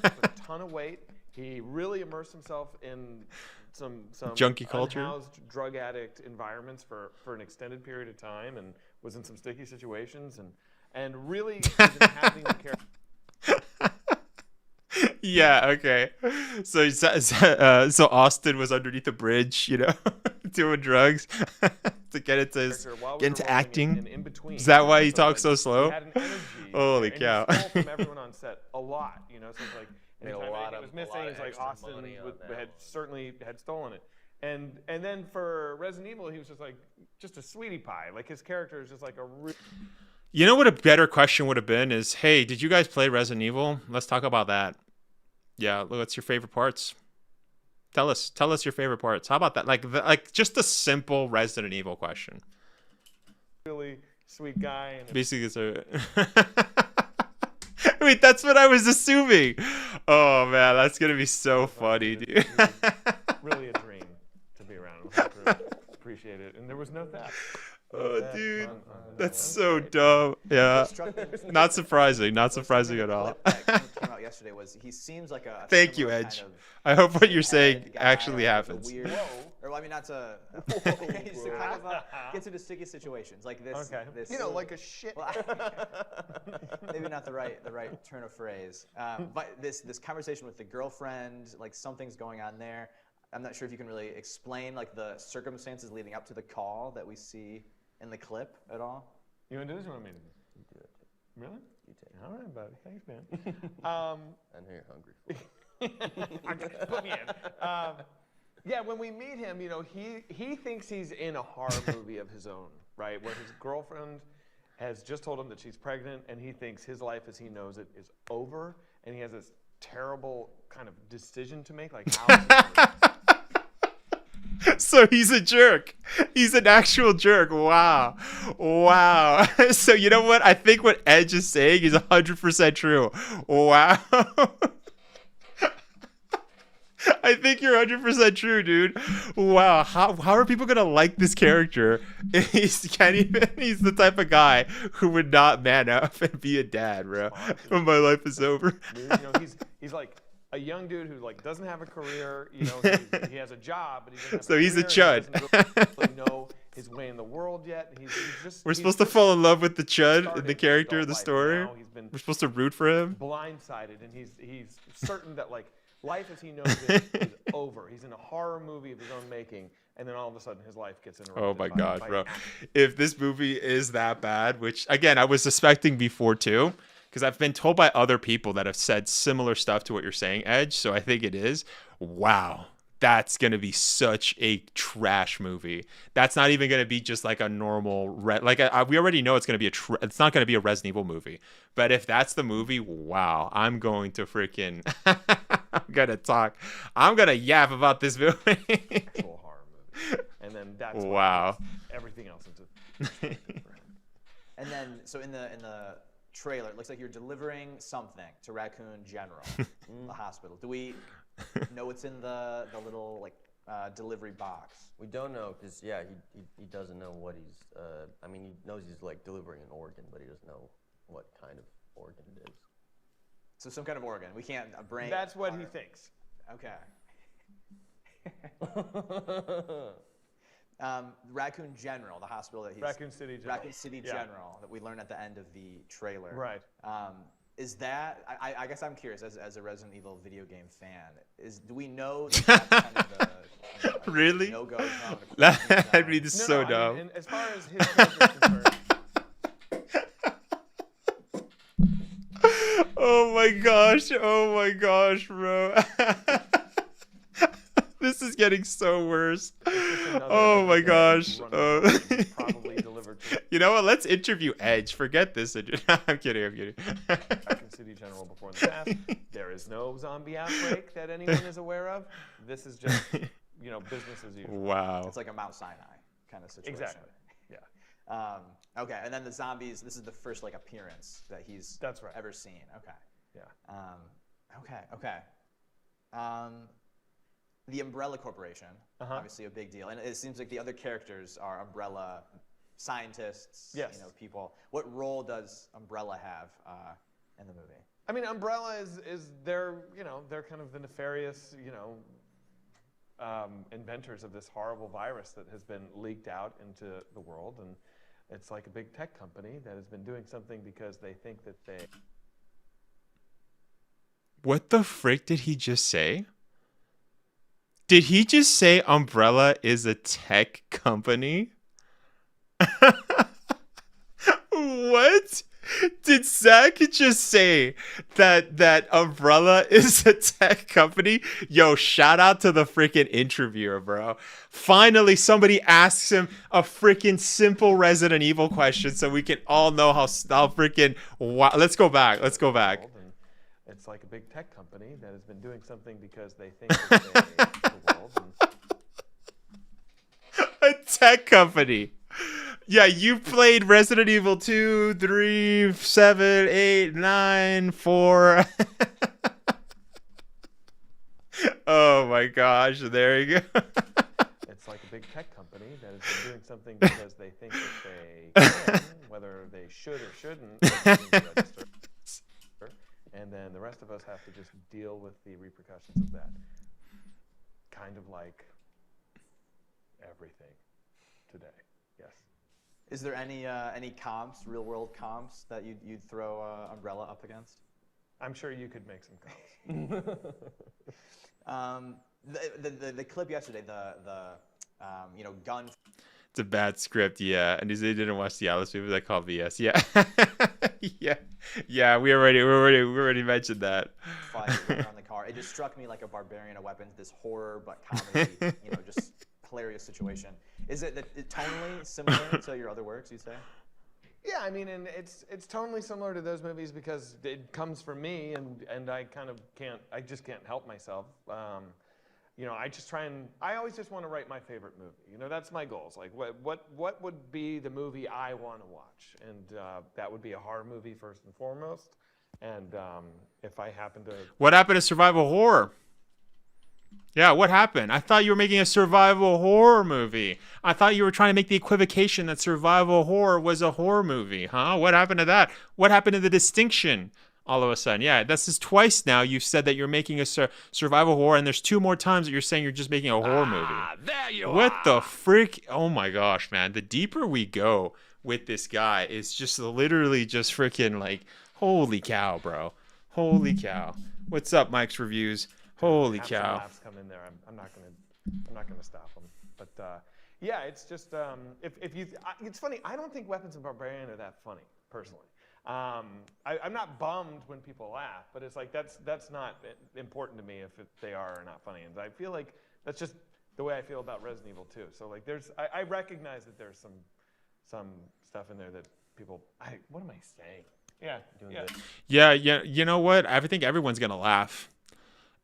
ton of weight. He really immersed himself in some junkie culture, unhoused drug addict environments for an extended period of time, and was in some sticky situations, and really was inhabiting the character. Yeah. Okay. So Austin was underneath the bridge, you know, doing drugs to get into acting. In between, is that why he talks so slow? He had an energy. Holy and cow! He stole from everyone on set a lot, you know. So it's like anytime anything was missing, it's like Austin had stolen it. And then for Resident Evil, he was just a sweetie pie. Like his character is just like a. You know what a better question would have been is, hey, did you guys play Resident Evil? Let's talk about that. Yeah, what's your favorite parts? Tell us your favorite parts. How about that? Like just a simple Resident Evil question. Really sweet guy. And basically, it's a... Wait, that's what I was assuming. Oh man, that's gonna be so funny, dude. Really a dream to be around with. Really appreciate it, and there was no theft. Oh, dude, that's so dumb. Yeah, not surprising. Not surprising at all. That came out yesterday was he seems like a Thank you, Edge. I hope what you're saying actually happens. Weird, or I mean, not to. He's to kind of gets into sticky situations like this. Okay. This, you know, like a shit. Well, maybe not the right turn of phrase. But this conversation with the girlfriend, like something's going on there. I'm not sure if you can really explain like the circumstances leading up to the call that we see in the clip at all. You want to do this? Or want me to do it? Really? You take it. All right, buddy. Thanks, man. I know you're hungry for it. Put me in. Yeah, when we meet him, you know, he thinks he's in a horror movie of his own, right? Where his girlfriend has just told him that she's pregnant, and he thinks his life as he knows it is over, and he has this terrible kind of decision to make, like how. So he's a jerk. He's an actual jerk. Wow. So you know what? I think what Edge is saying is 100% true. Wow. I think you're 100% true, dude. Wow. How are people going to like this character? He's the type of guy who would not man up and be a dad, bro. When my life is over. Dude, you know, he's like a young dude who like doesn't have a career, you know, he has a job, but he doesn't have so a he's a career, chud. He doesn't really know his way in the world yet. We're supposed to fall in love with the chud in the character of the story. We're supposed to root for him. Blindsided, and he's certain that like life as he knows it is over. He's in a horror movie of his own making, and then all of a sudden his life gets interrupted. Oh my gosh, by bro. If this movie is that bad, which again I was suspecting before too, because I've been told by other people that have said similar stuff to what you're saying, Edge, so I think it is. Wow. That's going to be such a trash movie. That's not even going to be just like a normal... we already know it's going to be it's not going to be a Resident Evil movie. But if that's the movie, wow. I'm going to freaking... I'm going to talk. I'm going to yap about this movie. Actual horror movie. And then that's wow. Everything else into... And then, so in the trailer, it looks like you're delivering something to Raccoon General, the hospital. Do we know what's in the little like delivery box? We don't know because he doesn't know what he's. I mean, he knows he's like delivering an organ, but he doesn't know what kind of organ it is. So some kind of organ. We can't a brain. That's what he thinks. Okay. Raccoon General, the hospital that he's... Raccoon City General. Raccoon City General, that we learned at the end of the trailer. Right. Is that... I guess I'm curious, as a Resident Evil video game fan, do we know that that's kind of the... Really? No-go zone? That'd be so dumb. I mean, as far as his character is concerned... Oh my gosh, bro. This is getting so worse. Oh my gosh. You know what? Let's interview Edge. Forget this. I'm kidding. Raccoon City General before the past. There is no zombie outbreak that anyone is aware of. This is just, business as usual. Wow. It's like a Mount Sinai kind of situation. Exactly. Yeah. Okay, and then the zombies. This is the first like appearance that he's ever seen. Okay. Yeah. Okay. The Umbrella Corporation, obviously a big deal, and it seems like the other characters are Umbrella scientists. Yes. People. What role does Umbrella have in the movie? I mean, Umbrella is they're kind of the nefarious inventors of this horrible virus that has been leaked out into the world, and it's like a big tech company that has been doing something because they think that they. What the frick did he just say? Did he just say Umbrella is a tech company? What? Did Zach just say that Umbrella is a tech company? Yo, shout out to the freaking interviewer, bro. Finally, somebody asks him a freaking simple Resident Evil question so we can all know how freaking... Wow. Let's go back. It's like a big tech company that has been doing something because they think that they the world. A tech company. Yeah, you played Resident Evil 2, 3, 7, 8, 9, 4. Oh my gosh, there you go. It's like a big tech company that has been doing something because they think that they can, whether they should or shouldn't, register. And then the rest of us have to just deal with the repercussions of that. Kind of like everything today. Yes. Is there any comps, real world comps that you'd throw Umbrella up against? I'm sure you could make some comps. The clip yesterday, the gun. It's a bad script, yeah. And they didn't watch the Alice movie. That called BS, yeah. yeah. We already mentioned that. Fight around the car. It just struck me like a Barbarian of Weapons. This horror but comedy, just hilarious situation. Is it tonally similar to your other works, you'd say? Yeah, I mean, and it's tonally similar to those movies because it comes from me, and I kind of just can't help myself. I always just want to write my favorite movie. That's my goals. Like, what would be the movie I want to watch? And that would be a horror movie first and foremost. And if I happen to... What happened to survival horror? Yeah, what happened? I thought you were making a survival horror movie. I thought you were trying to make the equivocation that survival horror was a horror movie, huh? What happened to that? What happened to the distinction all of a sudden? Yeah, this is twice now you've said that you're making a survival horror, and there's 2 more times that you're saying you're just making a horror movie. There you What the freak? Oh my gosh, man. The deeper we go with this guy, it's just literally just freaking like, holy cow, bro. Holy cow. What's up, Mike's Reviews? Holy Have cow. some laughs come in there. I'm not gonna stop them. But yeah, it's just it's funny. I don't think Weapons of Barbarian are that funny personally. I'm not bummed when people laugh, but it's like that's not important to me if they are or not funny. And I feel like that's just the way I feel about Resident Evil 2. So like I recognize that there's some stuff in there that people. What am I saying? Yeah. You know what? I think everyone's gonna laugh.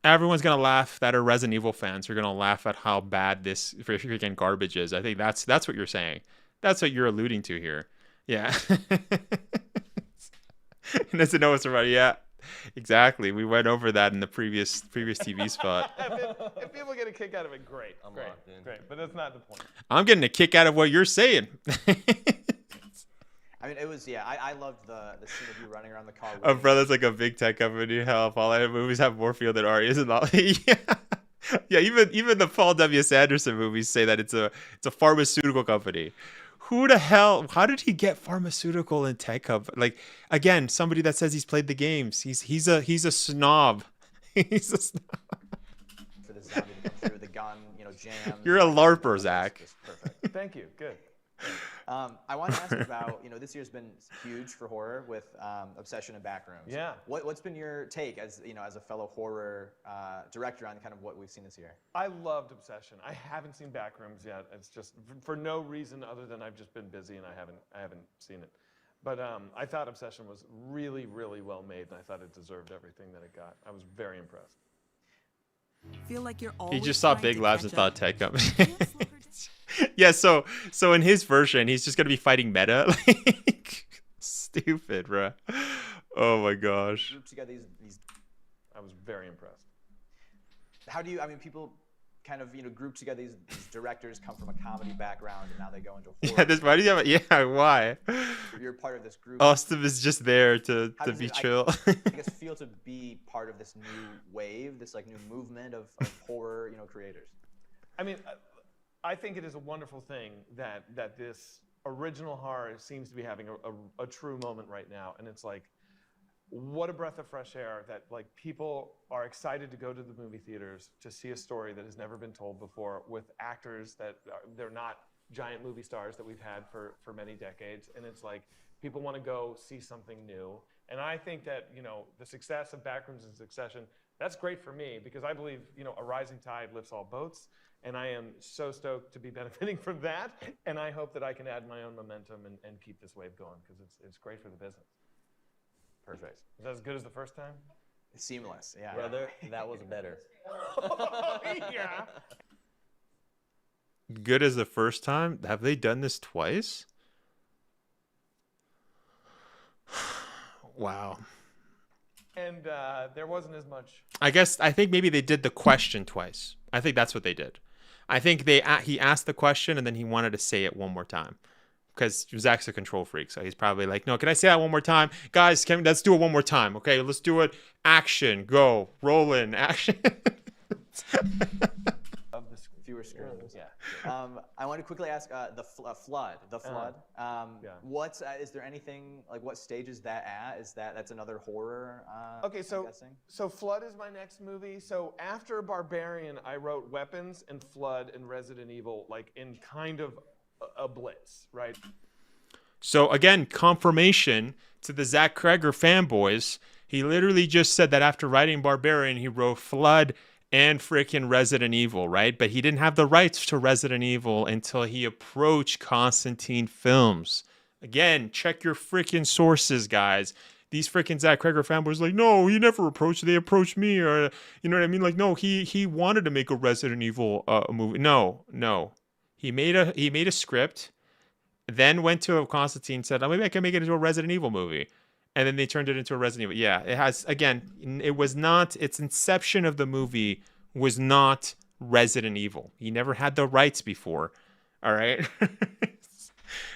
Everyone's gonna laugh that are Resident Evil fans. Are gonna laugh at how bad this freaking garbage is. I think that's what you're saying. That's what you're alluding to here. Yeah. He doesn't know what's about. Yeah, exactly. We went over that in the previous TV spot. If people get a kick out of it, great. Great. But that's not the point. I'm getting a kick out of what you're saying. I mean, it was, I loved the scene of you running around the car. Umbrella's like a big tech company. Hell, if all movies have more feel than Ari, isn't it? Yeah, even the Paul W. Sanderson movies say that it's a pharmaceutical company. Who the hell? How did he get pharmaceutical and tech company? Like, again, somebody that says he's played the games. He's a snob. He's a snob. For the zombie to come through the gun, jam. You're a LARPer, Zach. Perfect. Thank you. Good. I want to ask about, this year's been huge for horror with Obsession and Backrooms. Yeah. What's been your take as a fellow horror director on kind of what we've seen this year? I loved Obsession. I haven't seen Backrooms yet. It's just for no reason other than I've just been busy and I haven't seen it. But I thought Obsession was really, really well made, and I thought it deserved everything that it got. I was very impressed. Feel like you're he just saw Big Labs and thought tech company. Yeah, so in his version, he's just gonna be fighting meta. Like, stupid, bro. Oh my gosh. Groups together these. I was very impressed. How do you? I mean, people kind of group together these directors come from a comedy background and now they go into horror. Yeah, why? You're part of this group. Austin is just there to be chill. I guess feel to be part of this new wave, this like new movement of horror, creators. I mean, I think it is a wonderful thing that this original horror seems to be having a true moment right now, and it's like, what a breath of fresh air that like people are excited to go to the movie theaters to see a story that has never been told before with actors that they're not giant movie stars that we've had for many decades, and it's like people want to go see something new. And I think that, you know, the success of Backrooms and Succession, that's great for me because I believe, you know, a rising tide lifts all boats, and I am so stoked to be benefiting from that, and I hope that I can add my own momentum and keep this wave going because it's great for the business. Perfect. Is that as good as the first time? Seamless, yeah. Brother, that was better. Yeah. Good as the first time? Have they done this twice? Wow. And there wasn't as much. I think maybe they did the question twice. I think that's what they did. I think he asked the question and then he wanted to say it one more time. Because Zach's a control freak, so he's probably like, no, can I say that one more time? Guys, let's do it one more time. Okay, let's do it. Action, go, roll in, action. Fewer screams. Yeah. I want to quickly ask the flood. The flood. What's is there anything like what stage is that at? That's another horror? Okay, so Flood is my next movie. So after Barbarian, I wrote Weapons and Flood and Resident Evil, like in kind of a blitz, right? So again, confirmation to the Zach Kreger fanboys. He literally just said that after writing Barbarian, he wrote Flood and freaking Resident Evil, right? But he didn't have the rights to Resident Evil until he approached Constantine Films. Again, check your freaking sources, guys. These freaking Zach Kreger fanboys like, no, he never approached. They approached me, or you know what I mean? Like, no, he wanted to make a Resident Evil movie. No. He made a script, then went to Constantine and said, oh, maybe I can make it into a Resident Evil movie. And then they turned it into a Resident Evil. Yeah, it has, again, it was not, its inception of the movie was not Resident Evil. He never had the rights before. All right?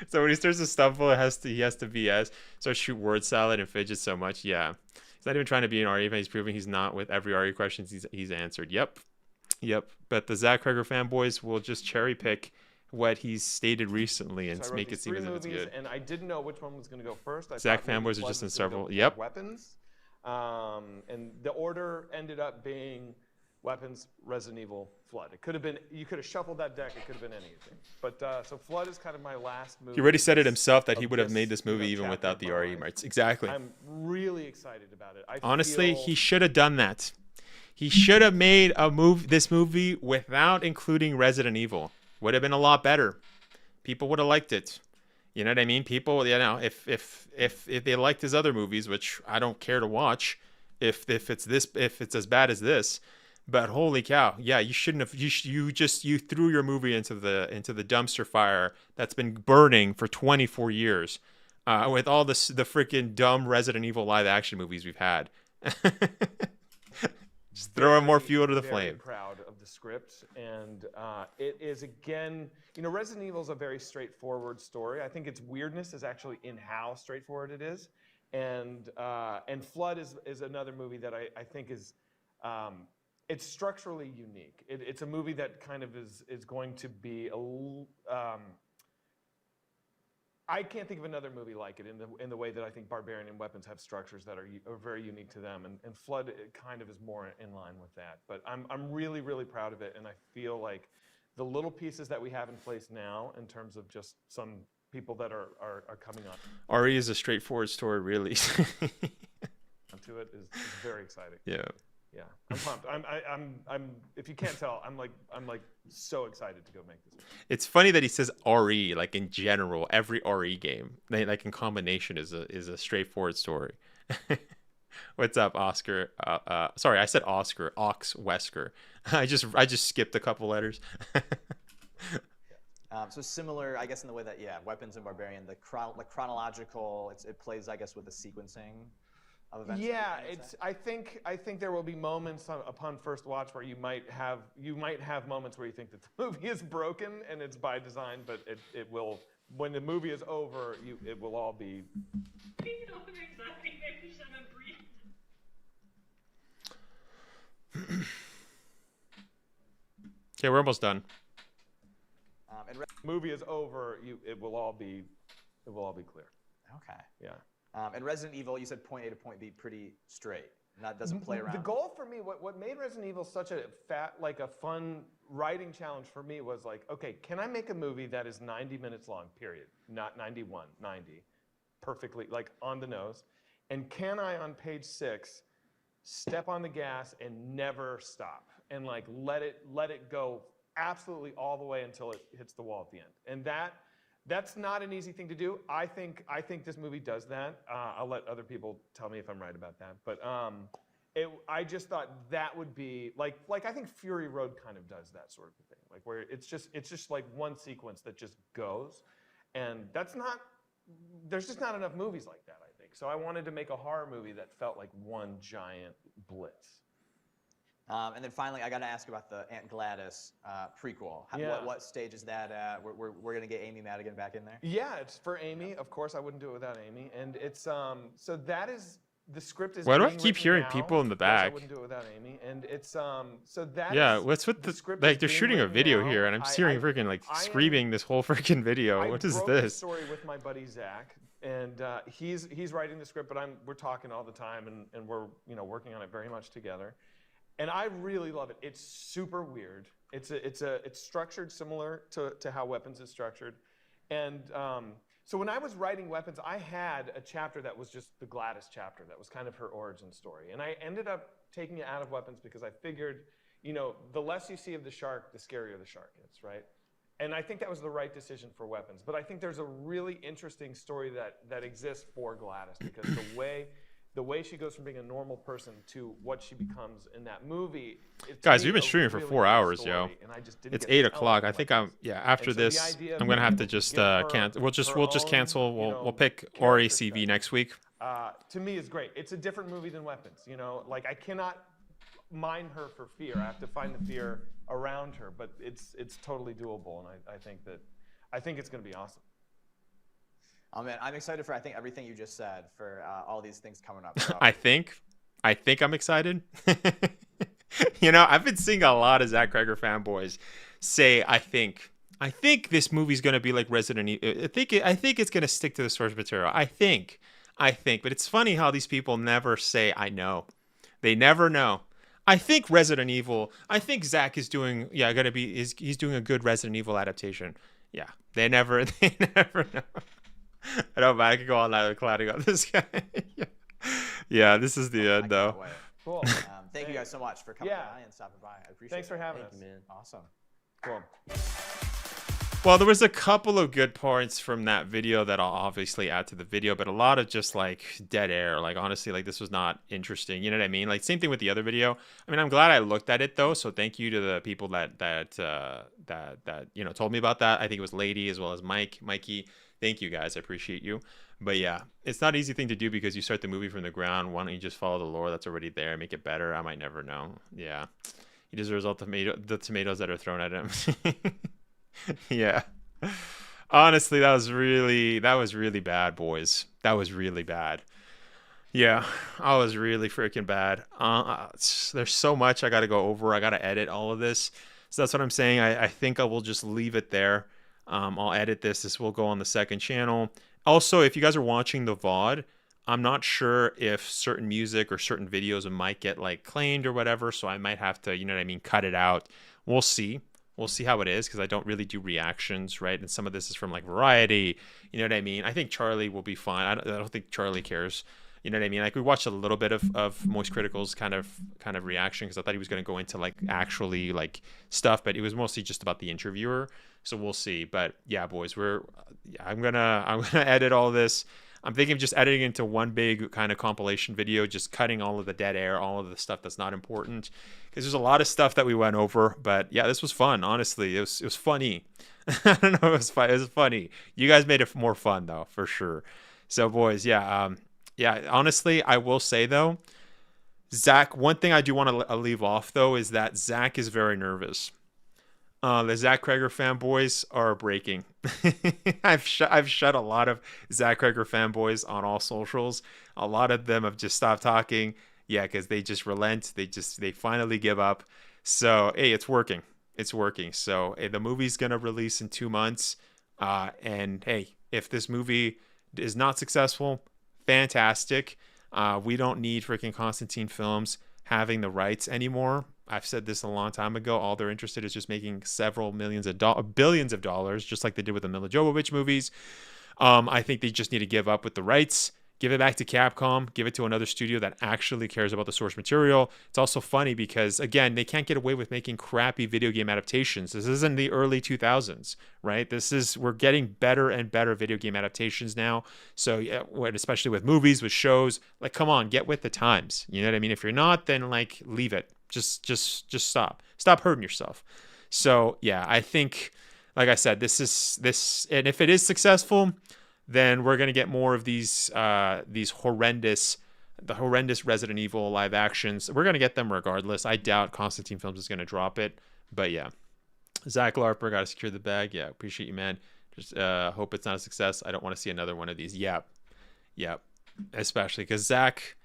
So when he starts to stumble, he has to BS. Starts shoot word salad and fidget so much. Yeah. He's not even trying to be an RE, but he's proving he's not with every RE question he's answered. Yep. But the Zach Kreger fanboys will just cherry pick what he's stated recently and make it seem as if it's good. And I didn't know which one was going to go first. Zach fanboys are just in several. Weapons. And the order ended up being Weapons, Resident Evil, Flood. It could have been, you could have shuffled that deck. It could have been anything. But so Flood is kind of my last movie. He already said it himself that he would have made this movie even without the RE rights. Exactly. I'm really excited about it. Honestly, he should have done that. He should have made this movie without including Resident Evil. Would have been a lot better. People would have liked it. You know what I mean? People, you know, if they liked his other movies, which I don't care to watch, if it's as bad as this, but holy cow, yeah, you shouldn't have. You threw your movie into the dumpster fire that's been burning for 24 years, with all the freaking dumb Resident Evil live action movies we've had. Just throwing more fuel to the flame. Proud of the script, and it is, again, you know, Resident Evil is a very straightforward story. I think its weirdness is actually in how straightforward it is, and Flood is another movie that I think is it's structurally unique. It's a movie that kind of is going to be I can't think of another movie like it in the way that I think Barbarian and Weapons have structures that are very unique to them, and Flood kind of is more in line with that. But I'm really, really proud of it, and I feel like the little pieces that we have in place now, in terms of just some people that are coming on. RE is a straightforward story, really. To it is very exciting. Yeah. Yeah, I'm pumped. I'm. If you can't tell, I'm like so excited to go make this movie. It's funny that he says RE, like in general, every RE game, like in combination, is a straightforward story. What's up, Oscar? Sorry, I said Oscar. Ox Wesker. I just skipped a couple letters. So similar, I guess, in the way that Weapons and Barbarian, the chronological, it plays, I guess, with the sequencing. Yeah, I think there will be moments upon first watch where you might have moments where you think that the movie is broken and it's by design, but it will, when the movie is over, it will all be. Okay, we're almost done. Movie is over, it will all be clear. Okay. Yeah. And Resident Evil, you said point A to point B pretty straight. doesn't play around. The goal for me, what made Resident Evil such a fun writing challenge for me was like, okay, can I make a movie that is 90 minutes long, period, not 91, 90, perfectly, like on the nose, and can I, on page 6, step on the gas and never stop and like let it go absolutely all the way until it hits the wall at the end. And that's not an easy thing to do. I think this movie does that. I'll let other people tell me if I'm right about that. But I just thought that would be like I think Fury Road kind of does that sort of thing, like where it's just like one sequence that just goes, and there's just not enough movies like that, I think. So I wanted to make a horror movie that felt like one giant blitz. And then finally, I got to ask about the Aunt Gladys prequel. What stage is that at? We're going to get Amy Madigan back in there? Yeah, it's for Amy. Of course, I wouldn't do it without Amy. And it's so that is the script is. Why do I being keep written hearing now. people in the Of course, I back? wouldn't do it without Amy. And it's so that. Yeah, is, what's with the script like? is They're being shooting a written video now. here, and I'm just hearing freaking like screaming this whole freaking video. What is I broke the this? story with my buddy Zach, and he's writing the script, but we're talking all the time, and we're working on it very much together. And I really love it. It's super weird. It's structured similar to how Weapons is structured. And so when I was writing Weapons, I had a chapter that was just the Gladys chapter. That was kind of her origin story. And I ended up taking it out of Weapons because I figured, the less you see of the shark, the scarier the shark is, right? And I think that was the right decision for Weapons. But I think there's a really interesting story that exists for Gladys, because the way she goes from being a normal person to what she becomes in that movie. Guys, we've been streaming for 4 hours, yo. It's 8 o'clock. I think after this, I'm gonna have to just cancel. We'll just cancel. We'll pick RACV next week. To me, is great. It's a different movie than Weapons. Like I cannot mine her for fear. I have to find the fear around her, but it's totally doable, and I think it's gonna be awesome. Oh man, I'm excited for everything you just said, for all these things coming up. So. I think I'm excited. I've been seeing a lot of Zach Cregger fanboys say, I think this movie's gonna be like Resident Evil. I think it's gonna stick to the source material. I think, but it's funny how these people never say I know. They never know. I think Resident Evil. I think Zach is doing. Yeah, he's doing a good Resident Evil adaptation. Yeah, they never know. I know, man. I could go all night clouding on this guy. Yeah, this is the end, though. Cool. Thank you guys so much for coming by and stopping by. I appreciate it. Thanks for having us. Thank you, man. Awesome. Cool. Well, there was a couple of good parts from that video that I'll obviously add to the video, but a lot of just like dead air. Like honestly, like this was not interesting. You know what I mean? Like same thing with the other video. I mean, I'm glad I looked at it though. So thank you to the people that told me about that. I think it was Lady as well as Mikey. Thank you guys. I appreciate you. But yeah, it's not an easy thing to do because you start the movie from the ground. Why don't you just follow the lore that's already there, make it better? I might never know. Yeah, he deserves all the tomatoes that are thrown at him. Yeah, honestly, that was really bad, boys. That was really bad. Yeah, I was really freaking bad. There's so much I got to go over. I got to edit all of this. So that's what I'm saying. I think I will just leave it there. I'll edit this. This will go on the second channel. Also, if you guys are watching the VOD, I'm not sure if certain music or certain videos might get like claimed or whatever. So I might have to, cut it out. We'll see. We'll see how it is because I don't really do reactions, right? And some of this is from like Variety. You know what I mean? I think Charlie will be fine. I don't think Charlie cares. You know what I mean? Like we watched a little bit of Moist Critical's kind of reaction because I thought he was going to go into like actually like stuff, but it was mostly just about the interviewer. So we'll see. But yeah, boys, I'm gonna edit all this. I'm thinking of just editing into one big kind of compilation video, just cutting all of the dead air, all of the stuff that's not important. Because there's a lot of stuff that we went over. But yeah, this was fun. Honestly, it was funny. I don't know, it was fun. It was funny. You guys made it more fun though, for sure. So boys, yeah. Honestly, I will say though, Zach, one thing I do want to leave off though is that Zach is very nervous. The Zach Cregger fanboys are breaking. I've shut a lot of Zach Cregger fanboys on all socials. A lot of them have just stopped talking. Yeah, because they just relent. They finally give up. So hey, it's working. It's working. So hey, the movie's gonna release in 2 months. And hey, if this movie is not successful, fantastic. We don't need freaking Constantine Films having the rights anymore. I've said this a long time ago. All they're interested is just making several billions of dollars, just like they did with the Mila Jovovich movies. I think they just need to give up with the rights. Give it back to Capcom. Give it to another studio that actually cares about the source material. It's also funny because, again, they can't get away with making crappy video game adaptations. This isn't the early 2000s, right? We're getting better and better video game adaptations now. So, yeah, especially with movies, with shows, like, come on, get with the times. You know what I mean? If you're not, then, like, leave it. Just stop. Stop hurting yourself. So, yeah, I think, like I said, this, and if it is successful, then we're going to get more of these horrendous Resident Evil live actions. We're going to get them regardless. I doubt Constantine Films is going to drop it. But yeah, Zach Larper, got to secure the bag. Yeah, appreciate you, man. Just hope it's not a success. I don't want to see another one of these. Yep. Especially because Zach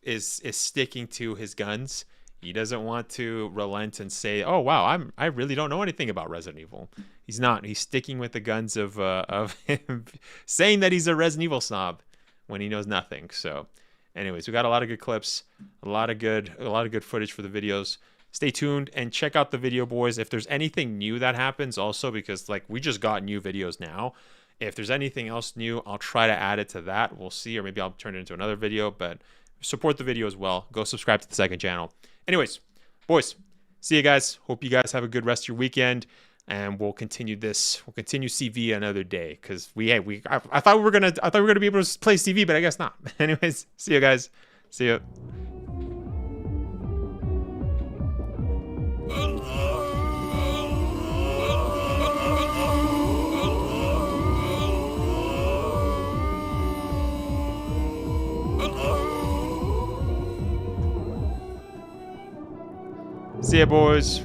is sticking to his guns. He doesn't want to relent and say, "Oh wow, I really don't know anything about Resident Evil." He's not. He's sticking with the guns of him saying that he's a Resident Evil snob when he knows nothing. So, anyways, we got a lot of good clips, a lot of good footage for the videos. Stay tuned and check out the video, boys. If there's anything new that happens, also because like we just got new videos now. If there's anything else new, I'll try to add it to that. We'll see, or maybe I'll turn it into another video. But support the video as well. Go subscribe to the second channel. Anyways, boys, see you guys. Hope you guys have a good rest of your weekend, and we'll continue this. We'll continue CV another day because I thought we were gonna be able to play CV, but I guess not. Anyways, see you guys. See you. See ya, boys.